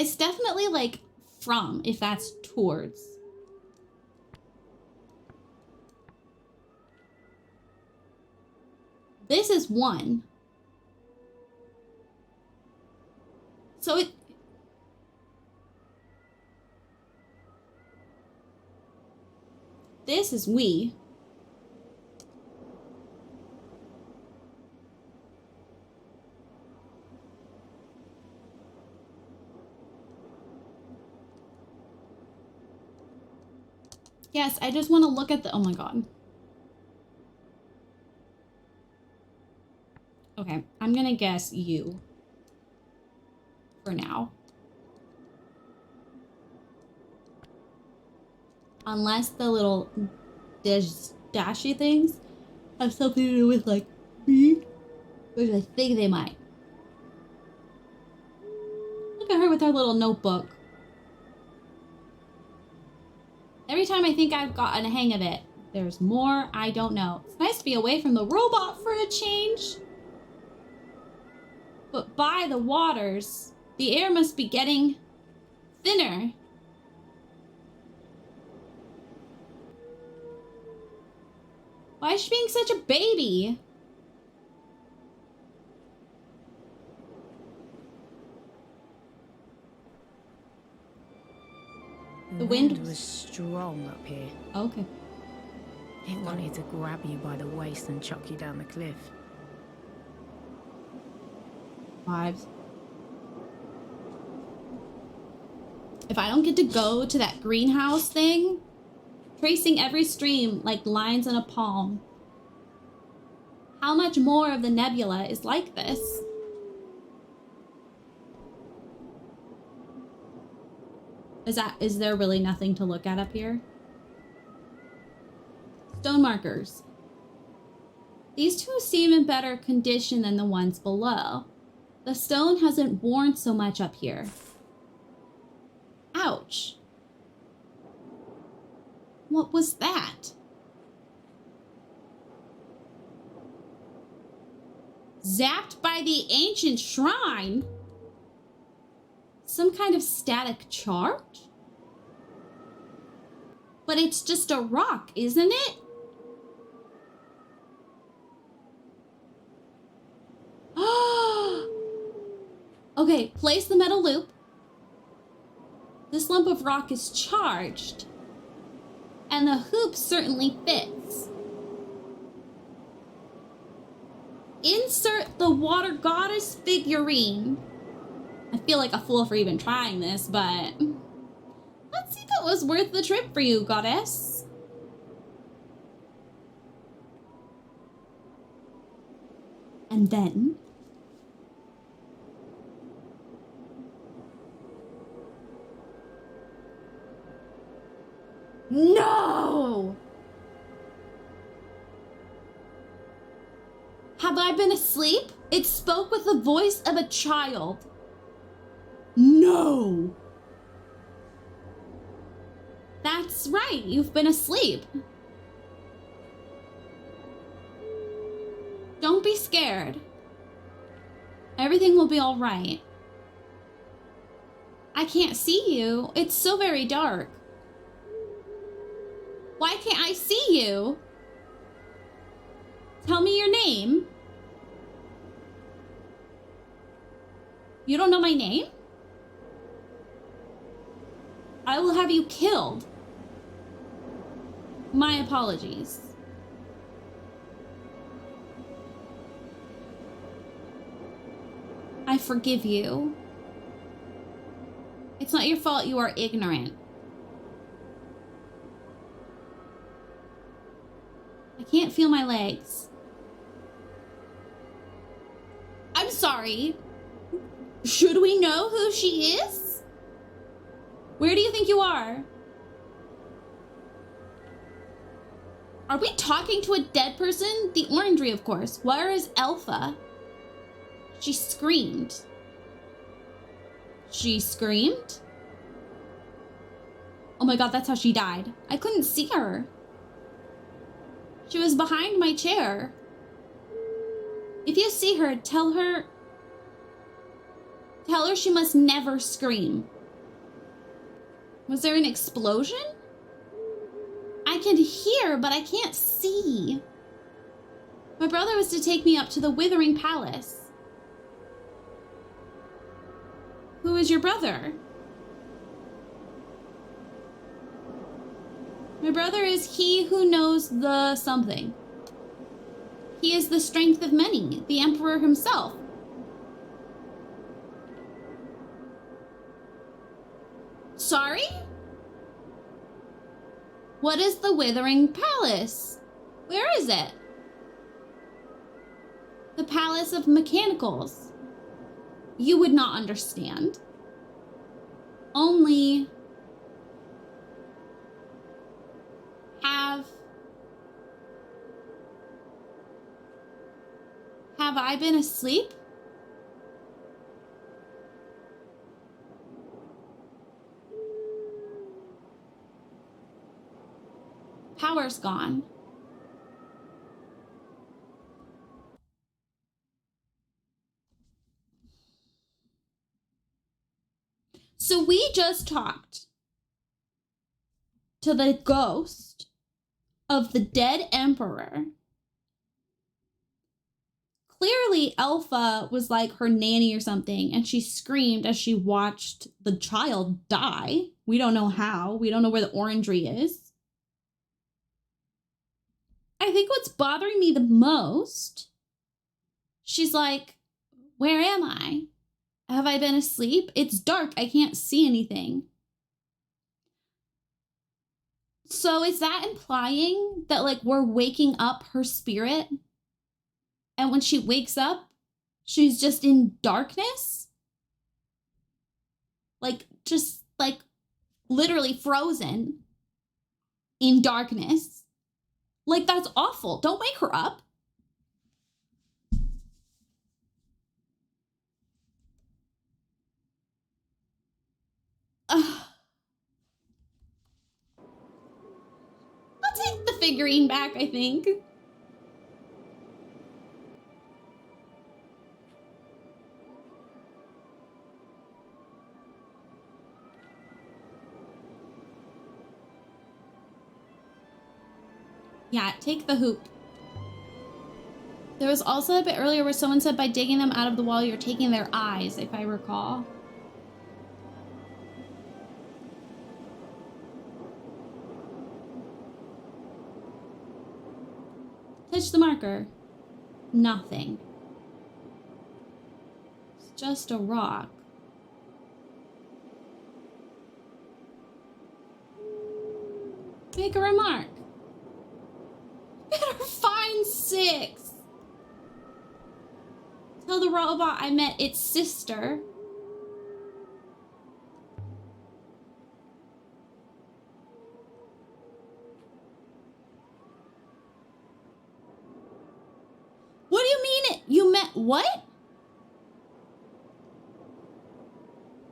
It's definitely like from, if that's towards. This is 1. So it... This is we. Yes, I just want to look at the... Oh my god. Okay, I'm gonna guess you. For now. Unless the little dashy things have something to do with, like, me. Which I think they might. Look at her with her little notebook. Every time I think I've gotten a hang of it, there's more I don't know. It's nice to be away from the robot for a change. But by the waters, the air must be getting thinner. Why is she being such a baby? The wind was strong up here. Okay. It wanted to grab you by the waist and chuck you down the cliff. Vibes. If I don't get to go to that greenhouse thing, tracing every stream like lines in a palm, how much more of the nebula is like this? Is there really nothing to look at up here? Stone markers. These two seem in better condition than the ones below. The stone hasn't worn so much up here. Ouch. What was that? Zapped by the ancient shrine? Some kind of static charge? But it's just a rock, isn't it? Okay, place the metal loop. This lump of rock is charged. And the hoop certainly fits. Insert the water goddess figurine. I feel like a fool for even trying this, but let's see if it was worth the trip for you, goddess. And then no! Have I been asleep? It spoke with the voice of a child. No! That's right, you've been asleep. Don't be scared. Everything will be all right. I can't see you. It's so very dark. Why can't I see you? Tell me your name. You don't know my name? I will have you killed. My apologies. I forgive you. It's not your fault you are ignorant. I can't feel my legs. I'm sorry. Should we know who she is? Where do you think you are? Are we talking to a dead person? The orangery, of course. Where is Alpha? She screamed. She screamed? Oh my god, that's how she died. I couldn't see her. She was behind my chair. If you see her, tell Tell her she must never scream. Was there an explosion? I can hear, but I can't see. My brother was to take me up to the Withering Palace. Who is your brother? My brother is he who knows the something. He is the strength of many, the Emperor himself. Sorry? What is the Withering Palace? Where is it? The Palace of Mechanicals. You would not understand. Only have I been asleep? Power's gone. So we just talked to the ghost of the dead emperor. Clearly, Alpha was like her nanny or something, and she screamed as she watched the child die. We don't know how. We don't know where the orangery is. I think what's bothering me the most, she's like, where am I? Have I been asleep? It's dark. I can't see anything. So is that implying that, like, we're waking up her spirit? And when she wakes up, she's just in darkness? Like, just, like, literally frozen in darkness. Like, that's awful. Don't wake her up. I'll take the figurine back, I think. Yeah, take the hoop. There was also a bit earlier where someone said by digging them out of the wall, you're taking their eyes, if I recall. Touch the marker. Nothing. It's just a rock. Make a remark. Better find 6. Tell the robot I met its sister. What do you mean you met what?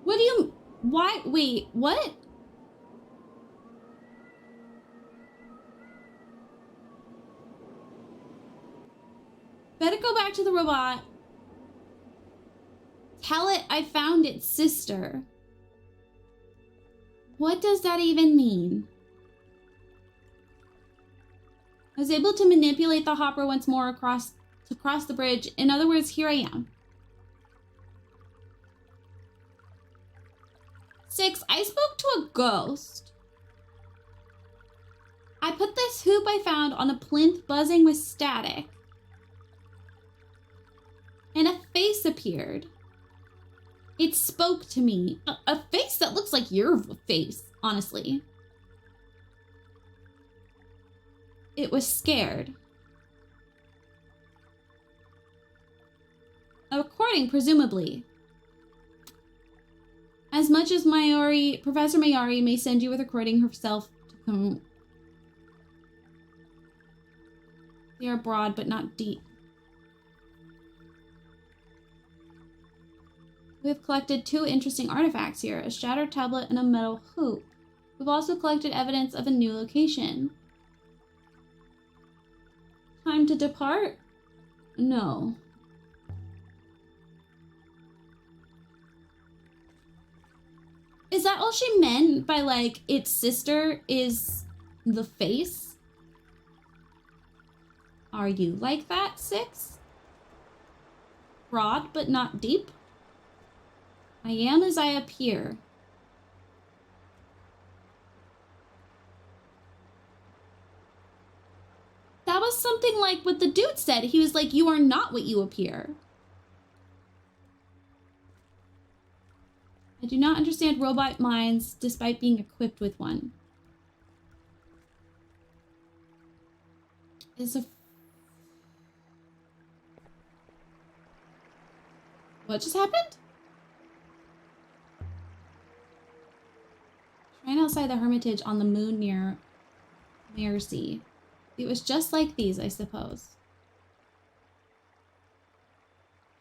What do you, why, wait, what? Better go back to the robot. Tell it I found its sister. What does that even mean? I was able to manipulate the hopper once more to cross the bridge. In other words, here I am. 6, I spoke to a ghost. I put this hoop I found on a plinth buzzing with static. And a face appeared. It spoke to me. A face that looks like your face, honestly. It was scared. A recording, presumably. As much as Professor Mayari may send you a recording herself to come. They are broad, but not deep. We have collected 2 interesting artifacts here, a shattered tablet and a metal hoop. We've also collected evidence of a new location. Time to depart? No. Is that all she meant by, like, its sister is the face? Are you like that, Six? Broad but not deep? I am as I appear. That was something like what the dude said. He was like, you are not what you appear. I do not understand robot minds despite being equipped with one. Is a... What just happened? Shrine outside the Hermitage on the moon near Mercy. It was just like these, I suppose.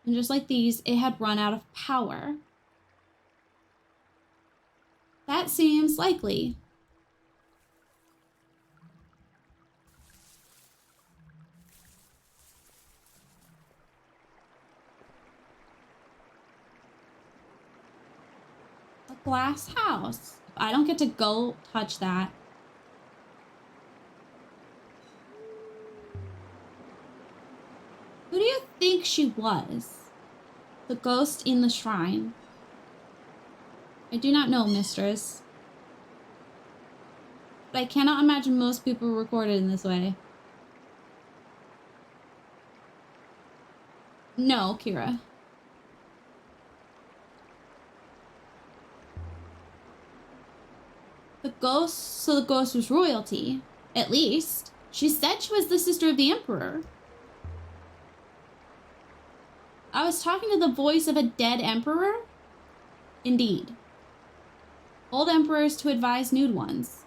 And just like these, it had run out of power. That seems likely. A glass house. I don't get to go touch that. Who do you think she was? The ghost in the shrine. I do not know, mistress. But I cannot imagine most people recorded in this way. No, Kira. So the ghost was royalty. At least. She said she was the sister of the Emperor. I was talking to the voice of a dead emperor? Indeed. Old emperors to advise new ones.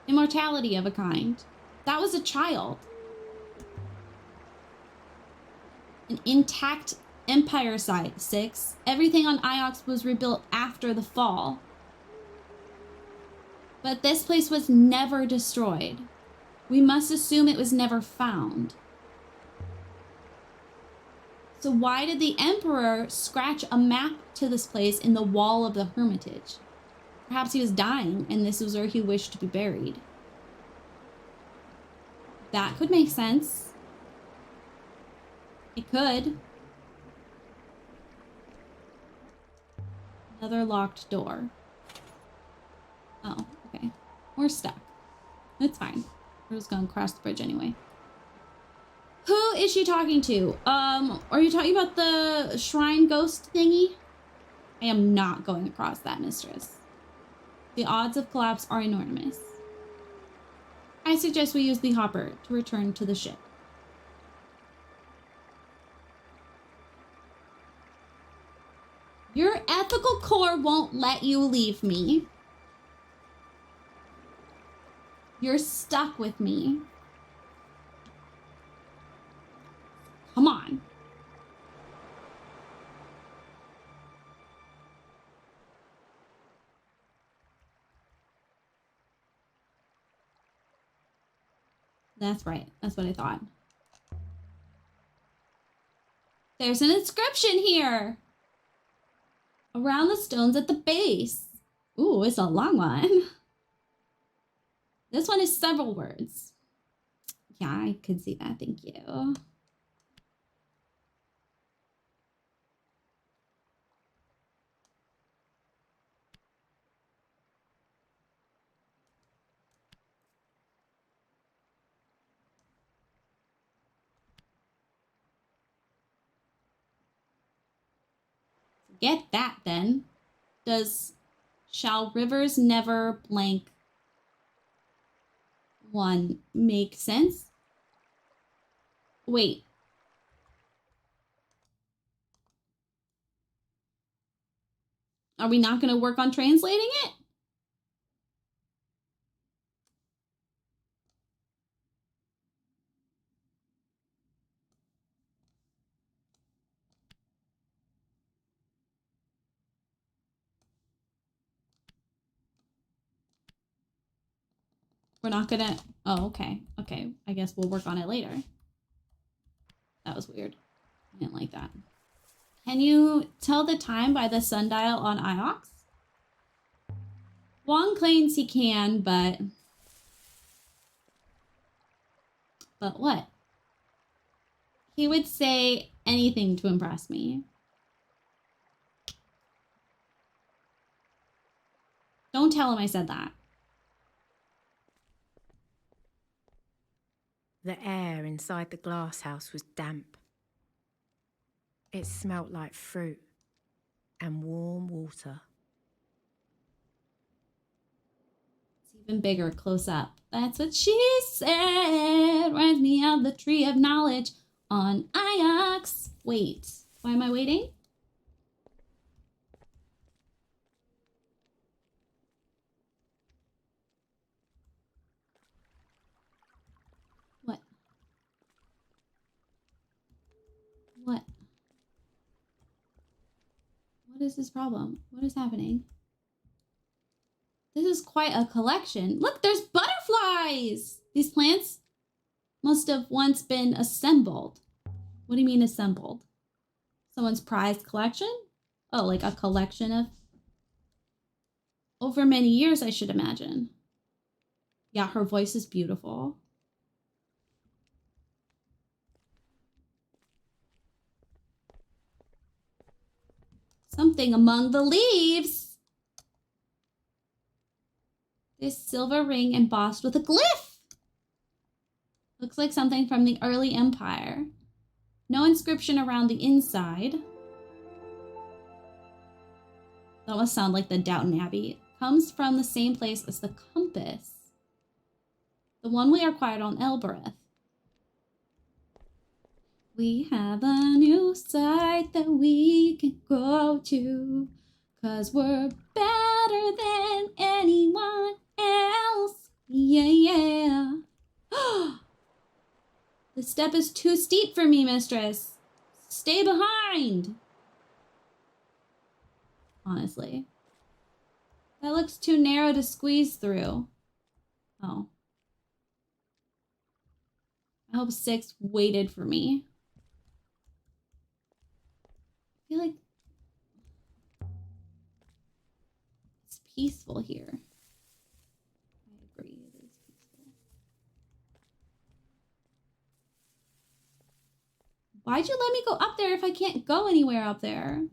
Immortality of a kind. That was a child. An intact empire site, Six. Everything on Iox was rebuilt after the fall. But this place was never destroyed. We must assume it was never found. So why did the Emperor scratch a map to this place in the wall of the Hermitage? Perhaps he was dying and this was where he wished to be buried. That could make sense. It could. Another locked door. Oh, okay. We're stuck. It's fine. We're just gonna cross the bridge anyway. Who is she talking to? Are you talking about the shrine ghost thingy? I am not going across that, mistress. The odds of collapse are enormous. I suggest we use the hopper to return to the ship. Your ethical core won't let you leave me. You're stuck with me. Come on. That's right. That's what I thought. There's an inscription here. Around the stones at the base. Ooh, it's a long one. This one is several words. Yeah, I could see that. Thank you. Get that then. Does shall rivers never blank one make sense? Wait. Are we not going to work on translating it? We're not gonna... Oh, okay. Okay. I guess we'll work on it later. That was weird. I didn't like that. Can you tell the time by the sundial on Iox? Wong claims he can, but what? He would say anything to impress me. Don't tell him I said that. The air inside the glass house was damp. It smelt like fruit and warm water. It's even bigger close up. That's what she said. Reminds me of the tree of knowledge on Iox. Wait, why am I waiting? What? What? What is this problem? What is happening? This is quite a collection. Look, there's butterflies! These plants must have once been assembled. What do you mean assembled? Someone's prized collection? Oh, like a collection of... Over many years, I should imagine. Yeah, her voice is beautiful. Something among the leaves. This silver ring embossed with a glyph. Looks like something from the early empire. No inscription around the inside. That must sound like the Downton Abbey. It comes from the same place as the compass. The one we acquired on Elbereth. We have a new site that we can go to, 'cause we're better than anyone else. Yeah. The step is too steep for me, mistress. Stay behind. Honestly. That looks too narrow to squeeze through. Oh. I hope 6 waited for me. I feel like it's peaceful here. I agree, it is peaceful. Why'd you let me go up there if I can't go anywhere up there?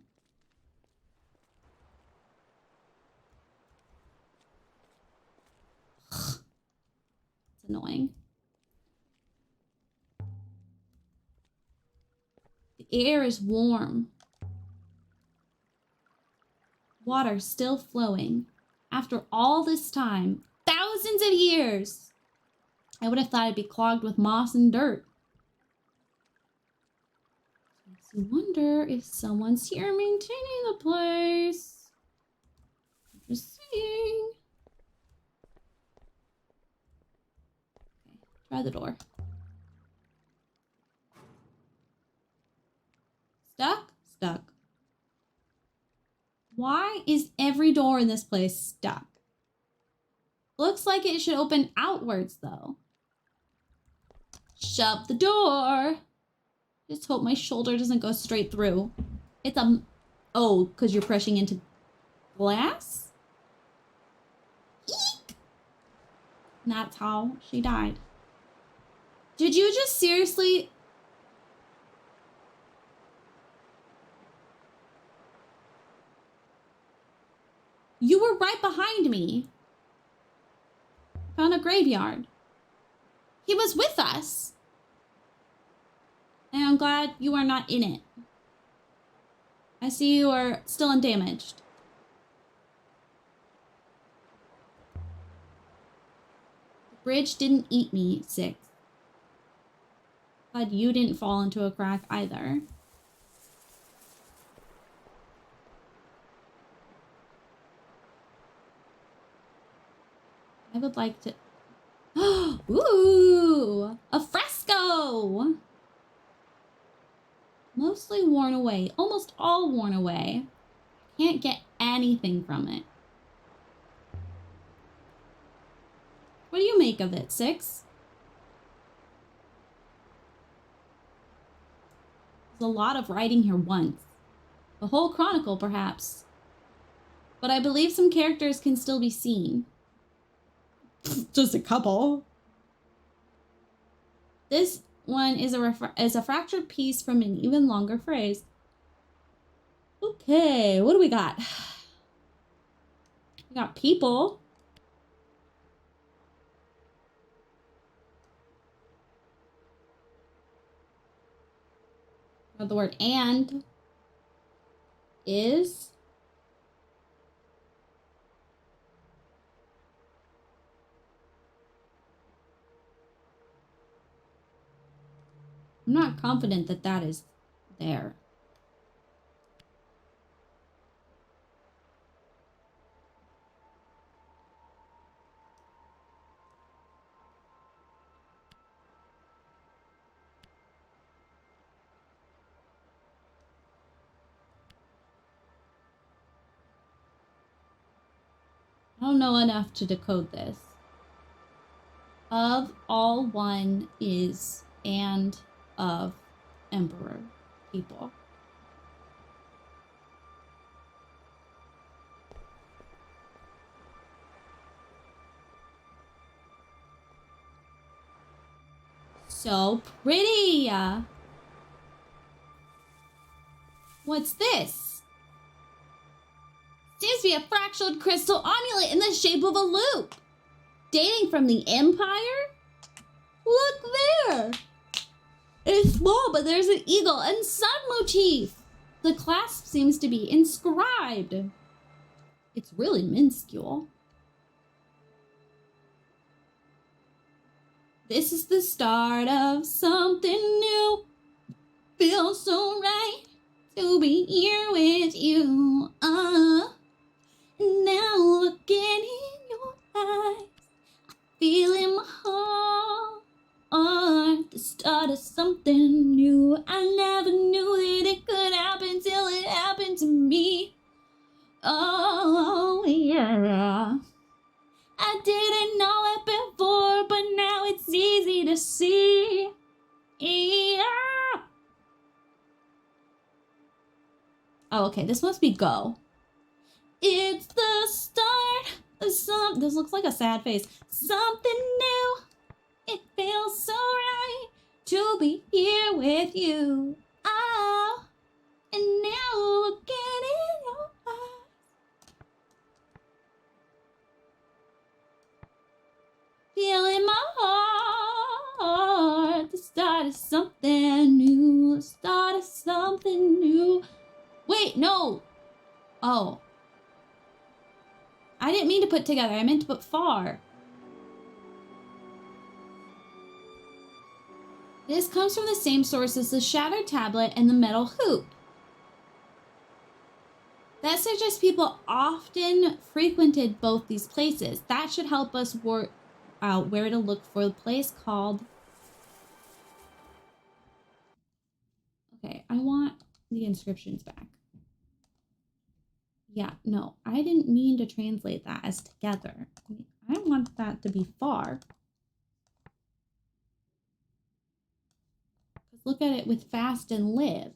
It's annoying. The air is warm. Water still flowing. After all this time, thousands of years, I would have thought it'd be clogged with moss and dirt. Makes you wonder if someone's here maintaining the place. Just saying. Okay, try the door. Stuck? Stuck. Why is every door in this place stuck? Looks like it should open outwards, though. Shut the door. Just hope my shoulder doesn't go straight through. It's a... Oh, because you're pressing into glass? Eek! And that's how she died. Did you just seriously... You were right behind me. Found a graveyard. He was with us. And I'm glad you are not in it. I see you are still undamaged. The bridge didn't eat me, 6. Glad you didn't fall into a crack either. I would like to... Ooh! A fresco! Mostly worn away. Almost all worn away. Can't get anything from it. What do you make of it, 6? There's a lot of writing here once. The whole chronicle, perhaps. But I believe some characters can still be seen. Just a couple. This one is a fractured piece from an even longer phrase. Okay, what do we got? We got people. The word and is. I'm not confident that that is there. I don't know enough to decode this. Of all one is and of emperor people. So pretty. What's this? Seems to be a fractured crystal amulet in the shape of a loop. Dating from the Empire? Look there! It's small, but there's an eagle and sun motif. The clasp seems to be inscribed. It's really minuscule. This is the start of something new. Feels so right to be here with you. Now looking in your eyes, feeling my heart, the start of something new. I never knew that it could happen till it happened to me. Oh yeah, I didn't know it before, but now it's easy to see. Yeah. Oh, okay, this must be go. It's the start of some. This looks like a sad face. Something new. It feels so right to be here with you. Oh, and now looking in your eyes, feeling my heart. The start of something new. The start of something new. Wait, no. Oh. I didn't mean to put together. I meant to put far. This comes from the same source as the shattered tablet and the metal hoop. That suggests people often frequented both these places. That should help us work out where to look for the place called... Okay, I want the inscriptions back. Yeah, no, I didn't mean to translate that as together. I want that to be far. Because look at it with fast and live.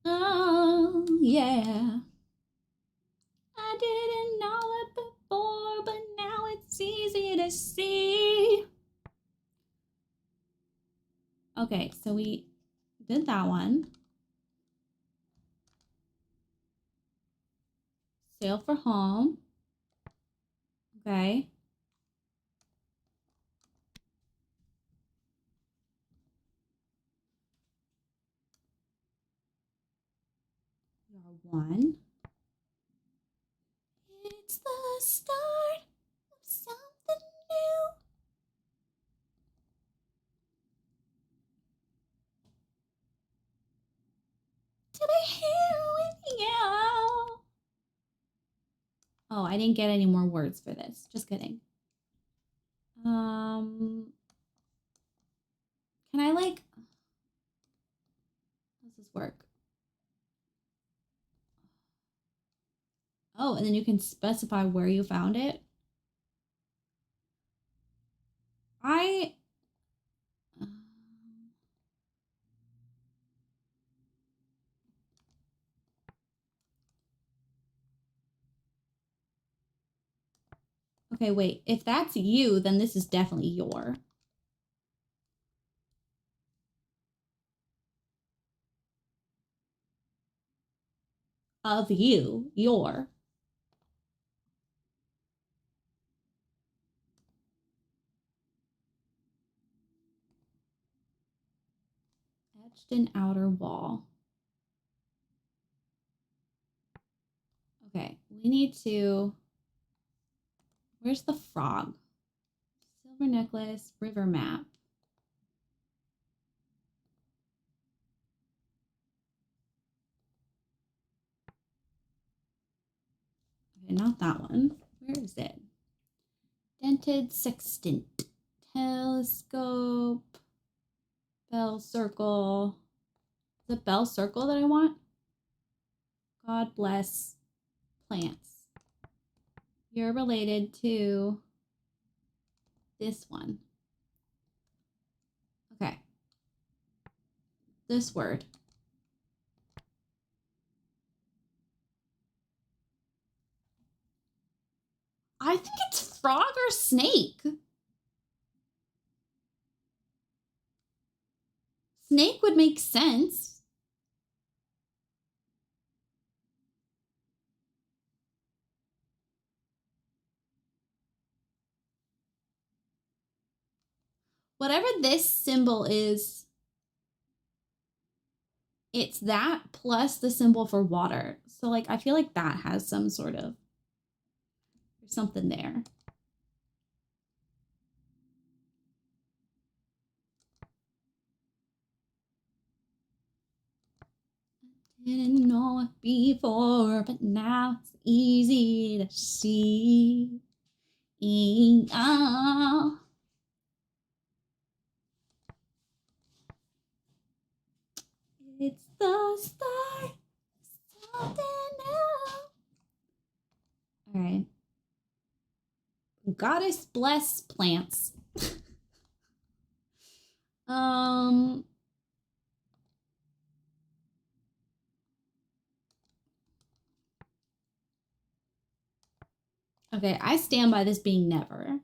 Oh, yeah. I didn't know it before, but now it's easy to see. Okay, so we did that one. Sail for home. Okay. We are one. It's the start of something new. To be here with you. Oh, I didn't get any more words for this. Just kidding. Can I like... How does this work? Oh, and then you can specify where you found it. Okay, wait. If that's you, then this is definitely your. Of you, your. Etched an outer wall. Okay, we need to. Where's the frog? Silver necklace, river map. Okay, not that one. Where is it? Dented sextant. Telescope. Bell circle. The bell circle that I want? God bless plants. You're related to this one. Okay. This word. I think it's frog or snake. Snake would make sense. Whatever this symbol is, it's that plus the symbol for water. So, like, I feel like that has some sort of, there's something there. Didn't know it before, but now it's easy to see. Oh. It's the start of something new. All right. Goddess bless plants. Okay, I stand by this being never.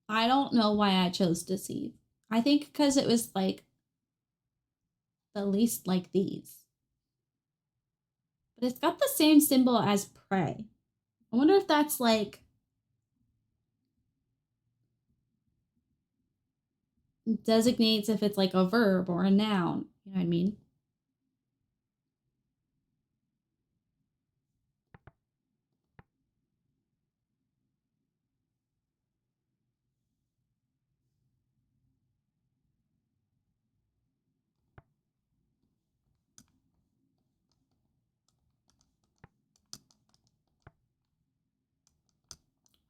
I don't know why I chose deceive. I think because it was like the least like these. But it's got the same symbol as pray. I wonder if that's like designates if it's like a verb or a noun. You know what I mean?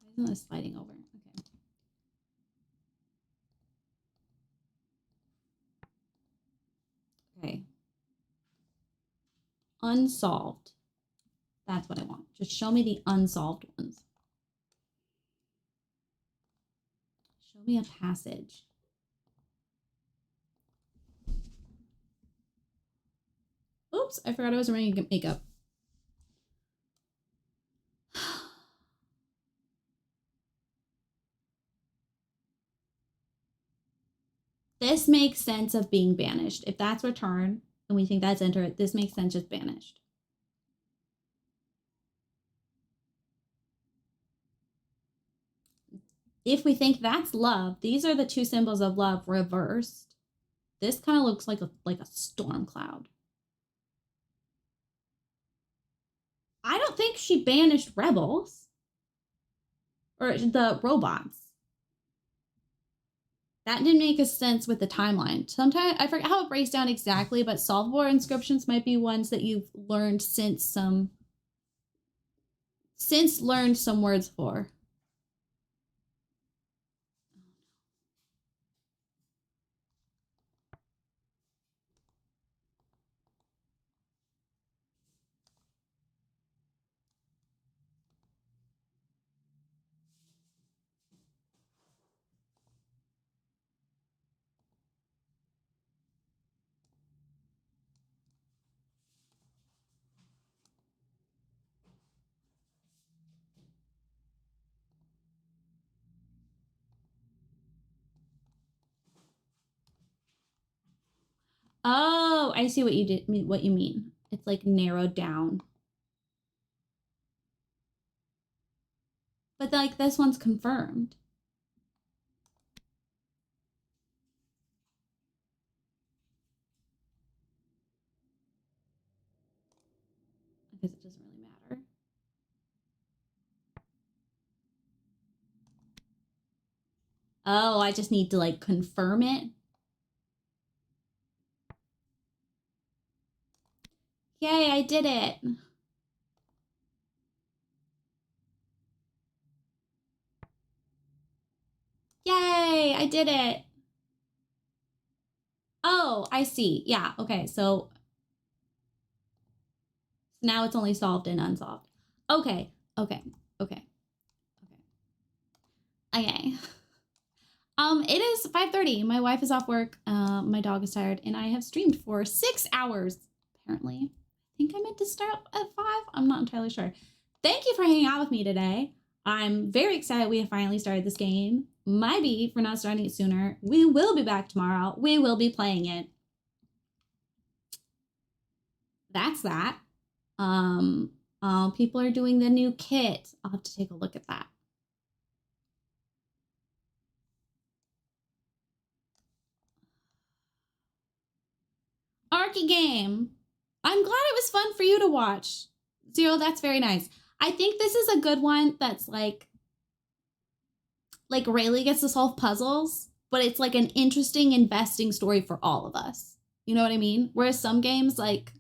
Why isn't this sliding over? Okay. Okay. Unsolved. That's what I want. Just show me the unsolved ones. Show me a passage. Oops, I forgot I was wearing makeup. This makes sense of being banished. If that's return and we think that's enter, this makes sense just banished. If we think that's love, these are the two symbols of love reversed. This kind of looks like a storm cloud. I don't think she banished rebels or the robots. That didn't make a sense with the timeline. Sometimes I forget how it breaks down exactly, but solvable inscriptions might be ones that you've learned since learned some words for. Oh, I see what you did. What you mean? It's like narrowed down. But like this one's confirmed. I guess it doesn't really matter. Oh, I just need to like confirm it. Yay, I did it. Yay, I did it. Oh, I see. Yeah, okay, so now it's only solved and unsolved. Okay. It is 5:30. My wife is off work. My dog is tired, and I have streamed for 6 hours, apparently. I think I meant to start at 5. I'm not entirely sure. Thank you for hanging out with me today. I'm very excited we have finally started this game. My B for not starting it sooner. We will be back tomorrow. We will be playing it. That's that. People are doing the new kit. I'll have to take a look at that. Arky game. I'm glad it was fun for you to watch. Zero, that's very nice. I think this is a good one that's like Rayleigh gets to solve puzzles, but it's like an interesting investing story for all of us. You know what I mean? Whereas some games, like,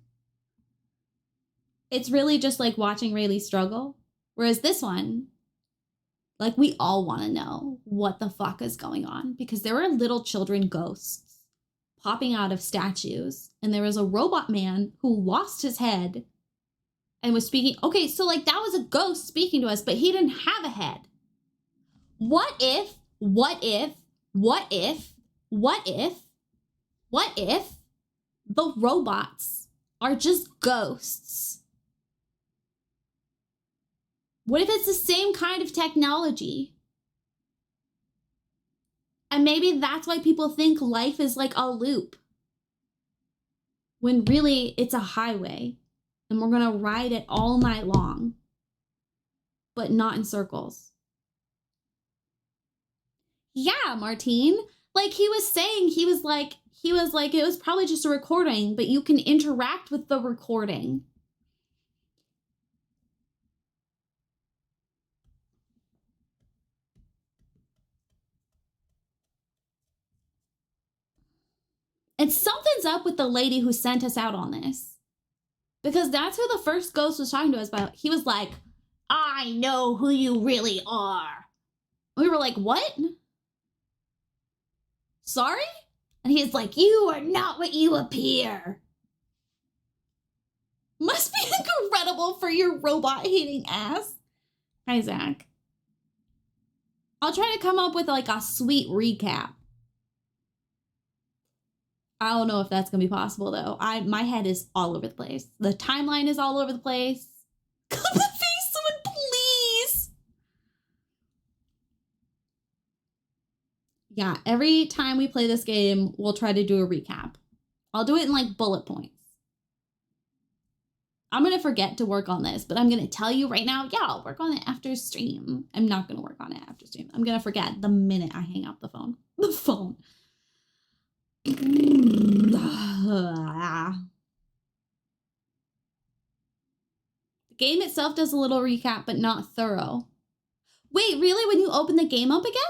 it's really just like watching Rayleigh struggle. Whereas this one, like, we all want to know what the fuck is going on because there were little children ghosts popping out of statues, and there was a robot man who lost his head and was speaking. Okay, so like that was a ghost speaking to us, but he didn't have a head. What if the robots are just ghosts? What if it's the same kind of technology? And maybe that's why people think life is like a loop, when really it's a highway and we're gonna ride it all night long, but not in circles. Yeah, Martine. Like he was saying, he was like, it was probably just a recording, but you can interact with the recording. And something's up with the lady who sent us out on this. Because that's who the first ghost was talking to us about. He was like, I know who you really are. We were like, what? Sorry? And he's like, you are not what you appear. Must be incredible for your robot-hating ass. Hi, Zach. I'll try to come up with like a sweet recap. I don't know if that's gonna be possible though. My head is all over the place. The timeline is all over the place. Come to face someone, please. Yeah, every time we play this game, we'll try to do a recap. I'll do it in like bullet points. I'm gonna forget to work on this, but I'm gonna tell you right now, yeah, I'll work on it after stream. I'm not gonna work on it after stream. I'm gonna forget the minute I hang up the phone. The phone. The game itself does a little recap, but not thorough. Wait, really? When you open the game up again?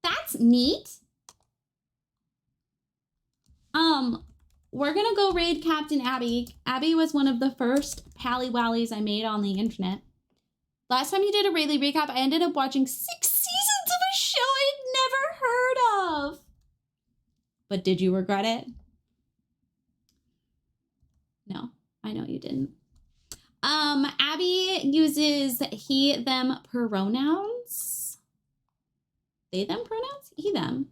That's neat. We're gonna go raid Captain Abby. Abby was one of the first Pally Wallies I made on the internet. Last time you did a Rayleigh recap, I ended up watching 6 seasons of a show I'd never heard of. But did you regret it? No, I know you didn't. Abby uses he, them pronouns. They, them pronouns? He, them.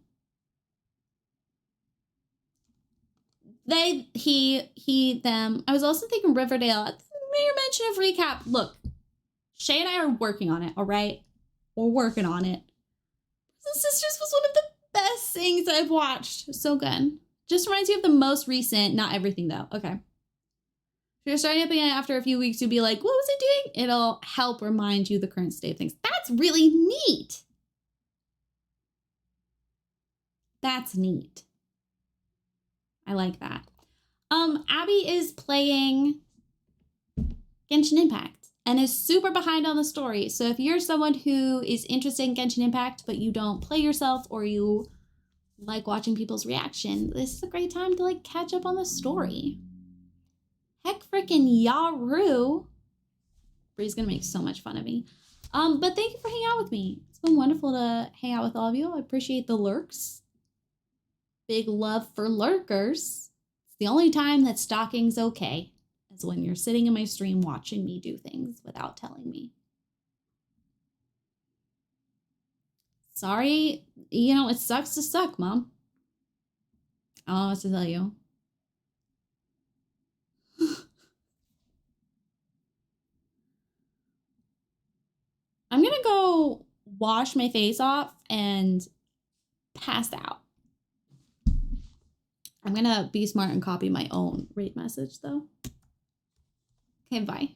They, he, them. I was also thinking Riverdale. Mere mention of recap. Look. Shay and I are working on it, all right? We're working on it. The Sisters was one of the best things I've watched. So good. Just reminds you of the most recent, not everything though. Okay. If you're starting up again after a few weeks, you'll be like, what was it doing? It'll help remind you the current state of things. That's really neat. That's neat. I like that. Abby is playing Genshin Impact and is super behind on the story. So if you're someone who is interested in Genshin Impact, but you don't play yourself or you like watching people's reaction, this is a great time to like catch up on the story. Heck frickin' Yaru. Bree's gonna make so much fun of me. But thank you for hanging out with me. It's been wonderful to hang out with all of you. I appreciate the lurks. Big love for lurkers. It's the only time that stalking's okay, is when you're sitting in my stream watching me do things without telling me. Sorry, you know, it sucks to suck, Mom. I don't know what to tell you. I'm gonna go wash my face off and pass out. I'm gonna be smart and copy my own raid message though. Okay, bye.